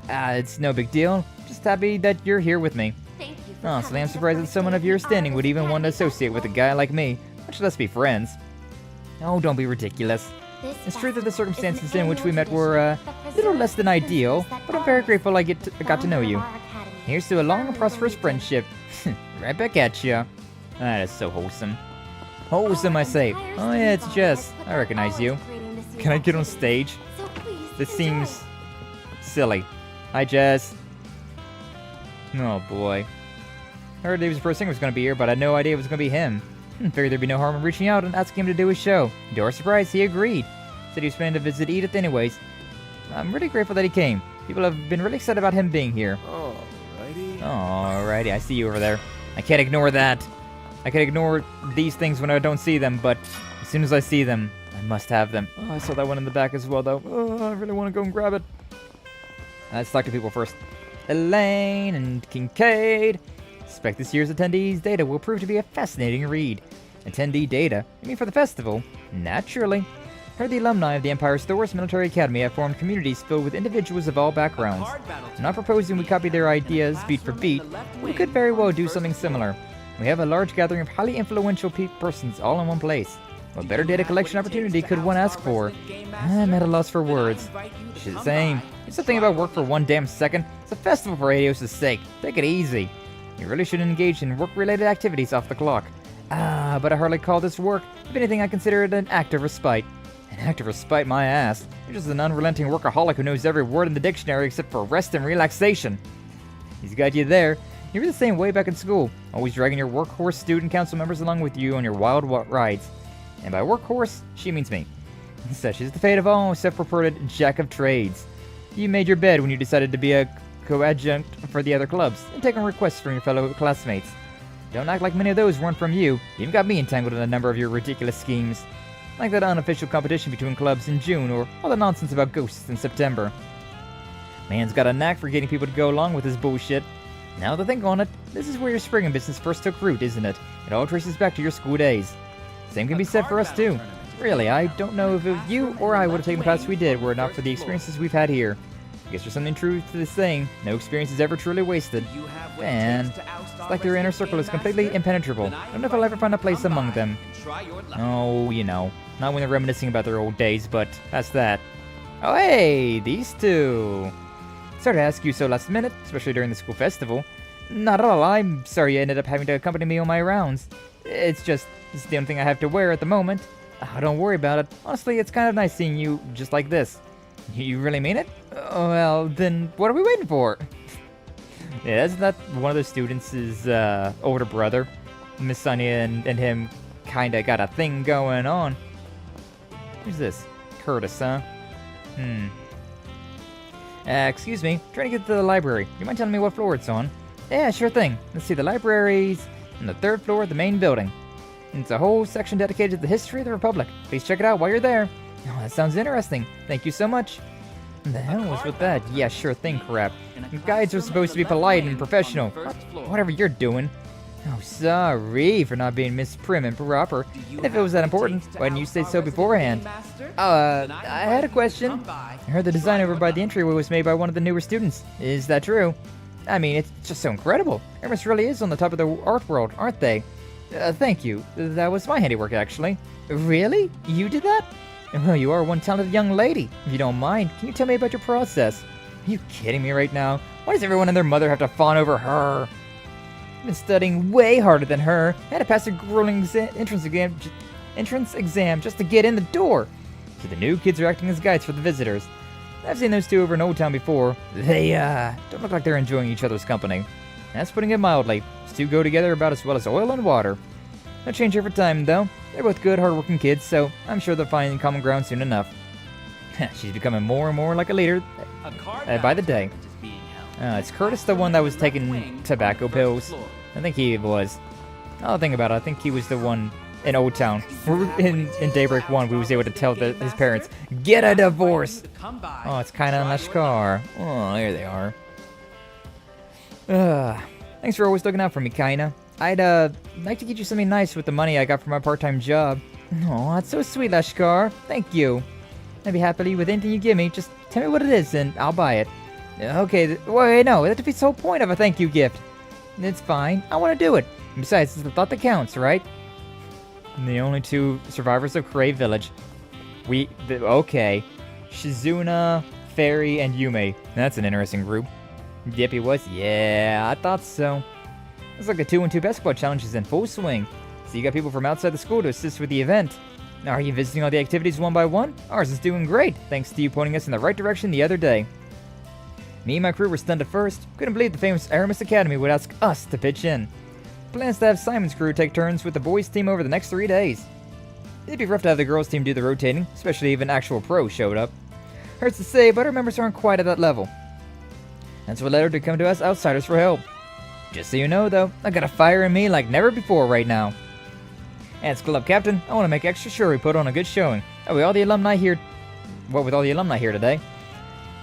It's no big deal. Just happy that you're here with me. Honestly, I'm surprised that someone of your standing would even want to associate with a guy like me, much less be friends. Oh, don't be ridiculous. It's true that the circumstances in which we met were a little less than ideal, but I'm very grateful I got to know you. Here's to a long and prosperous friendship. Right back at ya. That is so wholesome. Wholesome, I say. Oh yeah, it's Jess. I recognize you. Can I get on stage? This seems silly. Hi, Jess. Oh boy. I heard David's first singer was going to be here, but I had no idea it was going to be him. Figured there'd be no harm in reaching out and asking him to do his show. To our surprise, he agreed. Said he was planning to visit Edith anyways. I'm really grateful that he came. People have been really excited about him being here. Alrighty, I see you over there. I can't ignore that. I can ignore these things when I don't see them, but as soon as I see them, I must have them. Oh, I saw that one in the back as well, though. Oh, I really want to go and grab it. Let's talk to people first. Elaine and Kincaid. Expect this year's attendees' data will prove to be a fascinating read. Attendee data? You mean for the festival? Naturally. Heard the alumni of the Empire's Thor's Military Academy have formed communities filled with individuals of all backgrounds. I'm not proposing we copy their ideas beat for beat, but we could very well do something similar. We have a large gathering of highly influential persons all in one place. What better data collection opportunity could one ask for? I'm at a loss for words. Shit, same. There's something about work for one damn second. It's a festival for Adios' sake. Take it easy. You really shouldn't engage in work-related activities off the clock. But I hardly call this work. If anything, I consider it an act of respite. An act of respite, my ass. You're just an unrelenting workaholic who knows every word in the dictionary except for rest and relaxation. He's got you there. You were the same way back in school, always dragging your workhorse student council members along with you on your wild rides. And by workhorse, she means me. Such is the fate of all self-reported jack of trades. You made your bed when you decided to be a coadjunct for the other clubs, and take on requests from your fellow classmates. Don't act like many of those weren't from you. You even got me entangled in a number of your ridiculous schemes. Like that unofficial competition between clubs in June, or all the nonsense about ghosts in September. Man's got a knack for getting people to go along with his bullshit. Now to think on it, this is where your spring business first took root, isn't it? It all traces back to your school days. Same can be said for us too. Really, I don't know if you or I would have taken the paths we did were it not for the experiences we've had here. I guess there's something true to this saying, no experience is ever truly wasted. Man, it's like their inner circle is completely impenetrable. I don't know if I'll ever find a place among them. Oh, you know, not when they're reminiscing about their old days, but that's that. Oh, hey, these two. Sorry to ask you so last minute, especially during the school festival. Not at all, I'm sorry you ended up having to accompany me on my rounds. It's the only thing I have to wear at the moment. Oh, don't worry about it. Honestly, it's kind of nice seeing you just like this. You really mean it? Well, then what are we waiting for? Yeah, isn't that one of the students' older brother? Miss Sonia and him kinda got a thing going on. Who's this? Curtis, huh? Excuse me, trying to get to the library. You mind telling me what floor it's on? Yeah, sure thing. Let's see, the library's on the 3rd floor of the main building. It's a whole section dedicated to the history of the Republic. Please check it out while you're there. Oh, that sounds interesting. Thank you so much. What the hell was with that? Yeah, sure thing crap. Guides are supposed to be polite and professional. Whatever you're doing. Oh, sorry for not being Miss Prim and proper. And if it was that important, why didn't you say so beforehand? I had a question. I heard the design over by the entryway was made by one of the newer students. Is that true? I mean, it's just so incredible. Hermes really is on the top of the art world, aren't they? Thank you. That was my handiwork, actually. Really? You did that? Well, you are one talented young lady. If you don't mind, can you tell me about your process? Are you kidding me right now? Why does everyone and their mother have to fawn over her? I've been studying way harder than her. I had to pass a grueling entrance exam just to get in the door. So the new kids are acting as guides for the visitors. I've seen those two over in Old Town before. They, don't look like they're enjoying each other's company. That's putting it mildly. These two go together about as well as oil and water. No change over time, though. They're both good, hardworking kids, so I'm sure they'll find common ground soon enough. She's becoming more and more like a leader by the day. Is Curtis the one that was taking tobacco pills? I think he was. I'll think about it. I think he was the one in Old Town. In Daybreak 1, we was able to tell his parents, get a divorce! Oh, it's kinda on Lashkar. Oh, there they are. Thanks for always looking out for me, Kaina. I'd, like to get you something nice with the money I got from my part-time job. Oh, that's so sweet, Lashkar. Thank you. I'd be happy with anything you give me. Just tell me what it is, and I'll buy it. Okay, wait, no, that defeats the whole point of a thank you gift. It's fine. I want to do it. Besides, it's the thought that counts, right? And the only two survivors of Crave Village. Okay. Shizuna, Fairy, and Yume. That's an interesting group. Yep, he was. Yeah, I thought so. Looks like the 2-on-2 basketball challenge is in full swing. So you got people from outside the school to assist with the event. Now, are you visiting all the activities one by one? Ours is doing great, thanks to you pointing us in the right direction the other day. Me and my crew were stunned at first. Couldn't believe the famous Aramis Academy would ask us to pitch in. Plans to have Simon's crew take turns with the boys' team over the next 3 days. It'd be rough to have the girls' team do the rotating, especially if an actual pro showed up. Hurts to say, but our members aren't quite at that level. That's what led her to come to us outsiders for help. Just so you know, though, I got a fire in me like never before right now. As club captain, I want to make extra sure we put on a good showing. With all the alumni here today.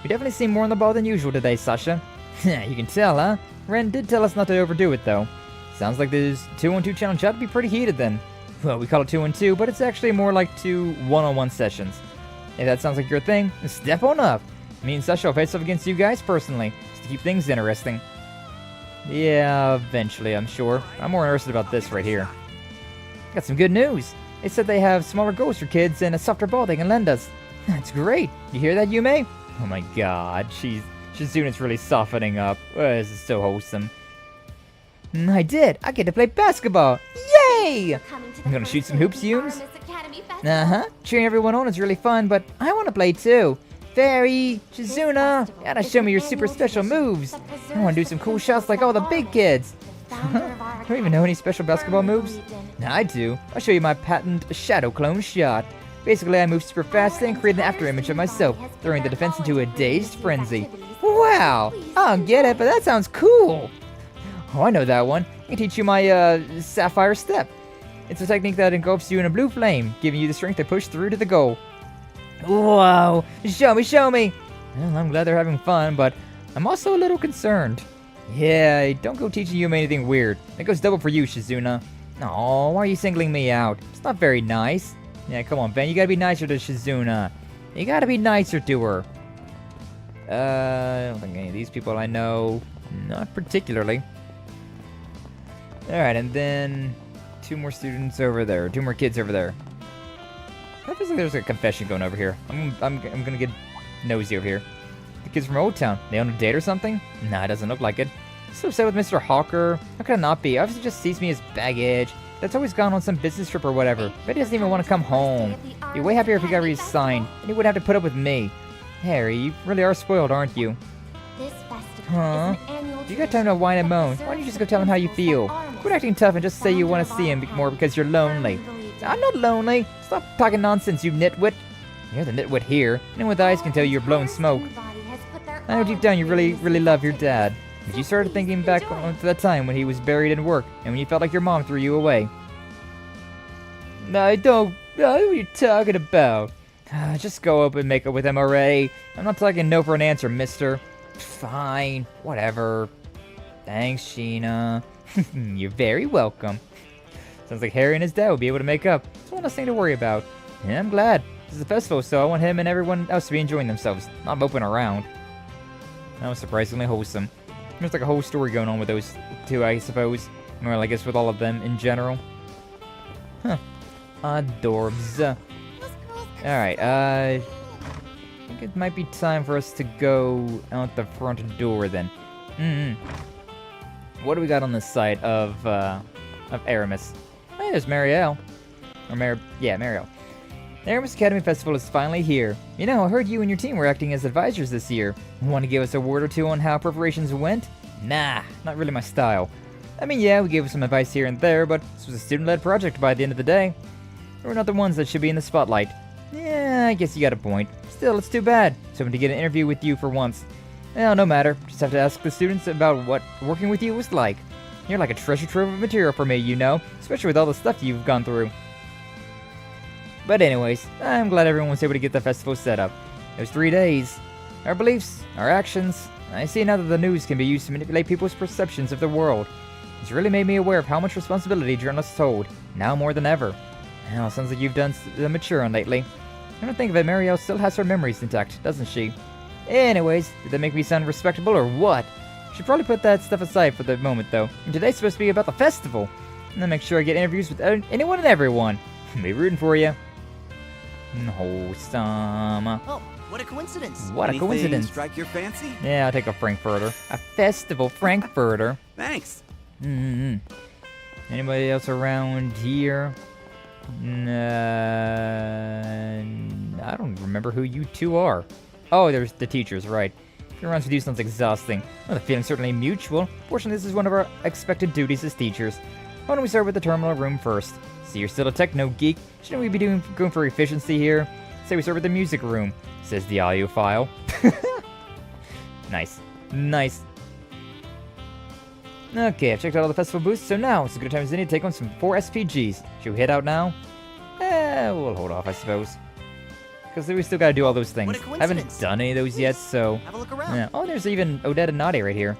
We definitely seem more on the ball than usual today, Sasha. You can tell, huh? Ren did tell us not to overdo it, though. Sounds like this 2-on-2 challenge ought to be pretty heated, then. Well, we call it 2-on-2, but it's actually more like 2 one-on-one sessions. If that sounds like your thing, step on up. Me and Sasha will face off against you guys personally, just to keep things interesting. Yeah, eventually, I'm sure. I'm more interested about this right here. Got some good news. They said they have smaller goals for kids and a softer ball they can lend us. That's great. You hear that, Yume? Oh my god, Shizuna's really softening up. This is so wholesome. I did. I get to play basketball. Yay! I'm gonna shoot some hoops, Yumes. Cheering everyone on is really fun, but I want to play too. Fairy, Shizuna, you gotta show me your super special moves. I want to do some cool shots like all the big kids. Don't you even know any special basketball moves? I do. I'll show you my patent shadow clone shot. Basically, I move super fast and create an afterimage of myself, throwing the defense into a dazed frenzy. Wow! I don't get it, but that sounds cool! Oh, I know that one. I can teach you my, Sapphire Step. It's a technique that engulfs you in a blue flame, giving you the strength to push through to the goal. Whoa! Show me, show me! Well, I'm glad they're having fun, but I'm also a little concerned. Yeah, don't go teaching Yume anything weird. It goes double for you, Shizuna. Aw, why are you singling me out? It's not very nice. Yeah, come on, Ben, you gotta be nicer to Shizuna. You gotta be nicer to her. I don't think any of these people I know. Not particularly. Alright, and then 2 more students over there. 2 more kids over there. I feel like there's a confession going over here. I'm gonna get nosy over here. The kids from Old Town, they on a date or something? Nah, it doesn't look like it. So upset with Mr. Hawker. How could it not be? Obviously just sees me as baggage. That's always gone on some business trip or whatever. But he doesn't even want to come home. Be way happier if he got re-signed, and he wouldn't have to put up with me. Harry, you really are spoiled, aren't you? This festival Huh? is an annual You got time to whine and moan. Why don't you just go tell him how you feel? Quit acting tough and just say you want to see him more because you're lonely. I'm not lonely. Stop talking nonsense, you nitwit. You're the nitwit here. Anyone with eyes can tell you're blowing smoke. I know deep down you really, really love your dad. But you started thinking back to that time when he was buried in work and when you felt like your mom threw you away. I don't know what you're talking about. Just go up and make up with him already. I'm not talking no for an answer, mister. Fine, whatever. Thanks, Sheena. You're very welcome. Sounds like Harry and his dad will be able to make up. It's one less thing to worry about. And I'm glad. This is a festival, so I want him and everyone else to be enjoying themselves, not moping around. That was surprisingly wholesome. There's like a whole story going on with those two, I suppose. Or I guess with all of them in general. Huh. Adorbs. Alright, I think it might be time for us to go out the front door then. What do we got on this side of Aramis? Hey, there's Marielle. Or Marielle. The Aramis Academy Festival is finally here. You know, I heard you and your team were acting as advisors this year. Want to give us a word or two on how preparations went? Nah, not really my style. I mean, yeah, we gave some advice here and there, but this was a student-led project by the end of the day. We're not the ones that should be in the spotlight. Yeah, I guess you got a point. Still, it's too bad. So to get an interview with you for once. Well, no matter. Just have to ask the students about what working with you was like. You're like a treasure trove of material for me, you know, especially with all the stuff you've gone through. But anyways, I'm glad everyone was able to get the festival set up. It was 3 days. Our beliefs, our actions. I see now that the news can be used to manipulate people's perceptions of the world. It's really made me aware of how much responsibility journalists hold, now more than ever. Well, sounds like you've done the maturing lately. I don't think that Marielle still has her memories intact, doesn't she? Anyways, did that make me sound respectable or what? Should probably put that stuff aside for the moment though. And today's supposed to be about the festival. And then make sure I get interviews with anyone and everyone. Be rooting for you. Wholesome. Oh, what a coincidence. What a coincidence. Strike your fancy? Yeah, I'll take a Frankfurter. A festival Frankfurter. Thanks. Anybody else around here? I don't remember who you two are. Oh, there's the teachers, right. Being around with you sounds exhausting. Well, the feeling's certainly mutual. Fortunately, this is one of our expected duties as teachers. Why don't we start with the terminal room first? See, you're still a techno geek. Shouldn't we be going for efficiency here? Say we start with the music room, says the audiophile. Nice. Nice. Okay, I've checked out all the festival booths, so now it's a good time as any to take on some 4 SPGs. Should we head out now? We'll hold off, I suppose. Because we still gotta do all those things. I haven't done any of those yet, so... Have a look around. Yeah. Oh, there's even Odette and Nadia right here.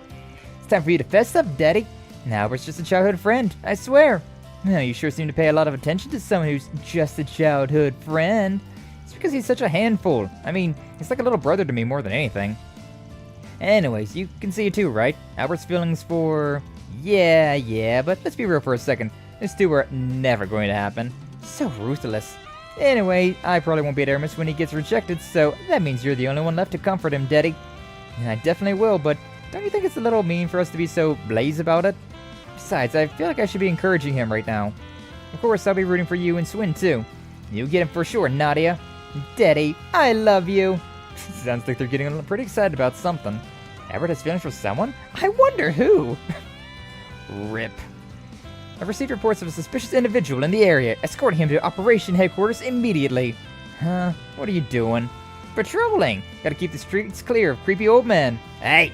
It's time for you to fess up, Daddy. Now we're just a childhood friend, I swear. Now, you sure seem to pay a lot of attention to someone who's just a childhood friend. It's because he's such a handful. I mean, he's like a little brother to me more than anything. Anyways, you can see it too, right? Albert's feelings for... Yeah, but let's be real for a second. These two are never going to happen. So ruthless. Anyway, I probably won't be at Aramis when he gets rejected, so that means you're the only one left to comfort him, Daddy. And I definitely will, but don't you think it's a little mean for us to be so blaze about it? Besides, I feel like I should be encouraging him right now. Of course, I'll be rooting for you and Swin, too. You'll get him for sure, Nadia. Daddy, I love you. Sounds like they're getting pretty excited about something. Albert has feelings for someone? I wonder who. Rip. I've received reports of a suspicious individual in the area. Escorting him to Operation Headquarters immediately. Huh? What are you doing? Patrolling. Gotta keep the streets clear of creepy old men. Hey!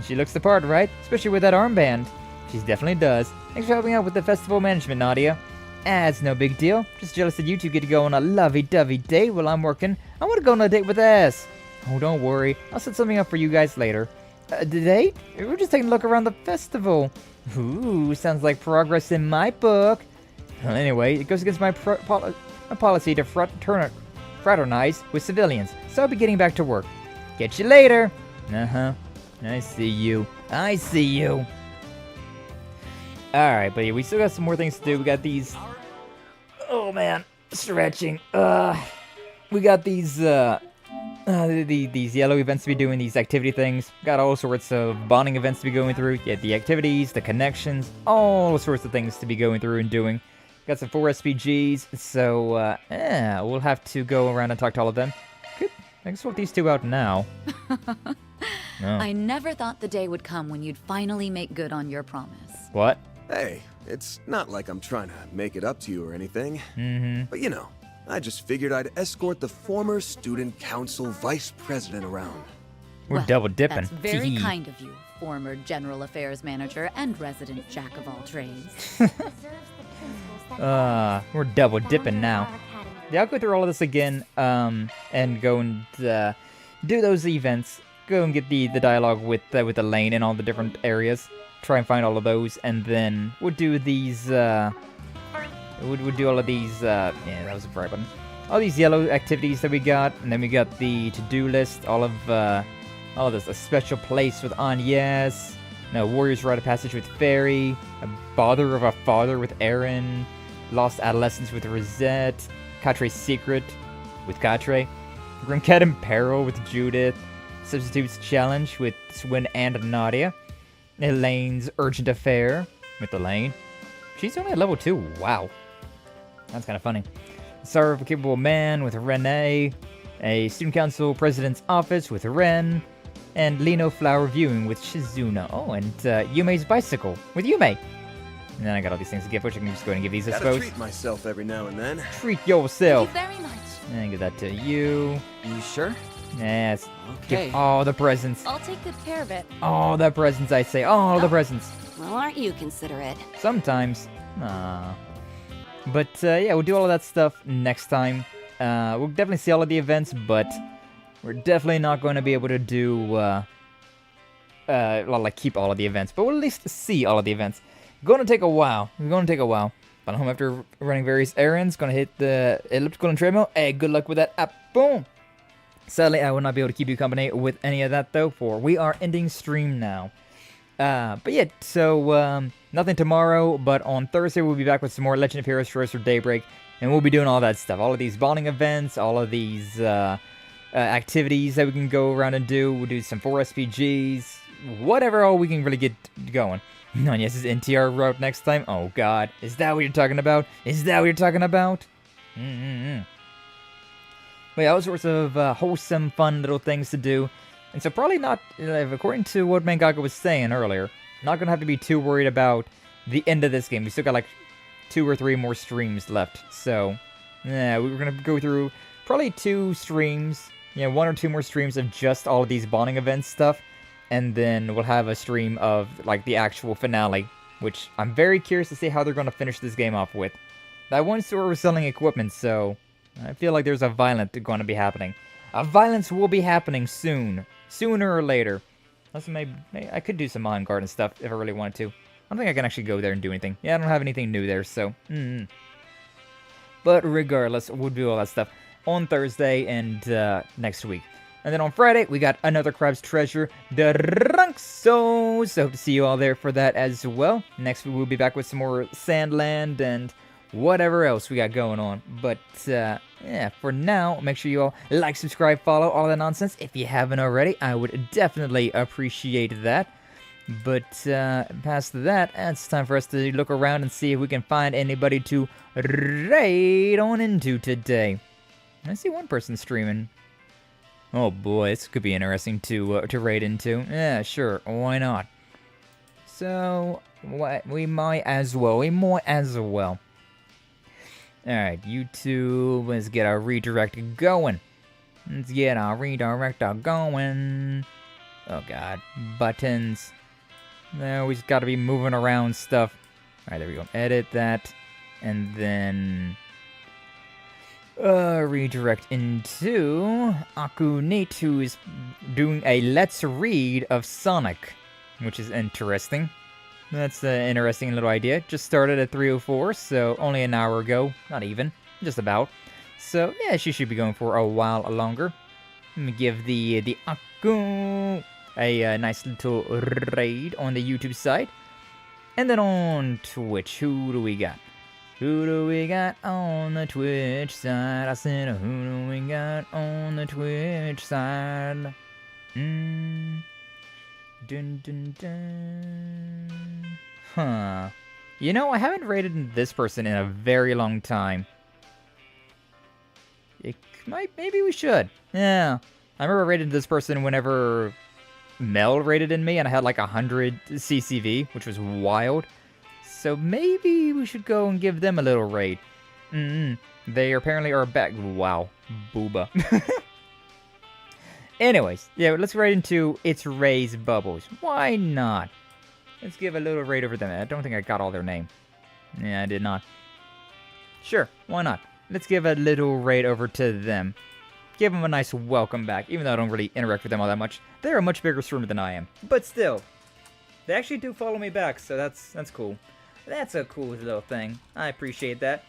She looks the part, right? Especially with that armband. She definitely does. Thanks for helping out with the festival management, Nadia. It's no big deal. Just jealous that you two get to go on a lovey-dovey date while I'm working. I want to go on a date with S. Oh, don't worry. I'll set something up for you guys later. The date? We're just taking a look around the festival. Ooh, sounds like progress in my book. Well, anyway, it goes against my policy to fraternize with civilians, so I'll be getting back to work. Catch you later. Uh-huh. I see you. I see you. Alright, but yeah, we still got some more things to do. We got these... Oh, man. Stretching. We got these, these yellow events to be doing, these activity things. Got all sorts of bonding events to be going through. Yeah, the activities, the connections, all sorts of things to be going through and doing. Got some 4 SPGs, so yeah, we'll have to go around and talk to all of them. Good. I can sort these 2 out now. No. I never thought the day would come when you'd finally make good on your promise. What? Hey, it's not like I'm trying to make it up to you or anything. Mm-hmm. But you know, I just figured I'd escort the former student council vice president around. We're double dipping. That's very kind of you, former general affairs manager and resident jack of all trades. We're double dipping now. Yeah, I'll go through all of this again, and go and do those events. Go and get the dialogue with Elaine in all the different areas. Try and find all of those, and then we'll do these. We'll do all of these. Yeah, that was a fry button. All these yellow activities that we got, and then we got the to-do list. All of this. A special place with Agnes. No, Warriors Rite of Passage with Fairy. A Bother of a Father with Aaron. Lost Adolescence with Rosette. Katre's Secret with Katre. Grimcat in Peril with Judith. Substitutes Challenge with Swin and Nadia. Elaine's Urgent Affair with Elaine. She's only at level 2. Wow. That's kind of funny. Sorrow of a Capable Man with Renee. A Student Council President's Office with Ren. And Lino Flower Viewing with Shizuna. Oh, and Yume's Bicycle with Yume. And then I got all these things to give, which I can just go ahead and give these, I suppose. Gotta treat myself every now and then. Treat yourself. Thank you very much. And give that to you. You sure? Yes. Okay. Give all the presents. I'll take good care of it. All the presents, I say. All the presents. Well, aren't you considerate? Sometimes. But, yeah, we'll do all of that stuff next time. We'll definitely see all of the events, but we're definitely not going to be able to do, like, keep all of the events. But we'll at least see all of the events. Gonna take a while. But home after running various errands. Gonna hit the elliptical and treadmill. Hey, good luck with that. Boom! Sadly, I will not be able to keep you company with any of that, though, for we are ending stream now. But yeah, so, nothing tomorrow, but on Thursday we'll be back with some more Legend of Heroes First or Daybreak, and we'll be doing all that stuff. All of these bonding events, all of these, activities that we can go around and do. We'll do some 4 SPGs, whatever all we can really get going. Nanyes's NTR route next time? Oh god, is that what you're talking about? But yeah, all sorts of wholesome, fun little things to do. And so probably not, according to what Mangaka was saying earlier, not going to have to be too worried about the end of this game. We still got like 2 or 3 more streams left. So, yeah, we're going to go through probably 2 streams. Yeah, 1 or 2 more streams of just all of these bonding events stuff. And then we'll have a stream of, like, the actual finale, which I'm very curious to see how they're going to finish this game off with. That one store was selling equipment, so I feel like there's a violence going to be happening. A violence will be happening soon. Sooner or later. Unless maybe I could do some Mon Garden stuff if I really wanted to. I don't think I can actually go there and do anything. Yeah, I don't have anything new there, so... But regardless, we'll do all that stuff on Thursday and next week. And then on Friday, we got another Crab's Treasure, the Drunxo. So hope to see you all there for that as well. Next week, we'll be back with some more Sandland and whatever else we got going on. But, yeah, for now, make sure you all like, subscribe, follow, all that nonsense. If you haven't already, I would definitely appreciate that. But, past that, it's time for us to look around and see if we can find anybody to raid on into today. I see one person streaming. Oh boy, this could be interesting to raid into. Yeah, sure, why not? So, we might as well. Alright, YouTube, let's get our redirect going. Oh god, buttons. No, we just gotta be moving around stuff. Alright, there we go. Edit that, and then... redirect into Akunate, who is doing a Let's Read of Sonic, which is interesting. That's an interesting little idea. Just started at 3:04, so only an hour ago. Not even. Just about. So, yeah, she should be going for a while longer. Let me give the Aku a nice little raid on the YouTube side. And then on Twitch, who do we got? Who do we got on the Twitch side? I said, who do we got on the Twitch side? Dun dun dun. Huh. You know, I haven't rated this person in a very long time. Maybe we should. Yeah. I remember I rated this person whenever Mel rated in me, and I had like 100 CCV, which was wild. So maybe we should go and give them a little rate. They apparently are back. Wow. Booba. Anyways, yeah, let's rate into It's Ray's Bubbles. Why not? Let's give a little rate over them. I don't think I got all their name. Yeah, I did not. Sure, why not? Let's give a little rate over to them. Give them a nice welcome back, even though I don't really interact with them all that much. They're a much bigger streamer than I am. But still, they actually do follow me back, so that's cool. That's a cool little thing. I appreciate that.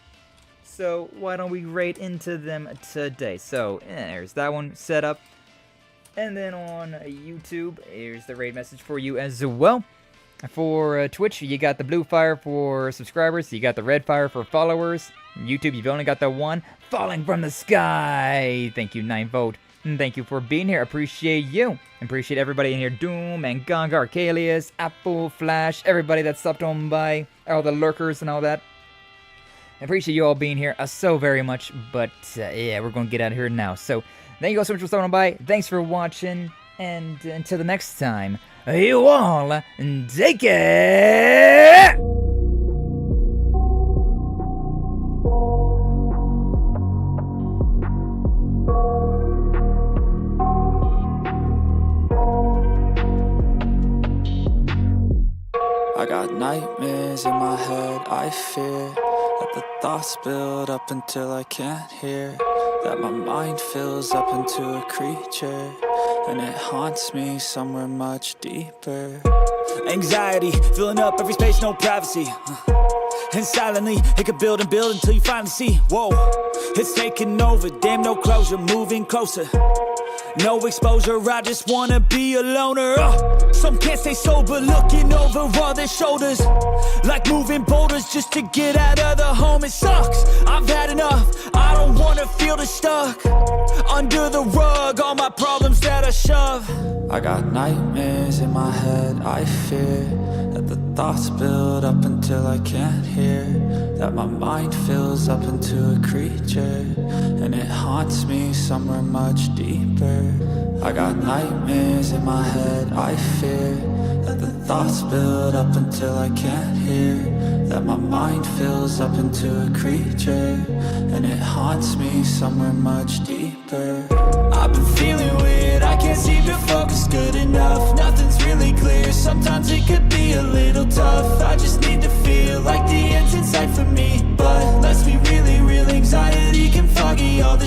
So why don't we rate into them today? So there's that one set up. And then on YouTube, here's the raid message for you as well. For Twitch, you got the blue fire for subscribers. You got the red fire for followers. YouTube, you've only got the one falling from the sky. Thank you, 9Vote. And thank you for being here. Appreciate you. Appreciate everybody in here. Doom and Gong, Arcalius, Apple, Flash, everybody that stopped on by. All the lurkers and all that. I appreciate you all being here so very much. But yeah, we're going to get out of here now. So thank you all so much for stopping by. Thanks for watching. And until the next time, you all take care! I got nightmares in my head, I fear that the thoughts build up until I can't hear, that my mind fills up into a creature, and it haunts me somewhere much deeper. Anxiety, filling up every space, no privacy. And silently, it could build and build until you finally see, whoa, it's taking over, damn no closure, moving closer. No exposure, I just wanna be a loner. Some can't stay sober, looking over all their shoulders, like moving boulders just to get out of the home. It sucks, I've had enough, I don't wanna feel the stuck under the rug, all my problems that I shove. I got nightmares in my head, I fear that the thoughts build up until I can't hear, that my mind fills up into a creature, and it haunts me somewhere much deeper. I got nightmares in my head, I fear that the thoughts build up until I can't hear, that my mind fills up into a creature, and it haunts me somewhere much deeper. I've been feeling weird, I can't seem to focus good enough. Nothing's really clear, sometimes it could be a little tough. I just need